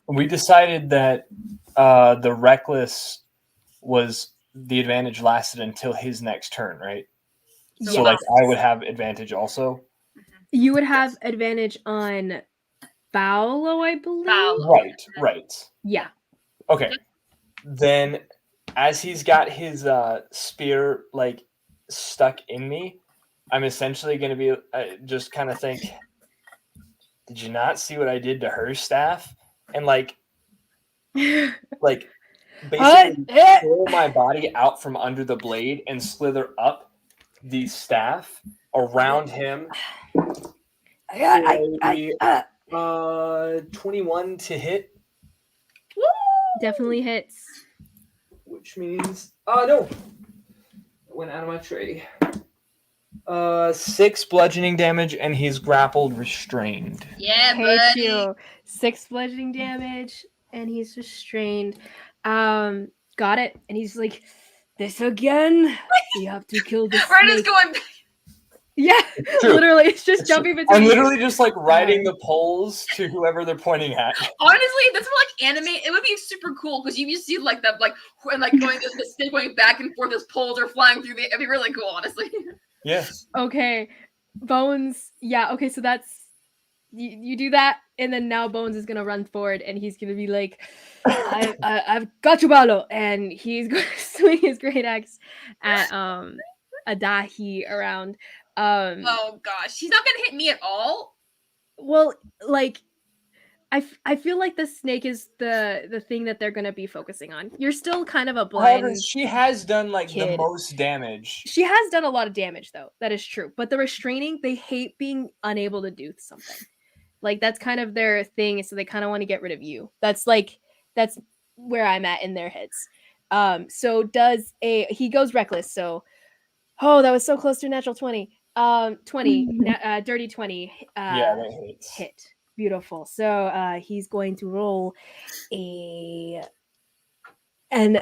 We decided that the reckless was the advantage lasted until his next turn, right? So like I would have advantage also. You would have advantage on Paolo, I believe. Right. Yeah. Okay. Then as he's got his spear like stuck in me, I'm essentially going to be just kind of think, did you not see what I did to her staff? And like basically pull my body out from under the blade and slither up the staff around him. 21 to hit. Definitely hits. Which means no. It went out of my tray. 6 bludgeoning damage, and he's grappled restrained. Yeah, buddy. You. 6 bludgeoning damage, and he's restrained. Got it. And he's like, this again? You have to kill this Right, snake. it's going. Yeah, literally, it's just jumping between. I'm literally just like riding the poles to whoever they're pointing at. Honestly, if this were like anime, it would be super cool because you see like that, like and like going the snake going back and forth as poles are flying through the. It'd be really cool, honestly. Yes. Okay, Bones. Yeah. Okay, so that's you do that, and then now Bones is gonna run forward, and he's gonna be like, "I've got you, Paolo," and he's going to swing his great axe at Adahi around. Oh gosh, he's not gonna hit me at all. Well, like I feel like the snake is the thing that they're gonna be focusing on. You're still kind of a blind. However, she has done like kid. the most damage. She has done a lot of damage though. That is true. But the restraining, they hate being unable to do something. Like that's kind of their thing, so they kind of want to get rid of you. That's where I'm at in their heads. So he goes reckless. So that was so close to a natural 20. 20, dirty 20. Yeah, that hits. Hit. Beautiful. So he's going to roll and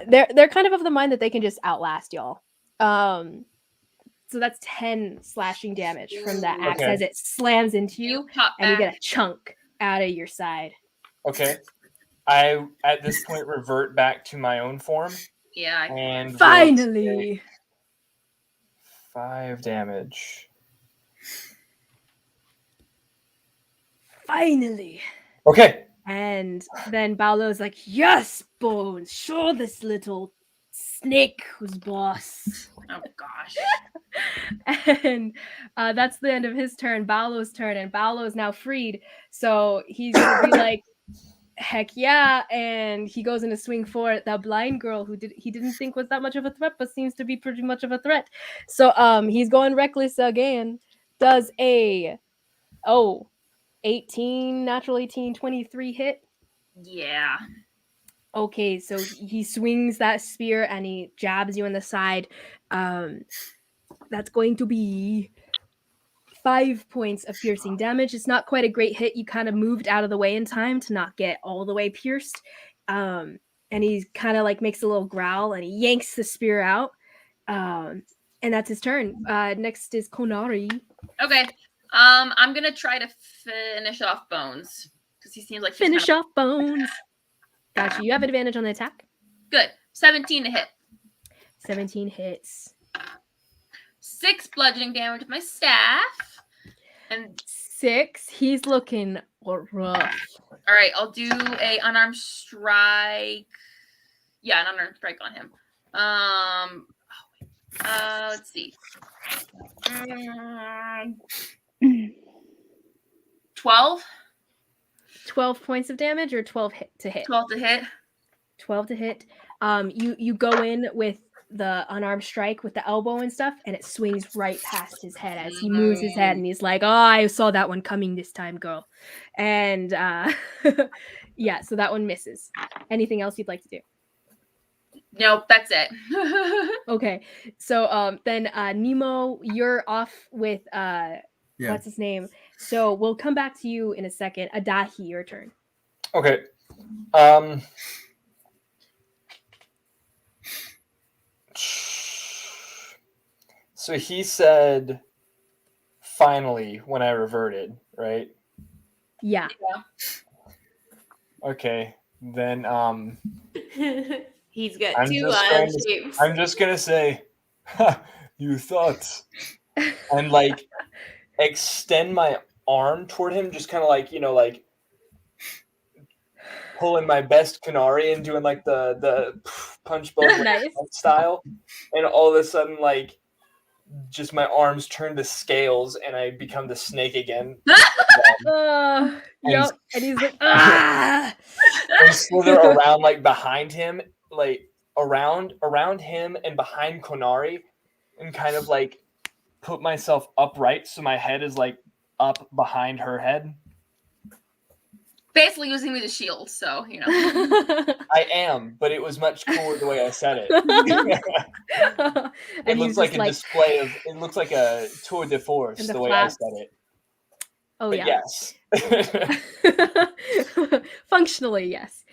they're kind of the mind that they can just outlast y'all. So that's 10 slashing damage from that axe as it slams into you and you get a chunk out of your side. Okay. I at this point revert back to my own form. Yeah. And finally 5 damage. Finally. Okay. And then Paolo's like, yes, Bones, show this little snake who's boss. Oh gosh. And that's the end of his turn, Paolo's turn, and Paolo is now freed. So he's gonna be like, heck yeah, and he goes in to swing for that blind girl who he didn't think was that much of a threat, but seems to be pretty much of a threat. So he's going reckless again. Does a 18, natural 18, 23 hit. Yeah. Okay, so he swings that spear and he jabs you in the side. That's going to be 5 points of piercing damage. It's not quite a great hit. You kind of moved out of the way in time to not get all the way pierced. And he kind of like makes a little growl and he yanks the spear out. And that's his turn. Next is Konari. Okay. I'm gonna try to finish off Bones because he seems like finish off Bones. Gotcha. You have advantage on the attack. Good. 17 to hit. 17 hits. 6 bludgeoning damage with my staff. And 6. He's looking rough. All right, I'll do a unarmed strike. Yeah, an unarmed strike on him. Let's see. 12. 12 points of damage or 12 to hit? 12 to hit. 12 to hit. You go in with the unarmed strike with the elbow and stuff, and it swings right past his head as he moves his head, and he's like, "Oh, I saw that one coming this time, girl." And yeah, so that one misses. Anything else you'd like to do? Nope, that's it. Okay, so then Nemo, you're off with what's his name? So we'll come back to you in a second. Adahi, your turn. Okay. So he said, finally, when I reverted, right? Yeah. Okay. Then He's got I'm two shapes. I'm just gonna say, you thought, and like extend my arm toward him, just kind of like, like pulling my best Kanari and doing like the punch both Nice. style, and all of a sudden like just my arms turn to scales and I become the snake again. Yep. And he's like, ah! And slither around like behind him, like around him and behind Konari, and kind of like put myself upright so my head is like up behind her head. Basically using me as a shield, so I am, but it was much cooler the way I said it. It looks like a display of. It looks like a tour de force the way I said it. Oh but yeah. Yes. Functionally, yes.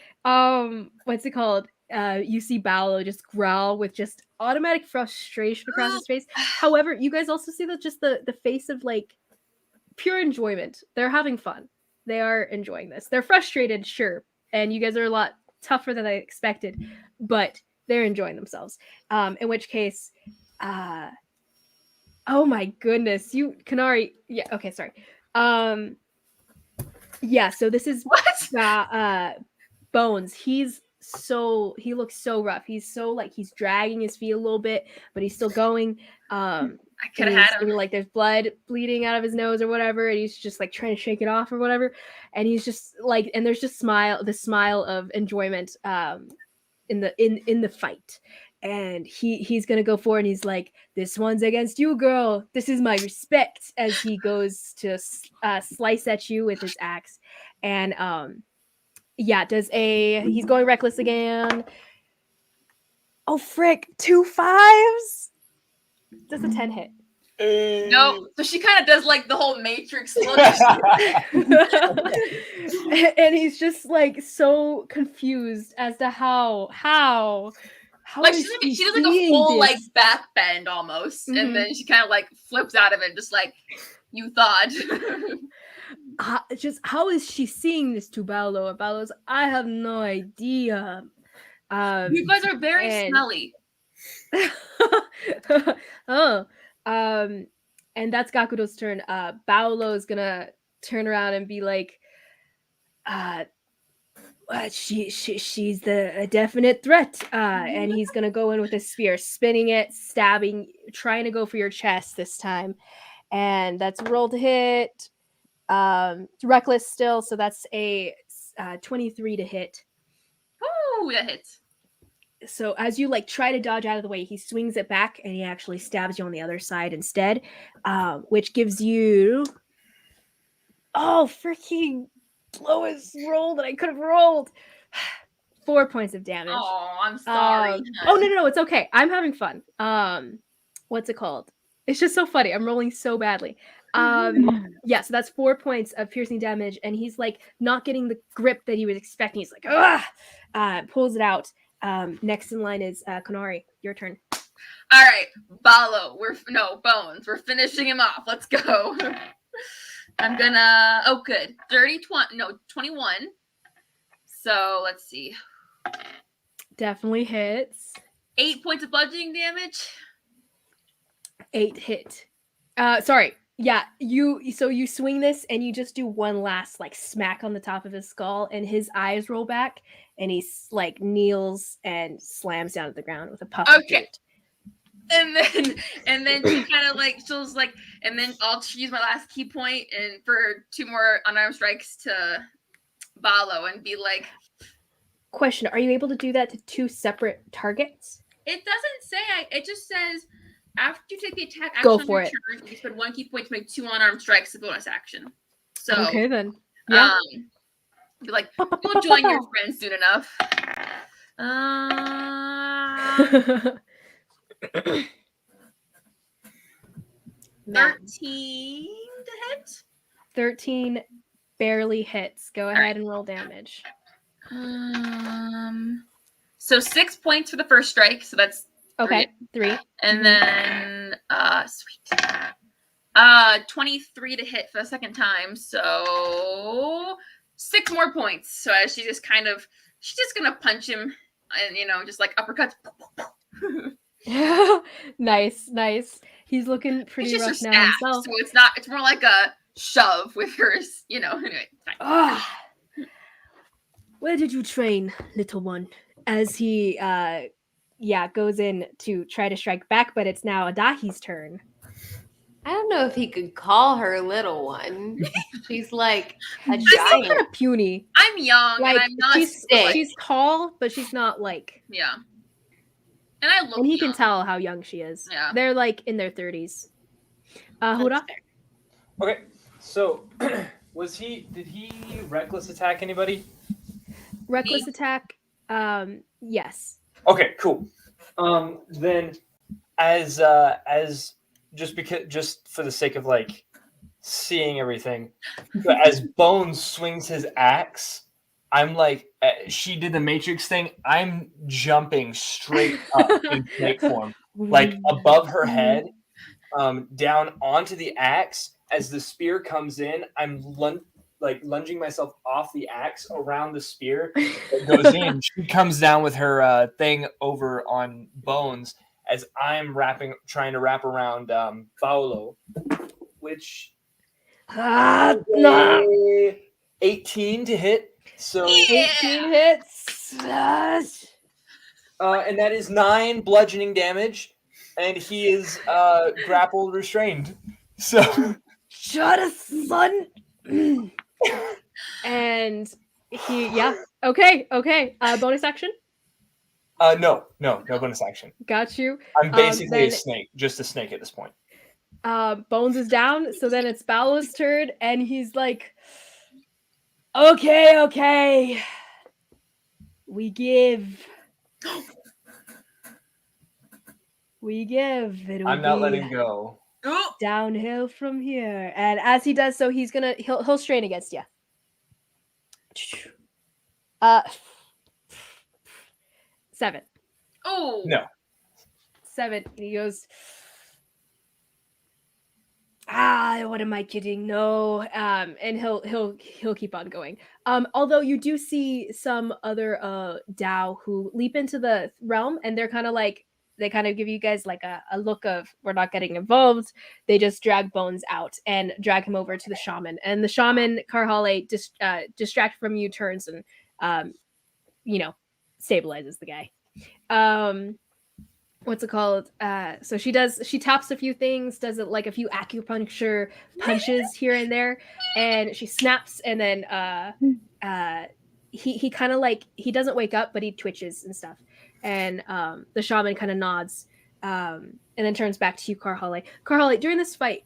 What's it called? You see Paolo just growl with just automatic frustration across his face. However, you guys also see that just the face of like pure enjoyment. They're having fun. They are enjoying this. They're frustrated, sure, and you guys are a lot tougher than I expected, but they're enjoying themselves. In which case, oh my goodness, you Kanari. Yeah, okay, sorry. Yeah, so this is Bones. He looks so rough. He's so like he's dragging his feet a little bit, but he's still going. I could have had him. And, like there's blood bleeding out of his nose or whatever, and he's just like trying to shake it off or whatever. And he's just like, and there's just the smile of enjoyment in the fight. And he's gonna go forward and he's like, this one's against you, girl. This is my respect, as he goes to slice at you with his axe. And yeah, he's going reckless again. Oh frick, 2 5s. Does a 10 hit? No, so she kind of does like the whole Matrix look. And he's just like so confused as to how like she does like a full like back bend almost, and then she kind of like flips out of it, just like you thought. Just how is she seeing this to Paolo? Paolo's, I have no idea. You guys are very smelly. And that's Gakudo's turn. Paolo is gonna turn around and be like, she's a definite threat. And he's gonna go in with his spear, spinning it, stabbing, trying to go for your chest this time. And that's roll to hit. Reckless still, so that's a 23 to hit. Ooh, that hits. So as you like try to dodge out of the way, he swings it back and he actually stabs you on the other side instead, which gives you freaking lowest roll that I could have rolled. 4 points of damage. Oh, I'm sorry. No, it's okay. I'm having fun. What's it called? It's just so funny. I'm rolling so badly. Yeah, so that's 4 points of piercing damage, and he's like not getting the grip that he was expecting. He's like, pulls it out. Next in line is Konari. Your turn. All right, Paolo. Bones. We're finishing him off. Let's go. I'm gonna. Oh, good. 21. So let's see. Definitely hits. 8 points of bludgeoning damage. 8 hit. Sorry. Yeah, you swing this and you just do one last like smack on the top of his skull, and his eyes roll back, and he like kneels and slams down to the ground with a puff of dirt. And then she kind of like she's like, and then I'll use my last key point and for 2 more unarmed strikes to Paolo and be like, question: are you able to do that to 2 separate targets? It doesn't say. It just says after you take the attack action go on for your it. turn, you spend 1 key point to make 2 unarmed strikes as a bonus action. So okay then. Yeah. Be like, you'll join your friends soon enough. 13 to hit. 13 barely hits. Go ahead and roll damage. So 6 points for the first strike, so that's Okay, 3. And then sweet. 23 to hit for the second time, so 6 more points. So as she's just gonna punch him and just like uppercuts. Nice. He's looking pretty It's rough just now stab, himself. so it's more like a shove with hers, anyway. Where did you train, little one? As he goes in to try to strike back, but it's now Adahi's turn. I don't know if he could call her little one. She's like a She's still giant. kind of puny. I'm young Like, and I'm not she's tall, but she's not like yeah. And I look and he young. can tell how young she is. Yeah. They're like in their 30s. Huda? Okay, so did he reckless attack anybody? Reckless attack. Yes. Okay, cool. Then as just for the sake of like seeing everything, as Bones swings his axe, I'm like, she did the Matrix thing. I'm jumping straight up in snake form, like above her head, down onto the axe. As the spear comes in, I'm lunging myself off the axe around the spear that goes in. She comes down with her thing over on Bones as I'm trying to wrap around Paolo, which 18 to hit. So 18 hits. And that is 9 bludgeoning damage, and he is grappled, restrained. So shut up, son. And he, okay. Bonus action. No bonus action. Got you. I'm basically a snake, just a snake at this point. Bones is down, so then it's Paolo's turn, and he's like, okay. We give. I'm not letting go. Downhill from here, and as he does so, he'll strain against you. 7. Oh no. 7. And he goes, what am I kidding? No. And he'll keep on going. Although you do see some other Dao who leap into the realm, and they're kind of like, they kind of give you guys like a look of, we're not getting involved. They just drag Bones out and drag him over to the shaman. And the shaman, Karhale, distract from you, turns and stabilizes the guy. What's it called? So she taps a few things, does it like a few acupuncture punches here and there, and she snaps, and then he kind of like, he doesn't wake up, but he twitches and stuff. And the shaman kind of nods, and then turns back to you, Karhale. Karhale, during this fight,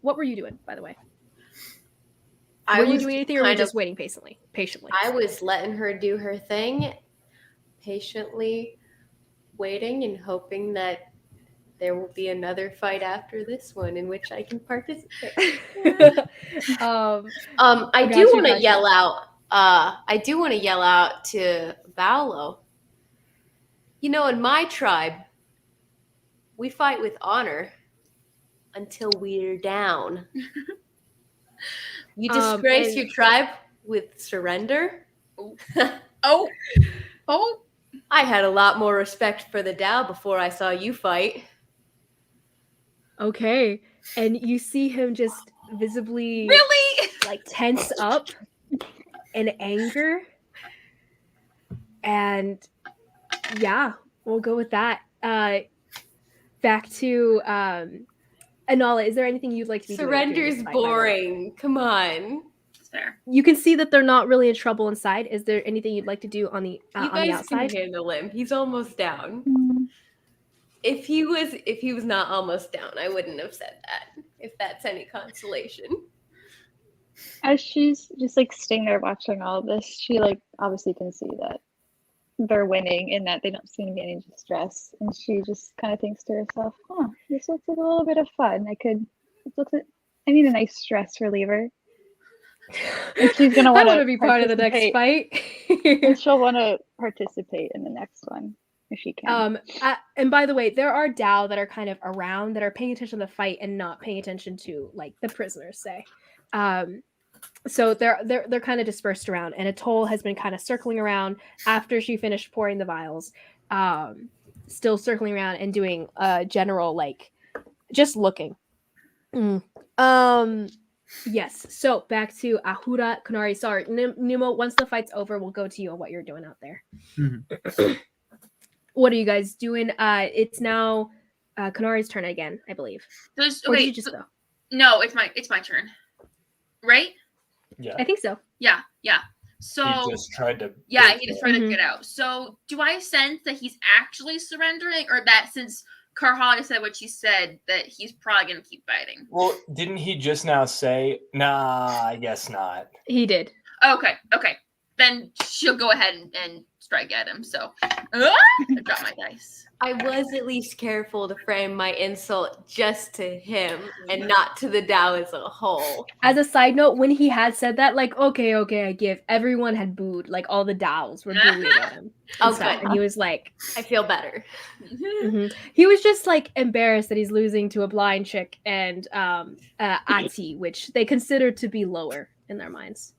what were you doing, by the way? Were you doing anything, or were you just waiting patiently? I was letting her do her thing, patiently waiting and hoping that there will be another fight after this one in which I can participate. I do want to yell out. I do want to yell out to Paolo. In my tribe, we fight with honor until we're down. You disgrace your tribe with surrender? Oh. I had a lot more respect for the Dao before I saw you fight. Okay. And you see him just visibly like tense up in anger. And yeah, we'll go with that. Back to Anala, is there anything you'd like to be doing? Surrender's boring. Come on. Fair. You can see that they're not really in trouble inside. Is there anything you'd like to do on the you on the guys outside? can handle him. He's almost down. If he was not almost down, I wouldn't have said that. If that's any consolation. As she's just like sitting there watching all of this, she like obviously can see that they're winning and that they don't seem to be any distress, and she just kind of thinks to herself, this looks like a little bit of fun. It looks like, I need a nice stress reliever. And she's gonna want to be part of the next fight. And she'll want to participate in the next one if she can. And by the way, there are Dao that are kind of around that are paying attention to the fight and not paying attention to like the prisoners say. So they're kind of dispersed around, and Atoll has been kind of circling around after she finished pouring the vials, still circling around and doing general like just looking. Yes. So back to Ahura, Kunari. Sorry, Nemo. Once the fight's over, we'll go to you on what you're doing out there. Mm-hmm. What are you guys doing? It's now Kunari's turn again, I believe. Or did you just go? No, it's my turn. Right? Yeah. I think so. Yeah. So he just tried to. Yeah, he just tried to get out. So do I sense that he's actually surrendering, or that since Karhala said what she said, that he's probably gonna keep fighting? Well, didn't he just now say, "Nah, I guess not"? He did. Okay. Then she'll go ahead and strike at him. So I dropped my dice. I was at least careful to frame my insult just to him and not to the Dao as a whole. As a side note, when he had said that, like, okay, I give, everyone had booed. Like, all the Daos were booing at him. And he was like... I feel better. Mm-hmm. He was just, like, embarrassed that he's losing to a blind chick and Ati, which they consider to be lower in their minds.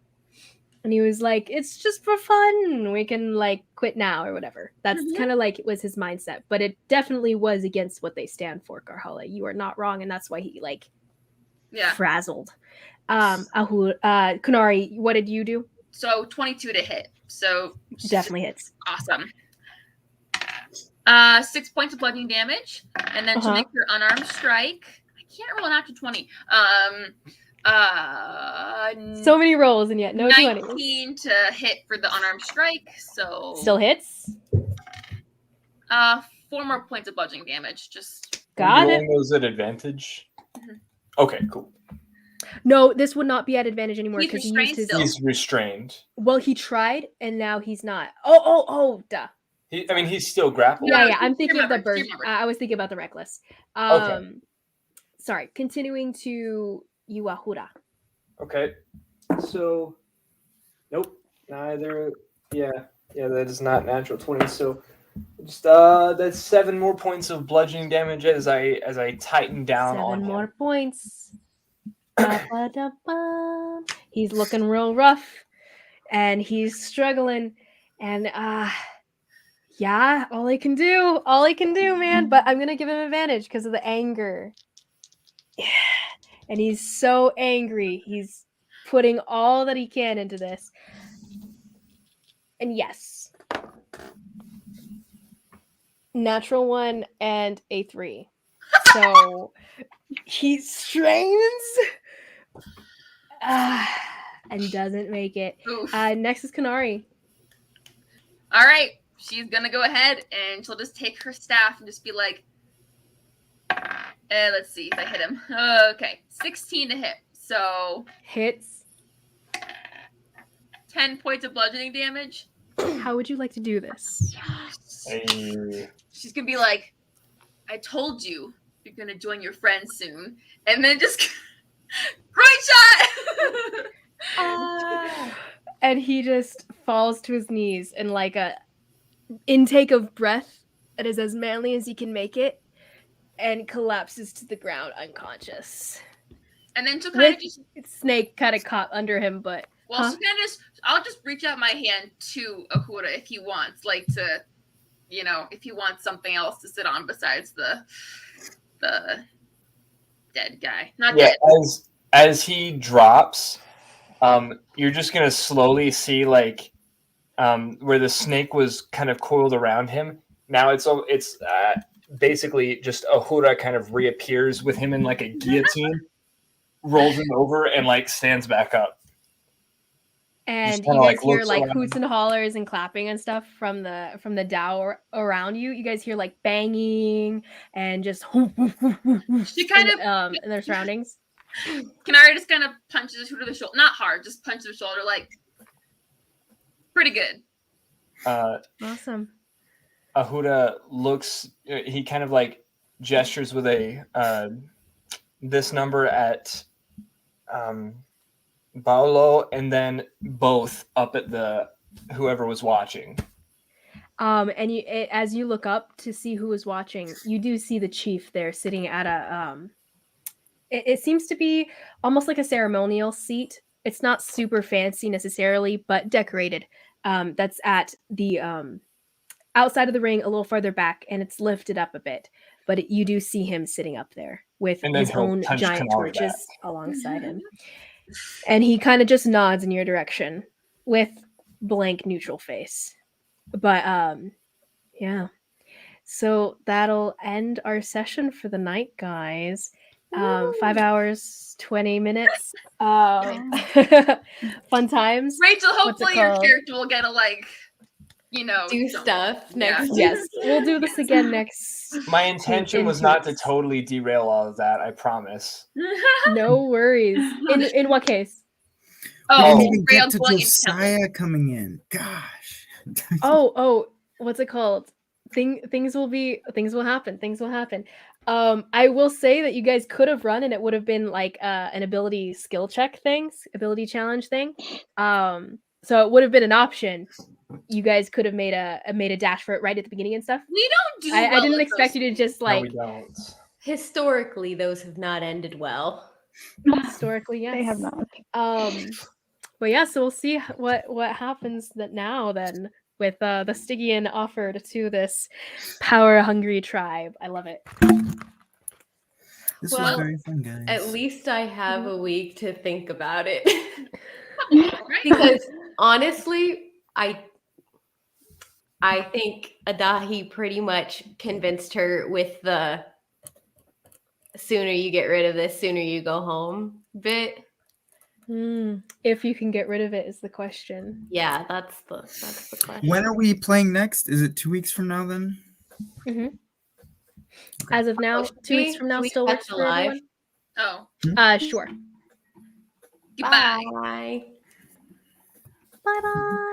And he was like, it's just for fun. We can, like, quit now or whatever. That's kind of like, it was his mindset. But it definitely was against what they stand for, Karhala. You are not wrong. And that's why he, like, frazzled. Kunari, what did you do? So 22 to hit. So definitely hits. Awesome. 6 points of bludgeoning damage. And then to make your unarmed strike, I can't roll an after 20. So many rolls and yet no 19 to hit for the unarmed strike. So still hits. 4 more points of bludgeoning damage. Just got it. Those at advantage. Okay, cool. No, this would not be at advantage anymore because he's restrained. Well, he tried and now he's not. Oh, duh. He's still grappled. Yeah. I'm thinking of the burst. I was thinking about the reckless. Okay. Sorry. Continuing to you, Ahura. Okay. So, nope. Neither. Yeah, that is not natural 20. So, just that's 7 more points of bludgeoning damage as I tighten down on him. 7 more points. He's looking real rough, and he's struggling, and all I can do, man. But I'm gonna give him advantage because of the anger. Yeah. And he's so angry. He's putting all that he can into this. And yes. Natural 1 and a 3. So he strains and doesn't make it. Next is Kunari. All right. She's going to go ahead and she'll just take her staff and just be like, let's see if I hit him. Okay, 16 to hit. So hits. 10 points of bludgeoning damage. How would you like to do this? She's gonna be like, I told you you're gonna join your friends soon. And then just right shot! And he just falls to his knees in like a intake of breath that is as manly as he can make it. And collapses to the ground unconscious. And then to kind of just Snake kind of caught under him, but so kind of I'll just reach out my hand to Ahura if he wants, like to, if he wants something else to sit on besides the dead guy. Not dead. As he drops, you're just gonna slowly see like where the snake was kind of coiled around him. Now it's basically just Ahura kind of reappears with him in like a guillotine, rolls him over and like stands back up. And you guys hear like hoots and hollers and clapping and stuff from the Dao around you. You guys hear like banging and just she kind of in their surroundings. Kanari just kind of punches her to the shoulder, not hard, just punches the shoulder, like pretty good. Awesome. Ahura looks, he kind of like gestures with a this number at Paolo, and then both up at the whoever was watching. And as you look up to see who was watching, you do see the chief there sitting at a it seems to be almost like a ceremonial seat. It's not super fancy necessarily, but decorated. That's at the outside of the ring, a little farther back, and it's lifted up a bit. But you do see him sitting up there with his own giant torches alongside him. And he kind of just nods in your direction with blank neutral face. But yeah. So that'll end our session for the night, guys. 5 hours, 20 minutes. Fun times. Rachel, hopefully your character will get to do stuff next. Yes, we'll do this again next. My intention was not to totally derail all of that. I promise. No worries. In what case? Oh, we didn't even get to Josiah coming in. Gosh. Oh, what's it called? Things will happen. I will say that you guys could have run and it would have been like an ability skill check ability challenge thing. So it would have been an option. You guys could have made a dash for it right at the beginning and stuff. We don't do. I didn't expect you to just like. No, we don't. Historically, those have not ended well. Historically, yes, They have not. But yeah, so we'll see what happens now then with the Stygian offered to this power-hungry tribe. I love it. This was very fun, guys. At least I have a week to think about it. Because honestly, I think Adahi pretty much convinced her with the sooner you get rid of this, sooner you go home bit. If you can get rid of it is the question. Yeah, that's the question. When are we playing next? Is it 2 weeks from now then? Mm-hmm. As of now, 2 weeks from now still works for everyone? Oh. Sure. Goodbye. Bye. Bye-bye.